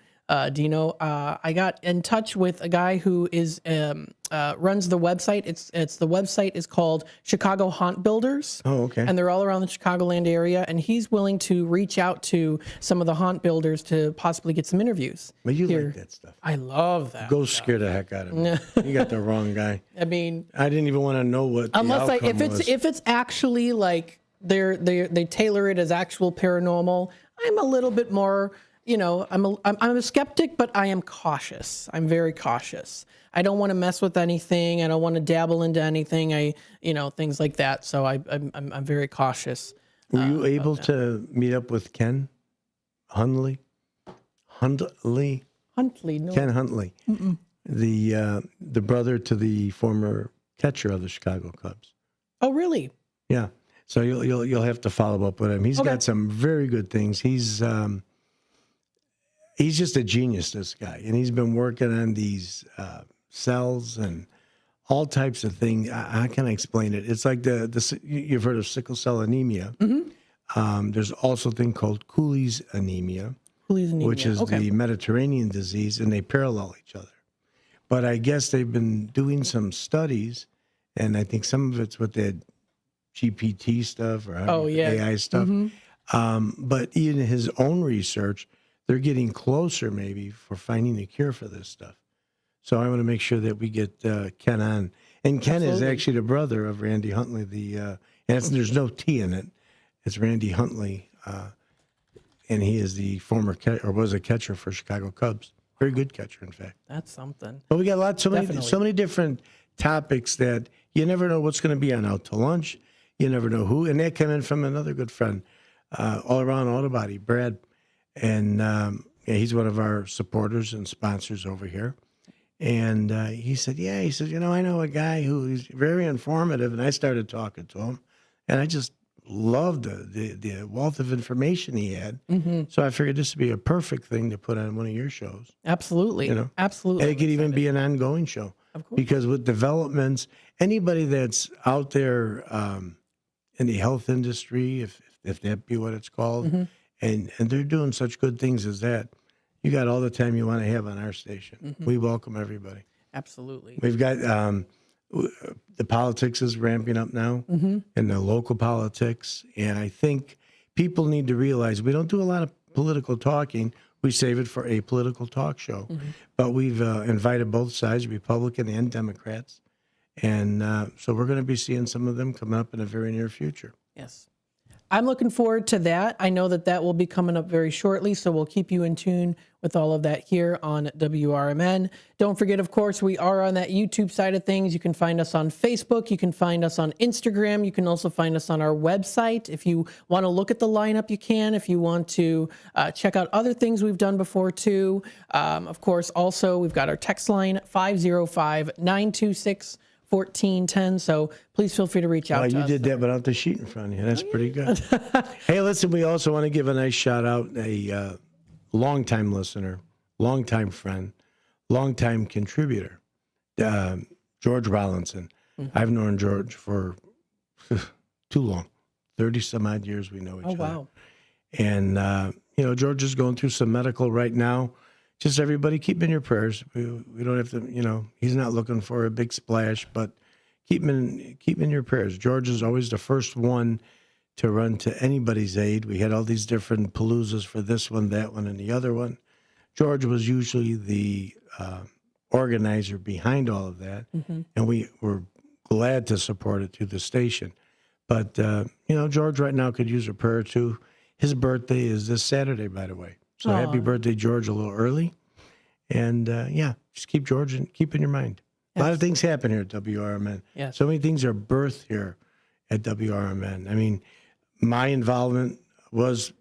Dino, I got in touch with a guy who is runs the website. It's the website is called Chicago Haunt Builders. Oh, okay. And they're all around the Chicagoland area. And he's willing to reach out to some of the haunt builders to possibly get some interviews. But you here. like that stuff. I love that. Go scare the heck out of me. You got the wrong guy. I mean, I didn't even want to know what the outcome was. if it's actually like they tailor it as actual paranormal, I'm a little bit more. You know, I'm a skeptic, but I am cautious. I'm very cautious. I don't want to mess with anything. I don't want to dabble into anything. Things like that. So I'm very cautious. Were you able to meet up with Ken Huntley? Huntley, no. Ken Huntley, the brother to the former catcher of the Chicago Cubs. Oh, really? Yeah. So you'll have to follow up with him. He's got some very good things. He's just a genius, this guy, and he's been working on these cells and all types of things. How can I explain it? It's like you've heard of sickle cell anemia. There's also a thing called Cooley's anemia, which is the Mediterranean disease, and they parallel each other. But I guess they've been doing some studies, and I think some of it's with the GPT stuff or AI stuff. But in his own research, they're getting closer maybe for finding a cure for this stuff. So I want to make sure that we get Ken on. And Ken is Absolutely. actually the brother of Randy Huntley. And there's no T in it. It's Randy Huntley, and he is the was a catcher for Chicago Cubs. Very good catcher, in fact. That's something. But we got so Definitely. many different topics that you never know what's going to be on Out to Lunch. You never know who. And that came in from another good friend, All Around Auto Body, Brad. And he's one of our supporters and sponsors over here. And he said, I know a guy who is very informative. And I started talking to him. And I just loved the wealth of information he had. Mhm. So I figured this would be a perfect thing to put on one of your shows. Absolutely. Absolutely. And it could even be an ongoing show. Of course. Because with developments, anybody that's out there in the health industry, if that be what it's called, Mhm. and they're doing such good things as that, you got all the time you want to have on our station. Mhm. We welcome everybody. Absolutely. We've got the politics is ramping up now, Mhm. and the local politics. And I think people need to realize we don't do a lot of political talking. We save it for a political talk show. Mhm. But we've invited both sides, Republican and Democrats. And so we're going to be seeing some of them coming up in the very near future. Yes. I'm looking forward to that. I know that will be coming up very shortly, so we'll keep you in tune with all of that here on WRMN. Don't forget, of course, we are on that YouTube side of things. You can find us on Facebook. You can find us on Instagram. You can also find us on our website. If you want to look at the lineup, you can. If you want to check out other things we've done before, too. Of course, also, we've got our text line, 505-926-1410. So please feel free to reach out to You us. did that without the sheet in front of you. That's pretty good. Hey, listen, we also want to give a nice shout out, a longtime listener, longtime friend, longtime contributor, George Rollinson. Mm-hmm. I've known George for too long, 30 some odd years we know each other. Wow. And, George is going through some medical right now. Just everybody keep him in your prayers. We don't have to, he's not looking for a big splash, but keep him in your prayers. George is always the first one to run to anybody's aid. We had all these different paloozas for this one, that one, and the other one. George was usually the organizer behind all of that, Mhm. and we were glad to support it through the station. But, George right now could use a prayer too. His birthday is this Saturday, by the way. So happy Aw. birthday, George, a little early. And, just keep George and keep in your mind. A lot of things happen here at WRMN. Yes. So many things are birthed here at WRMN. I mean, my involvement was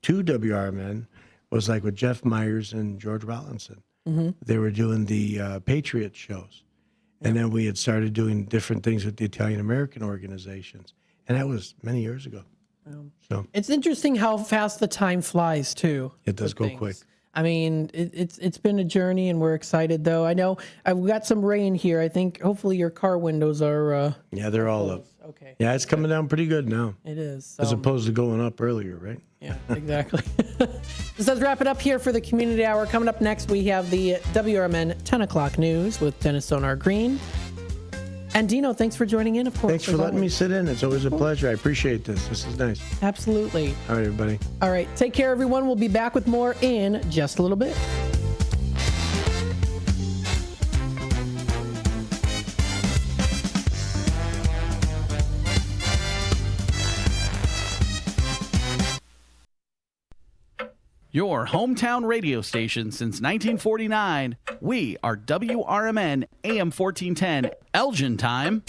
to WRMN was like with Jeff Myers and George Rollinson. Mhm. They were doing the Patriot shows. And then we had started doing different things with the Italian American organizations. And that was many years ago. So It's interesting how fast the time flies, too. it does with go things. quick. I mean, it's been a journey, and we're excited, though. I know I've got some rain here. I think hopefully your car windows are. Yeah, they're all up. Okay. Yeah, it's coming down pretty good now. It is. As opposed to going up earlier, right? Yeah, exactly. This does wrap it up here for the Community Hour. Coming up next, we have the WRMN 10 o'clock news with Dennis Sonar Green. And Dino, thanks for joining in, of course. Thanks for letting me sit in. It's always a pleasure. I appreciate this. This is nice. Absolutely. All right, everybody. All right. Take care, everyone. We'll be back with more in just a little bit. Your hometown radio station since 1949. We are WRMN AM 1410 Elgin time.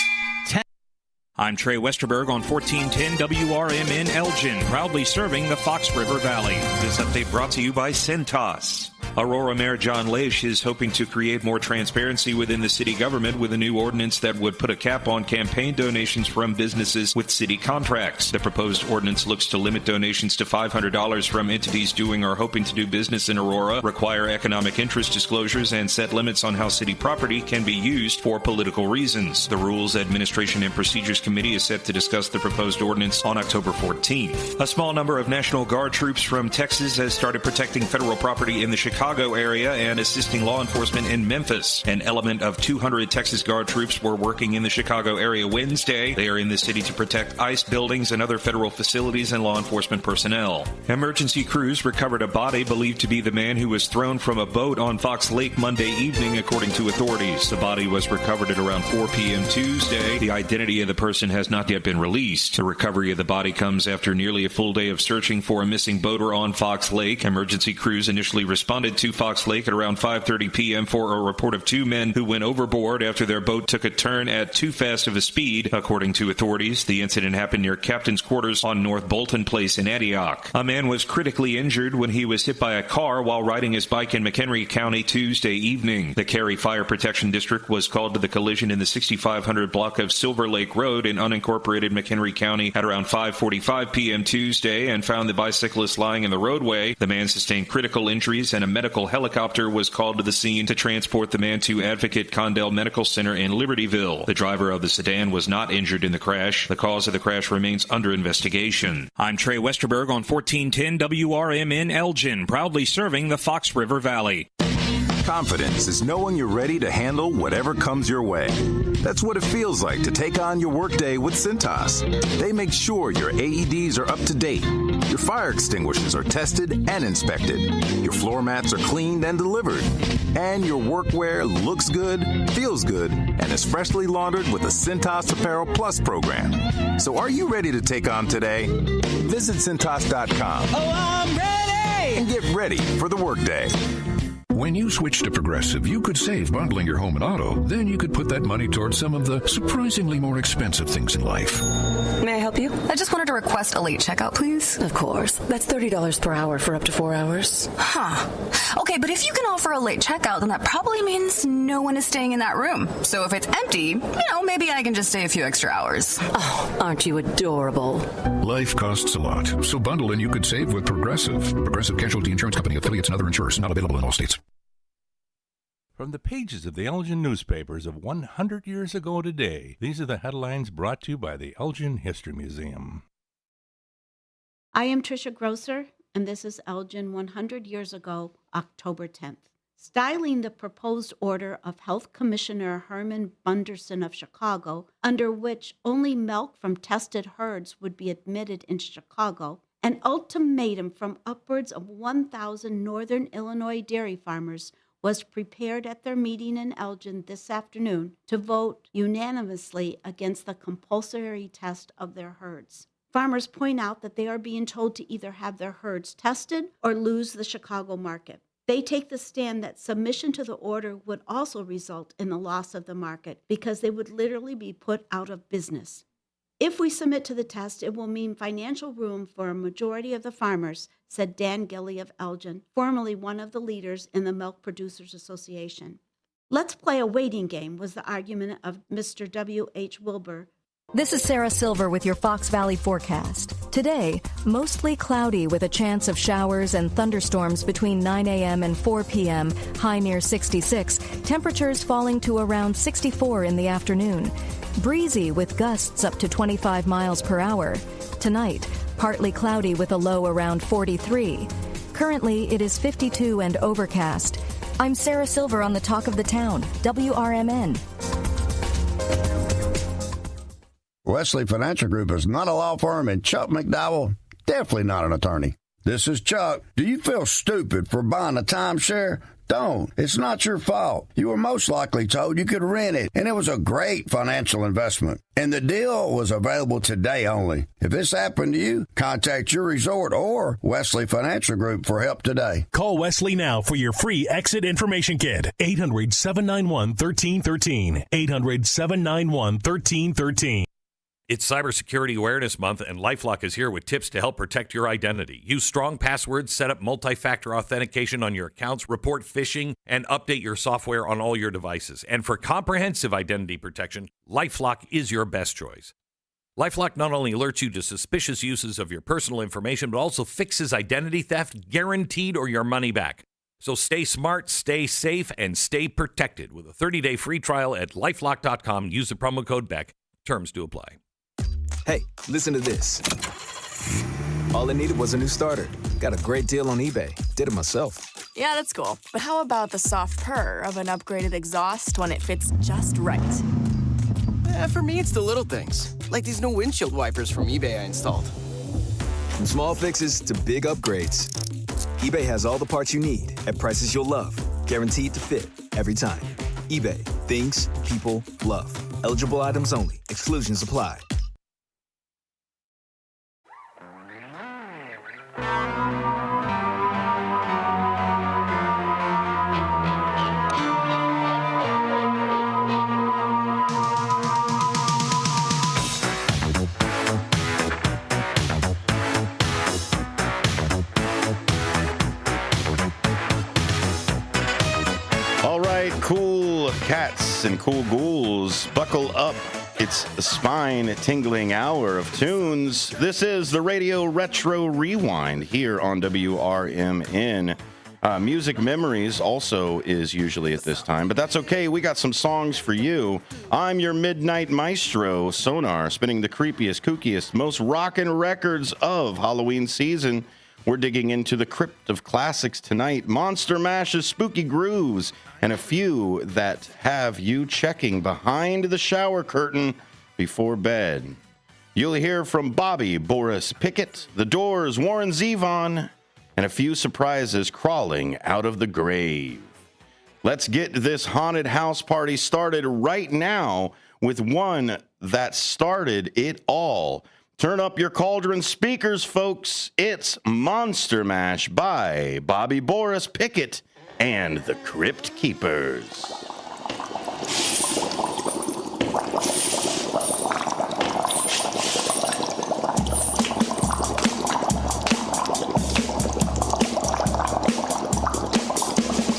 I'm Trey Westerberg on 1410 WRMN Elgin, proudly serving the Fox River Valley. This update brought to you by Centos. Aurora Mayor John Leish is hoping to create more transparency within the city government with a new ordinance that would put a cap on campaign donations from businesses with city contracts. The proposed ordinance looks to limit donations to $500 from entities doing or hoping to do business in Aurora, require economic interest disclosures, and set limits on how city property can be used for political reasons. The Rules, Administration, and Procedures committee is set to discuss the proposed ordinance on October 14th. A small number of National Guard troops from Texas has started protecting federal property in the Chicago area and assisting law enforcement in Memphis. An element of 200 Texas Guard troops were working in the Chicago area Wednesday. They are in the city to protect ICE buildings and other federal facilities and law enforcement personnel. Emergency crews recovered a body believed to be the man who was thrown from a boat on Fox Lake Monday evening, according to authorities. The body was recovered at around 4 p.m. Tuesday. The identity of the person has not yet been released. The recovery of the body comes after nearly a full day of searching for a missing boater on Fox Lake. Emergency crews initially responded to Fox Lake at around 5:30 p.m. for a report of two men who went overboard after their boat took a turn at too fast of a speed, according to authorities. The incident happened near Captain's Quarters on North Bolton Place in Antioch. A man was critically injured when he was hit by a car while riding his bike in McHenry County Tuesday evening. The Cary Fire Protection District was called to the collision in the 6500 block of Silver Lake Road in unincorporated McHenry County at around 5:45 p.m. Tuesday and found the bicyclist lying in the roadway. The man sustained critical injuries and a medical helicopter was called to the scene to transport the man to Advocate Condell Medical Center in Libertyville. The driver of the sedan was not injured in the crash. The cause of the crash remains under investigation. I'm Trey Westerberg on 1410 WRMN Elgin, proudly serving the Fox River Valley. Confidence is knowing you're ready to handle whatever comes your way. That's what it feels like to take on your workday with Cintas. They make sure your AEDs are up to date, your fire extinguishers are tested and inspected, your floor mats are cleaned and delivered, and your workwear looks good, feels good, and is freshly laundered with the Cintas Apparel Plus program. So are you ready to take on today? Visit Cintas.com. Oh, I'm ready! And get ready for the workday. When you switch to Progressive, you could save bundling your home and auto. Then you could put that money towards some of the surprisingly more expensive things in life. May I help you? I just wanted to request a late checkout, please. Of course. That's $30 per hour for up to 4 hours. Huh. Okay, but if you can offer a late checkout, then that probably means no one is staying in that room. So if it's empty, maybe I can just stay a few extra hours. Oh, aren't you adorable? Life costs a lot, so bundle and you could save with Progressive. Progressive Casualty Insurance Company, affiliates, and other insurers. Not available in all states. From the pages of the Elgin newspapers of 100 years ago today, these are the headlines brought to you by the Elgin History Museum. I am Tricia Grosser, and this is Elgin 100 years ago, October 10th. Styling the proposed order of Health Commissioner Herman Bunderson of Chicago, under which only milk from tested herds would be admitted in Chicago, an ultimatum from upwards of 1,000 northern Illinois dairy farmers was prepared at their meeting in Elgin this afternoon to vote unanimously against the compulsory test of their herds. Farmers point out that they are being told to either have their herds tested or lose the Chicago market. They take the stand that submission to the order would also result in the loss of the market because they would literally be put out of business. If we submit to the test, it will mean financial ruin for a majority of the farmers, said Dan Gilly of Elgin, formerly one of the leaders in the Milk Producers Association. Let's play a waiting game, was the argument of Mr. W.H. Wilbur. This is Sarah Silver with your Fox Valley forecast. Today, mostly cloudy with a chance of showers and thunderstorms between 9 a.m. and 4 p.m., high near 66, temperatures falling to around 64 in the afternoon. Breezy with gusts up to 25 miles per hour. Tonight, partly cloudy with a low around 43. Currently, it is 52 and overcast. I'm Sarah Silver on the Talk of the Town, WRMN. Wesley Financial Group is not a law firm, and Chuck McDowell, definitely not an attorney. This is Chuck. Do you feel stupid for buying a timeshare? Don't. It's not your fault. You were most likely told you could rent it, and it was a great financial investment. And the deal was available today only. If this happened to you, contact your resort or Wesley Financial Group for help today. Call Wesley now for your free exit information kit. 800-791-1313. 800-791-1313. It's Cybersecurity Awareness Month, and LifeLock is here with tips to help protect your identity. Use strong passwords, set up multi-factor authentication on your accounts, report phishing, and update your software on all your devices. And for comprehensive identity protection, LifeLock is your best choice. LifeLock not only alerts you to suspicious uses of your personal information, but also fixes identity theft, guaranteed or your money back. So stay smart, stay safe, and stay protected with a 30-day free trial at LifeLock.com. Use the promo code BECK. Terms do apply. Hey, listen to this. All I needed was a new starter. Got a great deal on eBay. Did it myself. Yeah, that's cool. But how about the soft purr of an upgraded exhaust when it fits just right? For me, it's the little things, like these new windshield wipers from eBay I installed. From small fixes to big upgrades, eBay has all the parts you need at prices you'll love. Guaranteed to fit every time. eBay. Things people love. Eligible items only. Exclusions apply. All right, cool cats and cool ghouls, buckle up. It's a spine-tingling hour of tunes. This is the Radio Retro Rewind here on WRMN. Music Memories also is usually at this time, but that's okay. We got some songs for you. I'm your Midnight Maestro, Sonar, spinning the creepiest, kookiest, most rockin' records of Halloween season. We're digging into the crypt of classics tonight, Monster Mash's spooky grooves, and a few that have you checking behind the shower curtain before bed. You'll hear from Bobby Boris Pickett, The Doors' Warren Zevon, and a few surprises crawling out of the grave. Let's get this haunted house party started right now with one that started it all. Turn up your cauldron speakers, folks. It's Monster Mash by Bobby Boris Pickett and the Crypt Keepers.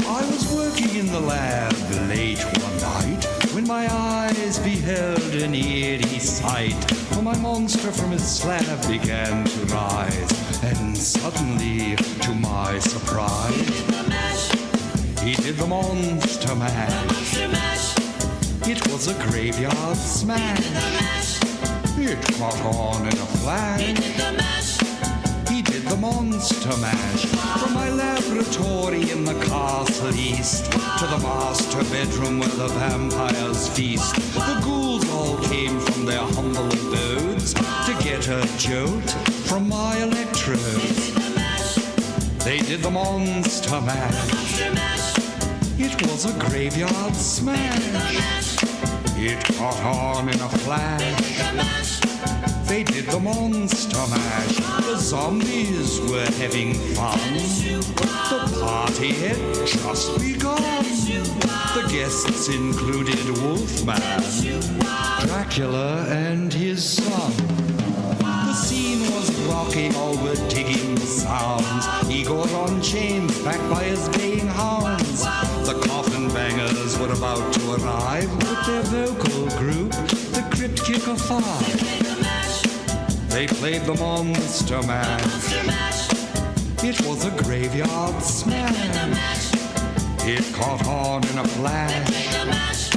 I was working in the lab late one night when my eyes beheld an eerie sight. For my monster from his slab began to rise, and suddenly, to my surprise, he did the monster mash. It was a graveyard smash. It caught on in a flash. He did the monster mash. From my laboratory in the castle east to the master bedroom where the vampires feast. The ghouls all came from their humble abodes to get a jolt from my electrodes. They did the monster mash. It was a graveyard smash. It caught on in a flash. They did the monster mash. The zombies were having fun. The party had just begun. The guests included Wolfman, Dracula, and his son. The scene was rocking, all were digging the sounds. Igor on chains, backed by his baying hounds. The coffin bangers were about to arrive with their vocal group, the Crypt Kicker 5. They played the monster mash. It was a graveyard smash. It caught on in a flash.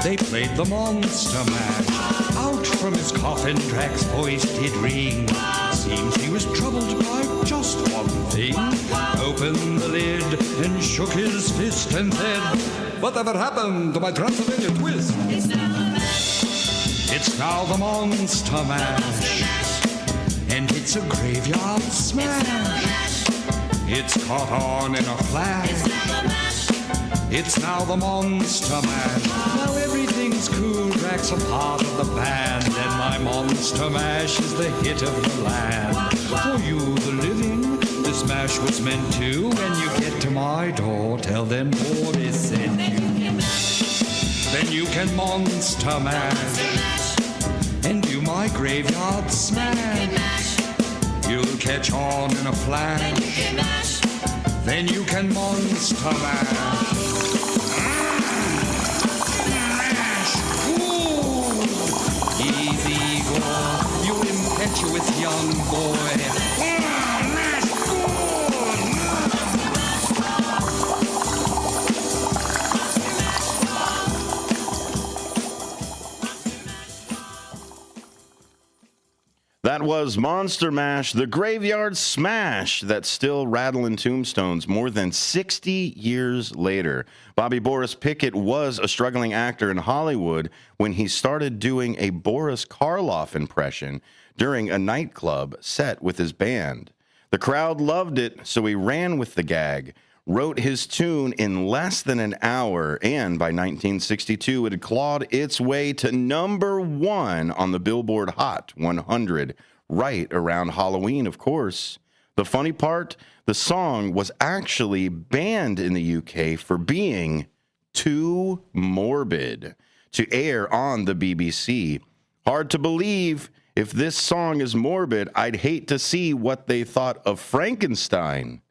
They played the monster mash. Out from his coffin, Drac's voice did ring. Seems he was troubled by just one thing. Opened the lid and shook his fist and said, "Whatever happened to my Transylvania twist?" It's now the monster mash. And it's a graveyard smash. It's caught on in a flash. It's now the monster mash. Now everything's cool. Drac's a part of the band, and my monster mash is the hit of the land. For you, the living, this mash was meant to. When you get to my door, tell them Boris sent you. Then you can monster mash and do my graveyard smash. You'll catch on in a flash. Then you can monster mash. Easy, Igor, you impetuous young boy. That was Monster Mash, the graveyard smash that's still rattling tombstones more than 60 years later. Bobby Boris Pickett was a struggling actor in Hollywood when he started doing a Boris Karloff impression during a nightclub set with his band. The crowd loved it, so he ran with the gag, wrote his tune in less than an hour, and by 1962, it had clawed its way to #1 on the Billboard Hot 100, right around Halloween, of course. The funny part, the song was actually banned in the UK for being too morbid to air on the BBC. Hard to believe. If this song is morbid, I'd hate to see what they thought of Frankenstein.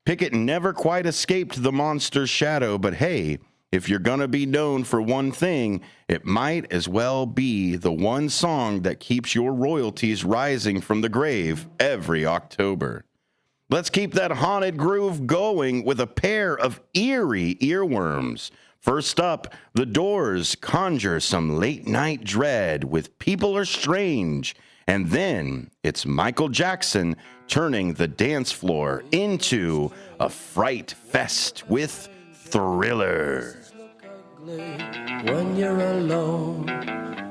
Pickett never quite escaped the monster's shadow, but hey, if you're gonna be known for one thing, it might as well be the one song that keeps your royalties rising from the grave every October. Let's keep that haunted groove going with a pair of eerie earworms. First up, The Doors conjure some late-night dread with People Are Strange, and then it's Michael Jackson turning the dance floor into a fright fest with Thriller. When you're alone,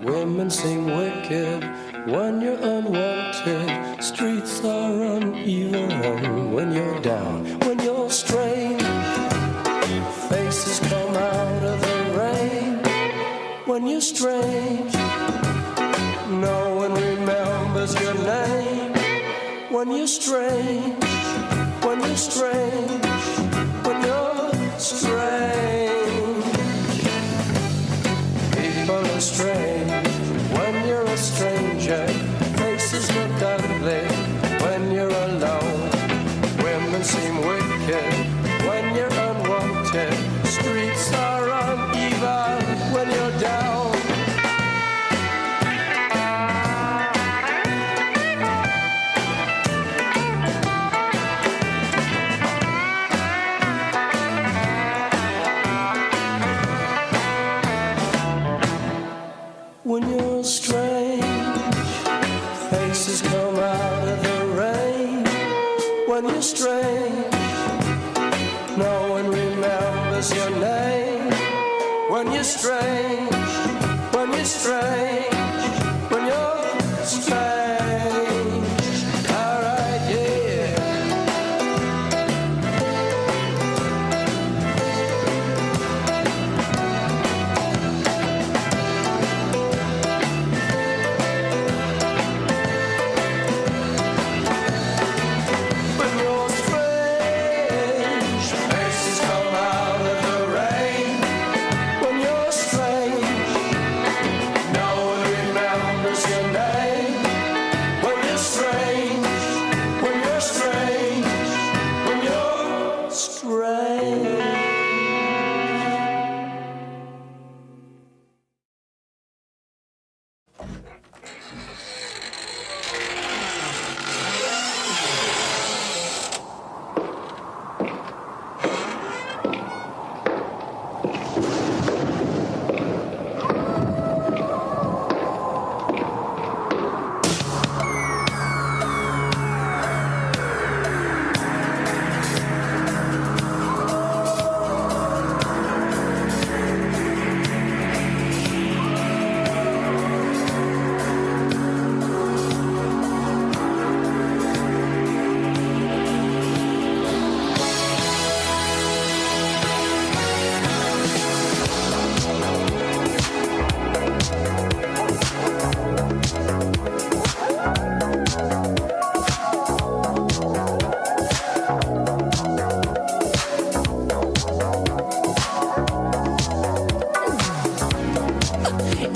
women seem wicked. When you're unwanted, streets are uneven. When you're down, when you're strange, faces come out of the rain. When you're strange, no one remembers your name. When you're strange, when you're strange, when you're strange, people are strange. When you're a stranger, faces look ugly. When you're alone, women seem wicked. When you're unwanted, streets are uneven. When you're down, when you're strange, faces come out of the rain. When you're strange, no one remembers your name. When you're strange, when you're strange, when you're strange. All right, yeah. When you're strange, faces come out of the rain. When you're strange, no one remembers your name. When you're strange, when you're strange, when you're strange.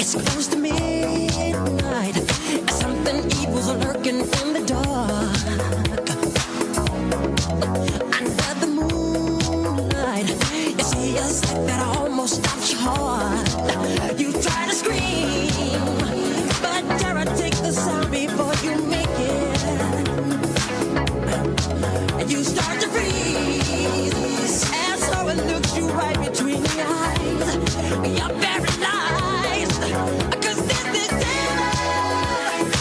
It's close to midnight. Something evil's lurking in the dark. Under the moonlight, you see a sight that almost stops your heart. You try to scream, but terror takes the sound before you make it. And you start to freeze, and so it looks you right between the eyes. You're paralyzed. 'Cause this is terror.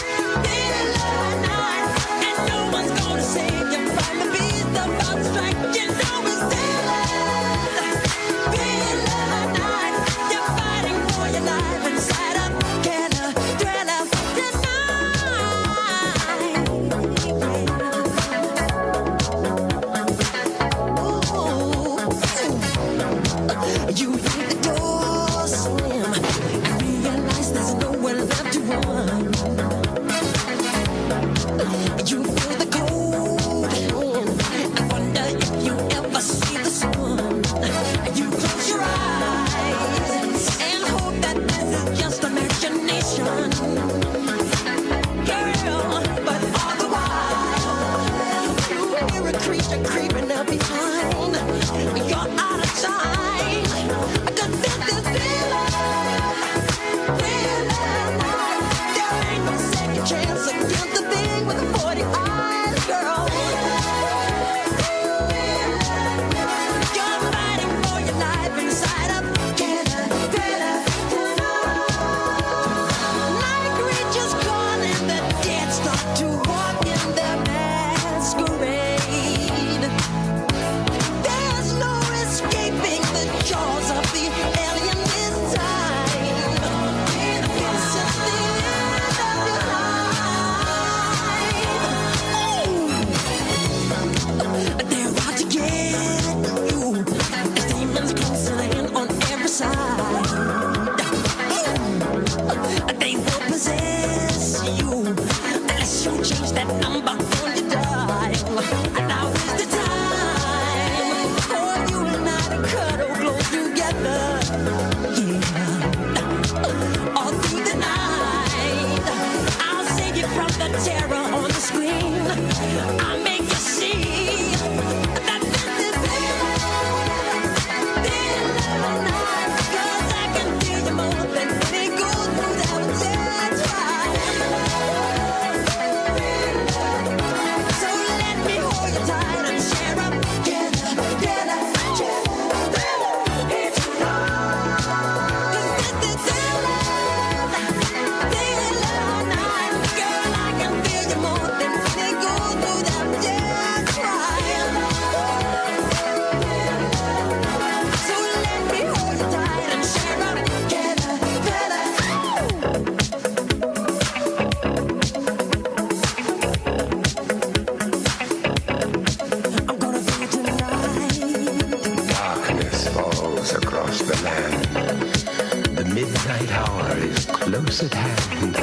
close at hand.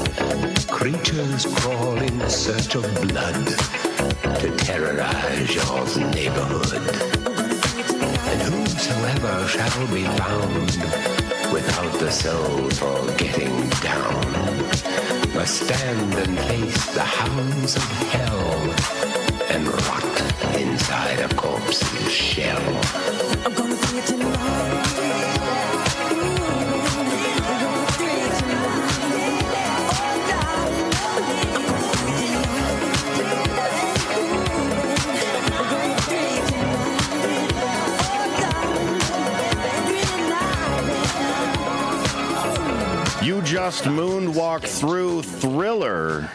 Creatures crawl in search of blood to terrorize your neighborhood. And whosoever shall be found without the soul for getting down must stand and face the hounds of hell and rot inside a corpse's shell. I'm gonna bring it tonight. You just moonwalked through Thriller,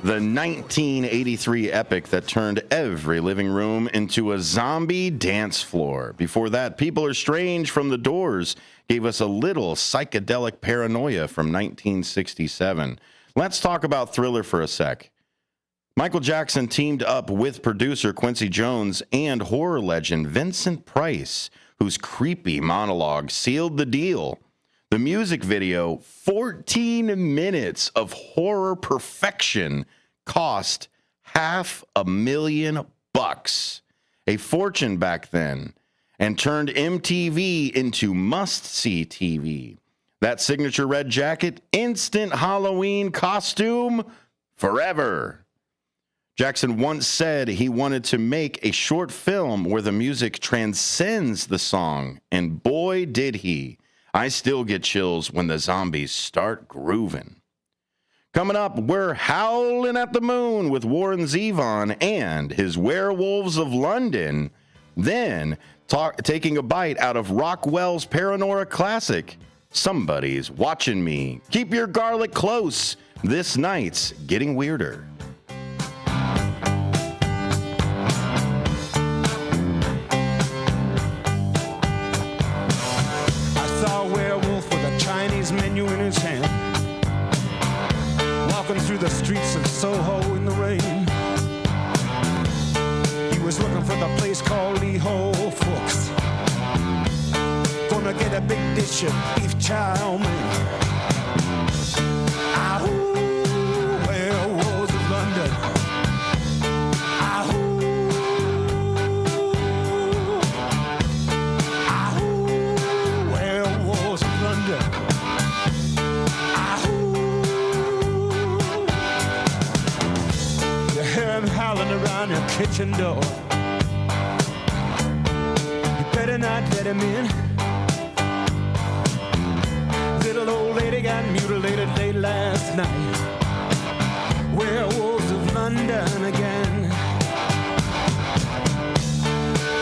the 1983 epic that turned every living room into a zombie dance floor. Before that, People Are Strange from The Doors gave us a little psychedelic paranoia from 1967. Let's talk about Thriller for a sec. Michael Jackson teamed up with producer Quincy Jones and horror legend Vincent Price, whose creepy monologue sealed the deal. The music video, 14 minutes of horror perfection, cost $500,000, a fortune back then, and turned MTV into must-see TV. That signature red jacket, instant Halloween costume, forever. Jackson once said he wanted to make a short film where the music transcends the song, and boy, did he. I still get chills when the zombies start grooving. Coming up, we're howling at the moon with Warren Zevon and his Werewolves of London. Then, taking a bite out of Rockwell's Paranora classic, Somebody's Watching Me. Keep your garlic close. This night's getting weirder. Menu in his hand, walking through the streets of Soho in the rain. He was looking for the place called Lee Ho Fooks. Gonna get a big dish of beef chow mein. Ahoo, werewolves of London. Ahoo, ahoo, werewolves of London. Howling around your kitchen door. You better not let him in. Little old lady got mutilated late last night. Werewolves of London again.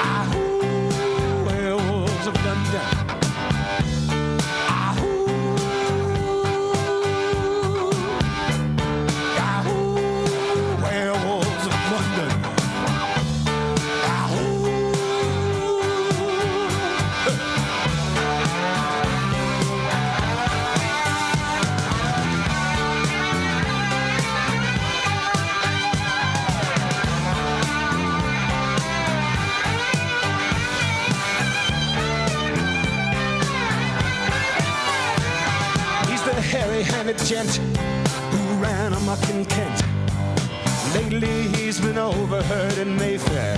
Ahoo, werewolves of London. Hairy-handed gent who ran amok in Kent. Lately he's been overheard in Mayfair.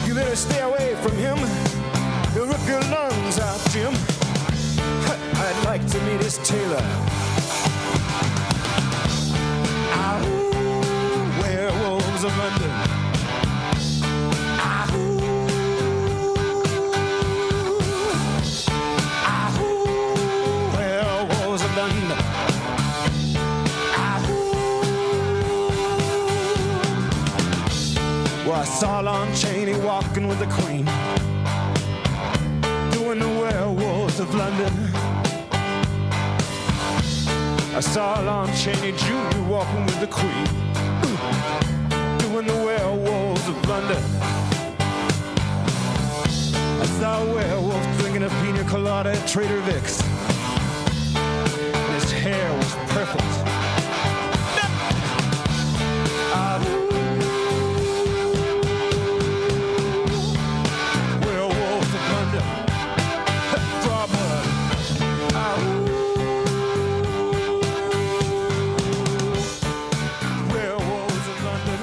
You better stay away from him. He'll rip your lungs out, Jim. I'd like to meet his tailor. Ah, werewolves of London. Werewolves of London. Well, I saw Lon Chaney walking with the Queen, doing the werewolves of London. I saw Lon Chaney Jr. walking with the Queen, doing the werewolves of London. I saw a werewolf drinking a pina colada at Trader Vic's. And his hair was perfect. Werewolves of London. Draw blood. Werewolves of London.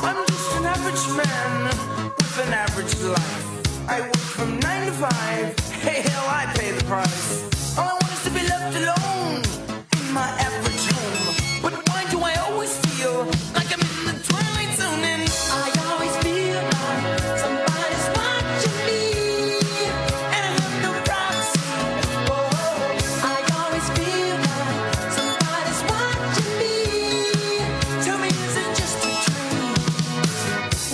I'm just an average man with an average life. I work from 9 to 5. Hey, hell, I pay the price. All I want is to be left alone in my average home. But why do I always feel like I'm in the twilight zone? And I always feel like somebody's watching me, and I have no privacy. Oh, I always feel like somebody's watching me. Tell me, is it just a dream?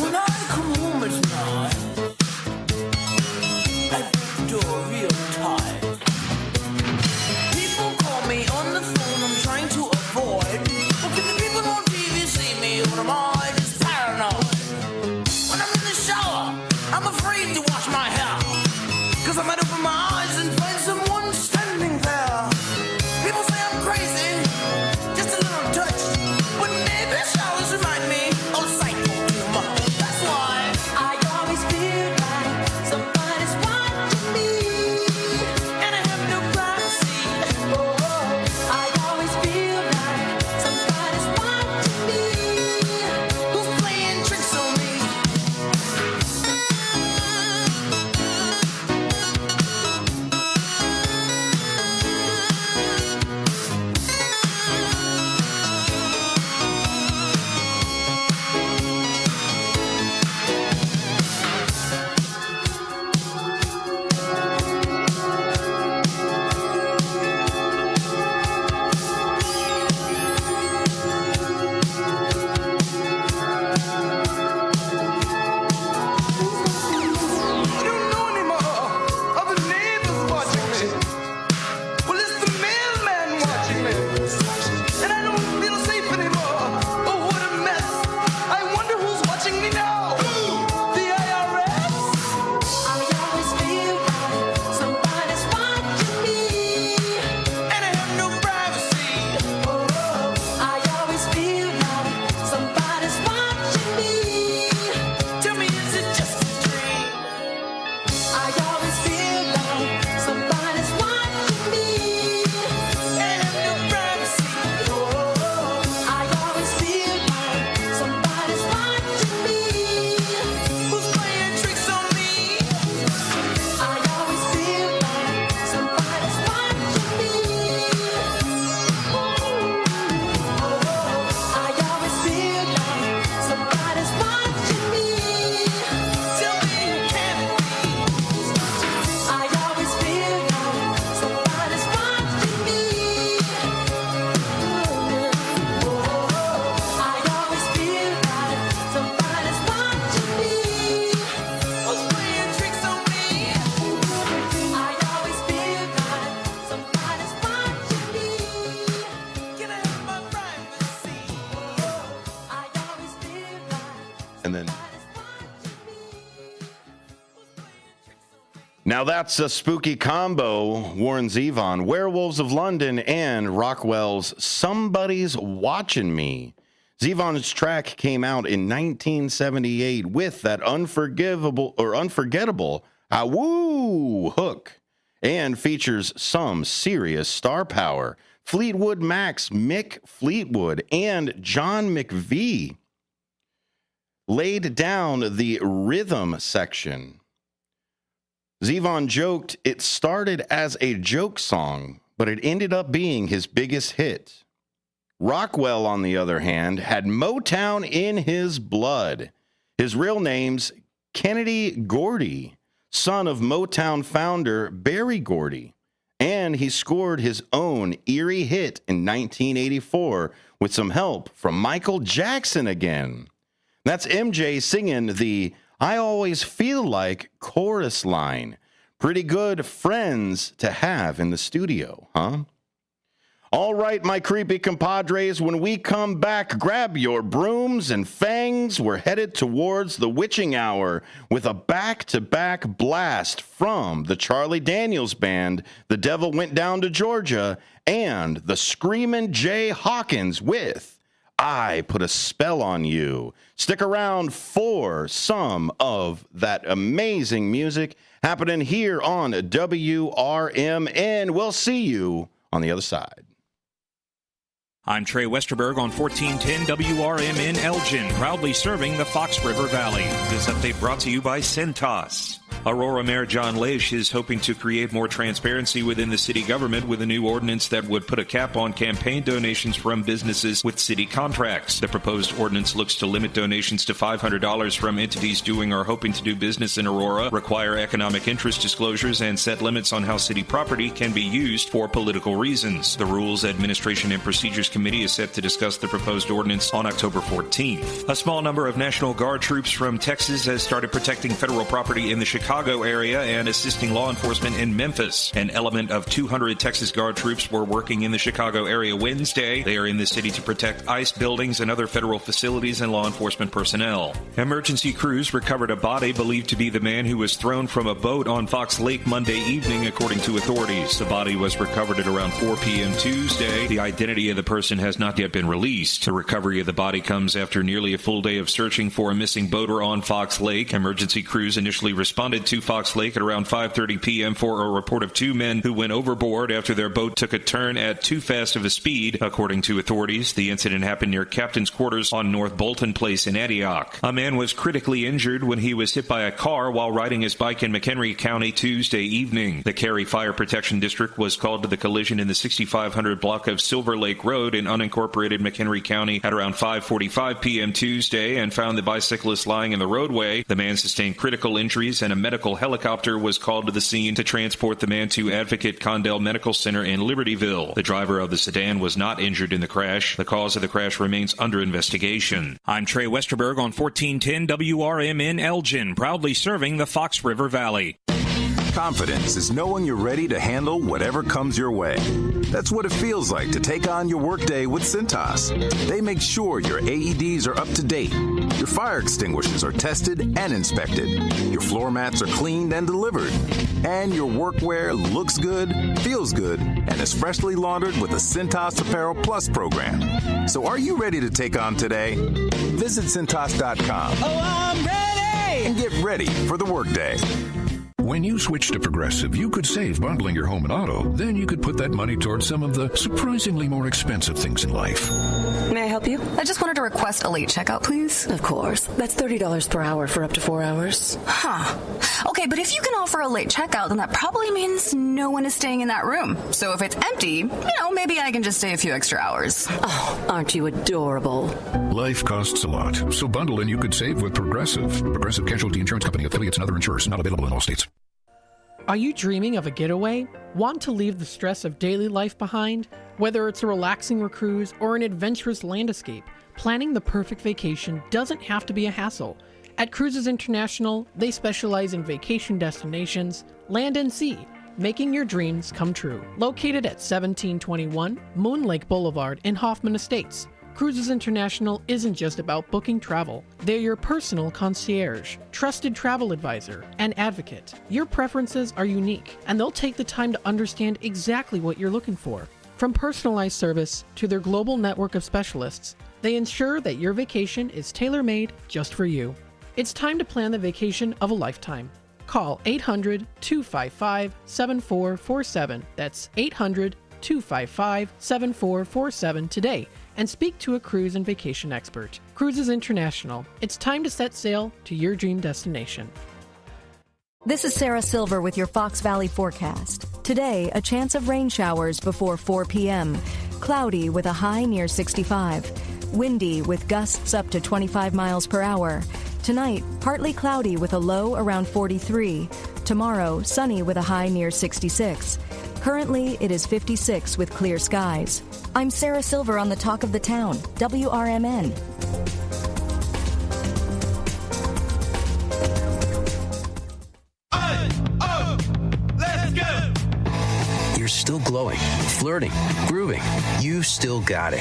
When I come home at night, I break the door real tight. People call me on the phone, I'm trying to avoid. Well, can the people on TV see me, or am I just paranoid? When I'm in the shower, I'm afraid to wash my hair, 'cause I might open my eyes and find someone standing there. People say I'm crazy, just a little touch, but maybe showers remind me of psycho humor. That's why I always feel like somebody's watching me, Now that's a spooky combo, warns Yvonne. Werewolves of London and Rockwell's Somebody's Watching Me. Zevon's track came out in 1978 with that unforgettable ah-woo hook and features some serious star power. Fleetwood Mac's Mick Fleetwood and John McVie laid down the rhythm section. Zevon joked it started as a joke song, but it ended up being his biggest hit. Rockwell, on the other hand, had Motown in his blood. His real name's Kennedy Gordy, son of Motown founder Berry Gordy, and he scored his own eerie hit in 1984 with some help from Michael Jackson again. That's MJ singing the I Always Feel Like chorus line. Pretty good friends to have in the studio, huh? All right, my creepy compadres, when we come back, grab your brooms and fangs. We're headed towards the witching hour with a back-to-back blast from the Charlie Daniels Band, The Devil Went Down to Georgia, and the Screamin' Jay Hawkins with I Put a Spell on You. Stick around for some of that amazing music happening here on WRMN. We'll see you on the other side. I'm Trey Westerberg on 1410 WRMN Elgin, proudly serving the Fox River Valley. This update brought to you by Centos. Aurora Mayor John Leish is hoping to create more transparency within the city government with a new ordinance that would put a cap on campaign donations from businesses with city contracts. The proposed ordinance looks to limit donations to $500 from entities doing or hoping to do business in Aurora, require economic interest disclosures, and set limits on how city property can be used for political reasons. The Rules, Administration, and Procedures Committee is set to discuss the proposed ordinance on October 14th. A small number of National Guard troops from Texas has started protecting federal property in the Chicago area and assisting law enforcement in Memphis. An element of 200 Texas Guard troops were working in the Chicago area Wednesday. They are in the city to protect ICE buildings and other federal facilities and law enforcement personnel. Emergency crews recovered a body believed to be the man who was thrown from a boat on Fox Lake Monday evening, according to authorities. The body was recovered at around 4 p.m. Tuesday. The identity of the person has not yet been released. The recovery of the body comes after nearly a full day of searching for a missing boater on Fox Lake. Emergency crews initially responded to Fox Lake at around 5:30 p.m. for a report of two men who went overboard after their boat took a turn at too fast of a speed, according to authorities. The incident happened near Captain's Quarters on North Bolton Place in Antioch. A man was critically injured when he was hit by a car while riding his bike in McHenry County Tuesday evening. The Cary Fire Protection District was called to the collision in the 6500 block of Silver Lake Road in unincorporated McHenry County at around 5:45 p.m. Tuesday and found the bicyclist lying in the roadway. The man sustained critical injuries and a medical helicopter was called to the scene to transport the man to Advocate Condell Medical Center in Libertyville. The driver of the sedan was not injured in the crash. The cause of the crash remains under investigation. I'm Trey Westerberg on 1410 WRMN Elgin, proudly serving the Fox River Valley. Confidence is knowing you're ready to handle whatever comes your way. That's what it feels like to take on your workday with Centos. They make sure your AEDs are up to date, your fire extinguishers are tested and inspected, your floor mats are cleaned and delivered, and your workwear looks good, feels good, and is freshly laundered with the Centos Apparel Plus program. So are you ready to take on today? Visit Centos.com. Oh, I'm ready! And get ready for the workday. When you switch to Progressive, you could save bundling your home and auto. Then you could put that money towards some of the surprisingly more expensive things in life. May I help you? I just wanted to request a late checkout, please. Of course. That's $30 per hour for up to 4 hours. Huh. Okay, but if you can offer a late checkout, then that probably means no one is staying in that room. So if it's empty, maybe I can just stay a few extra hours. Oh, aren't you adorable? Life costs a lot, so bundle and you could save with Progressive. Progressive Casualty Insurance Company, affiliates, and other insurers. Not available in all states. Are you dreaming of a getaway? Want to leave the stress of daily life behind? Whether it's a relaxing cruise or an adventurous land escape, planning the perfect vacation doesn't have to be a hassle. At Cruises International, they specialize in vacation destinations, land and sea, making your dreams come true. Located at 1721 Moon Lake Boulevard in Hoffman Estates. Cruises International isn't just about booking travel. They're your personal concierge, trusted travel advisor, and advocate. Your preferences are unique, and they'll take the time to understand exactly what you're looking for. From personalized service to their global network of specialists, they ensure that your vacation is tailor-made just for you. It's time to plan the vacation of a lifetime. Call 800-255-7447. That's 800-255-7447 today and speak to a cruise and vacation expert. Cruises International. It's time to set sail to your dream destination. This is Sarah Silver with your Fox Valley forecast. Today, a chance of rain showers before 4 p.m. Cloudy with a high near 65. Windy with gusts up to 25 miles per hour. Tonight, partly cloudy with a low around 43. Tomorrow, sunny with a high near 66. Currently, it is 56 with clear skies. I'm Sarah Silver on the Talk of the Town, WRMN. You're still glowing, flirting, grooving. You still got it.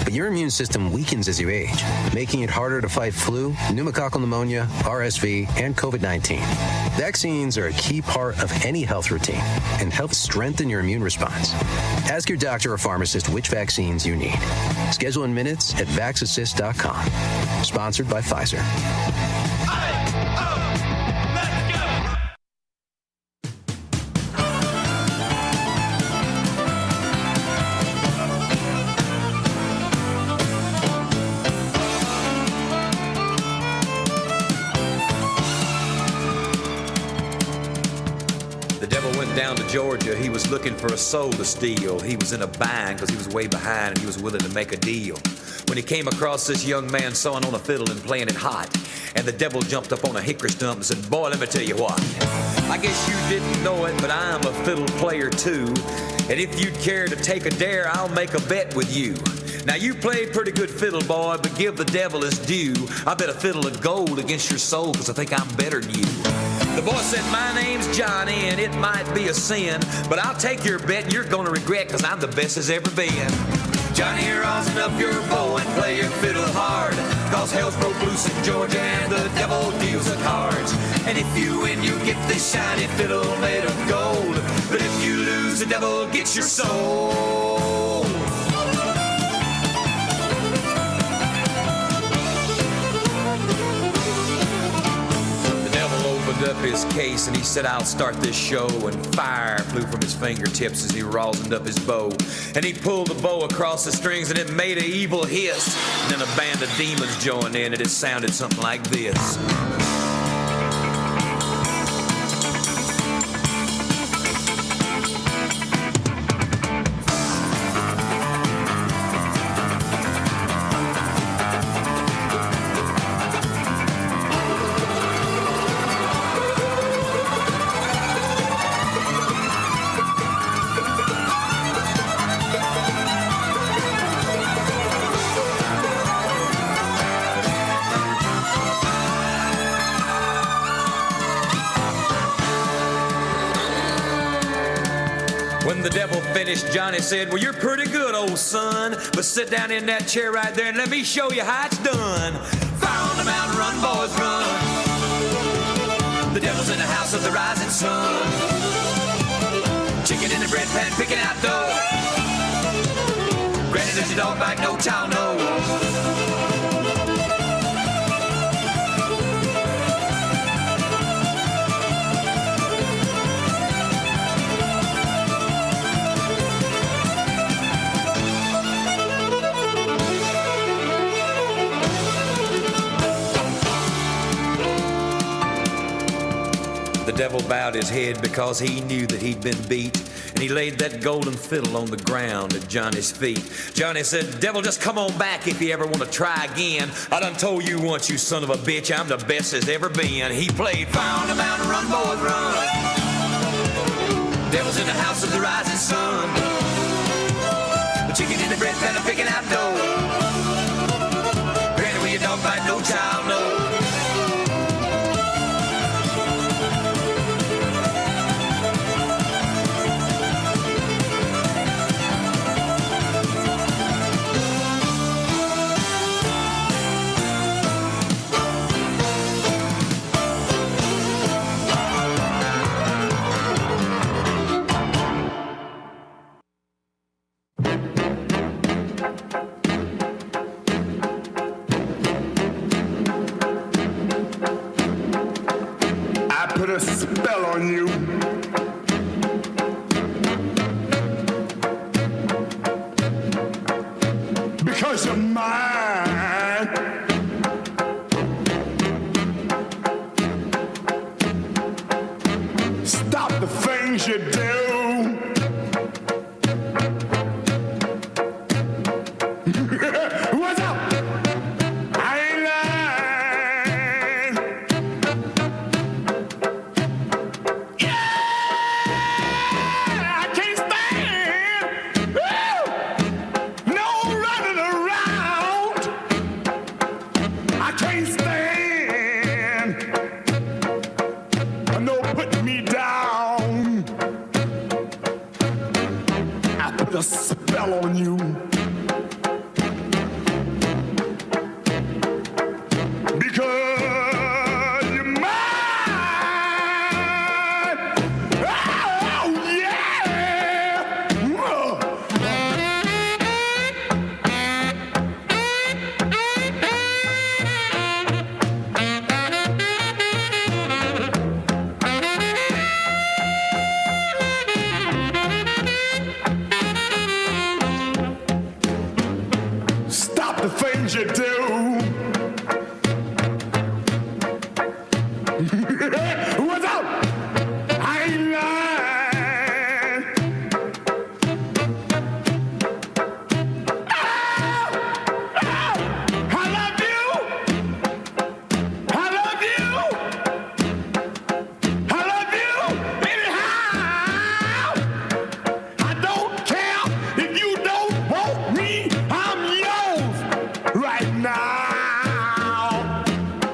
But your immune system weakens as you age, making it harder to fight flu, pneumococcal pneumonia, RSV, and COVID-19. Vaccines are a key part of any health routine and help strengthen your immune response. Ask your doctor or pharmacist which vaccines you need. Schedule in minutes at vaxassist.com. Sponsored by Pfizer. Down to Georgia, he was looking for a soul to steal. He was in a bind because he was way behind and he was willing to make a deal. When he came across this young man sawing on a fiddle and playing it hot, and the devil jumped up on a hickory stump and said, "Boy, let me tell you what. I guess you didn't know it, but I'm a fiddle player too. And if you'd care to take a dare, I'll make a bet with you. Now you played pretty good fiddle, boy, but give the devil his due. I bet a fiddle of gold against your soul because I think I'm better than you." The boy said, "My name's Johnny, and it might be a sin, but I'll take your bet and you're gonna regret, cause I'm the best as ever been. Johnny, rosin up your bow and play your fiddle hard, cause hell's broke loose in Georgia and the devil deals the cards. And if you win, you get this shiny fiddle made of gold, but if you lose, the devil gets your soul." Up his case and he said, "I'll start this show," and fire flew from his fingertips as he rosined up his bow, and he pulled the bow across the strings and it made an evil hiss, and then a band of demons joined in and it sounded something like this. When the devil finished, Johnny said, "Well, you're pretty good, old son, but sit down in that chair right there and let me show you how it's done. Fire on the mountain, run, boys, run. The devil's in the house of the rising sun. Chicken in the bread pan, picking out dough. Granny, does your dog bite? No child knows." The devil bowed his head because he knew that he'd been beat, and he laid that golden fiddle on the ground at Johnny's feet. Johnny said, "Devil, just come on back if you ever want to try again. I done told you once, you son of a bitch, I'm the best there's ever been." He played "Fire on the Mountain, Run, Boys, Run." Devil's in the house of the rising sun. The chicken in the bread pan, picking out dough. Granny, will your dog bite? No child knows. on you. Because you're mine. Stop the things you do. What's up? I ain't lying. Yeah, I can't stand. Woo! No running around. I can't stand. No putting me down. I put a spell on you. Because you're mine. Oh, yeah. Stop the things you do. What's up? I ain't lying. I love you. I love you. I love you anyhow. I don't care if you don't want me. I'm yours right now.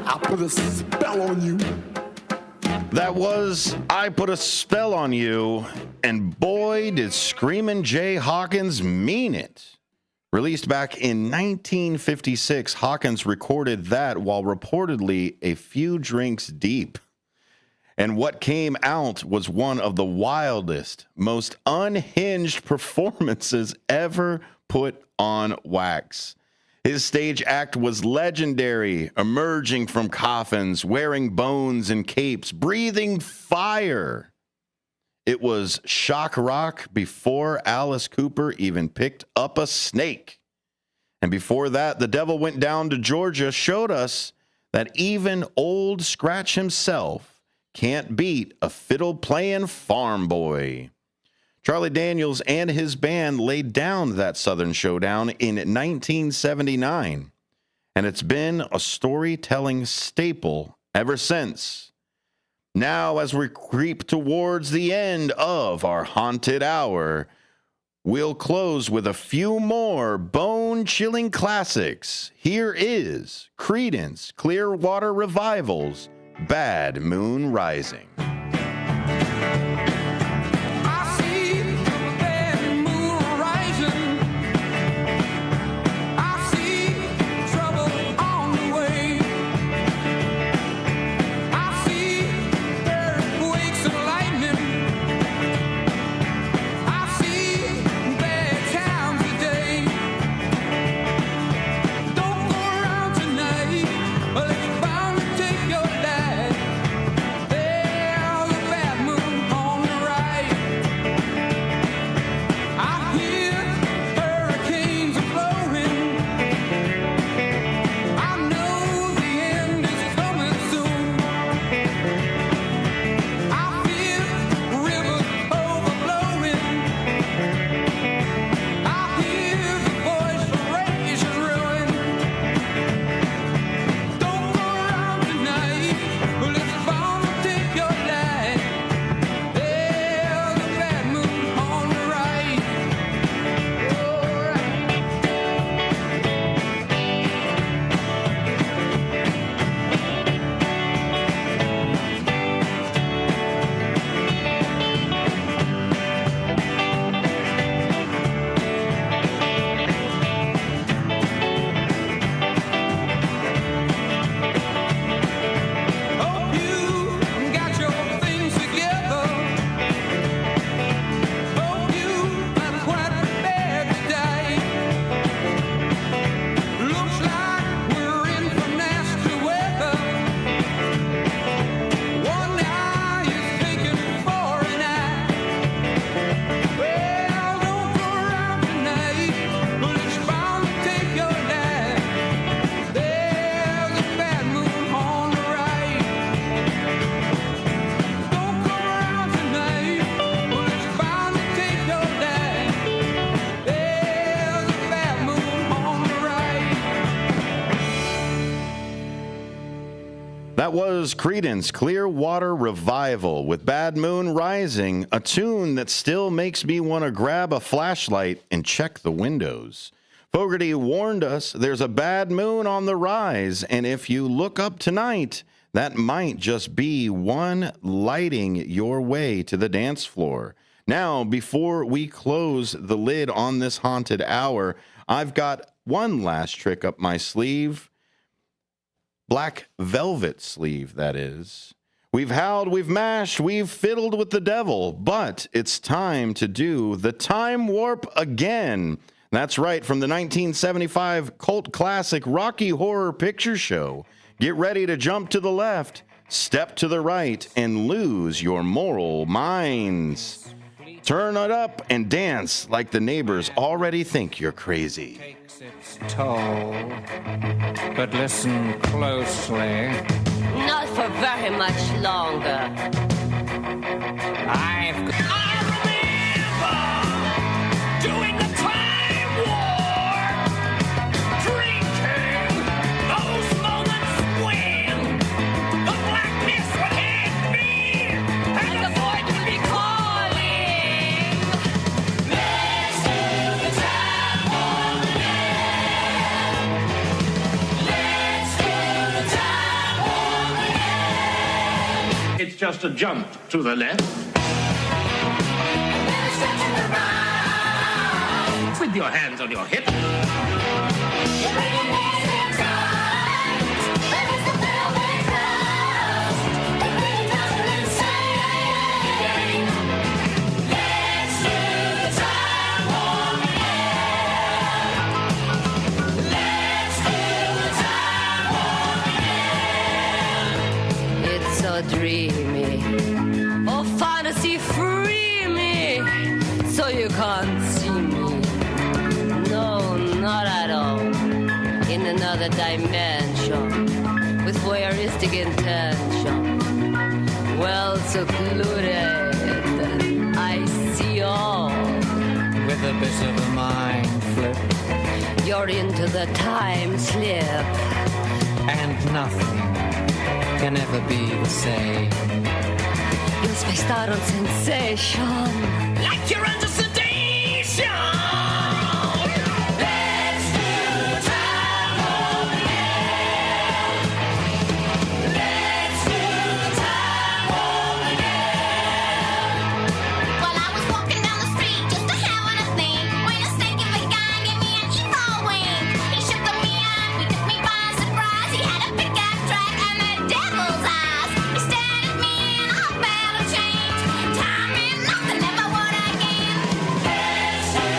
I put a spell on you. That was I Put a Spell on You, and boy, did Screamin' Jay Hawkins mean it. Released back in 1956, Hawkins recorded that while reportedly a few drinks deep. And what came out was one of the wildest, most unhinged performances ever put on wax. His stage act was legendary, emerging from coffins, wearing bones and capes, breathing fire. It was shock rock before Alice Cooper even picked up a snake. And before that, The Devil Went Down to Georgia showed us that even old Scratch himself can't beat a fiddle-playing farm boy. Charlie Daniels and his band laid down that Southern Showdown in 1979, and it's been a storytelling staple ever since. Now, as we creep towards the end of our haunted hour, we'll close with a few more bone-chilling classics. Here is Creedence Clearwater Revival's Bad Moon Rising. Well, it's bound to take your life. That was Creedence Clearwater Revival with Bad Moon Rising, a tune that still makes me want to grab a flashlight and check the windows. Fogerty warned us there's a bad moon on the rise, and if you look up tonight, that might just be one lighting your way to the dance floor. Now, before we close the lid on this haunted hour, I've got one last trick up my sleeve. Black velvet sleeve, that is. We've howled, we've mashed, we've fiddled with the devil, but it's time to do the time warp again. That's right, from the 1975 cult classic Rocky Horror Picture Show. Get ready to jump to the left, step to the right, and lose your moral minds. Turn it up and dance like the neighbors already think you're crazy. Toll, but listen closely. Not for very much longer. I remember doing the time war, drinking those moments when the black mist would hit me and the void would be calling. Let's do the time warp again. Let's do the time warp again. It's just a jump to the left. With your hands on your hips. It's so dreamy. Oh, fantasy, free me. So you can't see me. No, not at all. In another dimension. With voyeuristic intention. Well secluded. I see all. with a bit of a mind flip. You're into the time slip. And nothing can ever be the same. You're spaced out on sensation. Like you're under sedation. Let's do time warp again. Let's do time warp again. Well, I was walking down the street just a having a thing when a stinky big guy gave me an evil wing. He shook me up, he took me by surprise. He had a pickup truck and the devil's eyes. He stared at me and I felt a change. Time and nothing ever would again. Let's do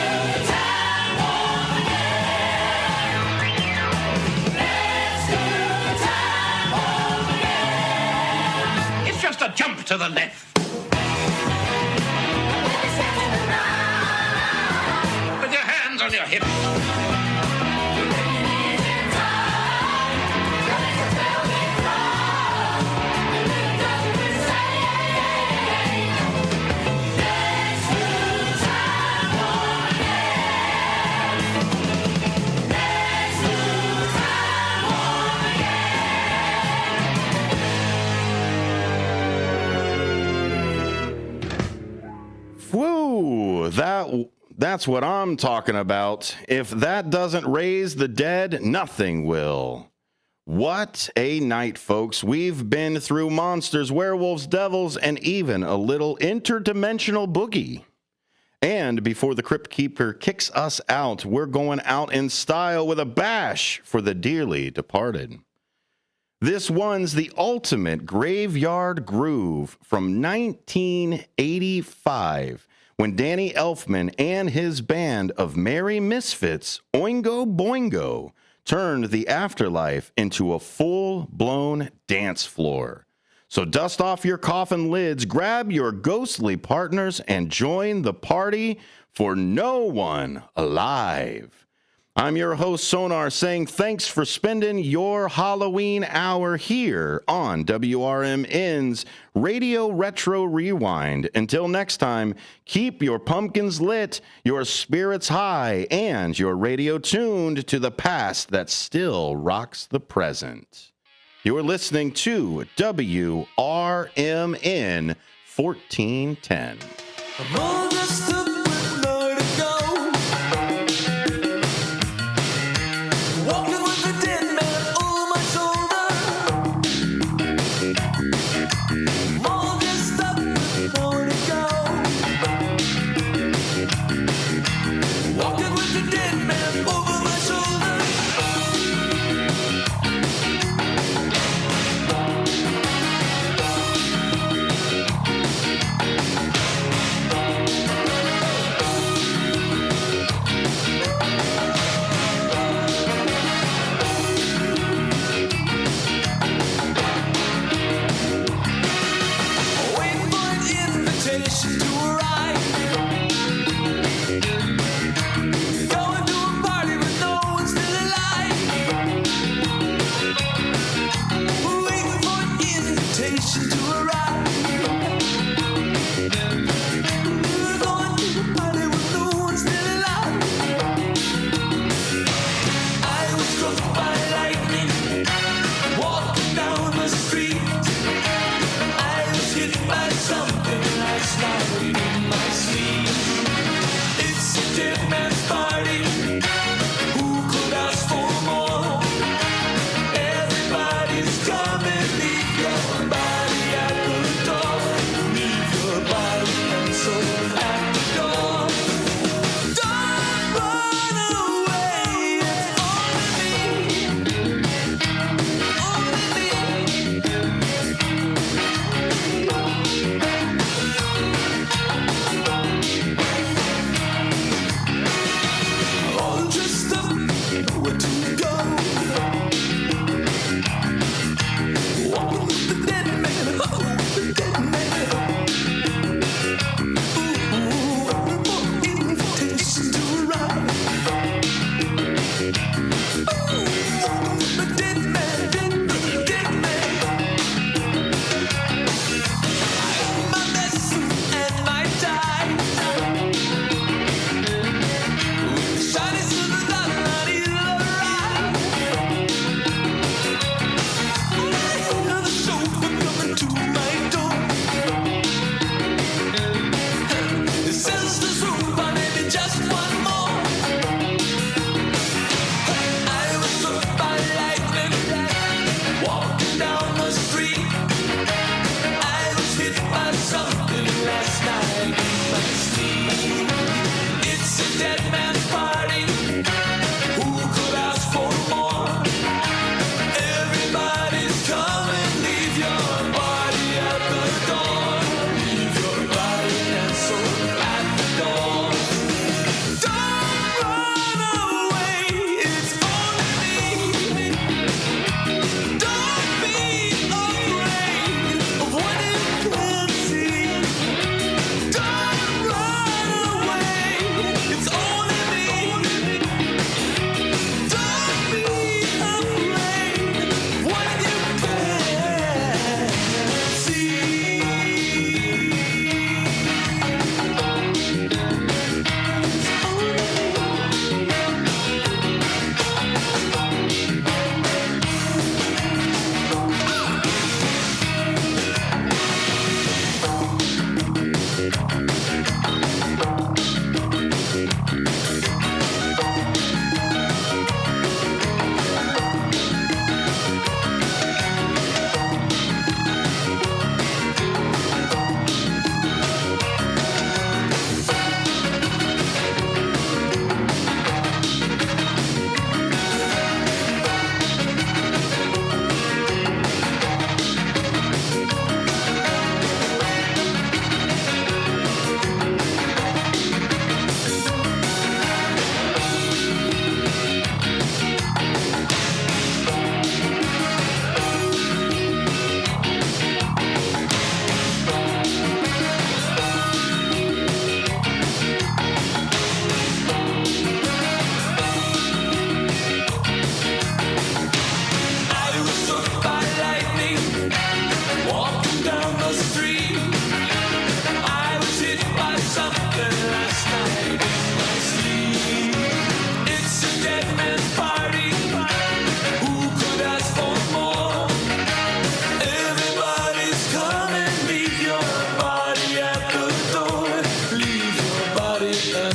time warp again. Let's do time warp again. It's just a jump to the left. With your hands on your hips. Woo! That's what I'm talking about. If that doesn't raise the dead, nothing will. What a night, folks. We've been through monsters, werewolves, devils, and even a little interdimensional boogie. And before the Crypt Keeper kicks us out, we're going out in style with a bash for the dearly departed. This one's the ultimate graveyard groove from 1985, when Danny Elfman and his band of merry misfits, Oingo Boingo, turned the afterlife into a full-blown dance floor. So dust off your coffin lids, grab your ghostly partners, and join the party for No One Alive. I'm your host, Sonar, saying thanks for spending your Halloween hour here on WRMN's Radio Retro Rewind. Until next time, keep your pumpkins lit, your spirits high, and your radio tuned to the past that still rocks the present. You're listening to WRMN 1410.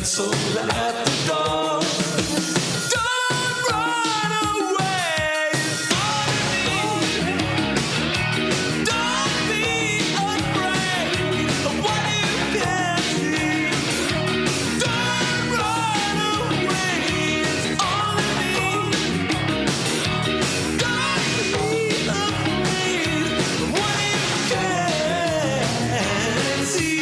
soul at the door. Don't run away from me. Don't be afraid of what you can't see. Don't run away, it's only me. Don't be afraid of what you can't see.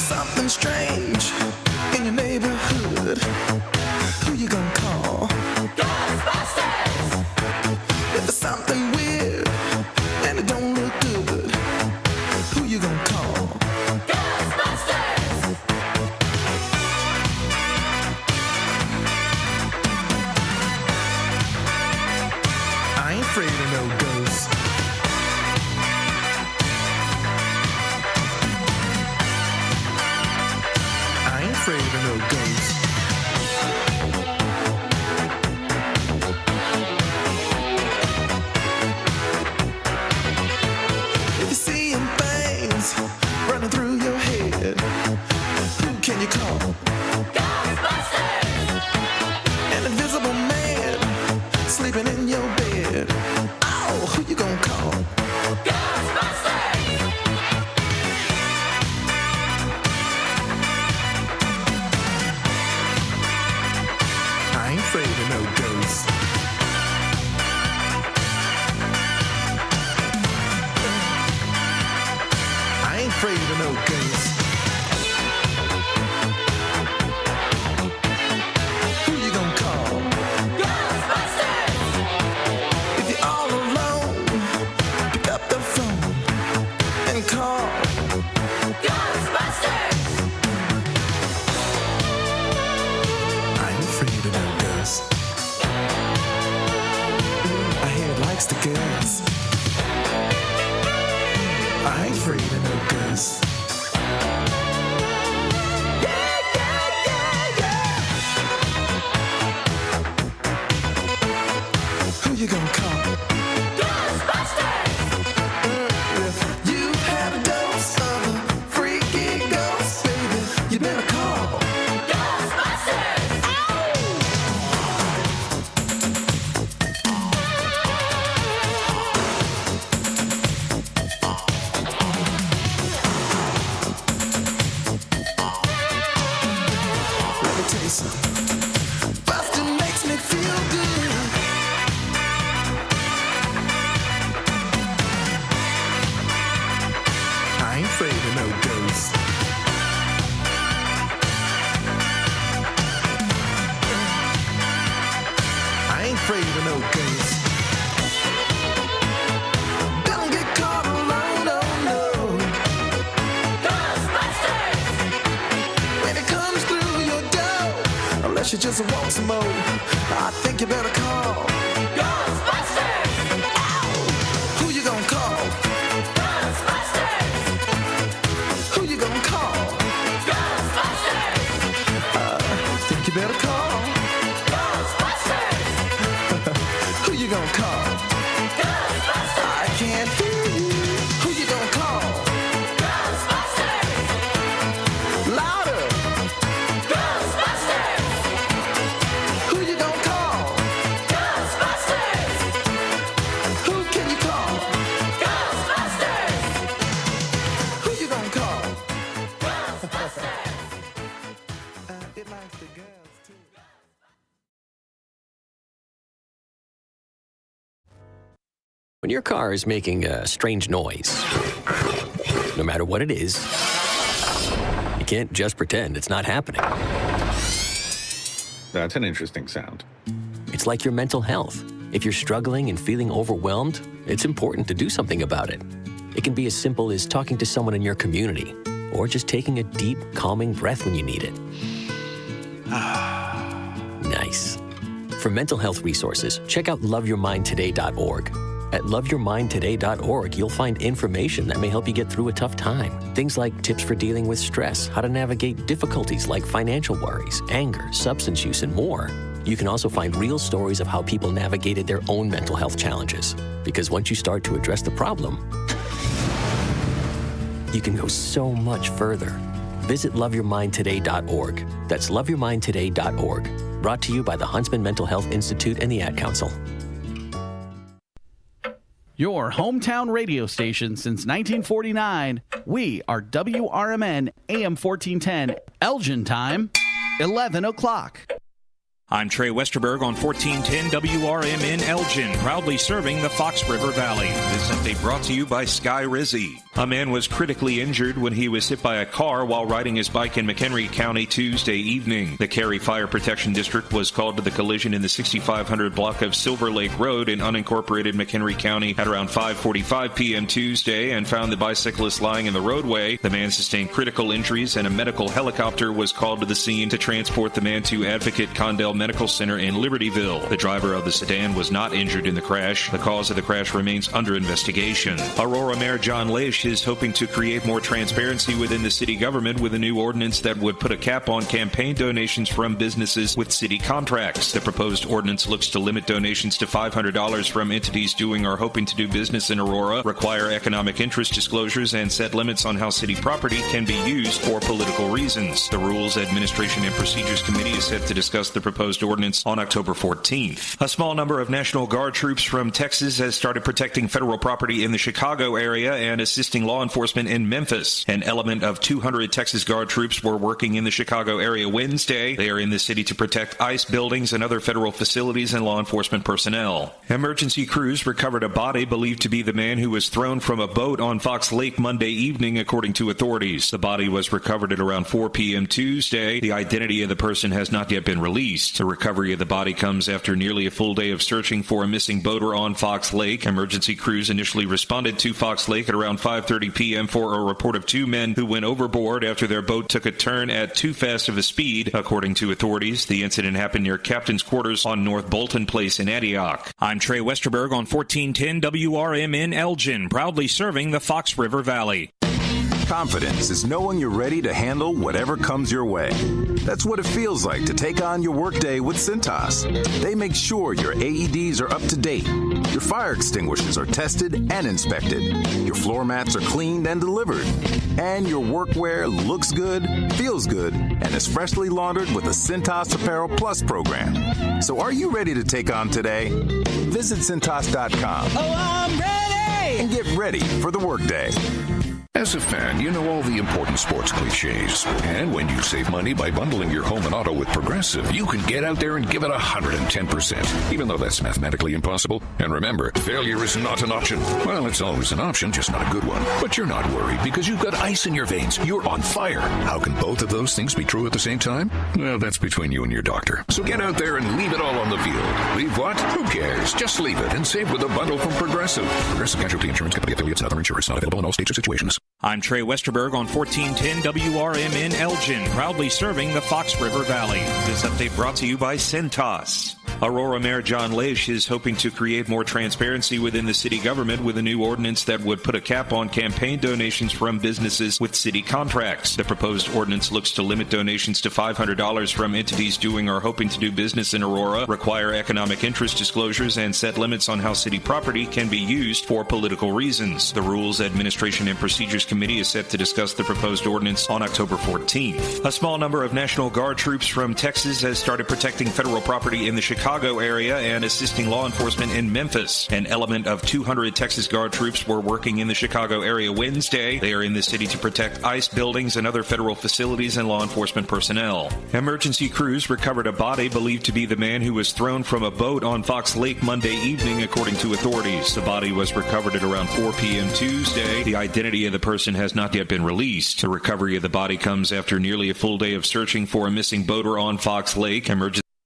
Something strange in your neighborhood. Who you gonna call? Ghostbusters! If there's something weird and it don't look good, who you gonna call? Ghostbusters! I ain't afraid of no ghosts. I ain't afraid of no ghosts. If you're seeing things running through your head, who can you call? Ghostbusters! An invisible man sleeping in your bed. Oh, who you gonna call? Ghostbusters! I ain't afraid of no ghosts. I ain't afraid of no ghosts. Who you gonna call? Ghostbusters! If you're all alone, pick up the phone and call Ghostbusters! I ain't afraid of no ghosts. I hear it likes the girls. I ain't afraid of no ghosts. Who you gonna call? Ghostbusters! If you had a dose of a freaky ghost, baby, you better call Ghostbusters! Let me tell you something. Bustin' makes me feel good. I ain't afraid of no ghosts. I ain't afraid of no ghosts. Don't get caught alone, oh no. Ghostbusters! When it comes through your door, unless you just want some more, I think you better call Ghostbusters! Ow! Who you gonna call? Ghostbusters! Who you gonna call? Ghostbusters! Think you better call Ghostbusters! Who you gonna call? Ghostbusters! I can't hear you. Who you gonna call? Ghostbusters! Louder! Ghostbusters! Who you gonna call? Ghostbusters! When your car is making a strange noise, no matter what it is, you can't just pretend it's not happening. That's an interesting sound. It's like your mental health. If you're struggling and feeling overwhelmed, it's important to do something about it. It can be as simple as talking to someone in your community, or just taking a deep, calming breath when you need it. Nice. For mental health resources, check out loveyourmindtoday.org. At loveyourmindtoday.org, you'll find information that may help you get through a tough time. Things like tips for dealing with stress, how to navigate difficulties like financial worries, anger, substance use, and more. You can also find real stories of how people navigated their own mental health challenges. Because once you start to address the problem, you can go so much further. Visit loveyourmindtoday.org. That's loveyourmindtoday.org. Brought to you by the Huntsman Mental Health Institute and the Ad Council. Your hometown radio station since 1949. We are WRMN AM 1410. Elgin time, 11 o'clock. I'm Trey Westerberg on 1410 WRMN Elgin, proudly serving the Fox River Valley. This update brought to you by Sky Rizzi. A man was critically injured when he was hit by a car while riding his bike in McHenry County Tuesday evening. The Cary Fire Protection District was called to the collision in the 6500 block of Silver Lake Road in unincorporated McHenry County at around 5:45 p.m. Tuesday and found the bicyclist lying in the roadway. The man sustained critical injuries and a medical helicopter was called to the scene to transport the man to Advocate Condell Medical Center in Libertyville. The driver of the sedan was not injured in the crash. The cause of the crash remains under investigation. Aurora Mayor John Leish is hoping to create more transparency within the city government with a new ordinance that would put a cap on campaign donations from businesses with city contracts. The proposed ordinance looks to limit donations to $500 from entities doing or hoping to do business in Aurora, require economic interest disclosures, and set limits on how city property can be used for political reasons. The Rules, Administration, and Procedures Committee is set to discuss the proposed ordinance on October 14th. A small number of National Guard troops from Texas has started protecting federal property in the Chicago area and assisting law enforcement in Memphis. An element of 200 Texas Guard troops were working in the Chicago area Wednesday. They are in the city to protect ICE buildings and other federal facilities and law enforcement personnel. Emergency crews recovered a body believed to be the man who was thrown from a boat on Fox Lake Monday evening, according to authorities. The body was recovered at around 4 p.m. Tuesday. The identity of the person has not yet been released. The recovery of the body comes after nearly a full day of searching for a missing boater on Fox Lake. Emergency crews initially responded to Fox Lake at around 5:30 p.m. for a report of two men who went overboard after their boat took a turn at too fast of a speed. According to authorities, the incident happened near Captain's Quarters on North Bolton Place in Antioch. I'm Trey Westerberg on 1410 WRMN Elgin, proudly serving the Fox River Valley. Confidence is knowing you're ready to handle whatever comes your way. That's what it feels like to take on your workday with Cintas. They make sure your AEDs are up to date, your fire extinguishers are tested and inspected, your floor mats are cleaned and delivered, and your workwear looks good, feels good, and is freshly laundered with the Cintas Apparel Plus program. So are you ready to take on today? Visit Cintas.com. Oh, I'm ready! And get ready for the workday. As a fan, you know all the important sports cliches. And when you save money by bundling your home and auto with Progressive, you can get out there and give it 110%, even though that's mathematically impossible. And remember, failure is not an option. Well, it's always an option, just not a good one. But you're not worried because you've got ice in your veins. You're on fire. How can both of those things be true at the same time? Well, that's between you and your doctor. So get out there and leave it all on the field. Leave what? Who cares? Just leave it and save with a bundle from Progressive. Progressive Casualty Insurance Company affiliates and other insurers, not available in all states or situations. I'm Trey Westerberg on 1410 WRMN Elgin, proudly serving the Fox River Valley. This update brought to you by Cintas. Aurora Mayor John Leish is hoping to create more transparency within the city government with a new ordinance that would put a cap on campaign donations from businesses with city contracts. The proposed ordinance looks to limit donations to $500 from entities doing or hoping to do business in Aurora, require economic interest disclosures, and set limits on how city property can be used for political reasons. The Rules, Administration, and Procedures Committee is set to discuss the proposed ordinance on October 14th. A small number of National Guard troops from Texas has started protecting federal property in the Chicago Chicago area and assisting law enforcement in Memphis. An element of 200 Texas Guard troops were working in the Chicago area Wednesday. They are in the city to protect ICE buildings and other federal facilities and law enforcement personnel. Emergency crews recovered a body believed to be the man who was thrown from a boat on Fox Lake Monday evening, according to authorities. The body was recovered at around 4 p.m. Tuesday. The identity of the person has not yet been released. The recovery of the body comes after nearly a full day of searching for a missing boater on Fox Lake.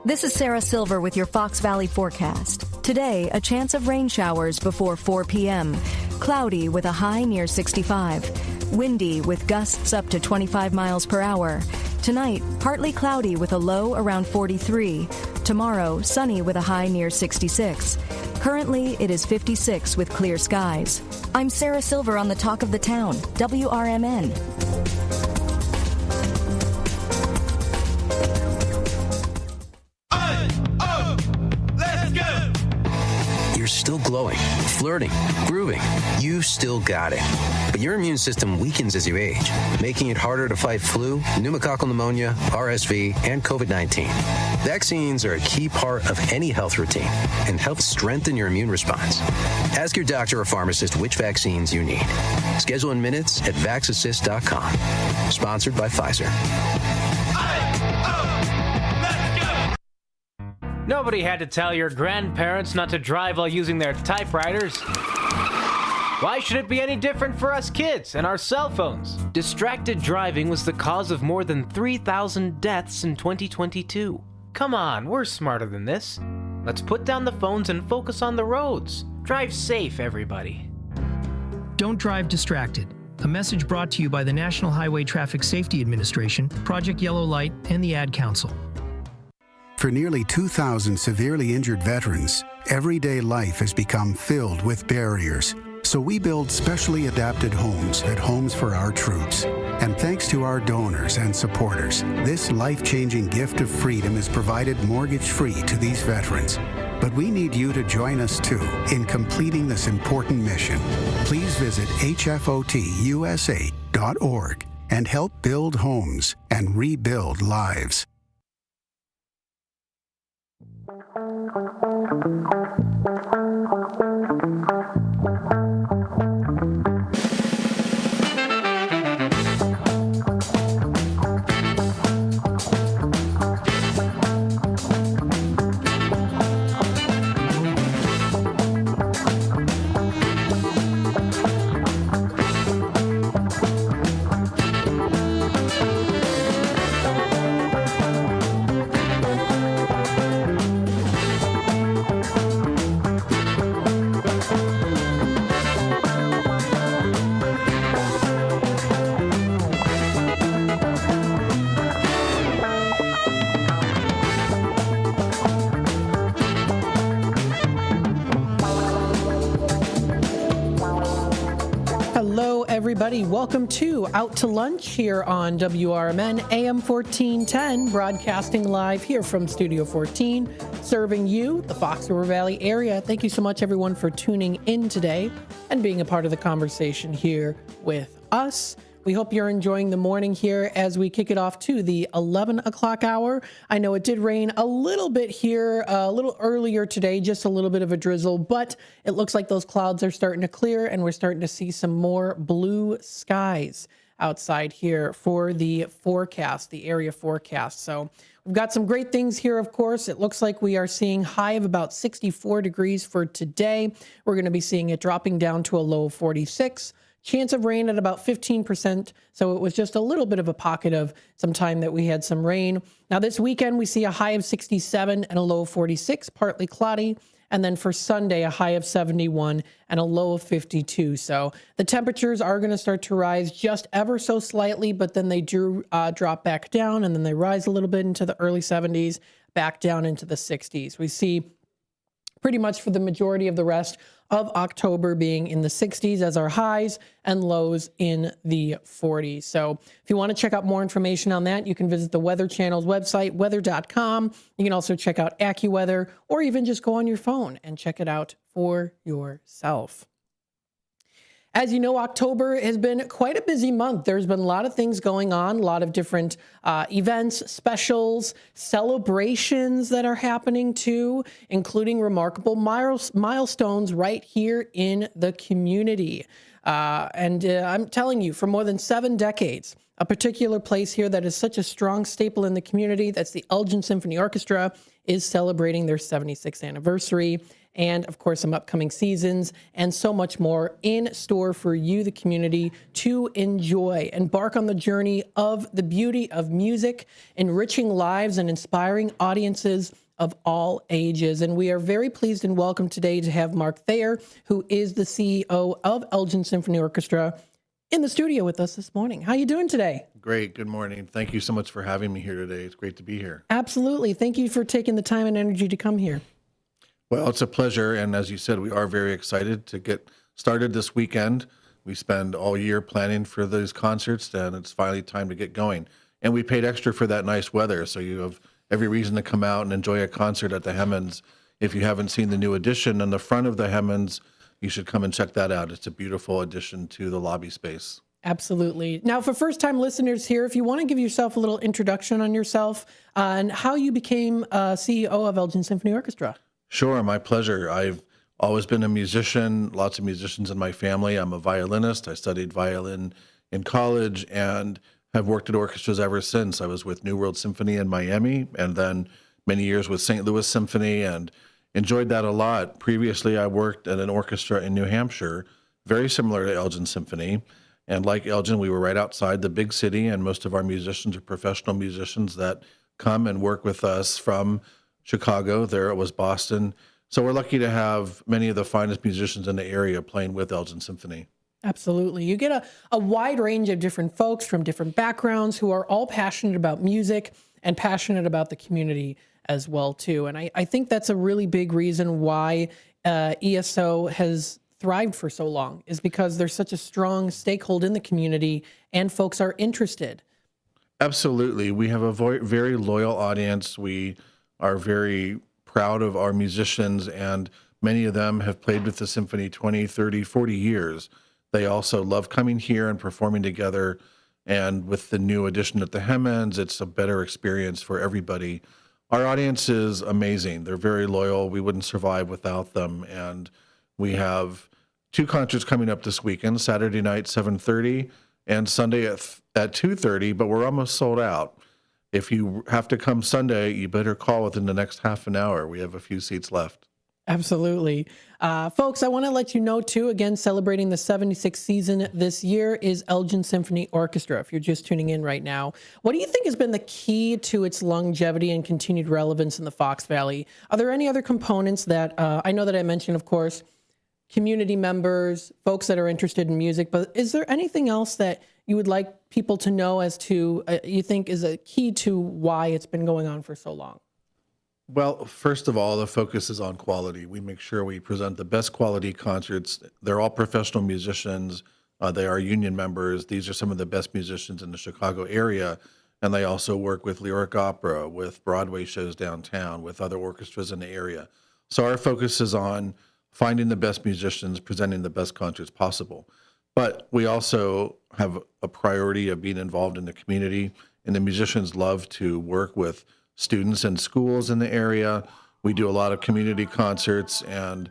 This is Sarah Silver with your Fox Valley forecast. Today, a chance of rain showers before 4 p.m. Cloudy with a high near 65. Windy with gusts up to 25 miles per hour. Tonight, partly cloudy with a low around 43. Tomorrow, sunny with a high near 66. Currently, it is 56 with clear skies. I'm Sarah Silver on the Talk of the Town, WRMN. You're still glowing, flirting, grooving. You still got it. But your immune system weakens as you age, making it harder to fight flu, pneumococcal pneumonia, RSV, and COVID-19. Vaccines are a key part of any health routine and help strengthen your immune response. Ask your doctor or pharmacist which vaccines you need. Schedule in minutes at vaxassist.com. Sponsored by Pfizer. Nobody had to tell your grandparents not to drive while using their typewriters. Why should it be any different for us kids and our cell phones? Distracted driving was the cause of more than 3,000 deaths in 2022. Come on, we're smarter than this. Let's put down the phones and focus on the roads. Drive safe, everybody. Don't drive distracted. A message brought to you by the National Highway Traffic Safety Administration, Project Yellow Light, and the Ad Council. For nearly 2,000 severely injured veterans, everyday life has become filled with barriers. So we build specially adapted homes at Homes for Our Troops. And thanks to our donors and supporters, this life-changing gift of freedom is provided mortgage-free to these veterans. But we need you to join us too in completing this important mission. Please visit hfotusa.org and help build homes and rebuild lives. Everybody, welcome to Out to Lunch here on WRMN AM 1410, broadcasting live here from Studio 14, serving you, the Fox River Valley area. Thank you so much, everyone, for tuning in today and being a part of the conversation here with us. We hope you're enjoying the morning here as we kick it off to the 11 o'clock hour. I know it did rain a little bit here, a little earlier today, just a little bit of a drizzle, but it looks like those clouds are starting to clear and we're starting to see some more blue skies outside here for the forecast, the area forecast. So we've got some great things here, of course. It looks like we are seeing high of about 64 degrees for today. We're going to be seeing it dropping down to a low of 46. Chance of rain at about 15%, so it was just a little bit of a pocket of some time that we had some rain. Now this weekend, we see a high of 67 and a low of 46, partly cloudy. And then for Sunday, a high of 71 and a low of 52. So the temperatures are going to start to rise just ever so slightly, but then they do drop back down, and then they rise a little bit into the early 70s, back down into the 60s. We see pretty much for the majority of the rest of October being in the 60s as our highs and lows in the 40s. So if you want to check out more information on that, you can visit the Weather Channel's website, weather.com. You can also check out AccuWeather, or even just go on your phone and check it out for yourself. As you know, October has been quite a busy month. There's been a lot of things going on, a lot of different events, specials, celebrations that are happening too, including remarkable milestones right here in the community. I'm telling you, for more than 7 decades, a particular place here that is such a strong staple in the community, that's the Elgin Symphony Orchestra, is celebrating their 76th anniversary. And of course, some upcoming seasons and so much more in store for you, the community, to enjoy. Embark on the journey of the beauty of music, enriching lives and inspiring audiences of all ages. And we are very pleased and welcome today to have Mark Thayer, who is the CEO of Elgin Symphony Orchestra, in the studio with us this morning. How are you doing today? Great. Good morning. Thank you so much for having me here today. It's great to be here. Absolutely. Thank you for taking the time and energy to come here. Well, it's a pleasure. And as you said, we are very excited to get started this weekend. We spend all year planning for those concerts, and it's finally time to get going. And we paid extra for that nice weather, so you have every reason to come out and enjoy a concert at the Hemmans. If you haven't seen the new addition on the front of the Hemmans, you should come and check that out. It's a beautiful addition to the lobby space. Absolutely. Now, for first-time listeners here, if you want to give yourself a little introduction on yourself and how you became CEO of Elgin Symphony Orchestra. Sure, my pleasure. I've always been a musician, lots of musicians in my family. I'm a violinist. I studied violin in college and have worked at orchestras ever since. I was with New World Symphony in Miami and then many years with St. Louis Symphony and enjoyed that a lot. Previously, I worked at an orchestra in New Hampshire, very similar to Elgin Symphony. And like Elgin, we were right outside the big city, and most of our musicians are professional musicians that come and work with us from Chicago. There it was Boston. So we're lucky to have many of the finest musicians in the area playing with Elgin Symphony. Absolutely. You get a wide range of different folks from different backgrounds who are all passionate about music and passionate about the community as well, too. And I think that's a really big reason why ESO has thrived for so long, is because there's such a strong stakeholder in the community and folks are interested. Absolutely. We have a very loyal audience. We are very proud of our musicians, and many of them have played with the symphony 20, 30, 40 years. They also love coming here and performing together. And with the new addition at the Hemmans, it's a better experience for everybody. Our audience is amazing. They're very loyal. We wouldn't survive without them. And we have 2 concerts coming up this weekend, Saturday night, 7:30, and Sunday at 2:30, but we're almost sold out. If you have to come Sunday, you better call within the next half an hour. We have a few seats left. Absolutely. Folks, I want to let you know, too, again, celebrating the 76th season this year is Elgin Symphony Orchestra, if you're just tuning in right now. What do you think has been the key to its longevity and continued relevance in the Fox Valley? Are there any other components that, I know that I mentioned, of course, community members, folks that are interested in music, but is there anything else that you would like people to know as to, you think is a key to why it's been going on for so long? Well, first of all, the focus is on quality. We make sure we present the best quality concerts. They're all professional musicians. They are union members. These are some of the best musicians in the Chicago area. And they also work with lyric opera, with Broadway shows downtown, with other orchestras in the area. So our focus is on finding the best musicians, presenting the best concerts possible. But we also have a priority of being involved in the community, and the musicians love to work with students and schools in the area. We do a lot of community concerts and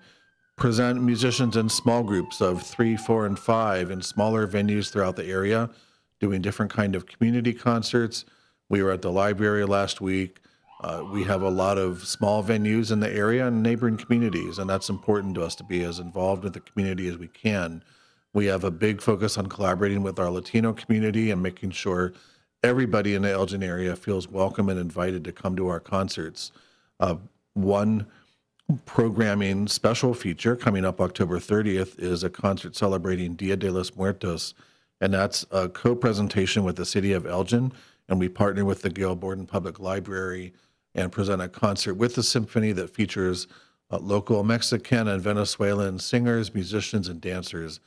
present musicians in small groups of 3, 4, and 5 in smaller venues throughout the area, doing different kind of community concerts. We were at the library last week. We have a lot of small venues in the area and neighboring communities, and that's important to us to be as involved with the community as we can. We have a big focus on collaborating with our Latino community and making sure everybody in the Elgin area feels welcome and invited to come to our concerts. One programming special feature coming up October 30th is a concert celebrating Dia de los Muertos, and that's a co-presentation with the city of Elgin, and we partner with the Gail Borden Public Library and present a concert with the symphony that features local Mexican and Venezuelan singers, musicians, and dancers.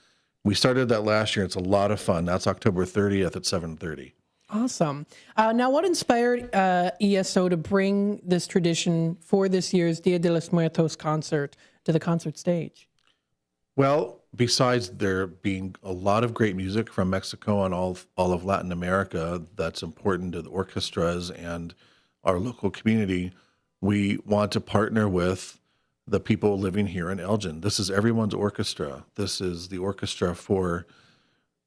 We started that last year. It's a lot of fun. That's October 30th at 7:30. Awesome. Now, what inspired ESO to bring this tradition for this year's Dia de los Muertos concert to the concert stage? Well, besides there being a lot of great music from Mexico and all of Latin America that's important to the orchestras and our local community, we want to partner with the people living here in Elgin. This is everyone's orchestra. This is the orchestra for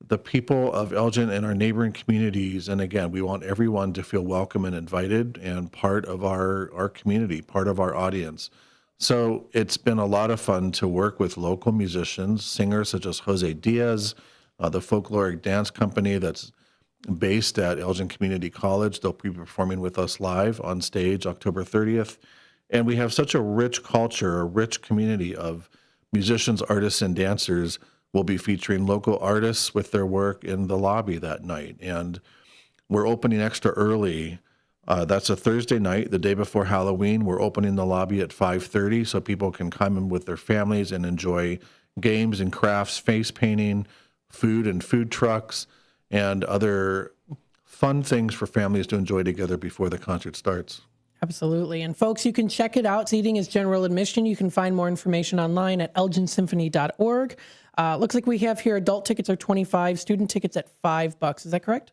the people of Elgin and our neighboring communities. And again, we want everyone to feel welcome and invited and part of our community, part of our audience. So it's been a lot of fun to work with local musicians, singers such as Jose Diaz, the folkloric dance company that's based at Elgin Community College. They'll be performing with us live on stage October 30th. And we have such a rich culture, a rich community of musicians, artists, and dancers. We'll be featuring local artists with their work in the lobby that night. And we're opening extra early. That's a Thursday night, the day before Halloween. We're opening the lobby at 5:30 so people can come in with their families and enjoy games and crafts, face painting, food and food trucks, and other fun things for families to enjoy together before the concert starts. Absolutely. And folks, you can check it out. Seating is general admission. You can find more information online at elginsymphony.org. Looks like we have here adult tickets are $25, student tickets at $5. Is that correct?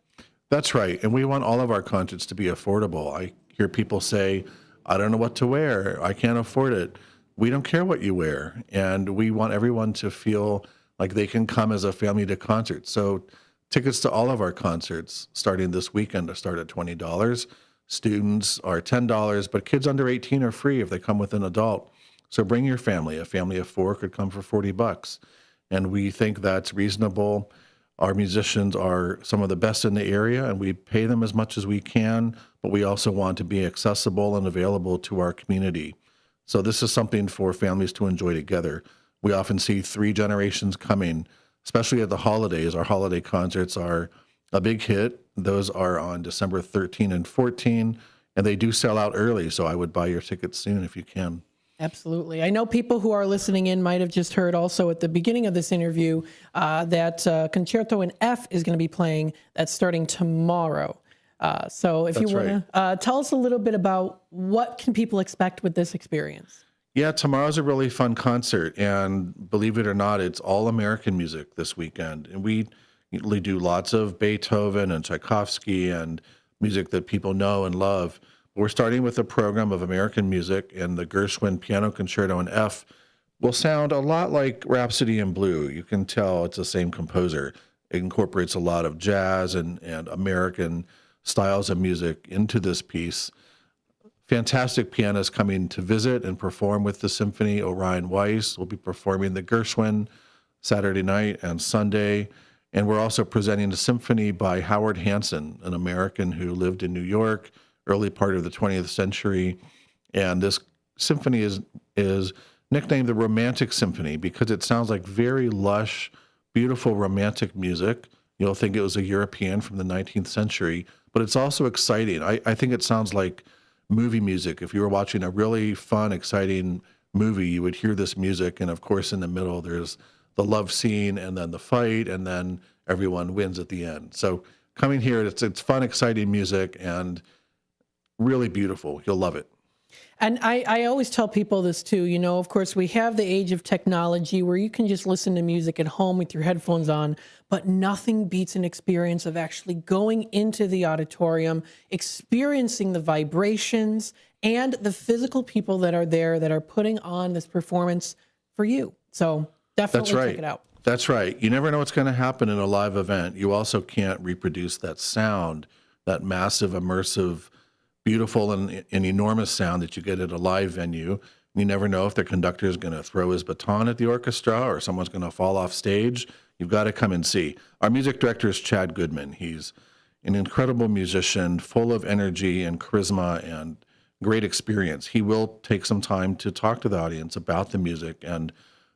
That's right. And we want all of our concerts to be affordable. I hear people say, I don't know what to wear. I can't afford it. We don't care what you wear. And we want everyone to feel like they can come as a family to concerts. So tickets to all of our concerts starting this weekend start at $20. Students are $10, but kids under 18 are free if they come with an adult. So bring your family. A family of 4 could come for $40. And we think that's reasonable. Our musicians are some of the best in the area, and we pay them as much as we can, but we also want to be accessible and available to our community. So this is something for families to enjoy together. We often see 3 generations coming, especially at the holidays. Our holiday concerts are a big hit. Those are on December 13 and 14, and they do sell out early, so I would buy your tickets soon if you can. Absolutely. I know people who are listening in might have just heard also at the beginning of this interview that Concerto in F is going to be playing. That's starting tomorrow. So if you want to tell us a little bit about what can people expect with this experience? Yeah, tomorrow's a really fun concert, and believe it or not, it's all American music this weekend. And we usually do lots of Beethoven and Tchaikovsky and music that people know and love. We're starting with a program of American music, and the Gershwin Piano Concerto in F will sound a lot like Rhapsody in Blue. You can tell it's the same composer. It incorporates a lot of jazz and American styles of music into this piece. Fantastic pianists coming to visit and perform with the symphony. Orion Weiss will be performing the Gershwin Saturday night and Sunday. And we're also presenting a symphony by Howard Hanson, an American who lived in New York, early part of the 20th century. And this symphony is nicknamed the Romantic Symphony because it sounds like very lush, beautiful romantic music. You'll think it was a European from the 19th century, but it's also exciting. I think it sounds like movie music. If you were watching a really fun, exciting movie, you would hear this music. And of course, in the middle, there's the love scene and then the fight, and then everyone wins at the end. So coming here, it's fun, exciting music and really beautiful. You'll love it. And I always tell people this too, you know, of course, we have the age of technology where you can just listen to music at home with your headphones on, but nothing beats an experience of actually going into the auditorium, experiencing the vibrations and the physical people that are there that are putting on this performance for you. So definitely check it out. That's right. You never know what's going to happen in a live event. You also can't reproduce that sound, that massive, immersive, beautiful and enormous sound that you get at a live venue. You never know if the conductor is going to throw his baton at the orchestra or someone's going to fall off stage. You've got to come and see. Our music director is Chad Goodman. He's an incredible musician, full of energy and charisma and great experience. He will take some time to talk to the audience about the music and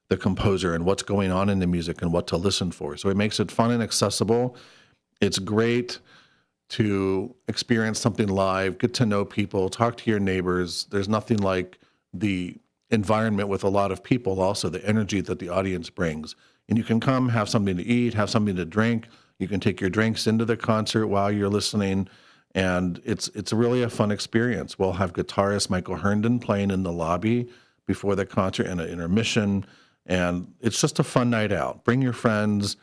the composer and what's going on in the music and what to listen for. So it makes it fun and accessible. It's great to experience something live, get to know people, talk to your neighbors. There's nothing like the environment with a lot of people, also the energy that the audience brings. And you can come, have something to eat, have something to drink. You can take your drinks into the concert while you're listening. And it's really a fun experience. We'll have guitarist Michael Herndon playing in the lobby before the concert and an intermission. And it's just a fun night out. Bring your friends,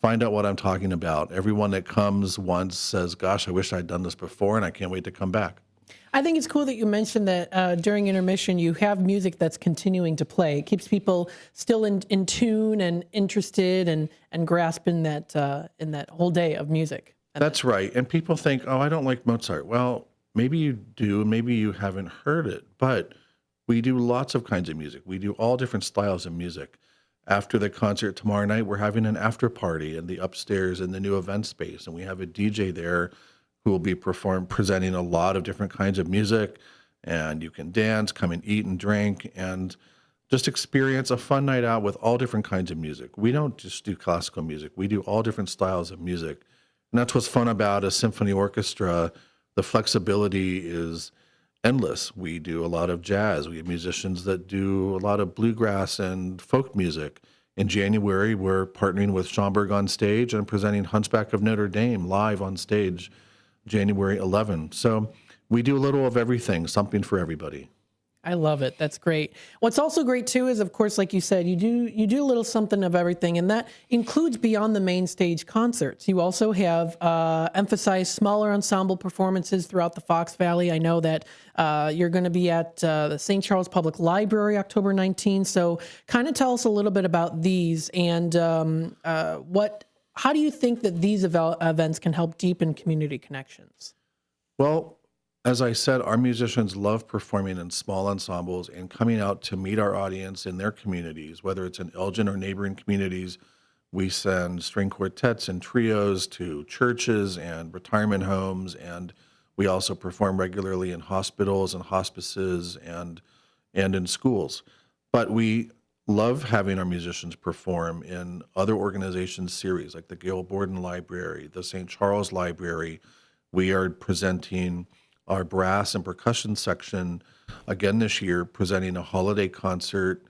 find out what I'm talking about. Everyone that comes once says, gosh, I wish I'd done this before, and I can't wait to come back. I think it's cool that you mentioned that during intermission you have music that's continuing to play. It keeps people still in tune and interested and grasp in that whole day of music. That's right. And people think, oh, I don't like Mozart. Well, maybe you do, maybe you haven't heard it, but we do lots of kinds of music. We do all different styles of music. After the concert tomorrow night, we're having an after party in the upstairs in the new event space, and we have a DJ there who will be presenting a lot of different kinds of music, and you can dance, come and eat and drink, and just experience a fun night out with all different kinds of music. We don't just do classical music. We do all different styles of music. And that's what's fun about a symphony orchestra. The flexibility is endless. We do a lot of jazz. We have musicians that do a lot of bluegrass and folk music. In January, we're partnering with Schomburg on stage and presenting Hunchback of Notre Dame live on stage January 11. So we do a little of everything, something for everybody. I love it. That's great. What's also great too is, of course, like you said, you do a little something of everything, and that includes beyond the main stage concerts. You also have emphasized smaller ensemble performances throughout the Fox Valley. I know that you're going to be at the St. Charles Public Library October 19th. So kind of tell us a little bit about these and how do you think that these events can help deepen community connections? Well, as I said, our musicians love performing in small ensembles and coming out to meet our audience in their communities, whether it's in Elgin or neighboring communities. We send string quartets and trios to churches and retirement homes, and we also perform regularly in hospitals and hospices and in schools. But we love having our musicians perform in other organizations' series, like the Gail Borden Library, the St. Charles Library. We are presenting our brass and percussion section again this year, presenting a holiday concert,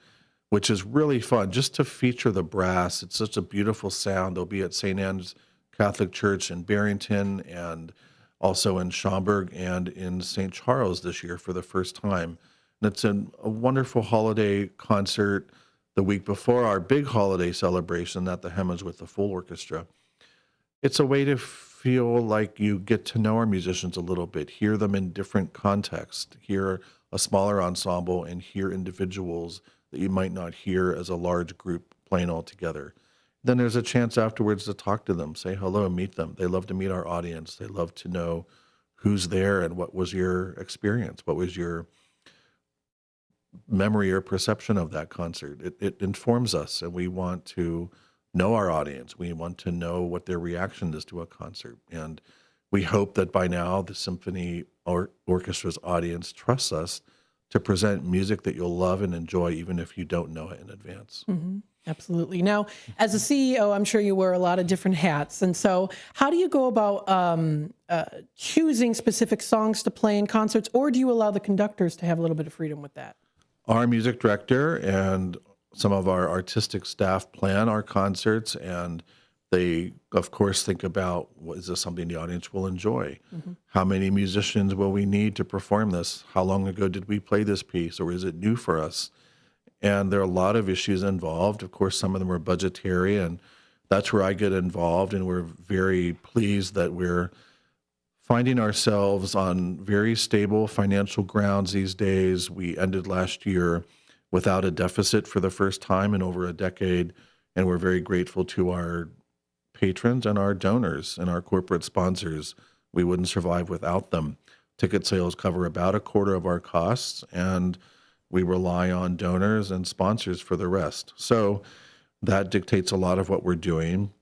which is really fun just to feature the brass. It's such a beautiful sound. They'll be at St. Anne's Catholic Church in Barrington and also in Schaumburg and in St. Charles this year for the first time. And it's a wonderful holiday concert the week before our big holiday celebration at the Hemmons with the full orchestra. It's a way to feel like you get to know our musicians a little bit, hear them in different contexts, hear a smaller ensemble and hear individuals that you might not hear as a large group playing all together. Then there's a chance afterwards to talk to them, say hello, meet them. They love to meet our audience. They love to know who's there and what was your experience, what was your memory or perception of that concert. It informs us, and we want to know our audience. We want to know what their reaction is to a concert. And we hope that by now the symphony orchestra's audience trusts us to present music that you'll love and enjoy, even if you don't know it in advance. Mm-hmm. Absolutely. Now, as a CEO, I'm sure you wear a lot of different hats. And so how do you go about choosing specific songs to play in concerts, or do you allow the conductors to have a little bit of freedom with that? Our music director and some of our artistic staff plan our concerts, and they, of course, think about, is this something the audience will enjoy? Mm-hmm. How many musicians will we need to perform this? How long ago did we play this piece, or is it new for us? And there are a lot of issues involved. Of course, some of them are budgetary, and that's where I get involved, and we're very pleased that we're finding ourselves on very stable financial grounds these days. We ended last year without a deficit for the first time in over a decade, and we're very grateful to our patrons and our donors and our corporate sponsors. We wouldn't survive without them. Ticket sales cover about a quarter of our costs, and we rely on donors and sponsors for the rest. So that dictates a lot of what we're doing.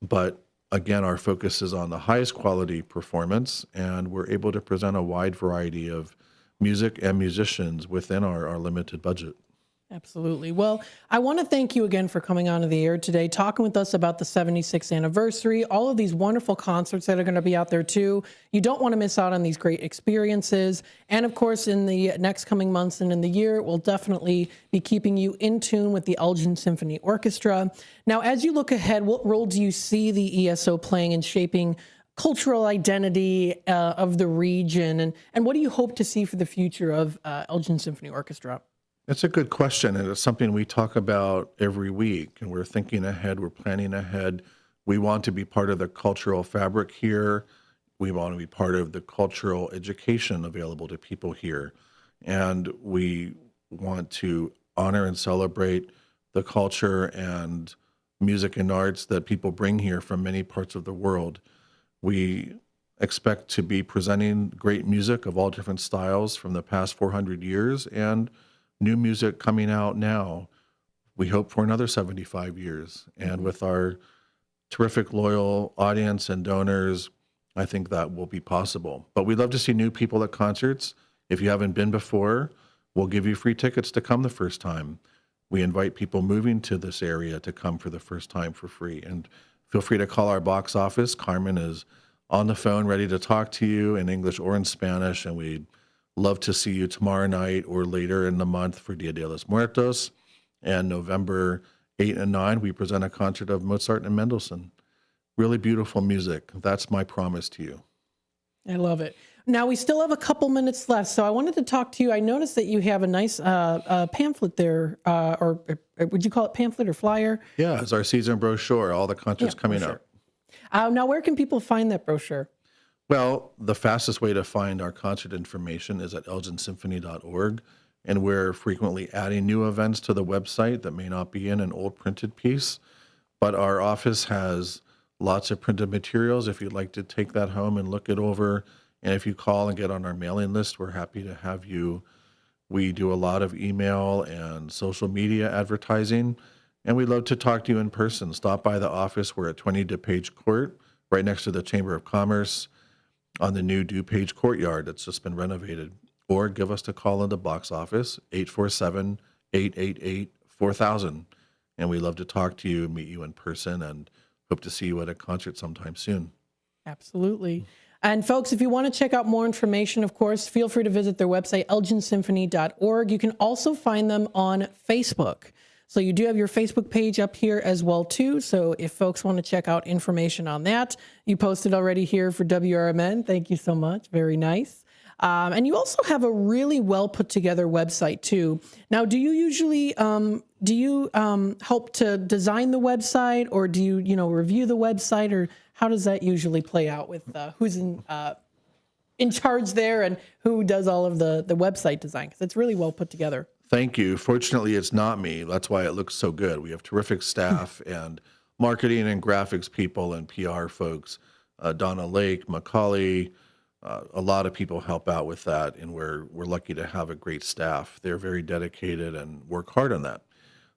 But again, our focus is on the highest quality performance, and we're able to present a wide variety of music and musicians within our limited budget. Absolutely. Well, I want to thank you again for coming onto the air today, talking with us about the 76th anniversary, all of these wonderful concerts that are going to be out there too. You don't want to miss out on these great experiences. And of course, in the next coming months and in the year, we'll definitely be keeping you in tune with the Elgin Symphony Orchestra. Now, as you look ahead, what role do you see the ESO playing in shaping cultural identity of the region? And what do you hope to see for the future of Elgin Symphony Orchestra? It's a good question, and it's something we talk about every week, and we're thinking ahead, we're planning ahead. We want to be part of the cultural fabric here. We want to be part of the cultural education available to people here. And we want to honor and celebrate the culture and music and arts that people bring here from many parts of the world. We expect to be presenting great music of all different styles from the past 400 years and new music coming out now. We hope for another 75 years. And with our terrific, loyal audience and donors, I think that will be possible. But we'd love to see new people at concerts. If you haven't been before, we'll give you free tickets to come the first time. We invite people moving to this area to come for the first time for free. And feel free to call our box office. Carmen is on the phone ready to talk to you in English or in Spanish, and we'd love to see you tomorrow night or later in the month for Dia de los Muertos. And November 8 and 9, we present a concert of Mozart and Mendelssohn. Really beautiful music. That's my promise to you. I love it. Now, we still have a couple minutes left, so I wanted to talk to you. I noticed that you have a nice pamphlet there, or would you call it pamphlet or flyer? Yeah, it's our season brochure, all the concerts coming up. Now, where can people find that brochure? Well, the fastest way to find our concert information is at elginsymphony.org, and we're frequently adding new events to the website that may not be in an old printed piece, but our office has lots of printed materials if you'd like to take that home and look it over. And if you call and get on our mailing list, we're happy to have you. We do a lot of email and social media advertising, and we'd love to talk to you in person. Stop by the office. We're at 20 DuPage Court, right next to the Chamber of Commerce on the new DuPage Courtyard that's just been renovated. Or give us a call in the box office, 847-888-4000. And we'd love to talk to you and meet you in person and hope to see you at a concert sometime soon. Absolutely. And folks, if you want to check out more information, of course, feel free to visit their website, elginsymphony.org. You can also find them on Facebook. So you do have your Facebook page up here as well, too. So if folks want to check out information on that, you posted already here for WRMN. Thank you so much. Very nice. And you also have a really well put together website, too. Now, do you usually help to design the website, or do you, review the website, or how does that usually play out with who's in charge there and who does all of the website design? Because it's really well put together. Thank you. Fortunately, it's not me. That's why it looks so good. We have terrific staff and marketing and graphics people and PR folks. Donna Lake, Macaulay, a lot of people help out with that, and we're lucky to have a great staff. They're very dedicated and work hard on that.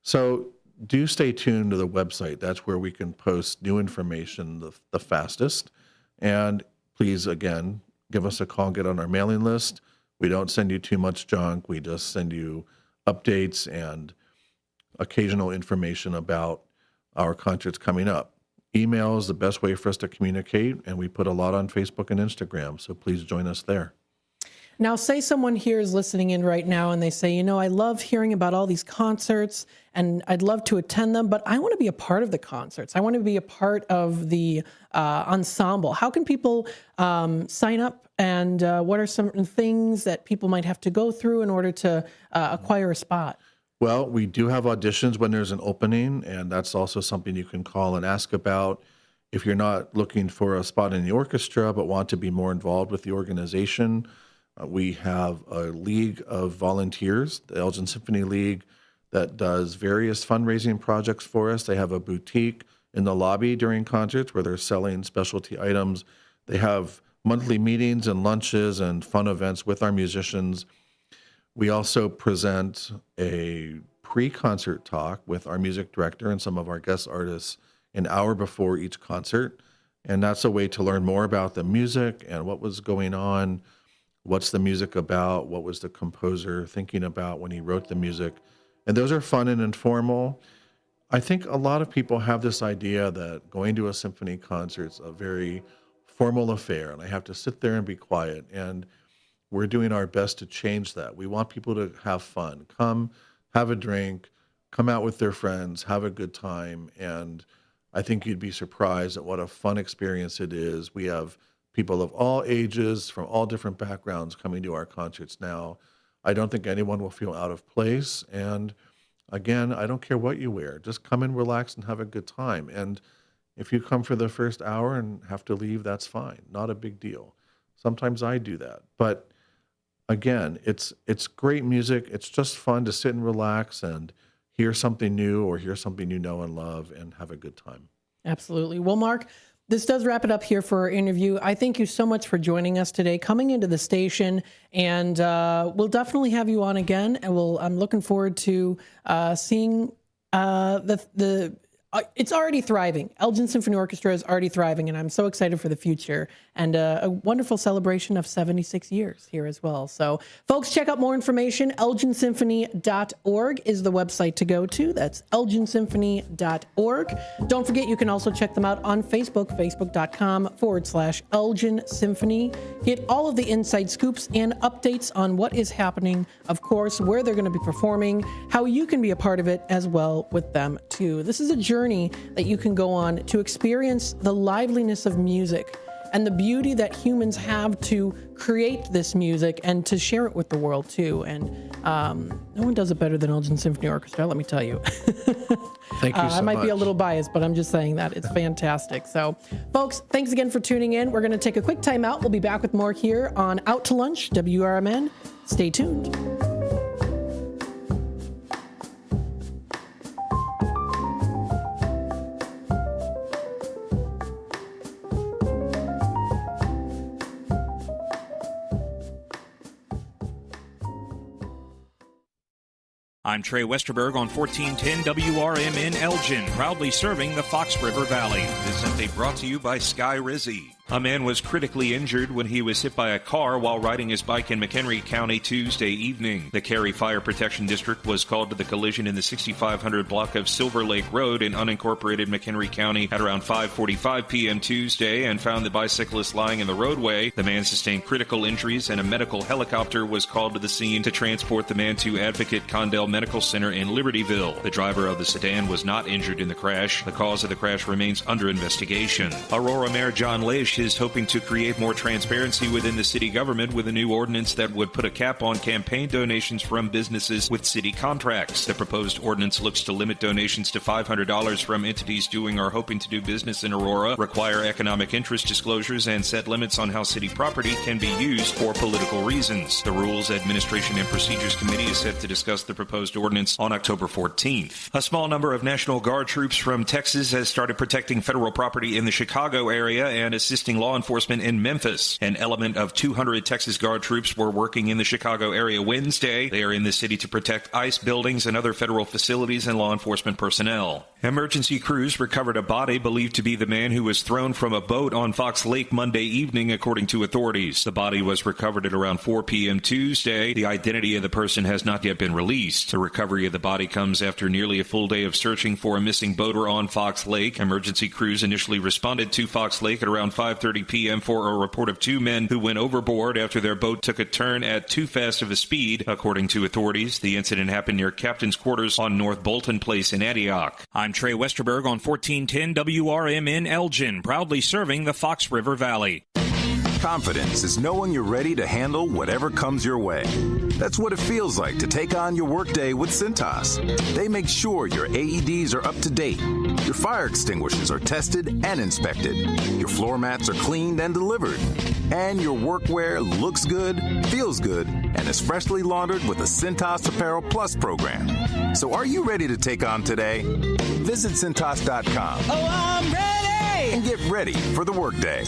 So do stay tuned to the website. That's where we can post new information the fastest. And please, again, give us a call and get on our mailing list. We don't send you too much junk. We just send you updates and occasional information about our concerts coming up. Email is the best way for us to communicate, and we put a lot on Facebook and Instagram, so please join us there. Now, say someone here is listening in right now and they say, I love hearing about all these concerts and I'd love to attend them, but I want to be a part of the concerts. I want to be a part of the ensemble. How can people sign up, and what are some things that people might have to go through in order to acquire a spot? Well, we do have auditions when there's an opening, and that's also something you can call and ask about. If you're not looking for a spot in the orchestra but want to be more involved with the organization, we have a league of volunteers, the Elgin Symphony League, that does various fundraising projects for us. They have a boutique in the lobby during concerts where they're selling specialty items. They have monthly meetings and lunches and fun events with our musicians. We also present a pre-concert talk with our music director and some of our guest artists an hour before each concert. And that's a way to learn more about the music and what was going on. What's the music about? What was the composer thinking about when he wrote the music? And those are fun and informal. I think a lot of people have this idea that going to a symphony concert is a very formal affair, and I have to sit there and be quiet. And we're doing our best to change that. We want people to have fun. Come, have a drink, come out with their friends, have a good time. And I think you'd be surprised at what a fun experience it is. We have people of all ages, from all different backgrounds, coming to our concerts now. I don't think anyone will feel out of place. And again, I don't care what you wear. Just come and relax and have a good time. And if you come for the first hour and have to leave, that's fine. Not a big deal. Sometimes I do that. But again, it's great music. It's just fun to sit and relax and hear something new or hear something you know and love and have a good time. Absolutely. Well, Mark, this does wrap it up here for our interview. I thank you so much for joining us today, coming into the station, and we'll definitely have you on again. And I'm looking forward to seeing it's already thriving. Elgin Symphony Orchestra is already thriving, and I'm so excited for the future. And a wonderful celebration of 76 years here as well. So, folks, check out more information. ElginSymphony.org is the website to go to. That's ElginSymphony.org. Don't forget, you can also check them out on Facebook, Facebook.com/Elgin Symphony. Get all of the inside scoops and updates on what is happening, of course, where they're going to be performing, how you can be a part of it as well with them, too. This is a journey that you can go on to experience the liveliness of music and the beauty that humans have to create this music and to share it with the world too. And no one does it better than Elgin Symphony Orchestra, let me tell you. Thank you so much. I might be a little biased, but I'm just saying that. It's fantastic. So, folks, thanks again for tuning in. We're going to take a quick time out. We'll be back with more here on Out to Lunch, WRMN. Stay tuned. I'm Trey Westerberg on 1410 WRMN Elgin, proudly serving the Fox River Valley. This update brought to you by Sky Rizzi. A man was critically injured when he was hit by a car while riding his bike in McHenry County Tuesday evening. The Cary Fire Protection District was called to the collision in the 6500 block of Silver Lake Road in unincorporated McHenry County at around 5:45 p.m. Tuesday and found the bicyclist lying in the roadway. The man sustained critical injuries and a medical helicopter was called to the scene to transport the man to Advocate Condell Medical Center in Libertyville. The driver of the sedan was not injured in the crash. The cause of the crash remains under investigation. Aurora Mayor John Leish is hoping to create more transparency within the city government with a new ordinance that would put a cap on campaign donations from businesses with city contracts. The proposed ordinance looks to limit donations to $500 from entities doing or hoping to do business in Aurora, require economic interest disclosures, and set limits on how city property can be used for political reasons. The Rules, Administration, and Procedures Committee is set to discuss the proposed ordinance on October 14th. A small number of National Guard troops from Texas has started protecting federal property in the Chicago area and assisting law enforcement in Memphis. An element of 200 Texas Guard troops were working in the Chicago area Wednesday. They are in the city to protect ICE buildings and other federal facilities and law enforcement personnel. Emergency crews recovered a body believed to be the man who was thrown from a boat on Fox Lake Monday evening, according to authorities. The body was recovered at around 4 p.m. Tuesday. The identity of the person has not yet been released. The recovery of the body comes after nearly a full day of searching for a missing boater on Fox Lake. Emergency crews initially responded to Fox Lake at around 5:30 p.m. for a report of two men who went overboard after their boat took a turn at too fast of a speed. According to authorities, the incident happened near Captain's Quarters on North Bolton Place in Antioch. I'm Trey Westerberg on 1410 WRMN Elgin, proudly serving the Fox River Valley. Confidence is knowing you're ready to handle whatever comes your way. That's what it feels like to take on your workday with Cintas. They make sure your AEDs are up to date, your fire extinguishers are tested and inspected, your floor mats are cleaned and delivered, and your workwear looks good, feels good, and is freshly laundered with the Cintas Apparel Plus program. So are you ready to take on today? Visit Cintas.com. Oh, I'm ready! And get ready for the workday.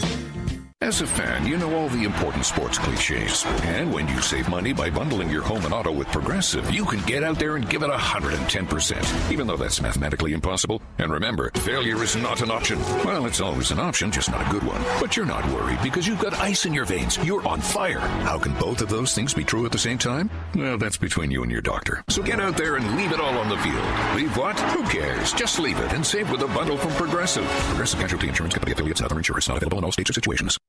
As a fan, you know all the important sports cliches. And when you save money by bundling your home and auto with Progressive, you can get out there and give it 110%, even though that's mathematically impossible. And remember, failure is not an option. Well, it's always an option, just not a good one. But you're not worried because you've got ice in your veins. You're on fire. How can both of those things be true at the same time? Well, that's between you and your doctor. So get out there and leave it all on the field. Leave what? Who cares? Just leave it and save with a bundle from Progressive. Progressive Casualty Insurance Company affiliates and other insurers, not available in all states or situations.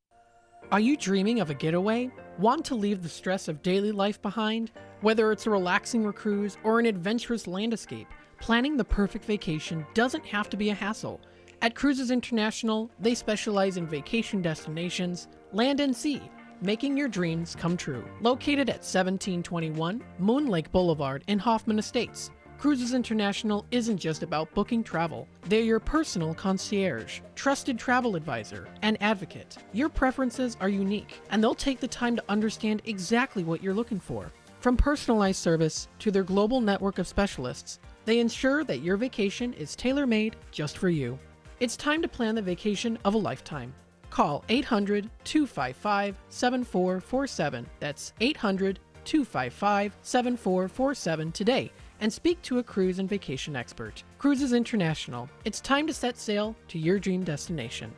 Are you dreaming of a getaway? Want to leave the stress of daily life behind? Whether it's a relaxing cruise or an adventurous land escape, planning the perfect vacation doesn't have to be a hassle. At Cruises International, they specialize in vacation destinations, land and sea, making your dreams come true. Located at 1721 Moon Lake Boulevard in Hoffman Estates, Cruises International isn't just about booking travel. They're your personal concierge, trusted travel advisor, and advocate. Your preferences are unique, and they'll take the time to understand exactly what you're looking for. From personalized service to their global network of specialists, they ensure that your vacation is tailor-made just for you. It's time to plan the vacation of a lifetime. Call 800-255-7447. That's 800-255-7447 today and speak to a cruise and vacation expert. Cruises International. It's time to set sail to your dream destination.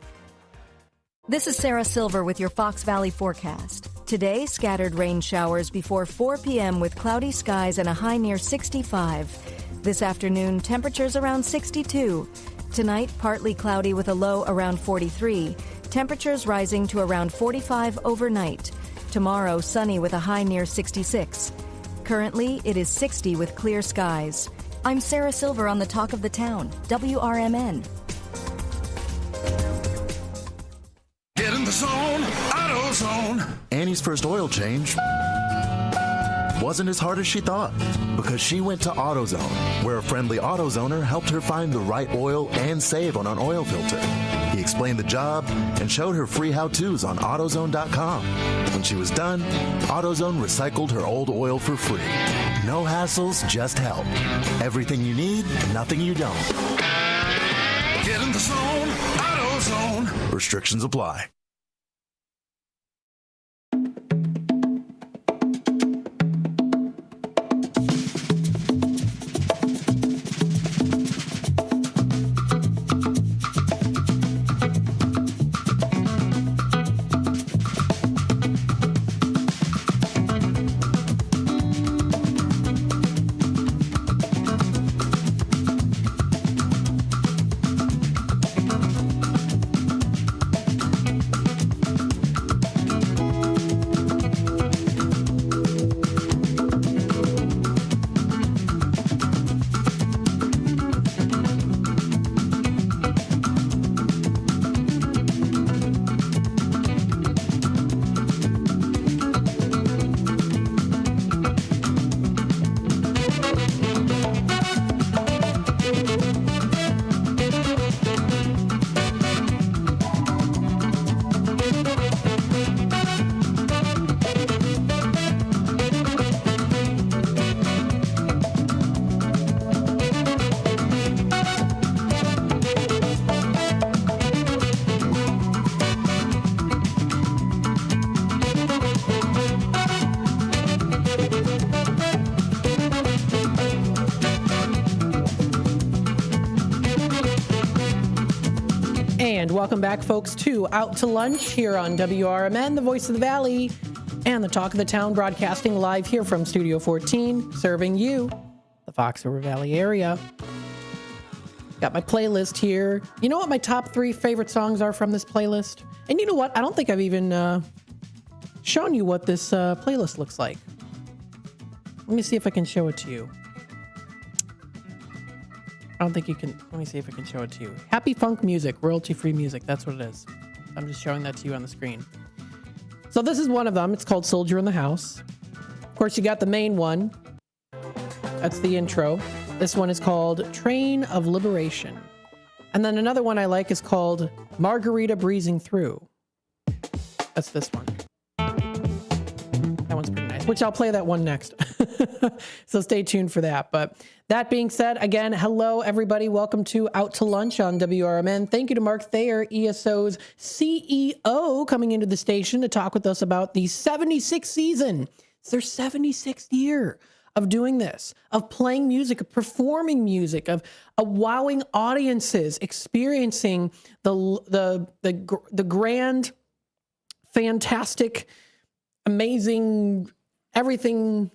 This is Sarah Silver with your Fox Valley forecast. Today, scattered rain showers before 4 p.m. with cloudy skies and a high near 65. This afternoon, temperatures around 62. Tonight, partly cloudy with a low around 43. Temperatures rising to around 45 overnight. Tomorrow, sunny with a high near 66. Currently, it is 60 with clear skies. I'm Sarah Silver on the Talk of the Town, WRMN. Get in the zone, AutoZone. Annie's first oil change wasn't as hard as she thought because she went to AutoZone, where a friendly AutoZoner helped her find the right oil and save on an oil filter. He explained the job and showed her free how-tos on AutoZone.com. When she was done, AutoZone recycled her old oil for free. No hassles, just help. Everything you need, nothing you don't. Get in the zone, AutoZone. Restrictions apply. And welcome back, folks, to Out to Lunch here on WRMN, the voice of the Valley, and the Talk of the Town, broadcasting live here from Studio 14, serving you, the Fox River Valley area. Got my playlist here. You know what my top 3 favorite songs are from this playlist? And you know what? I don't think I've even shown you what this playlist looks like. Let me see if I can show it to you. I don't think you can. Let me see if I can show it to you. Happy funk music, royalty-free music. That's what it is. I'm just showing that to you on the screen. So this is one of them. It's called Soldier in the House. Of course, you got the main one. That's the intro. This one is called Train of Liberation. And then another one I like is called Margarita Breezing Through. That's this one. That one's pretty nice, which I'll play that one next. So stay tuned for that. But that being said, again, hello, everybody. Welcome to Out to Lunch on WRMN. Thank you to Mark Thayer, ESO's CEO, coming into the station to talk with us about the 76th season. It's their 76th year of doing this, of playing music, of performing music, of wowing audiences, experiencing the grand, fantastic, amazing, everything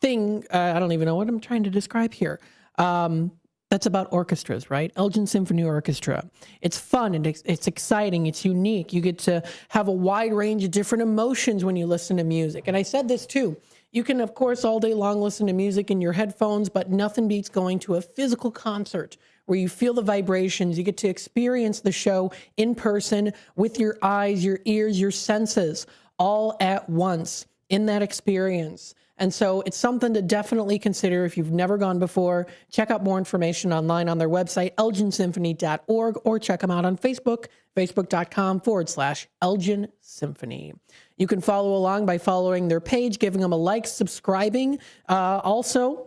thing. I don't even know what I'm trying to describe here. That's about orchestras, right? Elgin Symphony Orchestra. It's fun and it's exciting. It's unique. You get to have a wide range of different emotions when you listen to music. And I said this too. You can, of course, all day long listen to music in your headphones, but nothing beats going to a physical concert where you feel the vibrations. You get to experience the show in person with your eyes, your ears, your senses, all at once in that experience. And so it's something to definitely consider if you've never gone before. Check out more information online on their website, elginsymphony.org, or check them out on Facebook, facebook.com/Elgin Symphony. You can follow along by following their page, giving them a like, subscribing. Also,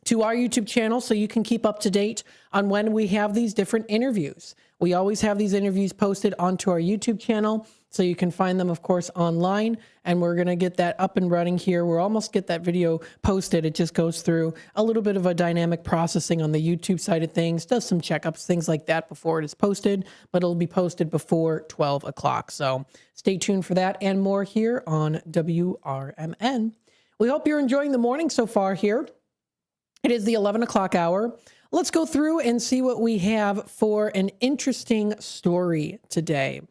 to our YouTube channel so you can keep up to date on when we have these different interviews. We always have these interviews posted onto our YouTube channel, so you can find them, of course, online, and we're going to get that up and running here. We'll almost get that video posted. It just goes through a little bit of a dynamic processing on the YouTube side of things, does some checkups, things like that before it is posted, but it'll be posted before 12 o'clock. So stay tuned for that and more here on WRMN. We hope you're enjoying the morning so far here. It is the 11 o'clock hour. Let's go through and see what we have for an interesting story today.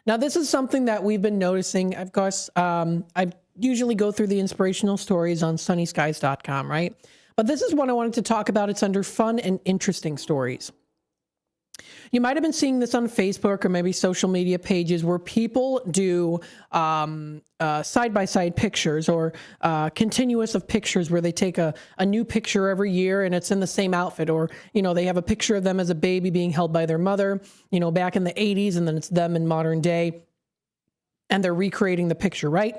Now, this is something that we've been noticing. Of course, I usually go through the inspirational stories on sunnyskies.com, right? But this is one I wanted to talk about. It's under fun and interesting stories. You might have been seeing this on Facebook or maybe social media pages where people do side-by-side pictures or continuous of pictures where they take a new picture every year and it's in the same outfit, or, you know, they have a picture of them as a baby being held by their mother, you know, back in the 80s, and then it's them in modern day, and they're recreating the picture, right?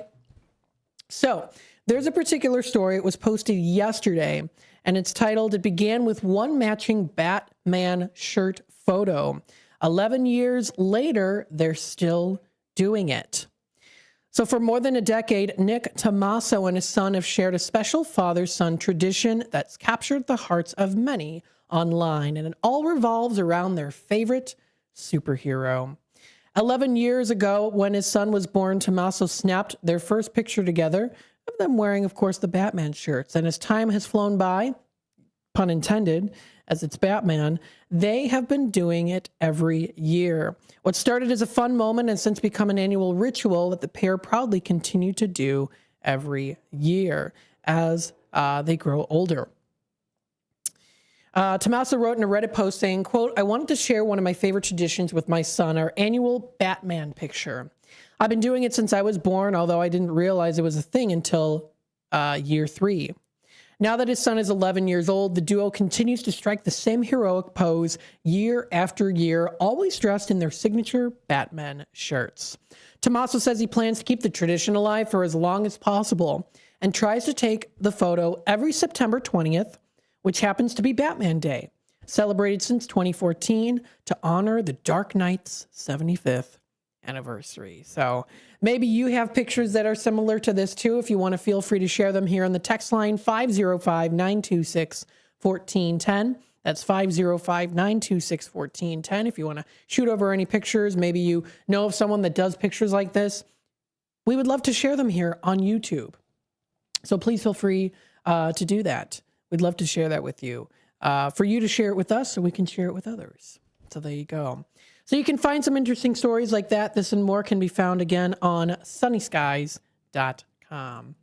So there's a particular story. It was posted yesterday, and it's titled, "It Began with One Matching Batman Shirt Photo. 11 years later, they're still doing it." So for more than a decade, Nick Tommaso and his son have shared a special father-son tradition that's captured the hearts of many online, and it all revolves around their favorite superhero. 11 years ago, when his son was born, Tommaso snapped their first picture together of them wearing, of course, the Batman shirts. And as time has flown by, pun intended, as it's Batman, they have been doing it every year. What started as a fun moment has since become an annual ritual that the pair proudly continue to do every year as they grow older. Tommaso wrote in a Reddit post saying, quote, "I wanted to share one of my favorite traditions with my son, our annual Batman picture. I've been doing it since I was born, although I didn't realize it was a thing until year 3. Now that his son is 11 years old, the duo continues to strike the same heroic pose year after year, always dressed in their signature Batman shirts. Tommaso says he plans to keep the tradition alive for as long as possible and tries to take the photo every September 20th, which happens to be Batman Day, celebrated since 2014 to honor the Dark Knight's 75th anniversary. So maybe you have pictures that are similar to this too. If you want to, feel free to share them here on the text line 505-926-1410. That's 505-926-1410. If you want to shoot over any pictures, maybe you know of someone that does pictures like this, we would love to share them here on YouTube. So please feel free to do that. We'd love to share that with you, for you to share it with us so we can share it with others. So there you go. So you can find some interesting stories like that. This and more can be found again on sunnyskies.com.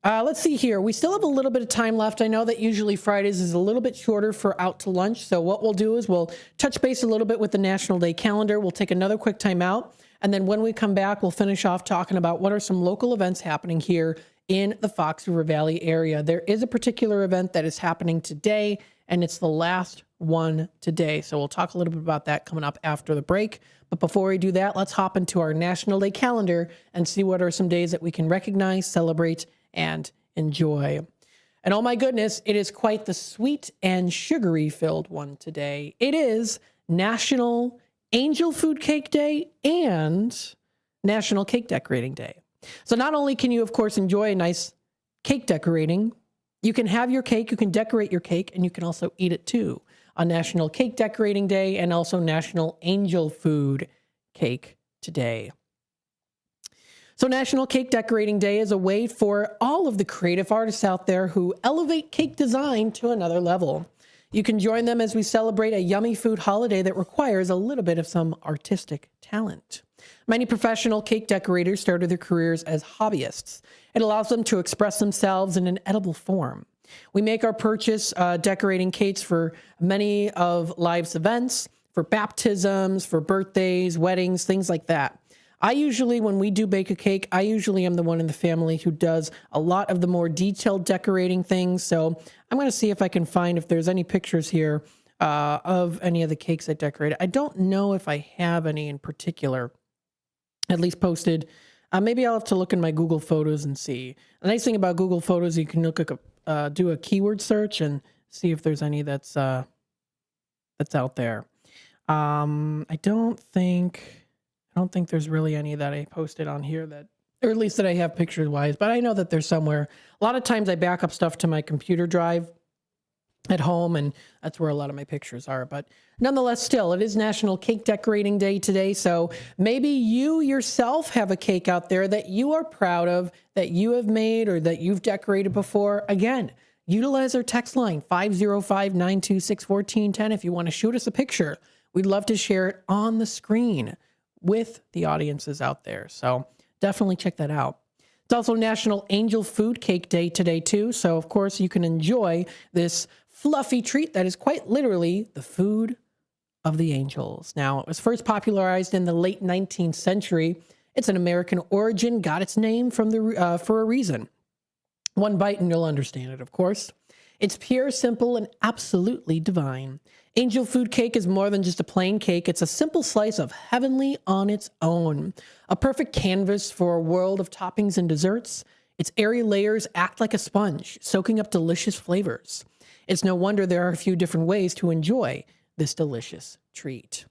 Let's see here. We still have a little bit of time left. I know that usually Fridays is a little bit shorter for out to lunch. So what we'll do is we'll touch base a little bit with the National Day calendar. We'll take another quick time out. And then when we come back, we'll finish off talking about what are some local events happening here in the Fox River Valley area. There is a particular event that is happening today, and it's the last one today. So we'll talk a little bit about that coming up after the break. But before we do that, let's hop into our National Day calendar and see what are some days that we can recognize, celebrate, and enjoy. And oh my goodness, it is quite the sweet and sugary filled one today. It is National Angel Food Cake Day and National Cake Decorating Day. So not only can you, of course, enjoy a nice cake decorating, you can have your cake, you can decorate your cake, and you can also eat it too on National Cake Decorating Day and also National Angel Food Cake Day. So National Cake Decorating Day is a way for all of the creative artists out there who elevate cake design to another level. You can join them as we celebrate a yummy food holiday that requires a little bit of some artistic talent. Many professional cake decorators started their careers as hobbyists. It allows them to express themselves in an edible form. We make our purchase decorating cakes for many of life's events, for baptisms, for birthdays, weddings, things like that. I usually, when we do bake a cake, I usually am the one in the family who does a lot of the more detailed decorating things. So I'm going to see if I can find if there's any pictures here of any of the cakes I decorated. I don't know if I have any in particular, at least posted. Maybe I'll have to look in my Google Photos and see. The nice thing about Google Photos, you can do a keyword search and see if there's any that's out there. I don't think there's really any that I posted on here that, or at least that I have pictures wise, but I know that there's somewhere. A lot of times I back up stuff to my computer drive at home, and that's where a lot of my pictures are. But nonetheless, still, it is National Cake Decorating Day today. So maybe you yourself have a cake out there that you are proud of, that you have made or that you've decorated before. Again, utilize our text line 505-926-1410 if you want to shoot us a picture. We'd love to share it on the screen with the audiences out there. So definitely check that out. It's also National Angel Food Cake Day today, too. So, of course, you can enjoy this fluffy treat that is quite literally the food of the angels. Now, it was first popularized in the late 19th century. It's an American origin, got its name from for a reason. One bite and you'll understand it, of course. It's pure, simple, and absolutely divine. Angel food cake is more than just a plain cake. It's a simple slice of heavenly on its own. A perfect canvas for a world of toppings and desserts. Its airy layers act like a sponge, soaking up delicious flavors. It's no wonder there are a few different ways to enjoy this delicious treat.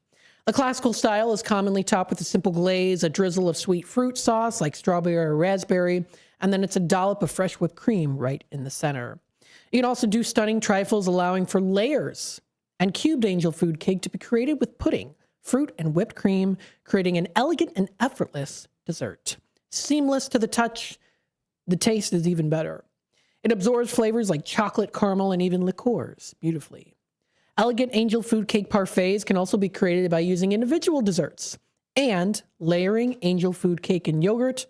The classical style is commonly topped with a simple glaze, a drizzle of sweet fruit sauce like strawberry or raspberry, and then it's a dollop of fresh whipped cream right in the center. You can also do stunning trifles, allowing for layers and cubed angel food cake to be created with pudding, fruit, and whipped cream, creating an elegant and effortless dessert. Seamless to the touch, the taste is even better. It absorbs flavors like chocolate, caramel, and even liqueurs beautifully. Elegant angel food cake parfaits can also be created by using individual desserts and layering angel food cake in yogurt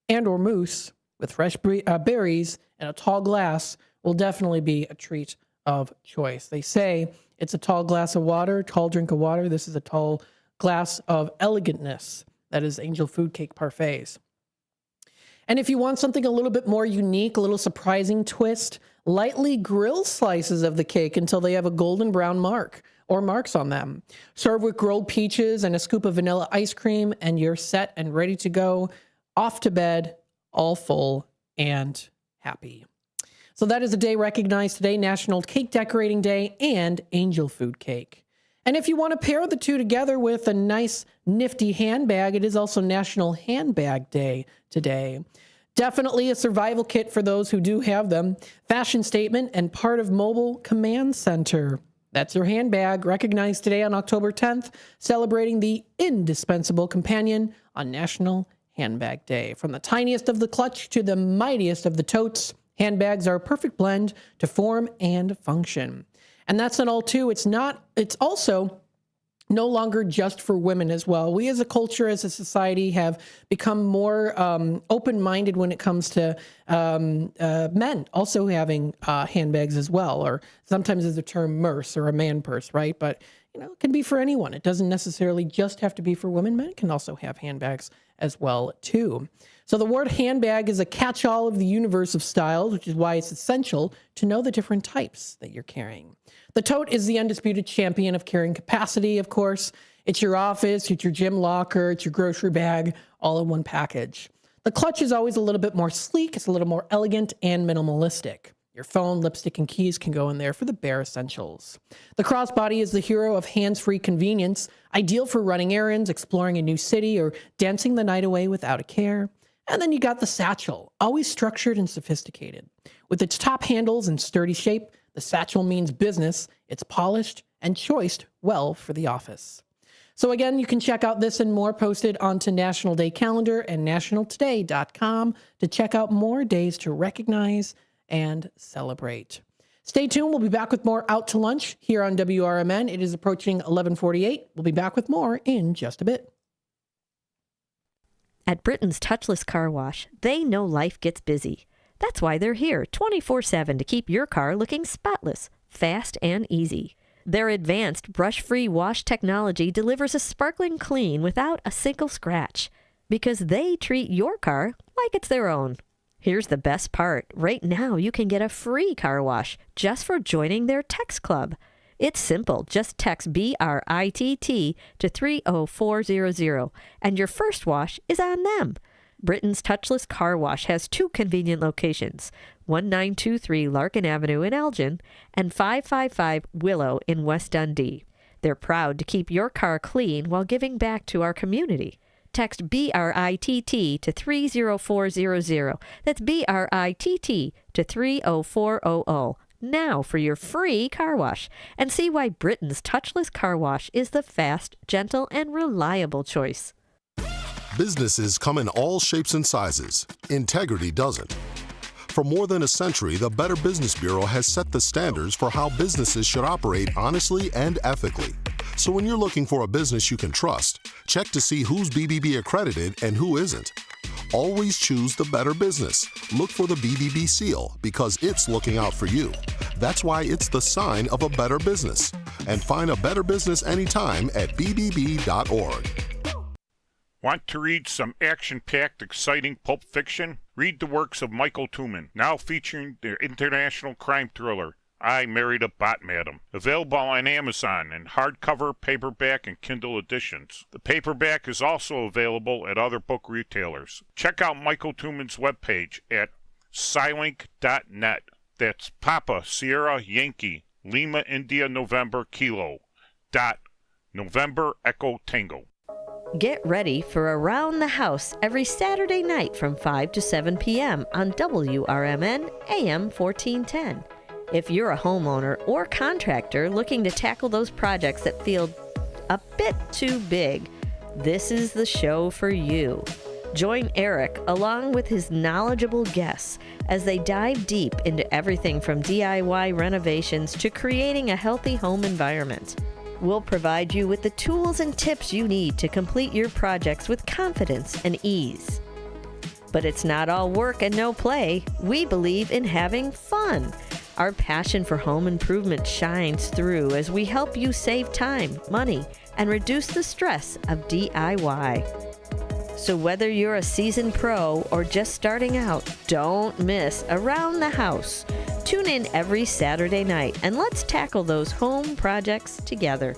and or mousse with fresh berries and a tall glass will definitely be a treat of choice. They say it's a tall glass of water, tall drink of water. This is a tall glass of elegantness. That is angel food cake parfaits. And if you want something a little bit more unique, a little surprising twist, lightly grill slices of the cake until they have a golden brown mark or marks on them. Serve with grilled peaches and a scoop of vanilla ice cream, and you're set and ready to go off to bed, all full and happy. So that is a day recognized today, National Cake Decorating Day and Angel Food Cake. And if you want to pair the two together with a nice, nifty handbag, it is also National Handbag Day today. Definitely a survival kit for those who do have them. Fashion statement and part of Mobile Command Center. That's your handbag, recognized today on October 10th, celebrating the indispensable companion on National Handbag Day. From the tiniest of the clutch to the mightiest of the totes, handbags are a perfect blend to form and function. And that's not all, too. It's also no longer just for women as well. We as a culture, as a society, have become more open-minded when it comes to men also having handbags as well, or sometimes there's the term merce or a man purse, right? But, it can be for anyone. It doesn't necessarily just have to be for women. Men can also have handbags as well, too. So the word handbag is a catch-all of the universe of styles, which is why it's essential to know the different types that you're carrying. The tote is the undisputed champion of carrying capacity, of course. It's your office, it's your gym locker, it's your grocery bag, all in one package. The clutch is always a little bit more sleek, it's a little more elegant and minimalistic. Your phone, lipstick, and keys can go in there for the bare essentials. The crossbody is the hero of hands-free convenience, ideal for running errands, exploring a new city, or dancing the night away without a care. And then you got the satchel, always structured and sophisticated. With its top handles and sturdy shape, the satchel means business. It's polished and choiced well for the office. So again, you can check out this and more posted onto National Day Calendar and nationaltoday.com to check out more days to recognize and celebrate. Stay tuned. We'll be back with more Out to Lunch here on WRMN. It is approaching 11:48. We'll be back with more in just a bit. At Britain's Touchless Car Wash, they know life gets busy. That's why they're here 24/7 to keep your car looking spotless, fast, and easy. Their advanced brush-free wash technology delivers a sparkling clean without a single scratch. because they treat your car like it's their own. Here's the best part. Right now, you can get a free car wash just for joining their text club. It's simple. Just text BRITT to 30400, and your first wash is on them. Britain's Touchless Car Wash has 2 convenient locations, 1923 Larkin Avenue in Elgin and 555 Willow in West Dundee. They're proud to keep your car clean while giving back to our community. Text BRITT to 30400. That's BRITT to 30400 now for your free car wash, and see why Britain's Touchless Car Wash is the fast, gentle, and reliable choice. Businesses come in all shapes and sizes. Integrity doesn't. For more than a century, the Better Business Bureau has set the standards for how businesses should operate honestly and ethically. So when you're looking for a business you can trust, check to see who's BBB accredited and who isn't. Always choose the Better Business. Look for the BBB seal because it's looking out for you. That's why it's the sign of a better business. And find a better business anytime at bbb.org. Want to read some action-packed, exciting pulp fiction? Read the works of Michael Tooman, now featuring their international crime thriller, I Married a Bot Madam. Available on Amazon in hardcover, paperback, and Kindle editions. The paperback is also available at other book retailers. Check out Michael Tooman's webpage at scilink.net. That's Papa Sierra Yankee Lima India November Kilo dot November Echo Tango. Get ready for Around the House every Saturday night from 5 to 7 p.m. on WRMN AM 1410. If you're a homeowner or contractor looking to tackle those projects that feel a bit too big, this is the show for you. Join Eric along with his knowledgeable guests as they dive deep into everything from DIY renovations to creating a healthy home environment. We'll provide you with the tools and tips you need to complete your projects with confidence and ease. But it's not all work and no play. We believe in having fun. Our passion for home improvement shines through as we help you save time, money, and reduce the stress of DIY. So whether you're a seasoned pro or just starting out, don't miss Around the House. Tune in every Saturday night and let's tackle those home projects together.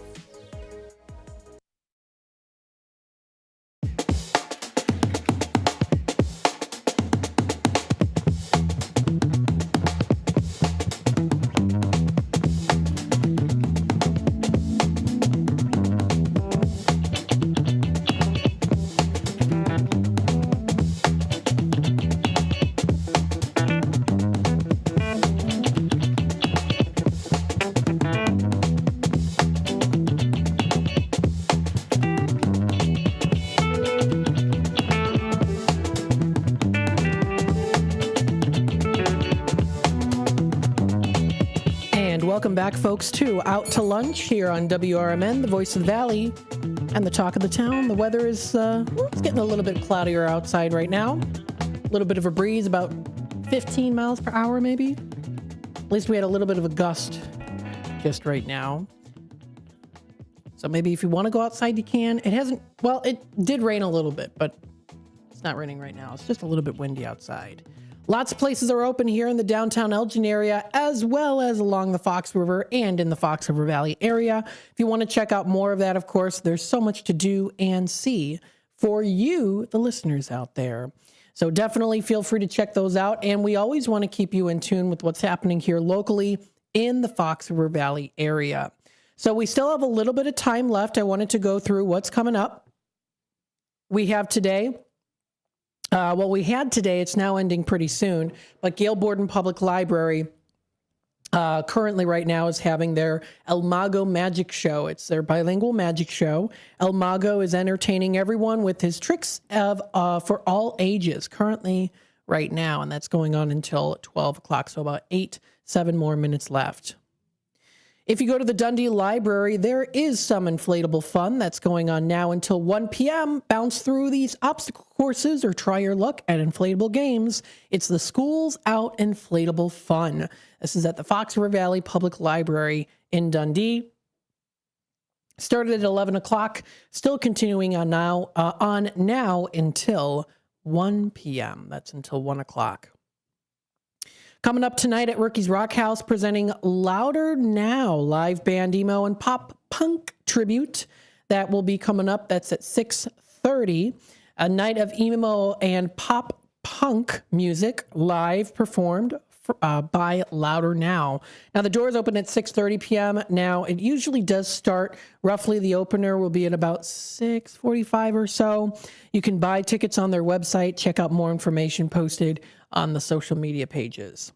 Welcome back, folks, to Out to Lunch here on WRMN, the voice of the valley and the talk of the town. The weather is it's getting a little bit cloudier outside right now. A little bit of a breeze, about 15 miles per hour, maybe. At least we had a little bit of a gust just right now. So maybe if you want to go outside, you can. It hasn't, well, it did rain a little bit, but it's not raining right now. It's just a little bit windy outside. Lots of places are open here in the downtown Elgin area, as well as along the Fox River and in the Fox River Valley area. If you want to check out more of that, of course, there's so much to do and see for you, the listeners out there. So definitely feel free to check those out. And we always want to keep you in tune with what's happening here locally in the Fox River Valley area. So we still have a little bit of time left. I wanted to go through what's coming up. We have today. We had today, it's now ending pretty soon, but Gail Borden Public Library currently right now is having their El Mago Magic Show. It's their bilingual magic show. El Mago is entertaining everyone with his tricks for all ages currently right now, and that's going on until 12 o'clock, so about 7 more minutes left. If you go to the Dundee Library, there is some inflatable fun that's going on now until 1 p.m. Bounce through these obstacle courses or try your luck at inflatable games. It's the Schools Out Inflatable Fun. This is at the Fox River Valley Public Library in Dundee. Started at 11 o'clock, still continuing on now until 1 p.m. That's until 1 o'clock. Coming up tonight at Ricky's Rock House, presenting Louder Now, live band emo and pop punk tribute. That will be coming up. That's at 6:30. A night of emo and pop punk music live performed by Louder Now. Now, the doors open at 6:30 p.m. Now, it usually does start roughly. The opener will be at about 6:45 or so. You can buy tickets on their website. Check out more information posted on the social media pages.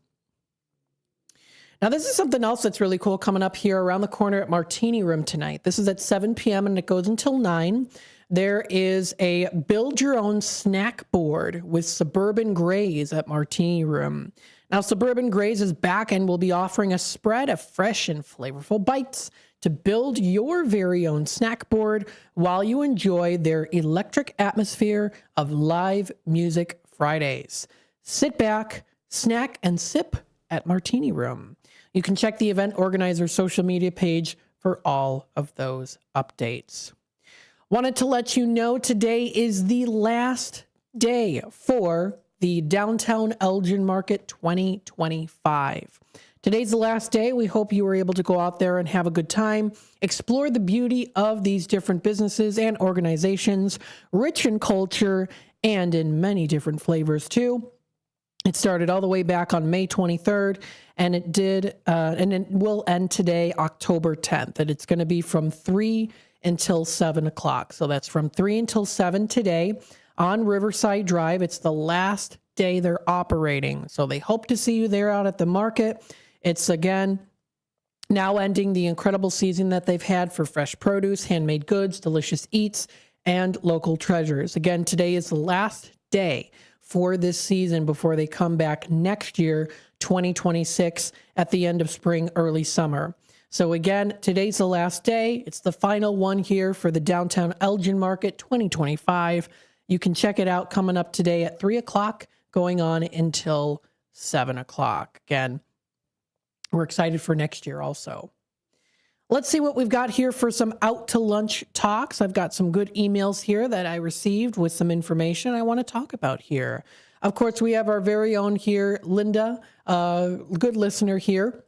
Now, this is something else that's really cool coming up here around the corner at Martini Room tonight. This is at 7 p.m. and it goes until 9. There is a build your own snack board with Suburban Graze at Martini Room. Now, Suburban Graze is back and will be offering a spread of fresh and flavorful bites to build your very own snack board while you enjoy their electric atmosphere of live music Fridays. Sit back, snack, and sip at Martini Room. You can check the event organizer's social media page for all of those updates. Wanted to let you know today is the last day for the Downtown Elgin Market 2025. Today's the last day. We hope you were able to go out there and have a good time, explore the beauty of these different businesses and organizations, rich in culture and in many different flavors too. It started all the way back on May 23rd, and it will end today, October 10th. And it's going to be from 3 until 7 o'clock. So that's from 3 until 7 today on Riverside Drive. It's the last day they're operating. So they hope to see you there out at the market. It's, again, now ending the incredible season that they've had for fresh produce, handmade goods, delicious eats, and local treasures. Again, today is the last day for this season before they come back next year, 2026, at the end of spring, early summer. So again, today's the last day. It's the final one here for the Downtown Elgin Market 2025. You can check it out coming up today at 3 o'clock, going on until 7 o'clock. Again, we're excited for next year also. Let's see what we've got here for some out to lunch talks. I've got some good emails here that I received with some information I want to talk about here. Of course, we have our very own here, Linda, good listener here,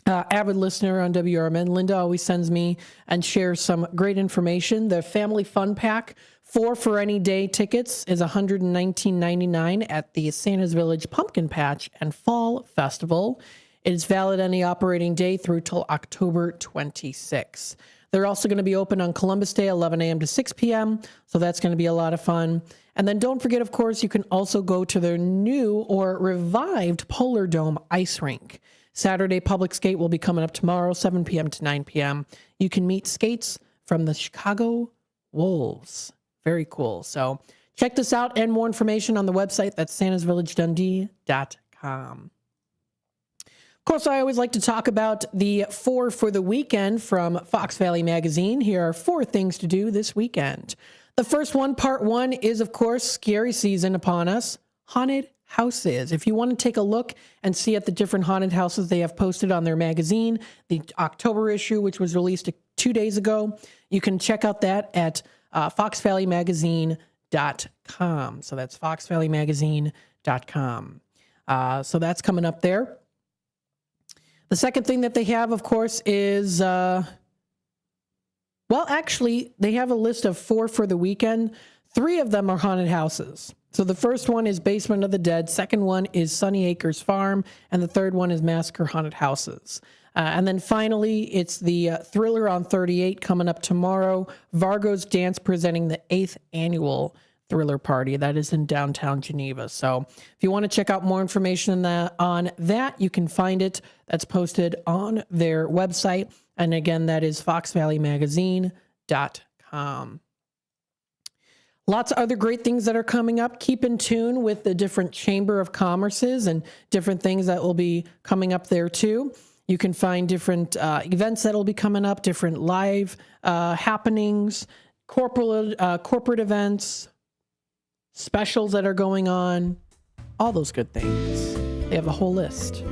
avid listener on WRMN. Linda always sends me and shares some great information. The Family Fun Pack, 4 for any day tickets, is $119.99 at the Santa's Village Pumpkin Patch and Fall Festival. It is valid any operating day through till October 26. They're also going to be open on Columbus Day, 11 a.m. to 6 p.m., so that's going to be a lot of fun. And then don't forget, of course, you can also go to their new or revived Polar Dome ice rink. Saturday public skate will be coming up tomorrow, 7 p.m. to 9 p.m. You can meet skates from the Chicago Wolves. Very cool. So check this out and more information on the website. That's santasvillagedundee.com. Of course, I always like to talk about the 4 for the weekend from Fox Valley Magazine. Here are 4 things to do this weekend. The first one, part 1, is, of course, scary season upon us, haunted houses. If you want to take a look and see at the different haunted houses they have posted on their magazine, the October issue, which was released 2 days ago, you can check out that at foxvalleymagazine.com. So that's foxvalleymagazine.com. So that's coming up there. The second thing that they have, of course, is, they have a list of 4 for the weekend. 3 of them are haunted houses. So the first one is Basement of the Dead. Second one is Sunny Acres Farm. And the third one is Massacre Haunted Houses. And then finally, it's the Thriller on 38 coming up tomorrow. Vargo's Dance presenting the 8th annual Thriller Party. That is in downtown Geneva. So if you want to check out more information on that, you can find it. That's posted on their website. And again, that is foxvalleymagazine.com. Lots of other great things that are coming up. Keep in tune with the different Chamber of Commerces and different things that will be coming up there too. You can find different events that will be coming up, different live happenings, corporate events, specials that are going on, all those good things. They have a whole list.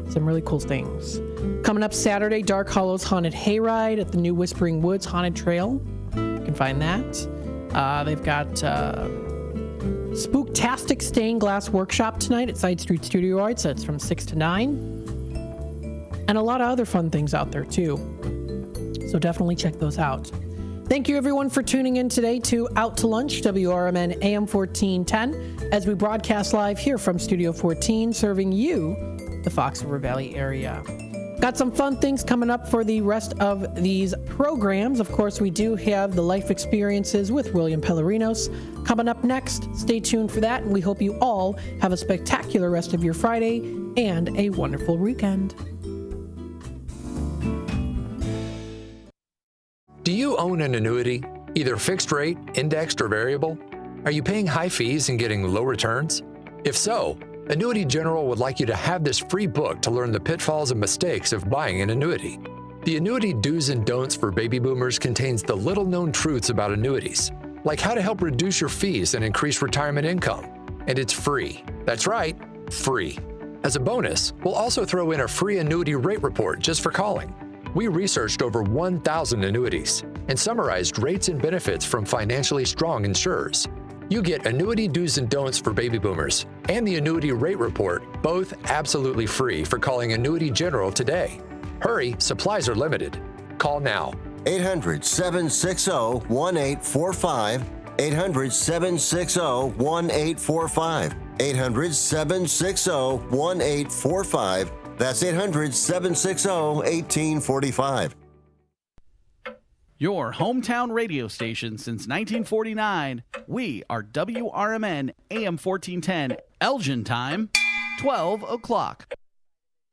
some really cool things. Coming up Saturday, Dark Hollow's Haunted Hayride at the new Whispering Woods Haunted Trail. You can find that. They've got Spooktastic Stained Glass Workshop tonight at Side Street Studio Arts. That's from 6 to 9. And a lot of other fun things out there, too. So definitely check those out. Thank you, everyone, for tuning in today to Out to Lunch, WRMN AM 1410, as we broadcast live here from Studio 14, serving you, the Fox River Valley area. Got some fun things coming up for the rest of these programs. Of course, we do have the life experiences with William Pellerinos coming up next. Stay tuned for that, and we hope you all have a spectacular rest of your Friday and a wonderful weekend. Do you own an annuity, either fixed rate, indexed, or variable? Are you paying high fees and getting low returns? If so, Annuity General would like you to have this free book to learn the pitfalls and mistakes of buying an annuity. The Annuity Do's and Don'ts for Baby Boomers contains the little-known truths about annuities, like how to help reduce your fees and increase retirement income. And it's free. That's right, free. As a bonus, we'll also throw in a free annuity rate report just for calling. We researched over 1,000 annuities and summarized rates and benefits from financially strong insurers. You get Annuity Do's and Don'ts for Baby Boomers and the Annuity Rate Report, both absolutely free for calling Annuity General today. Hurry, supplies are limited. Call now. 800-760-1845. 800-760-1845. 800-760-1845. That's 800-760-1845. Your hometown radio station since 1949. We are WRMN AM 1410, Elgin time, 12 o'clock.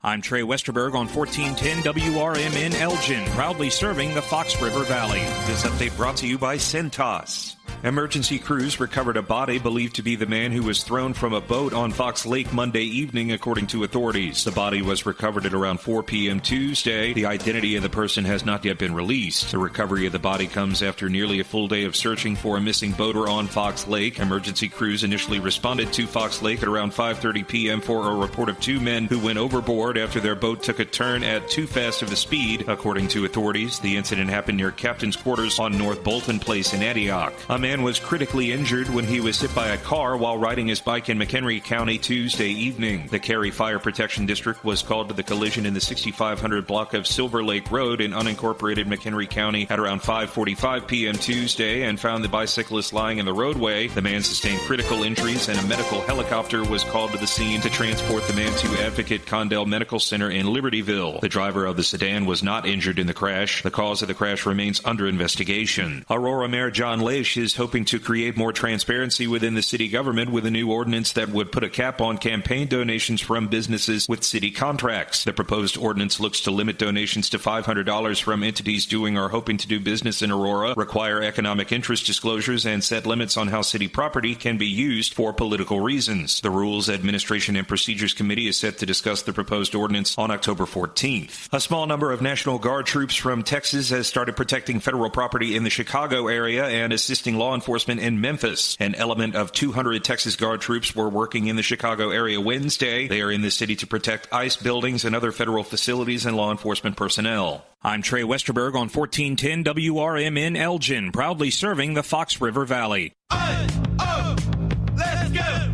I'm Trey Westerberg on 1410 WRMN Elgin, proudly serving the Fox River Valley. This update brought to you by Centos. Emergency crews recovered a body believed to be the man who was thrown from a boat on Fox Lake Monday evening, according to authorities. The body was recovered at around 4 p.m. Tuesday. The identity of the person has not yet been released. The recovery of the body comes after nearly a full day of searching for a missing boater on Fox Lake. Emergency crews initially responded to Fox Lake at around 5:30 p.m. for a report of two men who went overboard after their boat took a turn at too fast of a speed. According to authorities, the incident happened near Captain's Quarters on North Bolton Place in Antioch. A man was critically injured when he was hit by a car while riding his bike in McHenry County Tuesday evening. The Cary Fire Protection District was called to the collision in the 6500 block of Silver Lake Road in unincorporated McHenry County at around 5:45 p.m. Tuesday and found the bicyclist lying in the roadway. The man sustained critical injuries and a medical helicopter was called to the scene to transport the man to Advocate Condell Medical Center in Libertyville. The driver of the sedan was not injured in the crash. The cause of the crash remains under investigation. Aurora Mayor John Leish is hoping to create more transparency within the city government with a new ordinance that would put a cap on campaign donations from businesses with city contracts. The proposed ordinance looks to limit donations to $500 from entities doing or hoping to do business in Aurora, require economic interest disclosures, and set limits on how city property can be used for political reasons. The Rules, Administration, and Procedures Committee is set to discuss the proposed ordinance on October 14th. A small number of National Guard troops from Texas has started protecting federal property in the Chicago area and assisting law enforcement in Memphis. An element of 200 Texas Guard troops were working in the Chicago area Wednesday. They are in the city to protect ICE buildings and other federal facilities and law enforcement personnel. I'm Trey Westerberg on 1410 WRMN Elgin, proudly serving the Fox River Valley. Let's go!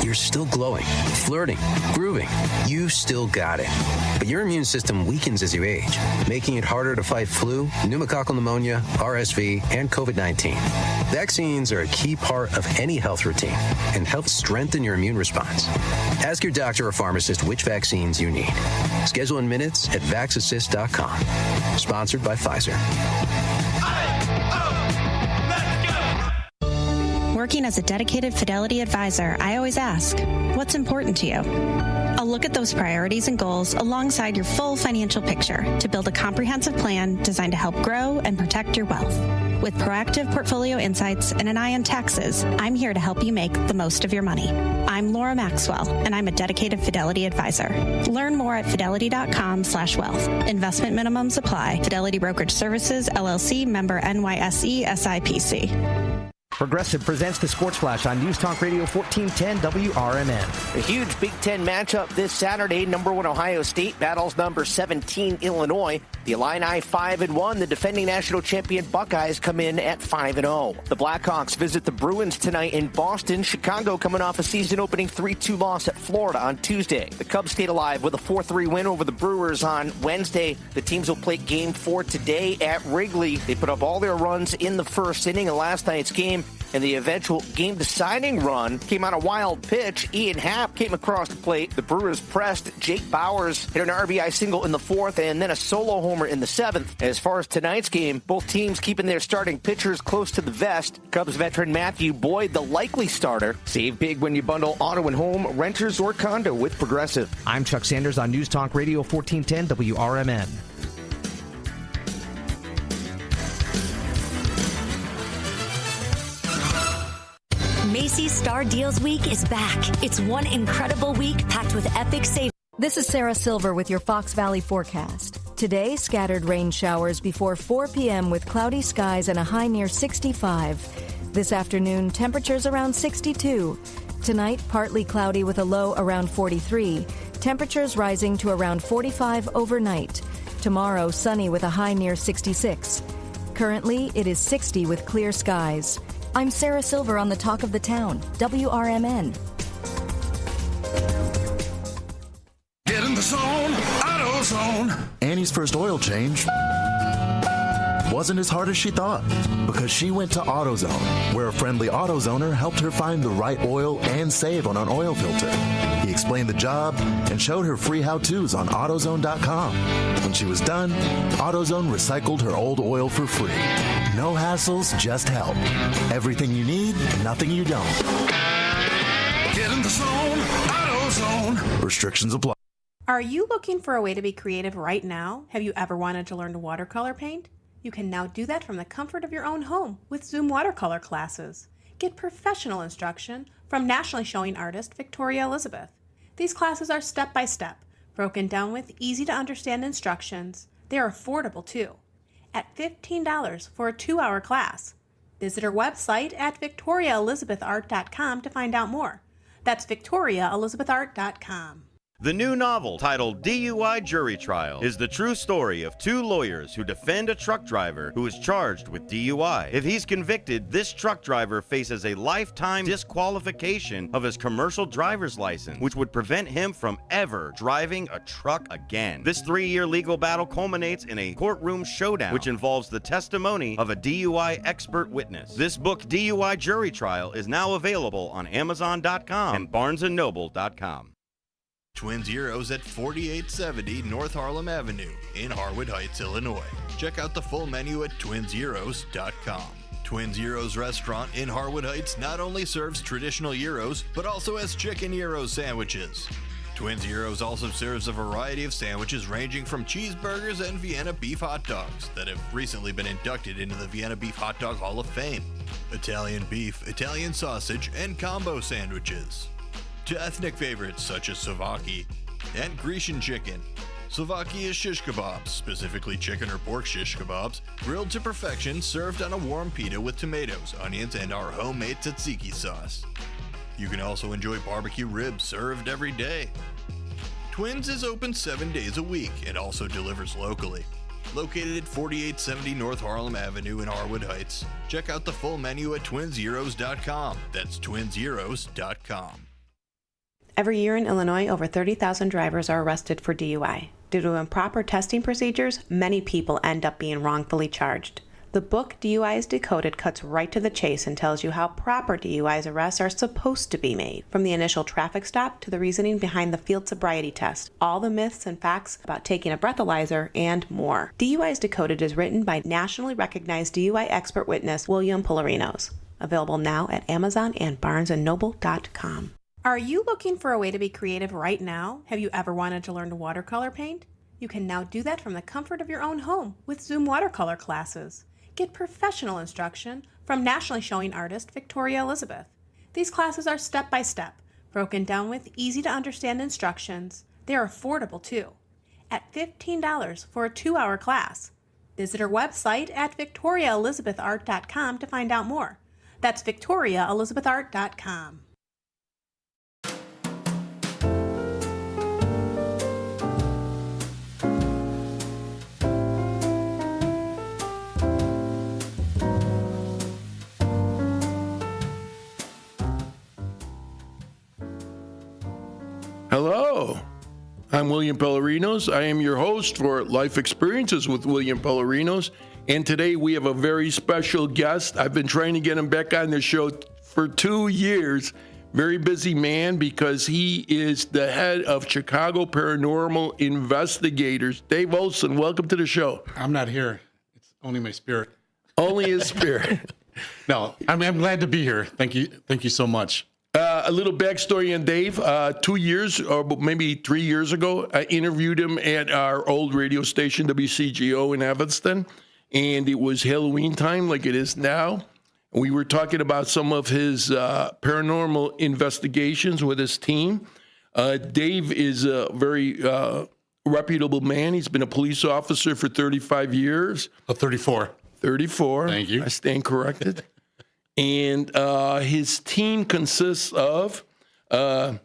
You're still glowing, flirting, grooving. You still got it. But your immune system weakens as you age, making it harder to fight flu, pneumococcal pneumonia, RSV, and COVID-19. Vaccines are a key part of any health routine and help strengthen your immune response. Ask your doctor or pharmacist which vaccines you need. Schedule in minutes at vaxassist.com. Sponsored by Pfizer. Working as a dedicated Fidelity advisor, I always ask, what's important to you? I'll look at those priorities and goals alongside your full financial picture to build a comprehensive plan designed to help grow and protect your wealth. With proactive portfolio insights and an eye on taxes, I'm here to help you make the most of your money. I'm Laura Maxwell, and I'm a dedicated Fidelity advisor. Learn more at fidelity.com/wealth. Investment minimums apply. Fidelity Brokerage Services, LLC, member NYSE, SIPC. Progressive presents the Sports Flash on News Talk Radio 1410 WRMN. A huge Big Ten matchup this Saturday. Number 1 Ohio State battles number 17 Illinois. The Illini 5-1. The defending national champion Buckeyes come in at 5-0. The Blackhawks visit the Bruins tonight in Boston. Chicago coming off a season-opening 3-2 loss at Florida on Tuesday. The Cubs stayed alive with a 4-3 win over the Brewers on Wednesday. The teams will play Game 4 today at Wrigley. They put up all their runs in the first inning of last night's game, and the eventual game-deciding run came on a wild pitch. Ian Happ came across the plate. The Brewers pressed. Jake Bauers hit an RBI single in the fourth and then a solo homer in the seventh. As far as tonight's game, both teams keeping their starting pitchers close to the vest. Cubs veteran Matthew Boyd, the likely starter. Save big when you bundle auto and home, renters, or condo with Progressive. I'm Chuck Sanders on News Talk Radio 1410 WRMN. Macy's Star Deals Week is back. It's one incredible week packed with epic savings. This is Sarah Silver with your Fox Valley forecast. Today, scattered rain showers before 4 p.m. with cloudy skies and a high near 65. This afternoon, temperatures around 62. Tonight, partly cloudy with a low around 43. Temperatures rising to around 45 overnight. Tomorrow, sunny with a high near 66. Currently, it is 60 with clear skies. I'm Sarah Silver on the Talk of the Town, WRMN. Get in the zone, AutoZone. Annie's first oil change wasn't as hard as she thought because she went to AutoZone, where a friendly AutoZoner helped her find the right oil and save on an oil filter. He explained the job and showed her free how-tos on AutoZone.com. When she was done, AutoZone recycled her old oil for free. No hassles, just help. Everything you need, nothing you don't. Get in the zone, AutoZone. Restrictions apply. Are you looking for a way to be creative right now? Have you ever wanted to learn to watercolor paint? You can now do that from the comfort of your own home with Zoom watercolor classes. Get professional instruction from nationally showing artist Victoria Elizabeth. These classes are step-by-step, broken down with easy-to-understand instructions. They are affordable, too, at $15 for a 2-hour class. Visit her website at victoriaelizabethart.com to find out more. That's victoriaelizabethart.com. The new novel, titled DUI Jury Trial, is the true story of two lawyers who defend a truck driver who is charged with DUI. If he's convicted, this truck driver faces a lifetime disqualification of his commercial driver's license, which would prevent him from ever driving a truck again. This 3-year legal battle culminates in a courtroom showdown, which involves the testimony of a DUI expert witness. This book, DUI Jury Trial, is now available on Amazon.com and BarnesandNoble.com. Twin Zeros at 4870 North Harlem Avenue in Harwood Heights, Illinois. Check out the full menu at twinzeros.com. Twin Zeros restaurant in Harwood Heights not only serves traditional gyros, but also has chicken gyro sandwiches. Twin Zeros also serves a variety of sandwiches ranging from cheeseburgers and Vienna beef hot dogs that have recently been inducted into the Vienna Beef Hot Dog Hall of Fame. Italian beef, Italian sausage, and combo sandwiches. To ethnic favorites such as Slovaki and Grecian chicken. Slovaki is shish kebabs, specifically chicken or pork shish kebabs, grilled to perfection, served on a warm pita with tomatoes, onions, and our homemade tzatziki sauce. You can also enjoy barbecue ribs served every day. Twins is open 7 days a week and also delivers locally. Located at 4870 North Harlem Avenue in Harwood Heights. Check out the full menu at twinzeros.com. That's twinzeros.com. Every year in Illinois, over 30,000 drivers are arrested for DUI. Due to improper testing procedures, many people end up being wrongfully charged. The book DUI is Decoded cuts right to the chase and tells you how proper DUI's arrests are supposed to be made, from the initial traffic stop to the reasoning behind the field sobriety test, all the myths and facts about taking a breathalyzer, and more. DUI is Decoded is written by nationally recognized DUI expert witness William Polarinos. Available now at Amazon and BarnesandNoble.com. Are you looking for a way to be creative right now? Have you ever wanted to learn to watercolor paint? You can now do that from the comfort of your own home with Zoom watercolor classes. Get professional instruction from nationally showing artist Victoria Elizabeth. These classes are step-by-step, broken down with easy-to-understand instructions. They are affordable, too, at $15 for a 2-hour class. Visit her website at victoriaelizabethart.com to find out more. That's VictoriaElizabethArt.com. Hello, I'm William Pellerinos. I am your host for Life Experiences with William Pellerinos, and today we have a very special guest. I've been trying to get him back on the show for 2 years. Very busy man because he is the head of Chicago Paranormal Investigators. Dave Olson, welcome to the show. I'm not here. It's only my spirit. Only his spirit. No, I'm glad to be here. Thank you so much. A little backstory on Dave. 2 years, or maybe 3 years ago, I interviewed him at our old radio station, WCGO in Evanston, and it was Halloween time like it is now. We were talking about some of his paranormal investigations with his team. Dave is a very reputable man. He's been a police officer for 35 years. 34. 34. Thank you. I stand corrected. And his team consists of 2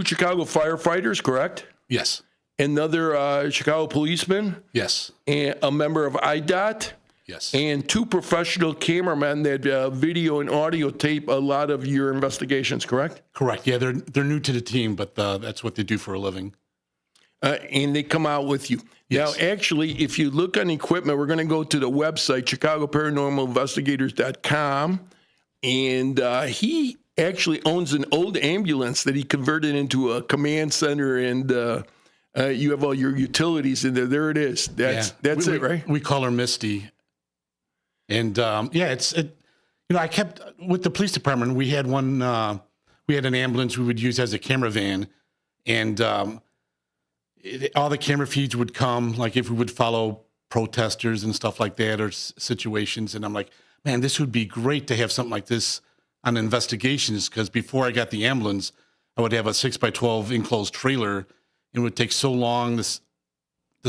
Chicago firefighters, correct? Yes. Another Chicago policeman? Yes. And a member of IDOT? Yes. And 2 professional cameramen that video and audio tape a lot of your investigations, correct? Correct. Yeah, they're new to the team, but that's what they do for a living. And they come out with you. Yes. Now, actually, if you look on equipment, we're going to go to the website, ChicagoParanormalInvestigators.com, and he actually owns an old ambulance that he converted into a command center, and you have all your utilities in there. There it is. That's it, right? We call her Misty. And, I kept, with the police department, we had an ambulance we would use as a camera van, and all the camera feeds would come, like if we would follow protesters and stuff like that, or situations. And I'm like, man, this would be great to have something like this on investigations, because before I got the ambulance, I would have a 6x12 enclosed trailer, and it would take so long to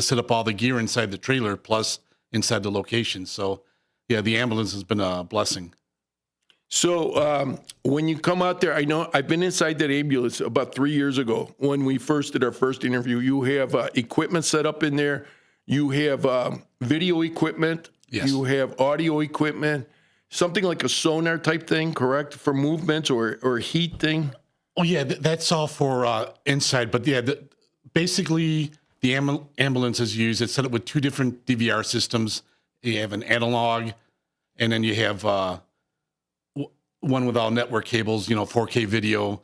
set up all the gear inside the trailer, plus inside the location. So, yeah, the ambulance has been a blessing. So when you come out there, I know I've been inside that ambulance about 3 years ago when we first did our first interview. You have equipment set up in there. You have video equipment. Yes. You have audio equipment, something like a sonar type thing, correct, for movements or heat thing? Oh, yeah, that's all for inside. But, yeah, basically the ambulance is used. It's set up with 2 different DVR systems. You have an analog, and then you have one with all network cables, 4K video,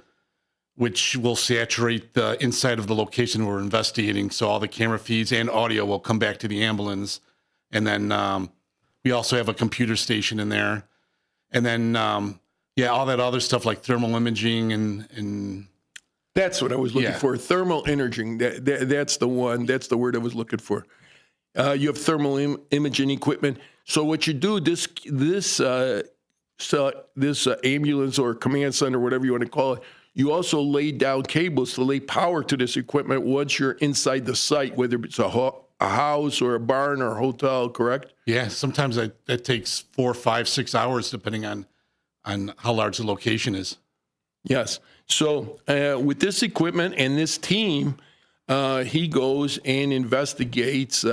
which will saturate the inside of the location we're investigating. So all the camera feeds and audio will come back to the ambulance. And then we also have a computer station in there. And then, all that other stuff like thermal imaging and that's what I was looking for. Thermal imaging. That's the one. That's the word I was looking for. You have thermal imaging equipment. So what you do, this ambulance or command center, whatever you want to call it, you also lay down cables to lay power to this equipment once you're inside the site, whether it's a house or a barn or a hotel, correct? Yeah, sometimes that takes 4, 5, 6 hours, depending on how large the location is. Yes. So with this equipment and this team, he goes and investigates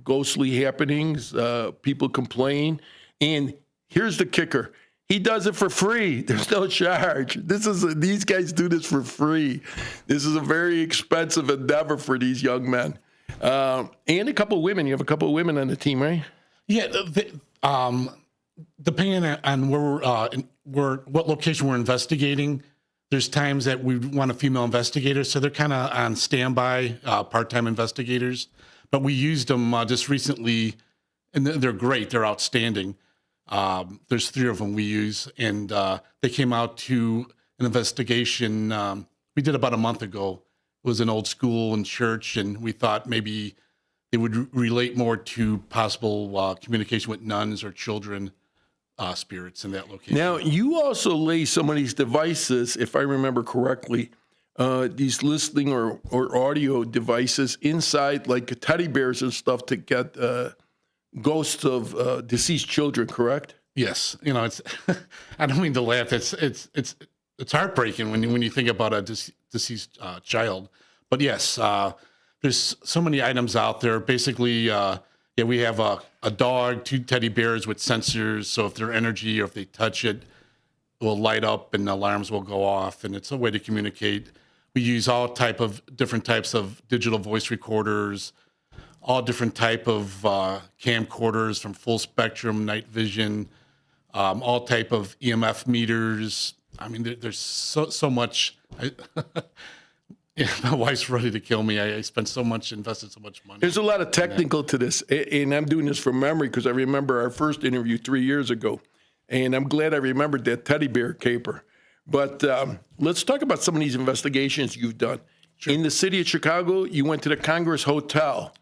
ghostly happenings, people complain, and here's the kicker. He does it for free. There's no charge. These guys do this for free. This is a very expensive endeavor for these young men. And a couple of women. You have a couple of women on the team, right? Yeah. Depending on what location we're investigating, there's times that we want a female investigator, so they're kind of on standby, part-time investigators. But we used them just recently, and they're great. They're outstanding. There's 3 of them we use, and they came out to an investigation we did about a month ago. It was an old school and church, and we thought maybe they would relate more to possible communication with nuns or children spirits in that location. Now, you also lay some of these devices, if I remember correctly, these listening or audio devices inside like teddy bears and stuff to get ghosts of deceased children, correct? Yes. You know, it's. I don't mean to laugh. It's heartbreaking when you think about a deceased child. But yes, there's so many items out there. Basically, we have a dog, 2 teddy bears with sensors. So if their energy or if they touch it, it will light up and alarms will go off. And it's a way to communicate. We use all different types of digital voice recorders, all different type of camcorders from full spectrum, night vision, all type of EMF meters. I mean, there's so much. My wife's ready to kill me. I invested so much money. There's a lot of technical to this, and I'm doing this from memory because I remember our first interview 3 years ago, and I'm glad I remembered that teddy bear caper. But let's talk about some of these investigations you've done. Sure. In the city of Chicago, you went to the Congress Hotel.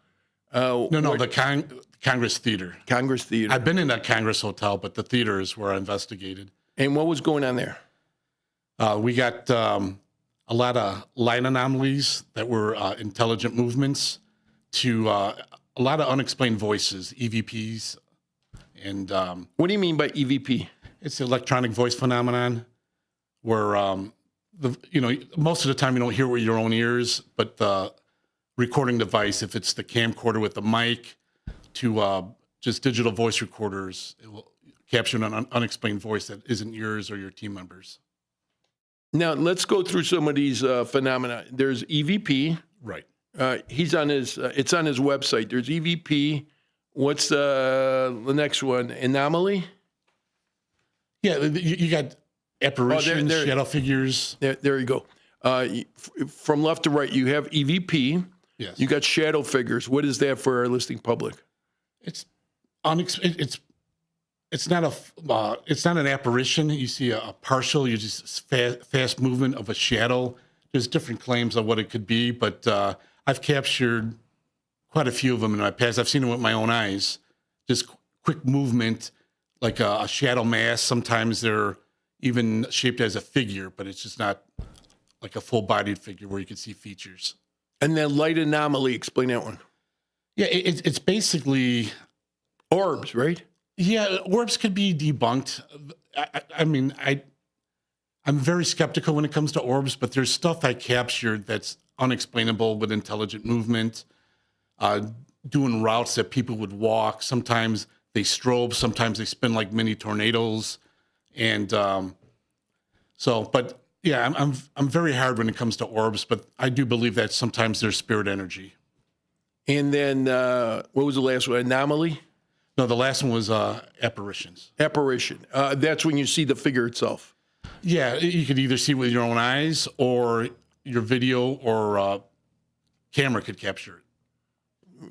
The Congress Theater. Congress Theater. I've been in that Congress Hotel, but the theater is where I investigated. And what was going on there? We got a lot of light anomalies that were intelligent movements to a lot of unexplained voices, EVPs. And what do you mean by EVP? It's the electronic voice phenomenon where, most of the time you don't hear it with your own ears, but the recording device, if it's the camcorder with the mic to just digital voice recorders, it will capture an unexplained voice that isn't yours or your team members. Now, let's go through some of these phenomena. There's EVP. Right. It's on his website. There's EVP. What's the next one? Anomaly? Yeah, you got apparitions, shadow figures. There you go. From left to right, you have EVP. Yes. You got shadow figures. What is that for our listening public? It's not an apparition. You see a partial, you just fast movement of a shadow. There's different claims of what it could be, but I've captured quite a few of them in my past. I've seen them with my own eyes. Just quick movement, like a shadow mass. Sometimes they're even shaped as a figure, but it's just not like a full-bodied figure where you can see features. And then light anomaly, explain that one. Yeah, it's basically orbs, right? Yeah, orbs could be debunked. I'm very skeptical when it comes to orbs, but there's stuff I captured that's unexplainable with intelligent movement, doing routes that people would walk. Sometimes they strobe, sometimes they spin like mini tornadoes. And but yeah, I'm very hard when it comes to orbs, but I do believe that sometimes there's spirit energy. And then what was the last one? Anomaly? No, the last one was apparitions. Apparition. That's when you see the figure itself. Yeah, you could either see it with your own eyes or your video or camera could capture it.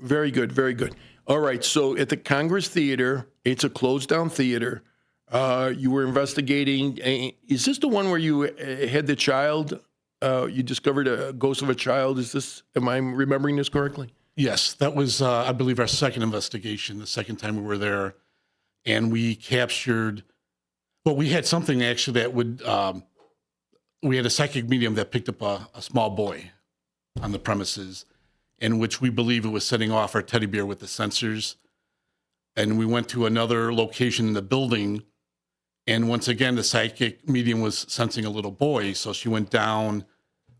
Very good, very good. All right, so at the Congress Theater, it's a closed-down theater. You were investigating. Is this the one where you had the child? You discovered a ghost of a child. Am I remembering this correctly? Yes, that was, I believe, our second investigation, the second time we were there. And we captured, we had something actually that would, we had a psychic medium that picked up a small boy on the premises, in which we believe it was setting off our teddy bear with the sensors. And we went to another location in the building. And once again, the psychic medium was sensing a little boy. So she went down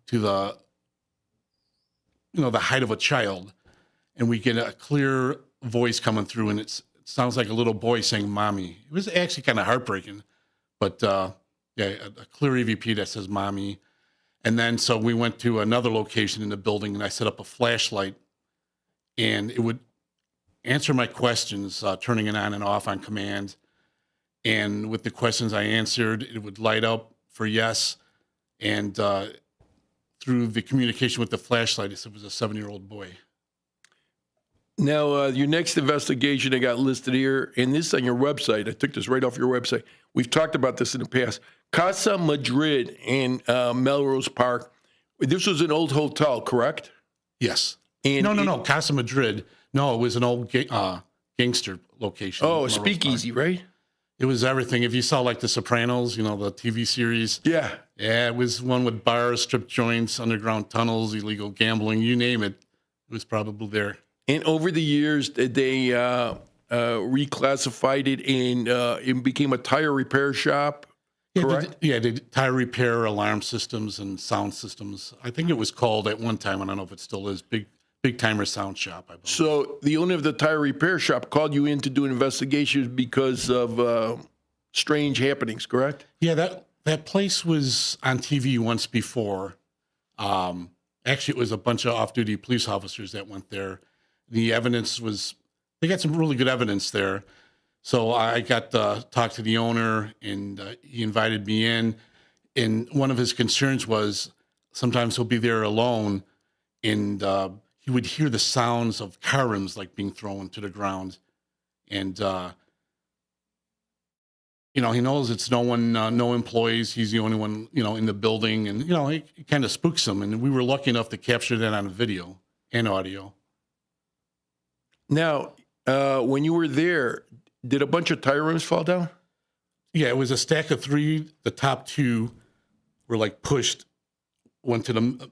to the height of a child. And we get a clear voice coming through, and it sounds like a little boy saying "mommy." It was actually kind of heartbreaking, but a clear EVP that says "mommy." And then so we went to another location in the building, and I set up a flashlight, and it would answer my questions, turning it on and off on command. And with the questions I answered, it would light up for yes, and through the communication with the flashlight, it said it was a 7-year-old boy. Now, your next investigation I got listed here, and this is on your website. I took this right off your website. We've talked about this in the past. Casa Madrid in Melrose Park. This was an old hotel, correct? Yes. And no. Casa Madrid. No, it was an old gangster location. Oh, a speakeasy, right? It was everything. If you saw like The Sopranos, the TV series. Yeah. Yeah, it was one with bars, strip joints, underground tunnels, illegal gambling, you name it. It was probably there. And over the years, did they reclassified it and it became a tire repair shop. Correct? They did tire repair, alarm systems, and sound systems. I think it was called at one time, I don't know if it still is, Big Timer Sound Shop, I believe. So the owner of the tire repair shop called you in to do investigations because of strange happenings, correct? Yeah, that place was on TV once before. Actually, it was a bunch of off-duty police officers that went there. The evidence they got some really good evidence there. So I got to talk to the owner, and he invited me in. And one of his concerns was sometimes he'll be there alone, and he would hear the sounds of car rims like being thrown to the ground. And, he knows it's no one, no employees. He's the only one, in the building. And, it kind of spooks him. And we were lucky enough to capture that on video and audio. Now, when you were there, did a bunch of tire rims fall down? Yeah, it was a stack of 3. The top 2 were like pushed, went to the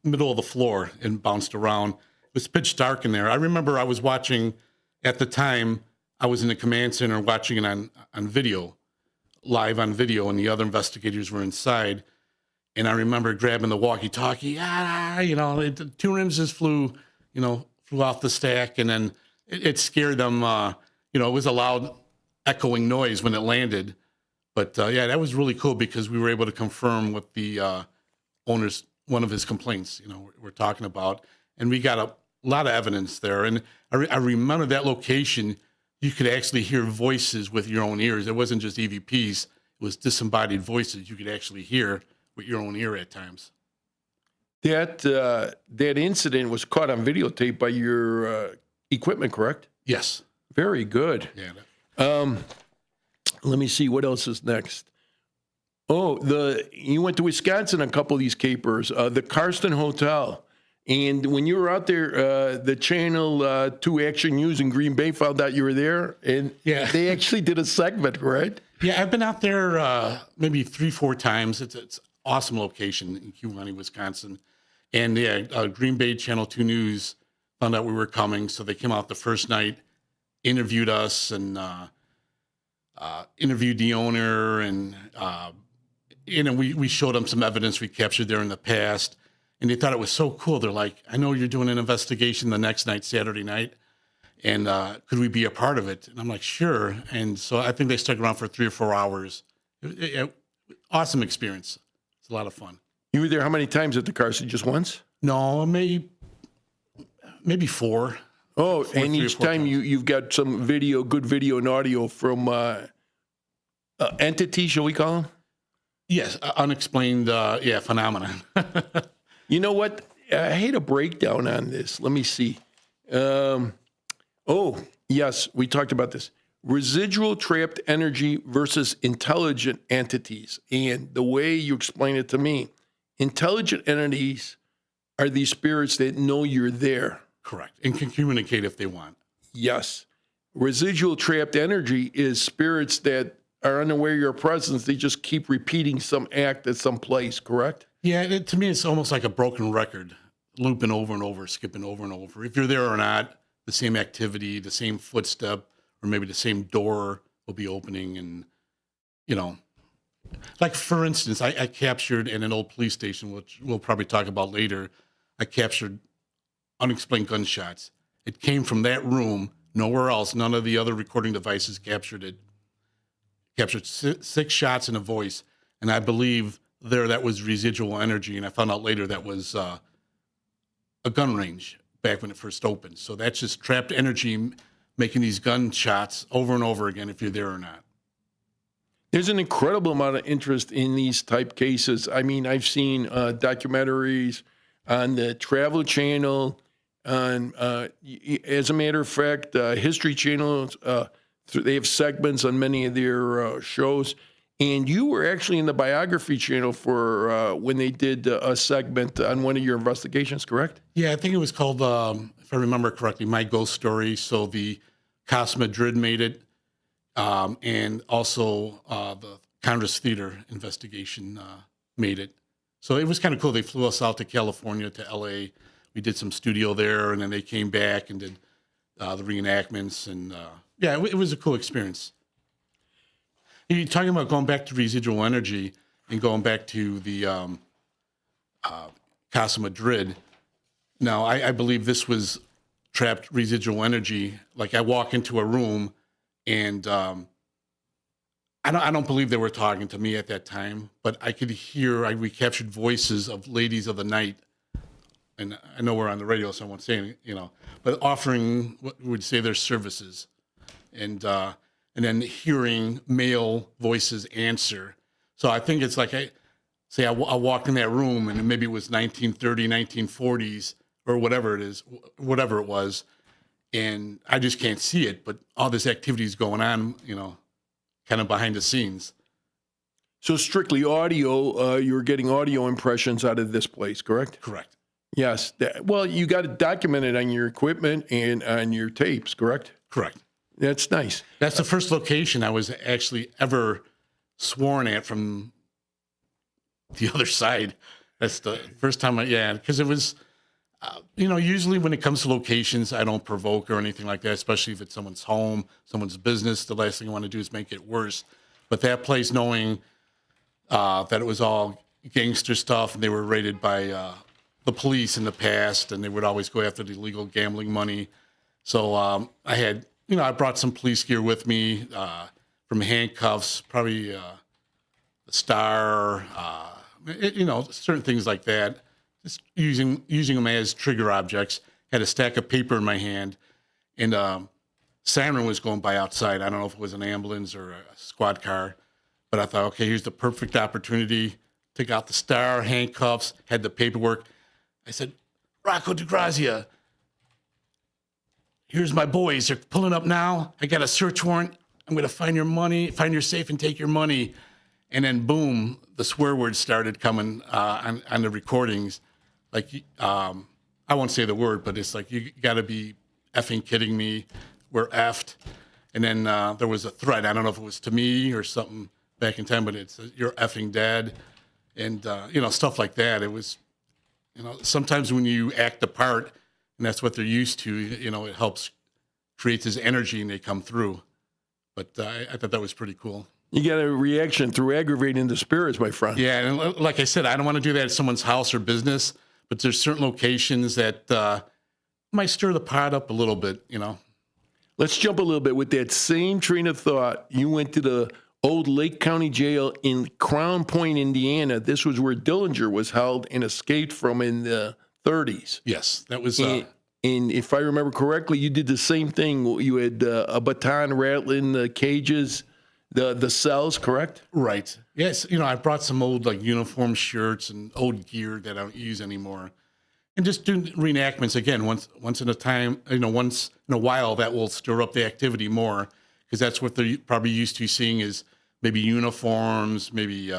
middle of the floor and bounced around. It was pitch dark in there. I remember I was watching, at the time, I was in the command center watching it on video, live on video, and the other investigators were inside. And I remember grabbing the walkie-talkie, the 2 rims just flew off the stack, and then it scared them. It was a loud echoing noise when it landed. But that was really cool because we were able to confirm what the owner's, one of his complaints, we're talking about. And we got a lot of evidence there. And I remember that location, you could actually hear voices with your own ears. It wasn't just EVPs, it was disembodied voices you could actually hear with your own ear at times. That incident was caught on videotape by your equipment, correct? Yes. Very good. Yeah. Let me see what else is next. Oh, you went to Wisconsin a couple of these capers, the Karsten Hotel. And when you were out there, the Channel 2 Action News in Green Bay found out you were there, and they actually did a segment, right? Yeah, I've been out there maybe 3-4 times. It's awesome location in Kewaunee, Wisconsin. And Green Bay Channel 2 News found out we were coming, so they came out the first night, interviewed us, and interviewed the owner, and we showed them some evidence we captured there in the past. And they thought it was so cool. They're like, I know you're doing an investigation the next night, Saturday night, and could we be a part of it? And I'm like, sure. And so I think they stuck around for 3 or 4 hours. Awesome experience. It's a lot of fun. You were there how many times at the Karsten? Just once? No, maybe 4. Oh, and each time you've got some good video and audio from entities, shall we call them? Yes, unexplained phenomenon. You know what? I hate a breakdown on this. Let me see. Yes, we talked about this. Residual trapped energy versus intelligent entities. And the way you explain it to me, intelligent entities are these spirits that know you're there. Correct. And can communicate if they want. Yes. Residual trapped energy is spirits that are unaware of your presence. They just keep repeating some act at some place, correct? Yeah, to me, it's almost like a broken record, looping over and over, skipping over and over. If you're there or not, the same activity, the same footstep, or maybe the same door will be opening. And, like for instance, I captured in an old police station, which we'll probably talk about later, I captured unexplained gunshots. It came from that room, nowhere else. None of the other recording devices captured it. Captured 6 shots in a voice. And I believe that was residual energy. And I found out later that was a gun range back when it first opened. So that's just trapped energy making these gunshots over and over again if you're there or not. There's an incredible amount of interest in these type cases. I mean, I've seen documentaries on the Travel Channel, on, as a matter of fact, History Channel. They have segments on many of their shows. And you were actually in the Biography Channel for when they did a segment on one of your investigations, correct? Yeah, I think it was called, if I remember correctly, My Ghost Story. So the Casa Madrid made it, and also the Congress Theater investigation made it. So it was kind of cool. They flew us out to California, to LA. We did some studio there, and then they came back and did the reenactments, and it was a cool experience. You're talking about going back to residual energy and going back to the Casa Madrid. Now, I believe this was trapped residual energy. Like I walk into a room and I don't believe they were talking to me at that time, but I could hear, I recaptured voices of ladies of the night. And I know we're on the radio, so I won't say anything, but offering what we would say their services. And then hearing male voices answer. So I think it's like, I walked in that room and maybe it was 1930, 1940s or whatever it was. And I just can't see it, but all this activity is going on, kind of behind the scenes. So strictly audio, you're getting audio impressions out of this place, correct? Correct. Yes. Well, you got it documented on your equipment and on your tapes, correct? Correct. That's nice. That's the first location I was actually ever sworn at from the other side. That's the first time because it was, usually when it comes to locations, I don't provoke or anything like that, especially if it's someone's home, someone's business. The last thing I want to do is make it worse. But that place, knowing that it was all gangster stuff and they were raided by the police in the past and they would always go after the illegal gambling money. So I had, I brought some police gear with me from handcuffs, probably a star, certain things like that. Just using them as trigger objects. Had a stack of paper in my hand, and siren was going by outside. I don't know if it was an ambulance or a squad car, but I thought, okay, here's the perfect opportunity. Took out the star, handcuffs, had the paperwork. I said, Rocco DeGrazia, here's my boys. They're pulling up now. I got a search warrant. I'm going to find your money, find your safe, and take your money. And then, boom, the swear words started coming on the recordings. Like, I won't say the word, but it's like, you got to be effing kidding me. We're effed. And then there was a threat. I don't know if it was to me or something back in time, but it's, you're effing dead. And, stuff like that. It was, sometimes when you act the part, and that's what they're used to, it helps, creates this energy and they come through. But I thought that was pretty cool. You got a reaction through aggravating the spirits, my friend. Yeah, and like I said, I don't want to do that at someone's house or business, but there's certain locations that might stir the pot up a little bit, Let's jump a little bit with that same train of thought. You went to the old Lake County Jail in Crown Point, Indiana. This was where Dillinger was held and escaped from in the 30s. Yes, that was... And if I remember correctly, you did the same thing. You had a baton rattling the cages, the cells, correct? Right. Yes. I brought some old uniform shirts and old gear that I don't use anymore, and just doing reenactments again. Once in a time, once in a while, that will stir up the activity more because that's what they're probably used to seeing is maybe uniforms, maybe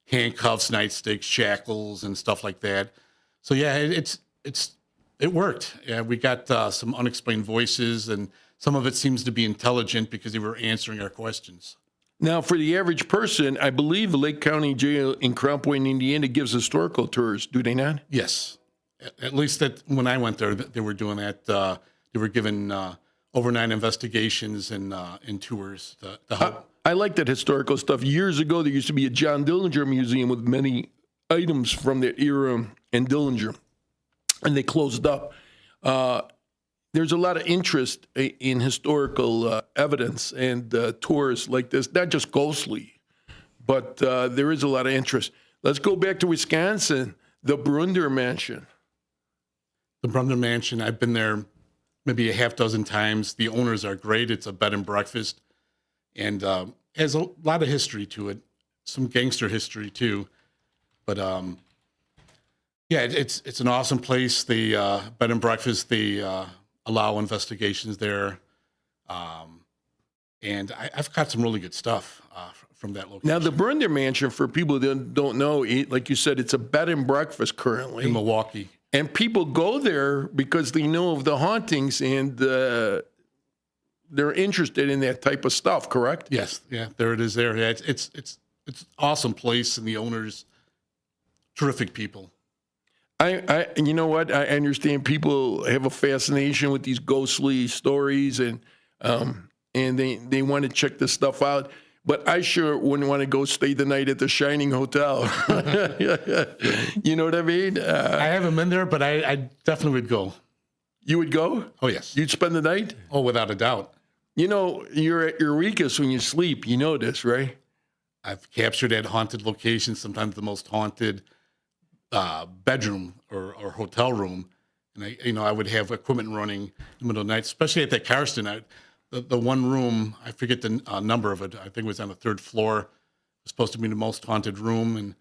handcuffs, nightsticks, shackles, and stuff like that. So yeah, it worked. Yeah, we got some unexplained voices, and some of it seems to be intelligent because they were answering our questions. Now, for the average person, I believe the Lake County Jail in Crown Point, Indiana, gives historical tours. Do they not? Yes. At least when I went there, they were doing that. They were given overnight investigations and tours. I like that historical stuff. Years ago, there used to be a John Dillinger Museum with many items from that era and Dillinger, and they closed up. There's a lot of interest in historical evidence and tours like this, not just ghostly, but there is a lot of interest. Let's go back to Wisconsin, the Brunder Mansion. The Brunder Mansion, I've been there maybe a half dozen times. The owners are great. It's a bed and breakfast and has a lot of history to it, some gangster history too. But yeah, it's an awesome place. The bed and breakfast, they allow investigations there. And I've got some really good stuff from that location. Now, the Brunder Mansion, for people that don't know, like you said, it's a bed and breakfast currently. In Milwaukee. And people go there because they know of the hauntings and they're interested in that type of stuff, correct? Yes. Yeah, there it is there. Yeah, it's an awesome place, and the owners, terrific people. you know what? I understand people have a fascination with these ghostly stories, and they want to check this stuff out. But I sure wouldn't want to go stay the night at the Shining Hotel. You know what I mean? I haven't been there, but I definitely would go. You would go? Oh, yes. You'd spend the night? Oh, without a doubt. You know, you're at your weakest when you sleep. You know this, right? I've captured at haunted locations, sometimes the most haunted bedroom or hotel room. And I would have equipment running in the middle of the night, especially at that Karsten. The one room, I forget the number of it. I think it was on the third floor. It was supposed to be the most haunted room, and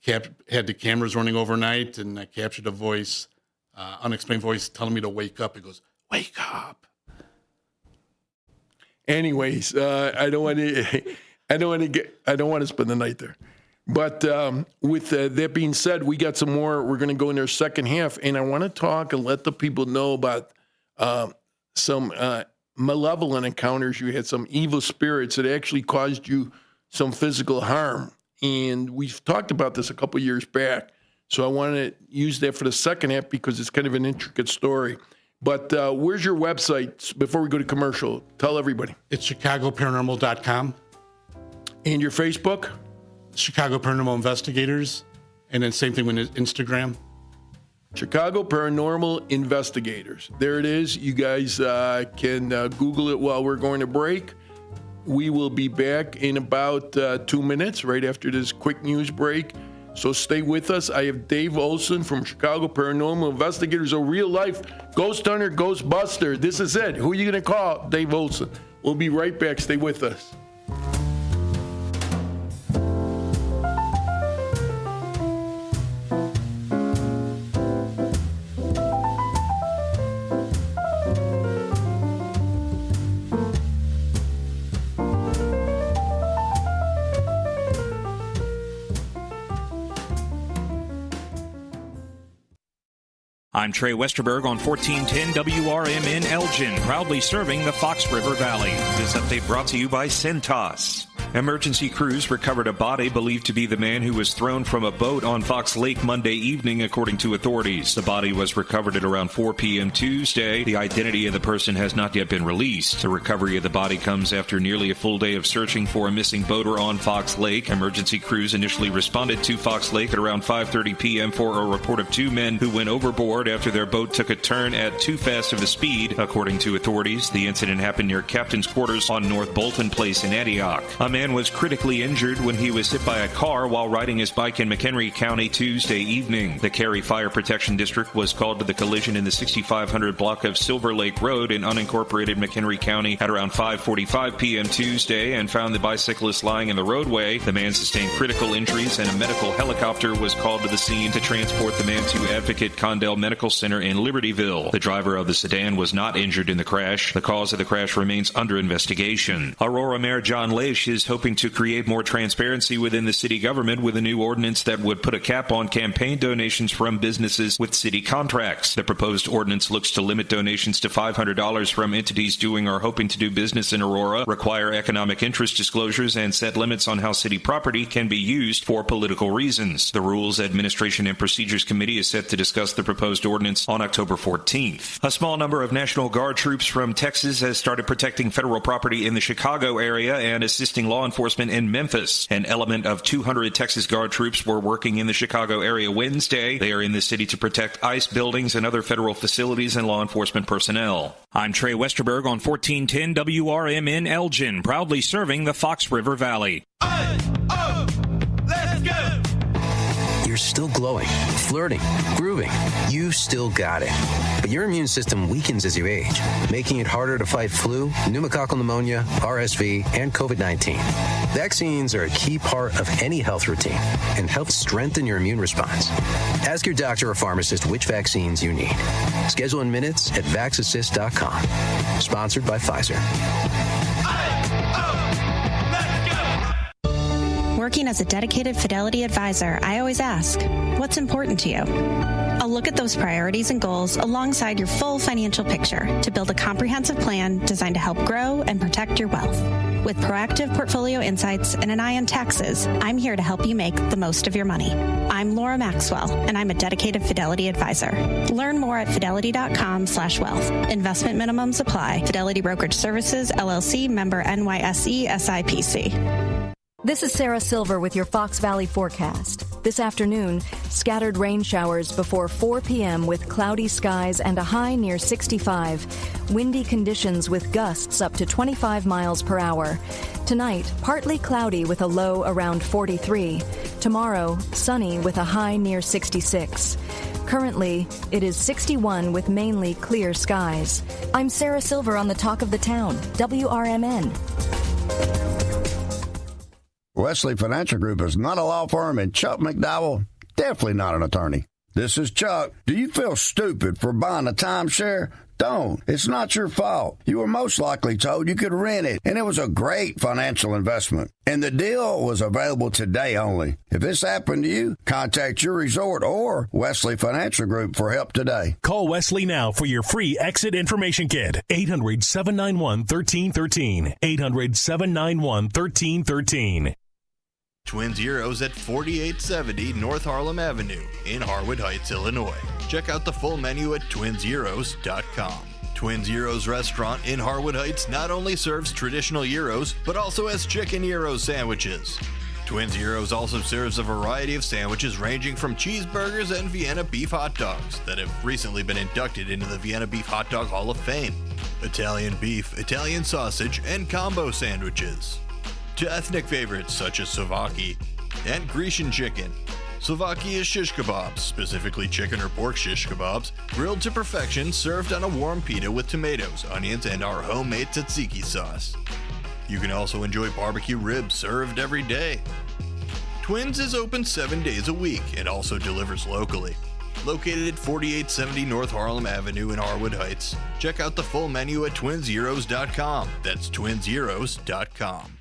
I had the cameras running overnight, and I captured a voice, unexplained voice, telling me to wake up. It goes, "Wake up." Anyways, I don't want to spend the night there. But with that being said, we got some more. We're going to go in their second half, and I want to talk and let the people know about some malevolent encounters you had, some evil spirits that actually caused you some physical harm. And we've talked about this a couple of years back. So I want to use that for the second half because it's kind of an intricate story. But where's your website before we go to commercial? Tell everybody. It's ChicagoParanormal.com. And your Facebook? Chicago Paranormal Investigators. And then same thing with Instagram. Chicago Paranormal Investigators. There it is. You guys can Google it while we're going to break. We will be back in about 2 minutes, right after this quick news break. So stay with us. I have Dave Olson from Chicago Paranormal Investigators, a real-life ghost hunter, ghost buster. This is it. Who are you going to call? Dave Olson. We'll be right back. Stay with us. I'm Trey Westerberg on 1410 WRMN Elgin, proudly serving the Fox River Valley. This update brought to you by Centos. Emergency crews recovered a body believed to be the man who was thrown from a boat on Fox Lake Monday evening, according to authorities. The body was recovered at around 4 p.m. Tuesday. The identity of the person has not yet been released. The recovery of the body comes after nearly a full day of searching for a missing boater on Fox Lake. Emergency crews initially responded to Fox Lake at around 5:30 p.m. for a report of 2 men who went overboard after their boat took a turn at too fast of a speed. According to authorities, the incident happened near Captain's Quarters on North Bolton Place in Antioch. A man was critically injured when he was hit by a car while riding his bike in McHenry County Tuesday evening. The Cary Fire Protection District was called to the collision in the 6500 block of Silver Lake Road in unincorporated McHenry County at around 5:45 p.m. Tuesday and found the bicyclist lying in the roadway. The man sustained critical injuries and a medical helicopter was called to the scene to transport the man to Advocate Condell Medical Center in Libertyville. The driver of the sedan was not injured in the crash. The cause of the crash remains under investigation. Aurora Mayor John Leish is hoping to create more transparency within the city government with a new ordinance that would put a cap on campaign donations from businesses with city contracts. The proposed ordinance looks to limit donations to $500 from entities doing or hoping to do business in Aurora, require economic interest disclosures, and set limits on how city property can be used for political reasons. The Rules, Administration, and Procedures Committee is set to discuss the proposed ordinance on October 14th. A small number of National Guard troops from Texas has started protecting federal property in the Chicago area and assisting law enforcement in Memphis. An element of 200 Texas Guard troops were working in the Chicago area Wednesday. They are in the city to protect ICE buildings and other federal facilities and law enforcement personnel. I'm Trey Westerberg on 1410 WRMN Elgin, proudly serving the Fox River Valley. Let's go! You're still glowing, flirting, grooving. You still got it. But your immune system weakens as you age, making it harder to fight flu, pneumococcal pneumonia, RSV, and COVID-19. Vaccines are a key part of any health routine and help strengthen your immune response. Ask your doctor or pharmacist which vaccines you need. Schedule in minutes at vaxassist.com. Sponsored by Pfizer. Working as a dedicated Fidelity advisor, I always ask, what's important to you? I'll look at those priorities and goals alongside your full financial picture to build a comprehensive plan designed to help grow and protect your wealth. With proactive portfolio insights and an eye on taxes, I'm here to help you make the most of your money. I'm Laura Maxwell, and I'm a dedicated Fidelity advisor. Learn more at fidelity.com/wealth. Investment minimums apply. Fidelity Brokerage Services, LLC, member NYSE, SIPC. This is Sarah Silver with your Fox Valley forecast. This afternoon, scattered rain showers before 4 p.m. with cloudy skies and a high near 65. Windy conditions with gusts up to 25 miles per hour. Tonight, partly cloudy with a low around 43. Tomorrow, sunny with a high near 66. Currently, it is 61 with mainly clear skies. I'm Sarah Silver on the Talk of the Town, WRMN. Wesley Financial Group is not a law firm, and Chuck McDowell, definitely not an attorney. This is Chuck. Do you feel stupid for buying a timeshare? Don't. It's not your fault. You were most likely told you could rent it, and it was a great financial investment. And the deal was available today only. If this happened to you, contact your resort or Wesley Financial Group for help today. Call Wesley now for your free exit information kit. 800-791-1313. 800-791-1313. Twin Zeros at 4870 North Harlem Avenue in Harwood Heights, Illinois. Check out the full menu at twinzeros.com. Twin Zeros Restaurant in Harwood Heights not only serves traditional gyros, but also has chicken gyro sandwiches. Twin Zeros also serves a variety of sandwiches ranging from cheeseburgers and Vienna beef hot dogs that have recently been inducted into the Vienna Beef Hot Dog Hall of Fame. Italian beef, Italian sausage, and combo sandwiches. To ethnic favorites such as Slovakia and Grecian chicken. Slovakia is shish kebabs, specifically chicken or pork shish kebabs, grilled to perfection, served on a warm pita with tomatoes, onions, and our homemade tzatziki sauce. You can also enjoy barbecue ribs served every day. Twins is open 7 days a week and also delivers locally. Located at 4870 North Harlem Avenue in Harwood Heights. Check out the full menu at twinzeros.com. That's twinzeros.com.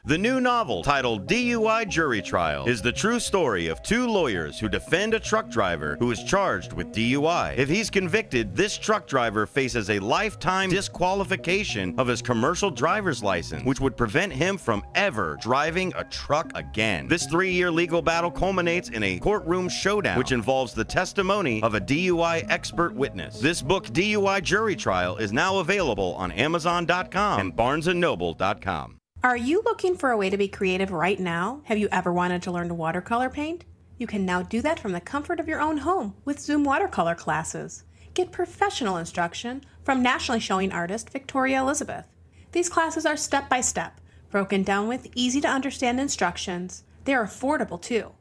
The new novel, titled DUI Jury Trial, is the true story of two lawyers who defend a truck driver who is charged with DUI. If he's convicted, this truck driver faces a lifetime disqualification of his commercial driver's license, which would prevent him from ever driving a truck again. This 3-year legal battle culminates in a courtroom showdown, which involves the testimony of a DUI expert witness. This book, DUI Jury Trial, is now available on Amazon.com and BarnesandNoble.com. Are you looking for a way to be creative right now? Have you ever wanted to learn to watercolor paint? You can now do that from the comfort of your own home with Zoom watercolor classes. Get professional instruction from nationally showing artist Victoria Elizabeth. These classes are step-by-step, broken down with easy-to-understand instructions. They are affordable, too,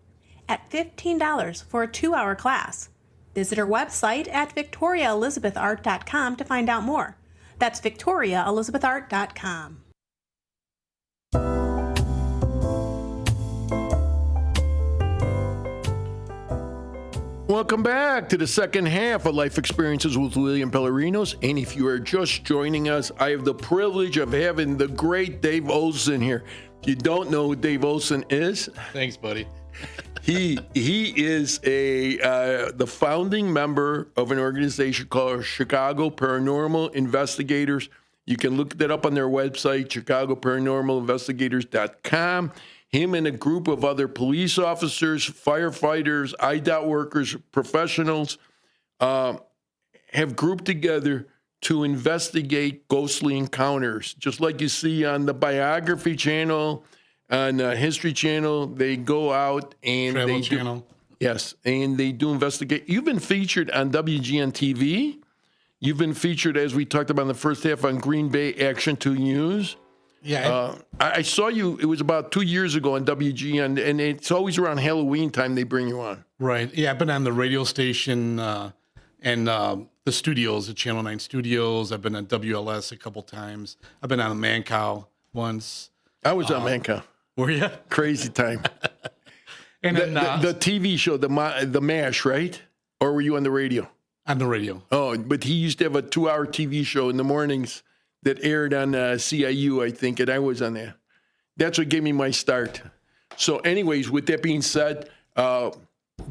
at $15 for a 2-hour class. Visit her website at victoriaelizabethart.com to find out more. That's victoriaelizabethart.com. Welcome back to the second half of Life Experiences with William Pellerinos. And if you are just joining us, I have the privilege of having the great Dave Olson here. If you don't know who Dave Olson is, thanks, buddy. He is the founding member of an organization called Chicago Paranormal Investigators. You can look that up on their website, ChicagoParanormalInvestigators.com. Him and a group of other police officers, firefighters, IDOT workers, professionals have grouped together to investigate ghostly encounters. Just like you see on the Biography Channel, on the History Channel, they go out and Travel Channel. Yes, and they do investigate. You've been featured on WGN TV. You've been featured, as we talked about in the first half, on Green Bay Action 2 News. Yeah. I saw you, it was about 2 years ago on WGN, and it's always around Halloween time they bring you on. Right. Yeah, I've been on the radio station and the studios, the Channel 9 studios. I've been on WLS a couple times. I've been on Mancow once. I was on Mancow. Were you? Crazy time. And the, then, the TV show, the MASH, right? Or were you on the radio? On the radio. Oh, but he used to have a 2-hour TV show in the mornings that aired on CIU, I think, and I was on there. That's what gave me my start. So anyways, with that being said,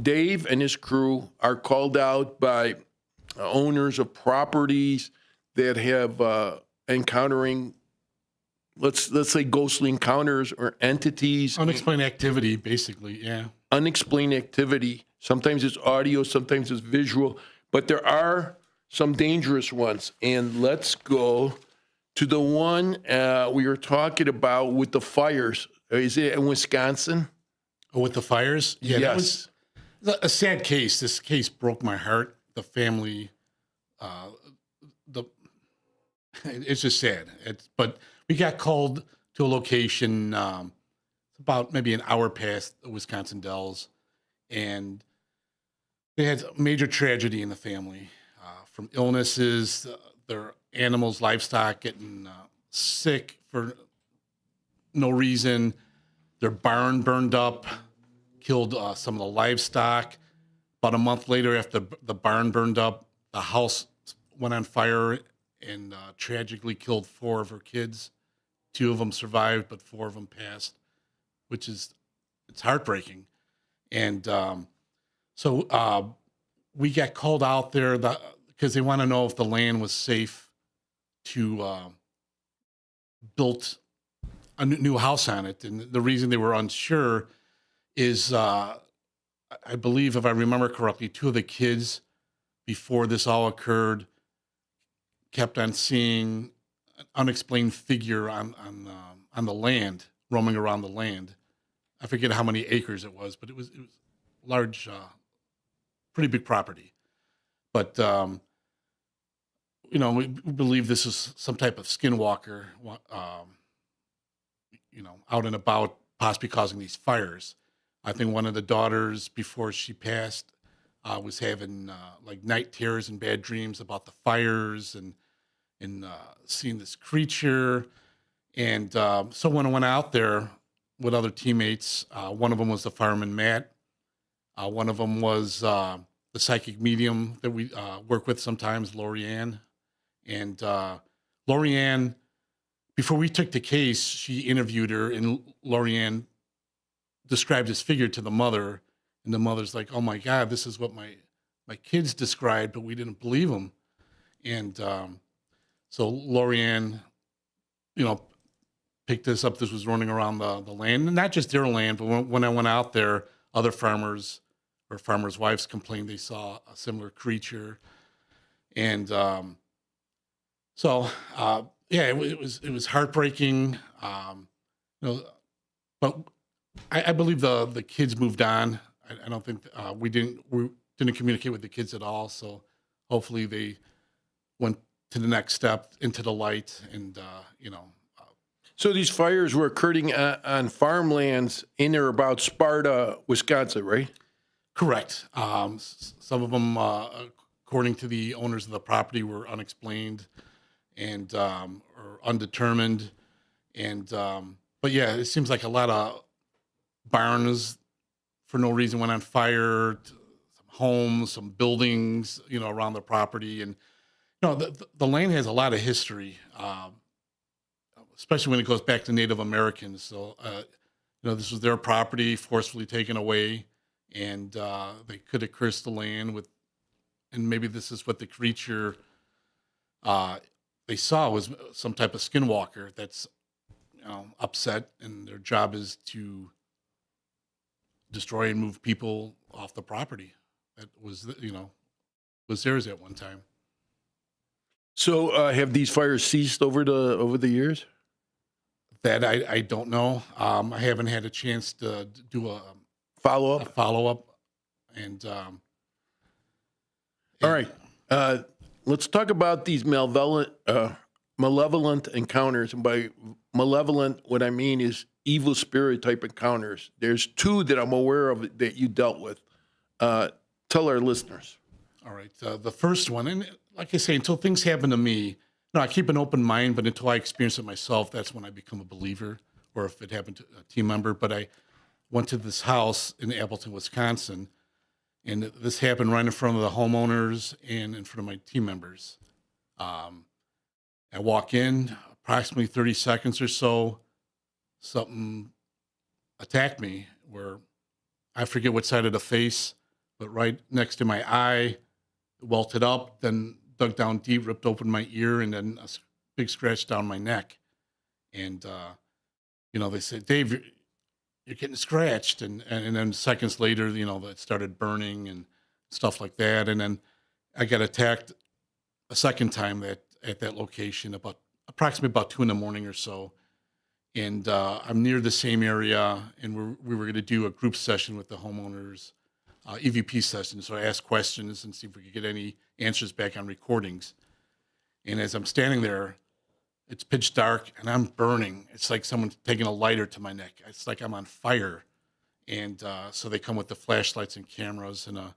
Dave and his crew are called out by owners of properties that have encountering, let's say, ghostly encounters or entities. Unexplained activity, basically, yeah. Unexplained activity. Sometimes it's audio, sometimes it's visual, but there are some dangerous ones. And let's go to the one we were talking about with the fires. Is it in Wisconsin? Oh, with the fires? Yeah, yes. That was a sad case. This case broke my heart. The family, it's just sad. But we got called to a location about maybe an hour past the Wisconsin Dells, and they had major tragedy in the family, from illnesses, their animals, livestock getting sick for no reason. Their barn burned up, killed some of the livestock. About a month later, after the barn burned up, the house went on fire and tragically killed 4 of her kids. 2 of them survived, but 4 of them passed, it's heartbreaking. And so we got called out there because they want to know if the land was safe to build a new house on it. And the reason they were unsure is, I believe, if I remember correctly, 2 of the kids before this all occurred kept on seeing an unexplained figure on the land, roaming around the land. I forget how many acres it was, but it was large, pretty big property. But we believe this is some type of skinwalker, out and about, possibly causing these fires. I think one of the daughters, before she passed, was having like night terrors and bad dreams about the fires and seeing this creature. And so when I went out there with other teammates, one of them was the fireman, Matt. One of them was the psychic medium that we work with sometimes, Lorianne. And Lorianne, before we took the case, she interviewed her, and Lorianne described this figure to the mother. And the mother's like, "Oh my God, this is what my kids described, but we didn't believe them." And so Lorianne, picked this up. This was running around the land, and not just their land, but when I went out there, other farmers or farmers' wives complained they saw a similar creature. And it was heartbreaking. But I believe the kids moved on. I don't think we didn't communicate with the kids at all. So hopefully they went to the next step, into the light, and So these fires were occurring on farmlands in or about Sparta, Wisconsin, right? Correct. Some of them, according to the owners of the property, were unexplained and or undetermined. And but yeah, it seems like a lot of barns for no reason went on fire. Some homes, some buildings, around the property, and the land has a lot of history, especially when it goes back to Native Americans. So this was their property, forcefully taken away. And they could have cursed the land with, and maybe this is what the creature they saw was some type of skinwalker that's upset, and their job is to destroy and move people off the property that was theirs at one time. So have these fires ceased over the years? That I don't know. I haven't had a chance to do a follow-up. And all right, let's talk about these malevolent encounters. And by malevolent, what I mean is evil spirit type encounters. There's 2 that I'm aware of that you dealt with. Tell our listeners. All right, the first one, and like I say, until things happen to me, I keep an open mind, but until I experience it myself, that's when I become a believer, or if it happened to a team member. But I went to this house in Appleton, Wisconsin, and this happened right in front of the homeowners and in front of my team members. I walk in, approximately 30 seconds or so, something attacked me, where I forget what side of the face, but right next to my eye, welted up, then dug down deep, ripped open my ear, and then a big scratch down my neck. And, they said, Dave, you're getting scratched. And then seconds later, it started burning and stuff like that. And then I got attacked a second time at that location approximately about 2 a.m. or so. And I'm near the same area, and we were going to do a group session with the homeowners, EVP session. So I asked questions and see if we could get any answers back on recordings. And as I'm standing there, it's pitch dark and I'm burning. It's like someone's taking a lighter to my neck. It's like I'm on fire. And so they come with the flashlights and cameras, and a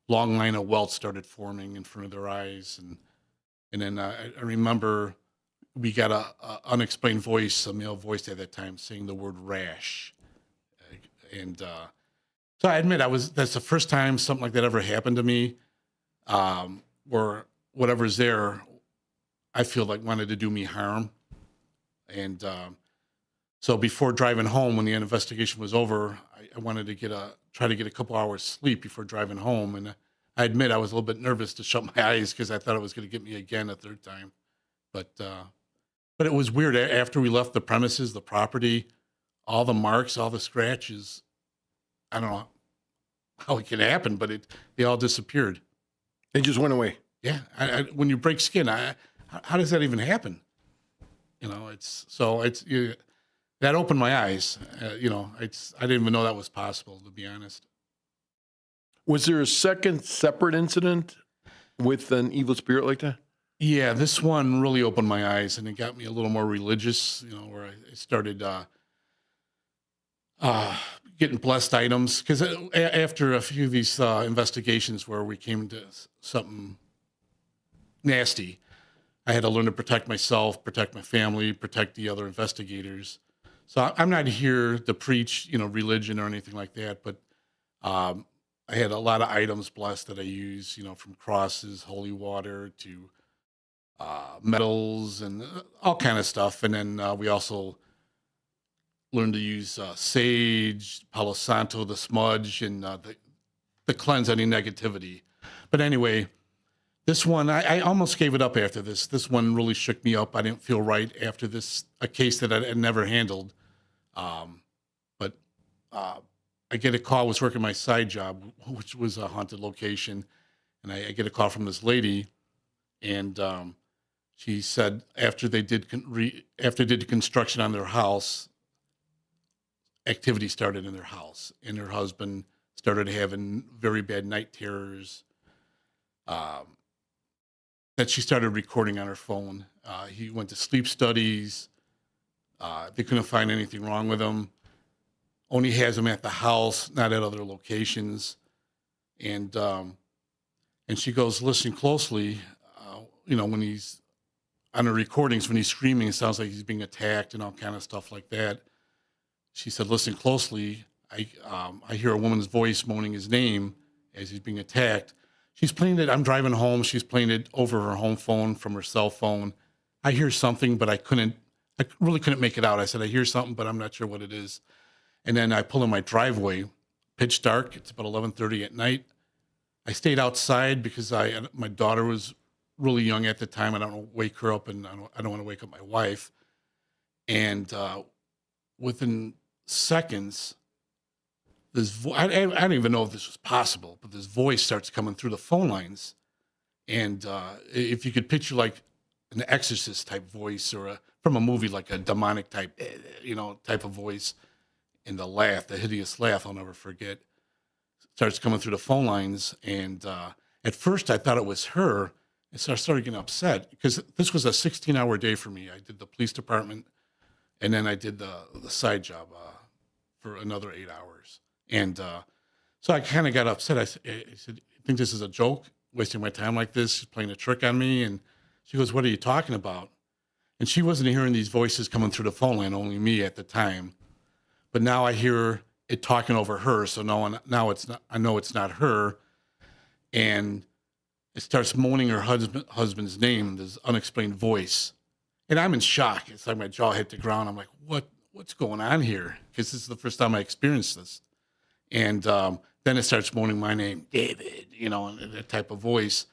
long line of welts started forming in front of their eyes. And then I remember we got a unexplained voice, a male voice at that time, saying the word rash. And so I admit that's the first time something like that ever happened to me, where whatever's there, I feel like wanted to do me harm. And so before driving home, when the investigation was over, I wanted to try to get a couple hours sleep before driving home. And I admit I was a little bit nervous to shut my eyes because I thought it was going to get me again a third time. But it was weird. After we left the premises, the property, all the marks, all the scratches, I don't know how it can happen, but they all disappeared. They just went away. Yeah. When you break skin, how does that even happen? That opened my eyes. I didn't even know that was possible, to be honest. Was there a second separate incident with an evil spirit like that? Yeah, this one really opened my eyes, and it got me a little more religious, where I started getting blessed items. Because after a few of these investigations where we came to something nasty, I had to learn to protect myself, protect my family, protect the other investigators. So I'm not here to preach, religion or anything like that, but I had a lot of items blessed that I use, from crosses, holy water to metals and all kind of stuff. And then we also learned to use sage, Palo Santo, the smudge, and the cleanse any negativity. But anyway, this one, I almost gave it up after this. This one really shook me up. I didn't feel right after a case that I had never handled. But I get a call, I was working my side job, which was a haunted location. And I get a call from this lady, and she said after they did the construction on their house, activity started in their house, and her husband started having very bad night terrors. That she started recording on her phone. He went to sleep studies. They couldn't find anything wrong with him. Only has him at the house, not at other locations. And she goes, listen closely. When he's on the recordings, when he's screaming, it sounds like he's being attacked and all kind of stuff like that. She said, listen closely. I hear a woman's voice moaning his name as he's being attacked. She's playing it. I'm driving home. She's playing it over her home phone from her cell phone. I hear something, but I really couldn't make it out. I said, I hear something, but I'm not sure what it is. And then I pull in my driveway, pitch dark. It's about 11:30 at night. I stayed outside because my daughter was really young at the time. I don't want to wake her up, and I don't want to wake up my wife. And within seconds, I don't even know if this was possible, but this voice starts coming through the phone lines. And if you could picture like an exorcist type voice or from a movie, like a demonic type, type of voice, and the hideous laugh, I'll never forget, starts coming through the phone lines. And at first I thought it was her. And so I started getting upset because this was a 16-hour day for me. I did the police department, and then I did the side job for another 8 hours. And so I kind of got upset. I said, I think this is a joke, wasting my time like this. She's playing a trick on me. And she goes, what are you talking about? And she wasn't hearing these voices coming through the phone line, only me at the time. But now I hear it talking over her. So now it's not, I know it's not her. And it starts moaning her husband's name, this unexplained voice. And I'm in shock. It's like my jaw hit the ground. I'm like, what's going on here? Because this is the first time I experienced this. And then it starts moaning my name, David, and that type of voice.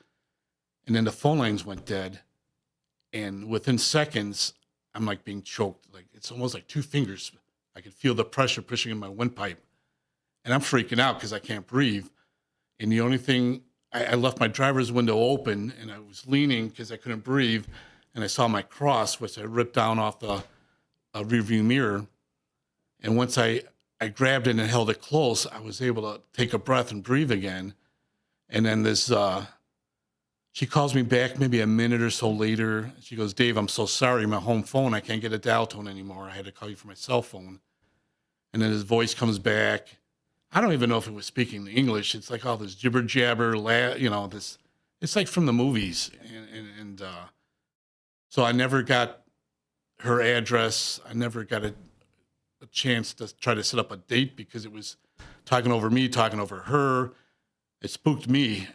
And then the phone lines went dead. And within seconds, I'm like being choked. Like it's almost like 2 fingers. I could feel the pressure pushing in my windpipe. And I'm freaking out because I can't breathe. And the only thing, I left my driver's window open and I was leaning because I couldn't breathe. And I saw my cross, which I ripped down off the rearview mirror. And once I grabbed it and held it close, I was able to take a breath and breathe again. And then she calls me back maybe a minute or so later. She goes, Dave, I'm so sorry. My home phone, I can't get a dial tone anymore. I had to call you from my cell phone. And then his voice comes back. I don't even know if it was speaking English. It's like all this jibber jabber, this. It's like from the movies. And so I never got her address. I never got a chance to try to set up a date because it was talking over me, talking over her. It spooked me.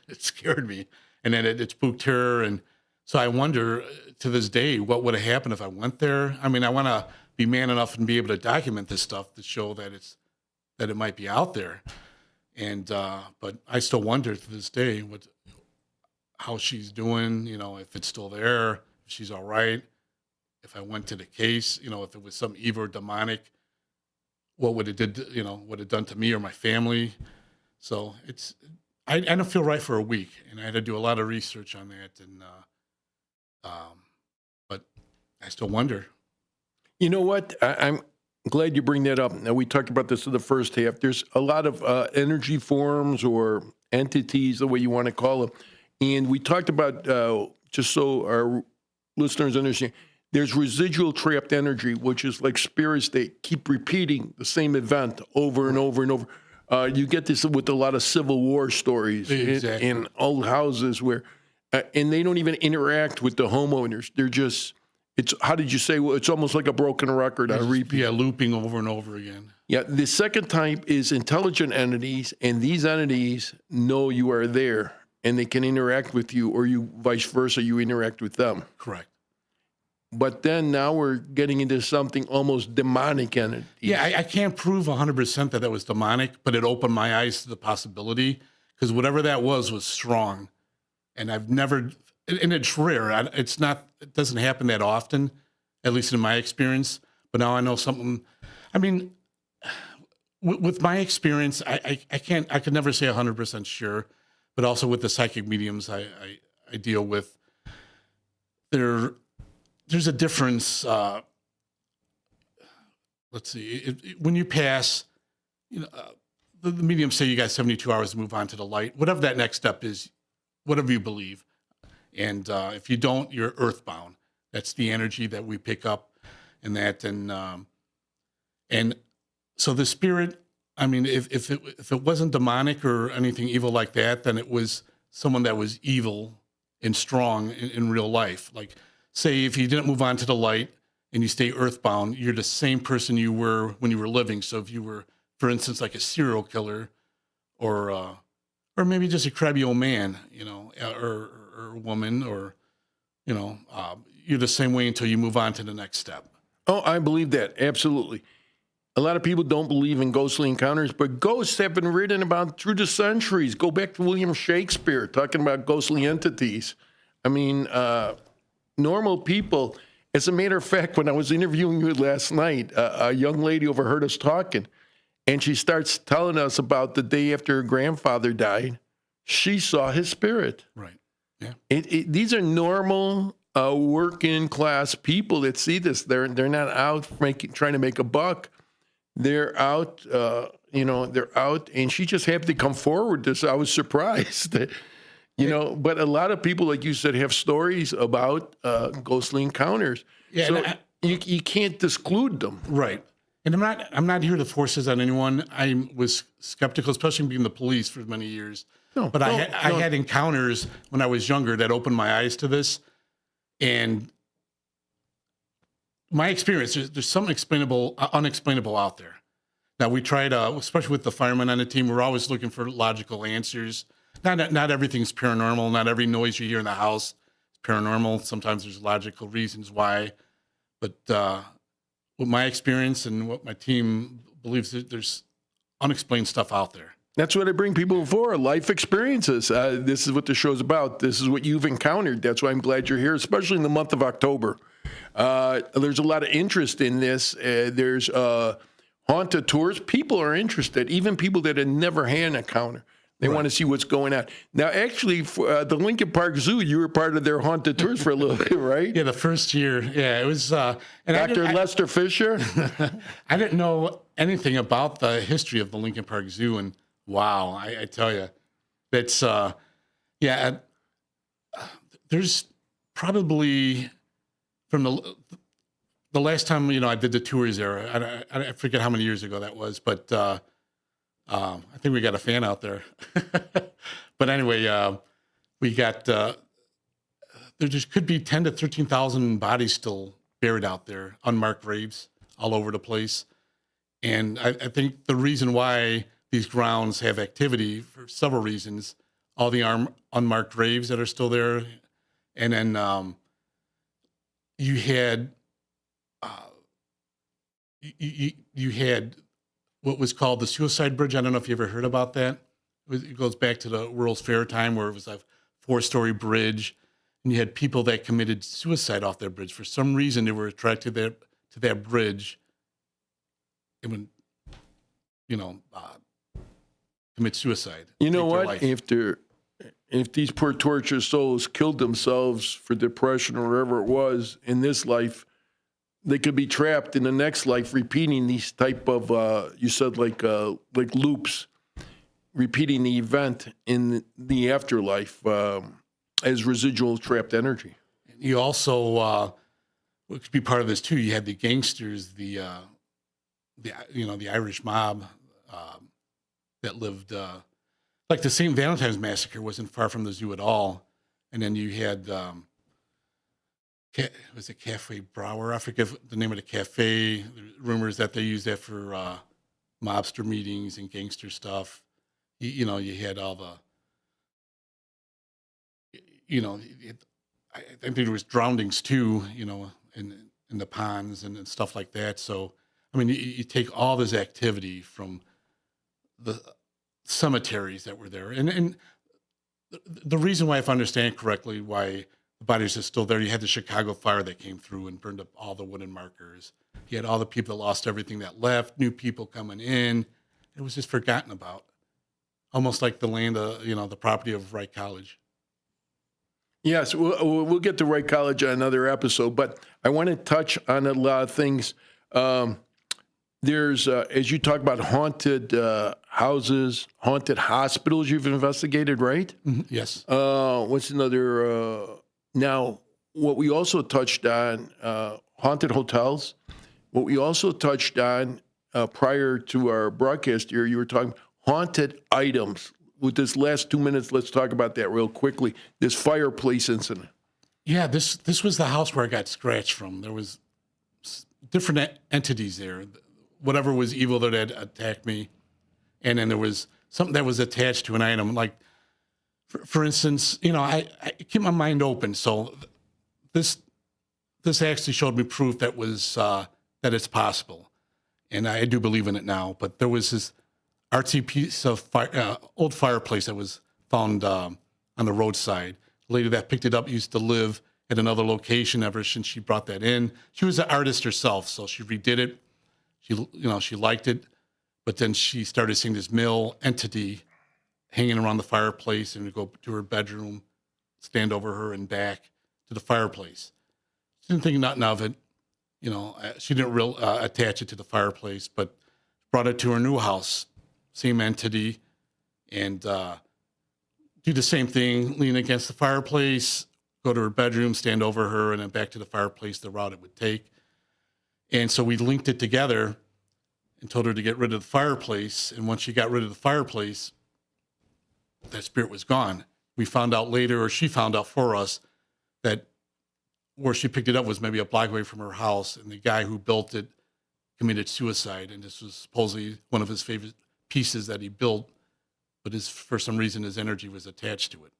It scared me. And then it spooked her. And so I wonder to this day, what would have happened if I went there? I mean, I want to be man enough and be able to document this stuff to show that it might be out there. And, but I still wonder to this day how she's doing, if it's still there, if she's all right. If I went to the case, if it was some evil or demonic, what would it done to me or my family? So I don't feel right for a week, and I had to do a lot of research on that, and but I still wonder. You know what? I'm glad you bring that up. Now, we talked about this in the first half. There's a lot of energy forms or entities, the way you want to call them, and we talked about just so our listeners understand. There's residual trapped energy, which is like spirits that keep repeating the same event over and over and over. You get this with a lot of Civil War stories in old houses where, and they don't even interact with the homeowners. They're just, how did you say? Well, it's almost like a broken record on repeat. Yeah, looping over and over again. Yeah, the second type is intelligent entities, and these entities know you are there, and they can interact with you, or you vice versa, you interact with them. Correct. But then now we're getting into something almost demonic entity. Yeah, I can't prove 100% that was demonic, but it opened my eyes to the possibility because whatever that was strong. And I've never, and it's rare. It doesn't happen that often, at least in my experience. But now I know something. I mean, with my experience, I could never say 100% sure, but also with the psychic mediums I deal with, there's a difference. Let's see. When you pass, the mediums say you got 72 hours to move on to the light. Whatever that next step is, whatever you believe. And if you don't, you're earthbound. That's the energy that we pick up, and that. And so the spirit. I mean, if it wasn't demonic or anything evil like that, then it was someone that was evil and strong in real life. Like, say if you didn't move on to the light and you stay earthbound, you're the same person you were when you were living. So if you were, for instance, like a serial killer or maybe just a crabby old man, or a woman, or, you're the same way until you move on to the next step. Oh, I believe that. Absolutely. A lot of people don't believe in ghostly encounters, but ghosts have been written about through the centuries. Go back to William Shakespeare talking about ghostly entities. I mean, normal people. As a matter of fact, when I was interviewing you last night, a young lady overheard us talking, and she starts telling us about the day after her grandfather died. She saw his spirit. Right. Yeah. These are normal working class people that see this. They're not out trying to make a buck. They're out. They're out, and she just happened to come forward. I was surprised. But a lot of people, like you said, have stories about ghostly encounters. Yeah, so you can't disclude them. Right. And I'm not here to force this on anyone. I was skeptical, especially being the police for many years. I had encounters when I was younger that opened my eyes to this. And my experience, there's some unexplainable out there. Now, we tried, especially with the firemen on the team, we're always looking for logical answers. Not everything's paranormal. Not every noise you hear in the house is paranormal. Sometimes there's logical reasons why. But with my experience and what my team believes, that there's unexplained stuff out there. That's what I bring people for, life experiences. This is what the show's about. This is what you've encountered. That's why I'm glad you're here, especially in the month of October. There's a lot of interest in this. There's haunted tours. People are interested, even people that have never had an encounter. They want to see what's going on. Now, actually, for, the Lincoln Park Zoo, you were part of their haunted tours for a little bit, right? Yeah, the first year. Yeah, it was. And Dr. Lester Fisher? I didn't know anything about the history of the Lincoln Park Zoo, and wow, I tell you, that's there's probably from the last time I did the tours there. I forget how many years ago that was, but I think we got a fan out there. But anyway, we got there just could be 10 to 13,000 bodies still buried out there, unmarked graves all over the place, and I think the reason why these grounds have activity for several reasons. All the unmarked graves that are still there. And then you had you had what was called the Suicide Bridge. I don't know if you ever heard about that. It goes back to the World's Fair time where it was a 4-story bridge. And you had people that committed suicide off that bridge. For some reason, they were attracted to that bridge. It would, commit suicide. You know what? If these poor tortured souls killed themselves for depression or whatever it was in this life, they could be trapped in the next life repeating these type of you said like loops, repeating the event in the afterlife as residual trapped energy. You also what could be part of this too. You had the gangsters, the Irish mob. That lived, like the St. Valentine's Massacre wasn't far from the zoo at all. And then you had, was it Cafe Brower? I forget the name of the cafe. There's rumors that they used that for mobster meetings and gangster stuff. You had all the, I think there was drownings too, in the ponds and stuff like that. So, I mean, you take all this activity from the cemeteries that were there. And the reason why, if I understand correctly, why the bodies are still there, you had the Chicago fire that came through and burned up all the wooden markers. You had all the people that lost everything that left, new people coming in. It was just forgotten about. Almost like the land, the property of Wright College. Yes, we'll get to Wright College on another episode, but I want to touch on a lot of things. There's, as you talk about haunted houses, haunted hospitals you've investigated, right? Mm-hmm. Yes. What's another? Now, what we also touched on, haunted hotels. What we also touched on prior to our broadcast here, you were talking haunted items. With this last 2 minutes, let's talk about that real quickly. This fireplace incident. Yeah, this was the house where I got scratched from. There was different entities there. Whatever was evil that had attacked me. And then there was something that was attached to an item. Like, for instance, I keep my mind open. So this actually showed me proof that was that it's possible. And I do believe in it now. But there was this artsy piece of old fireplace that was found on the roadside. The lady that picked it up used to live at another location ever since she brought that in. She was an artist herself, so she redid it. She liked it, but then she started seeing this male entity hanging around the fireplace and would go to her bedroom, stand over her and back to the fireplace. She didn't think nothing of it. She didn't attach it to the fireplace, but brought it to her new house, same entity, and do the same thing, lean against the fireplace, go to her bedroom, stand over her, and then back to the fireplace, the route it would take. And so we linked it together and told her to get rid of the fireplace. And once she got rid of the fireplace, that spirit was gone. We found out later, or she found out for us, that where she picked it up was maybe a block away from her house. And the guy who built it committed suicide. And this was supposedly one of his favorite pieces that he built. But for some reason, his energy was attached to it.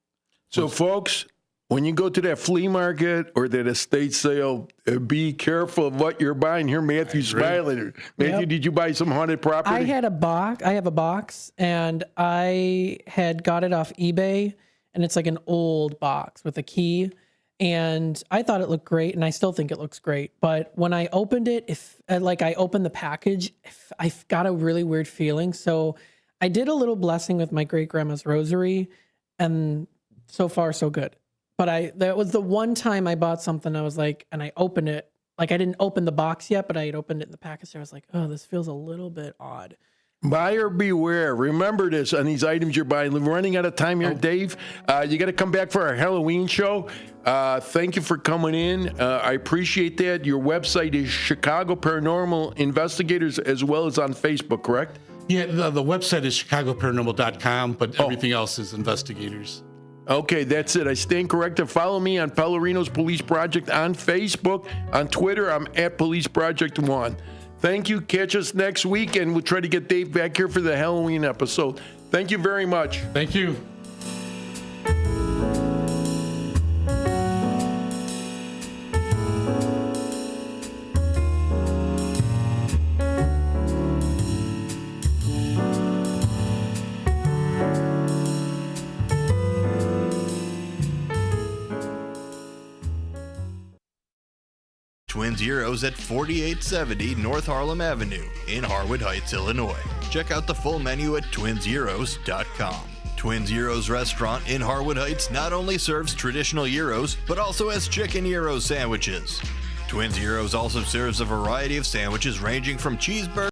So, folks, when you go to that flea market or that estate sale, be careful of what you're buying. Here, Matthew's smiling. Matthew, did you buy some haunted property? I have a box, and I had got it off eBay, and it's like an old box with a key. And I thought it looked great, and I still think it looks great. But when I opened it, I opened the package, I got a really weird feeling. So I did a little blessing with my great grandma's rosary, and so far so good. But that was the one time I bought something. I was like, and I opened it. Like I didn't open the box yet, but I had opened it in the package. I was like, oh, this feels a little bit odd. Buyer beware. Remember this on these items you're buying. We're running out of time here, Dave. You got to come back for our Halloween show. Thank you for coming in. I appreciate that. Your website is Chicago Paranormal Investigators as well as on Facebook, correct? Yeah, the website is chicagoparanormal.com, but everything else is Investigators. Okay, that's it. I stand corrected. Follow me on Pellerino's Police Project on Facebook. On Twitter, I'm at Police Project 1. Thank you. Catch us next week, and we'll try to get Dave back here for the Halloween episode. Thank you very much. Thank you. Twin Zeros at 4870 North Harlem Avenue in Harwood Heights, Illinois. Check out the full menu at twinzeros.com. Twin Zeros Restaurant in Harwood Heights not only serves traditional gyros, but also has chicken gyro sandwiches. Twin Zeros also serves a variety of sandwiches ranging from cheeseburgers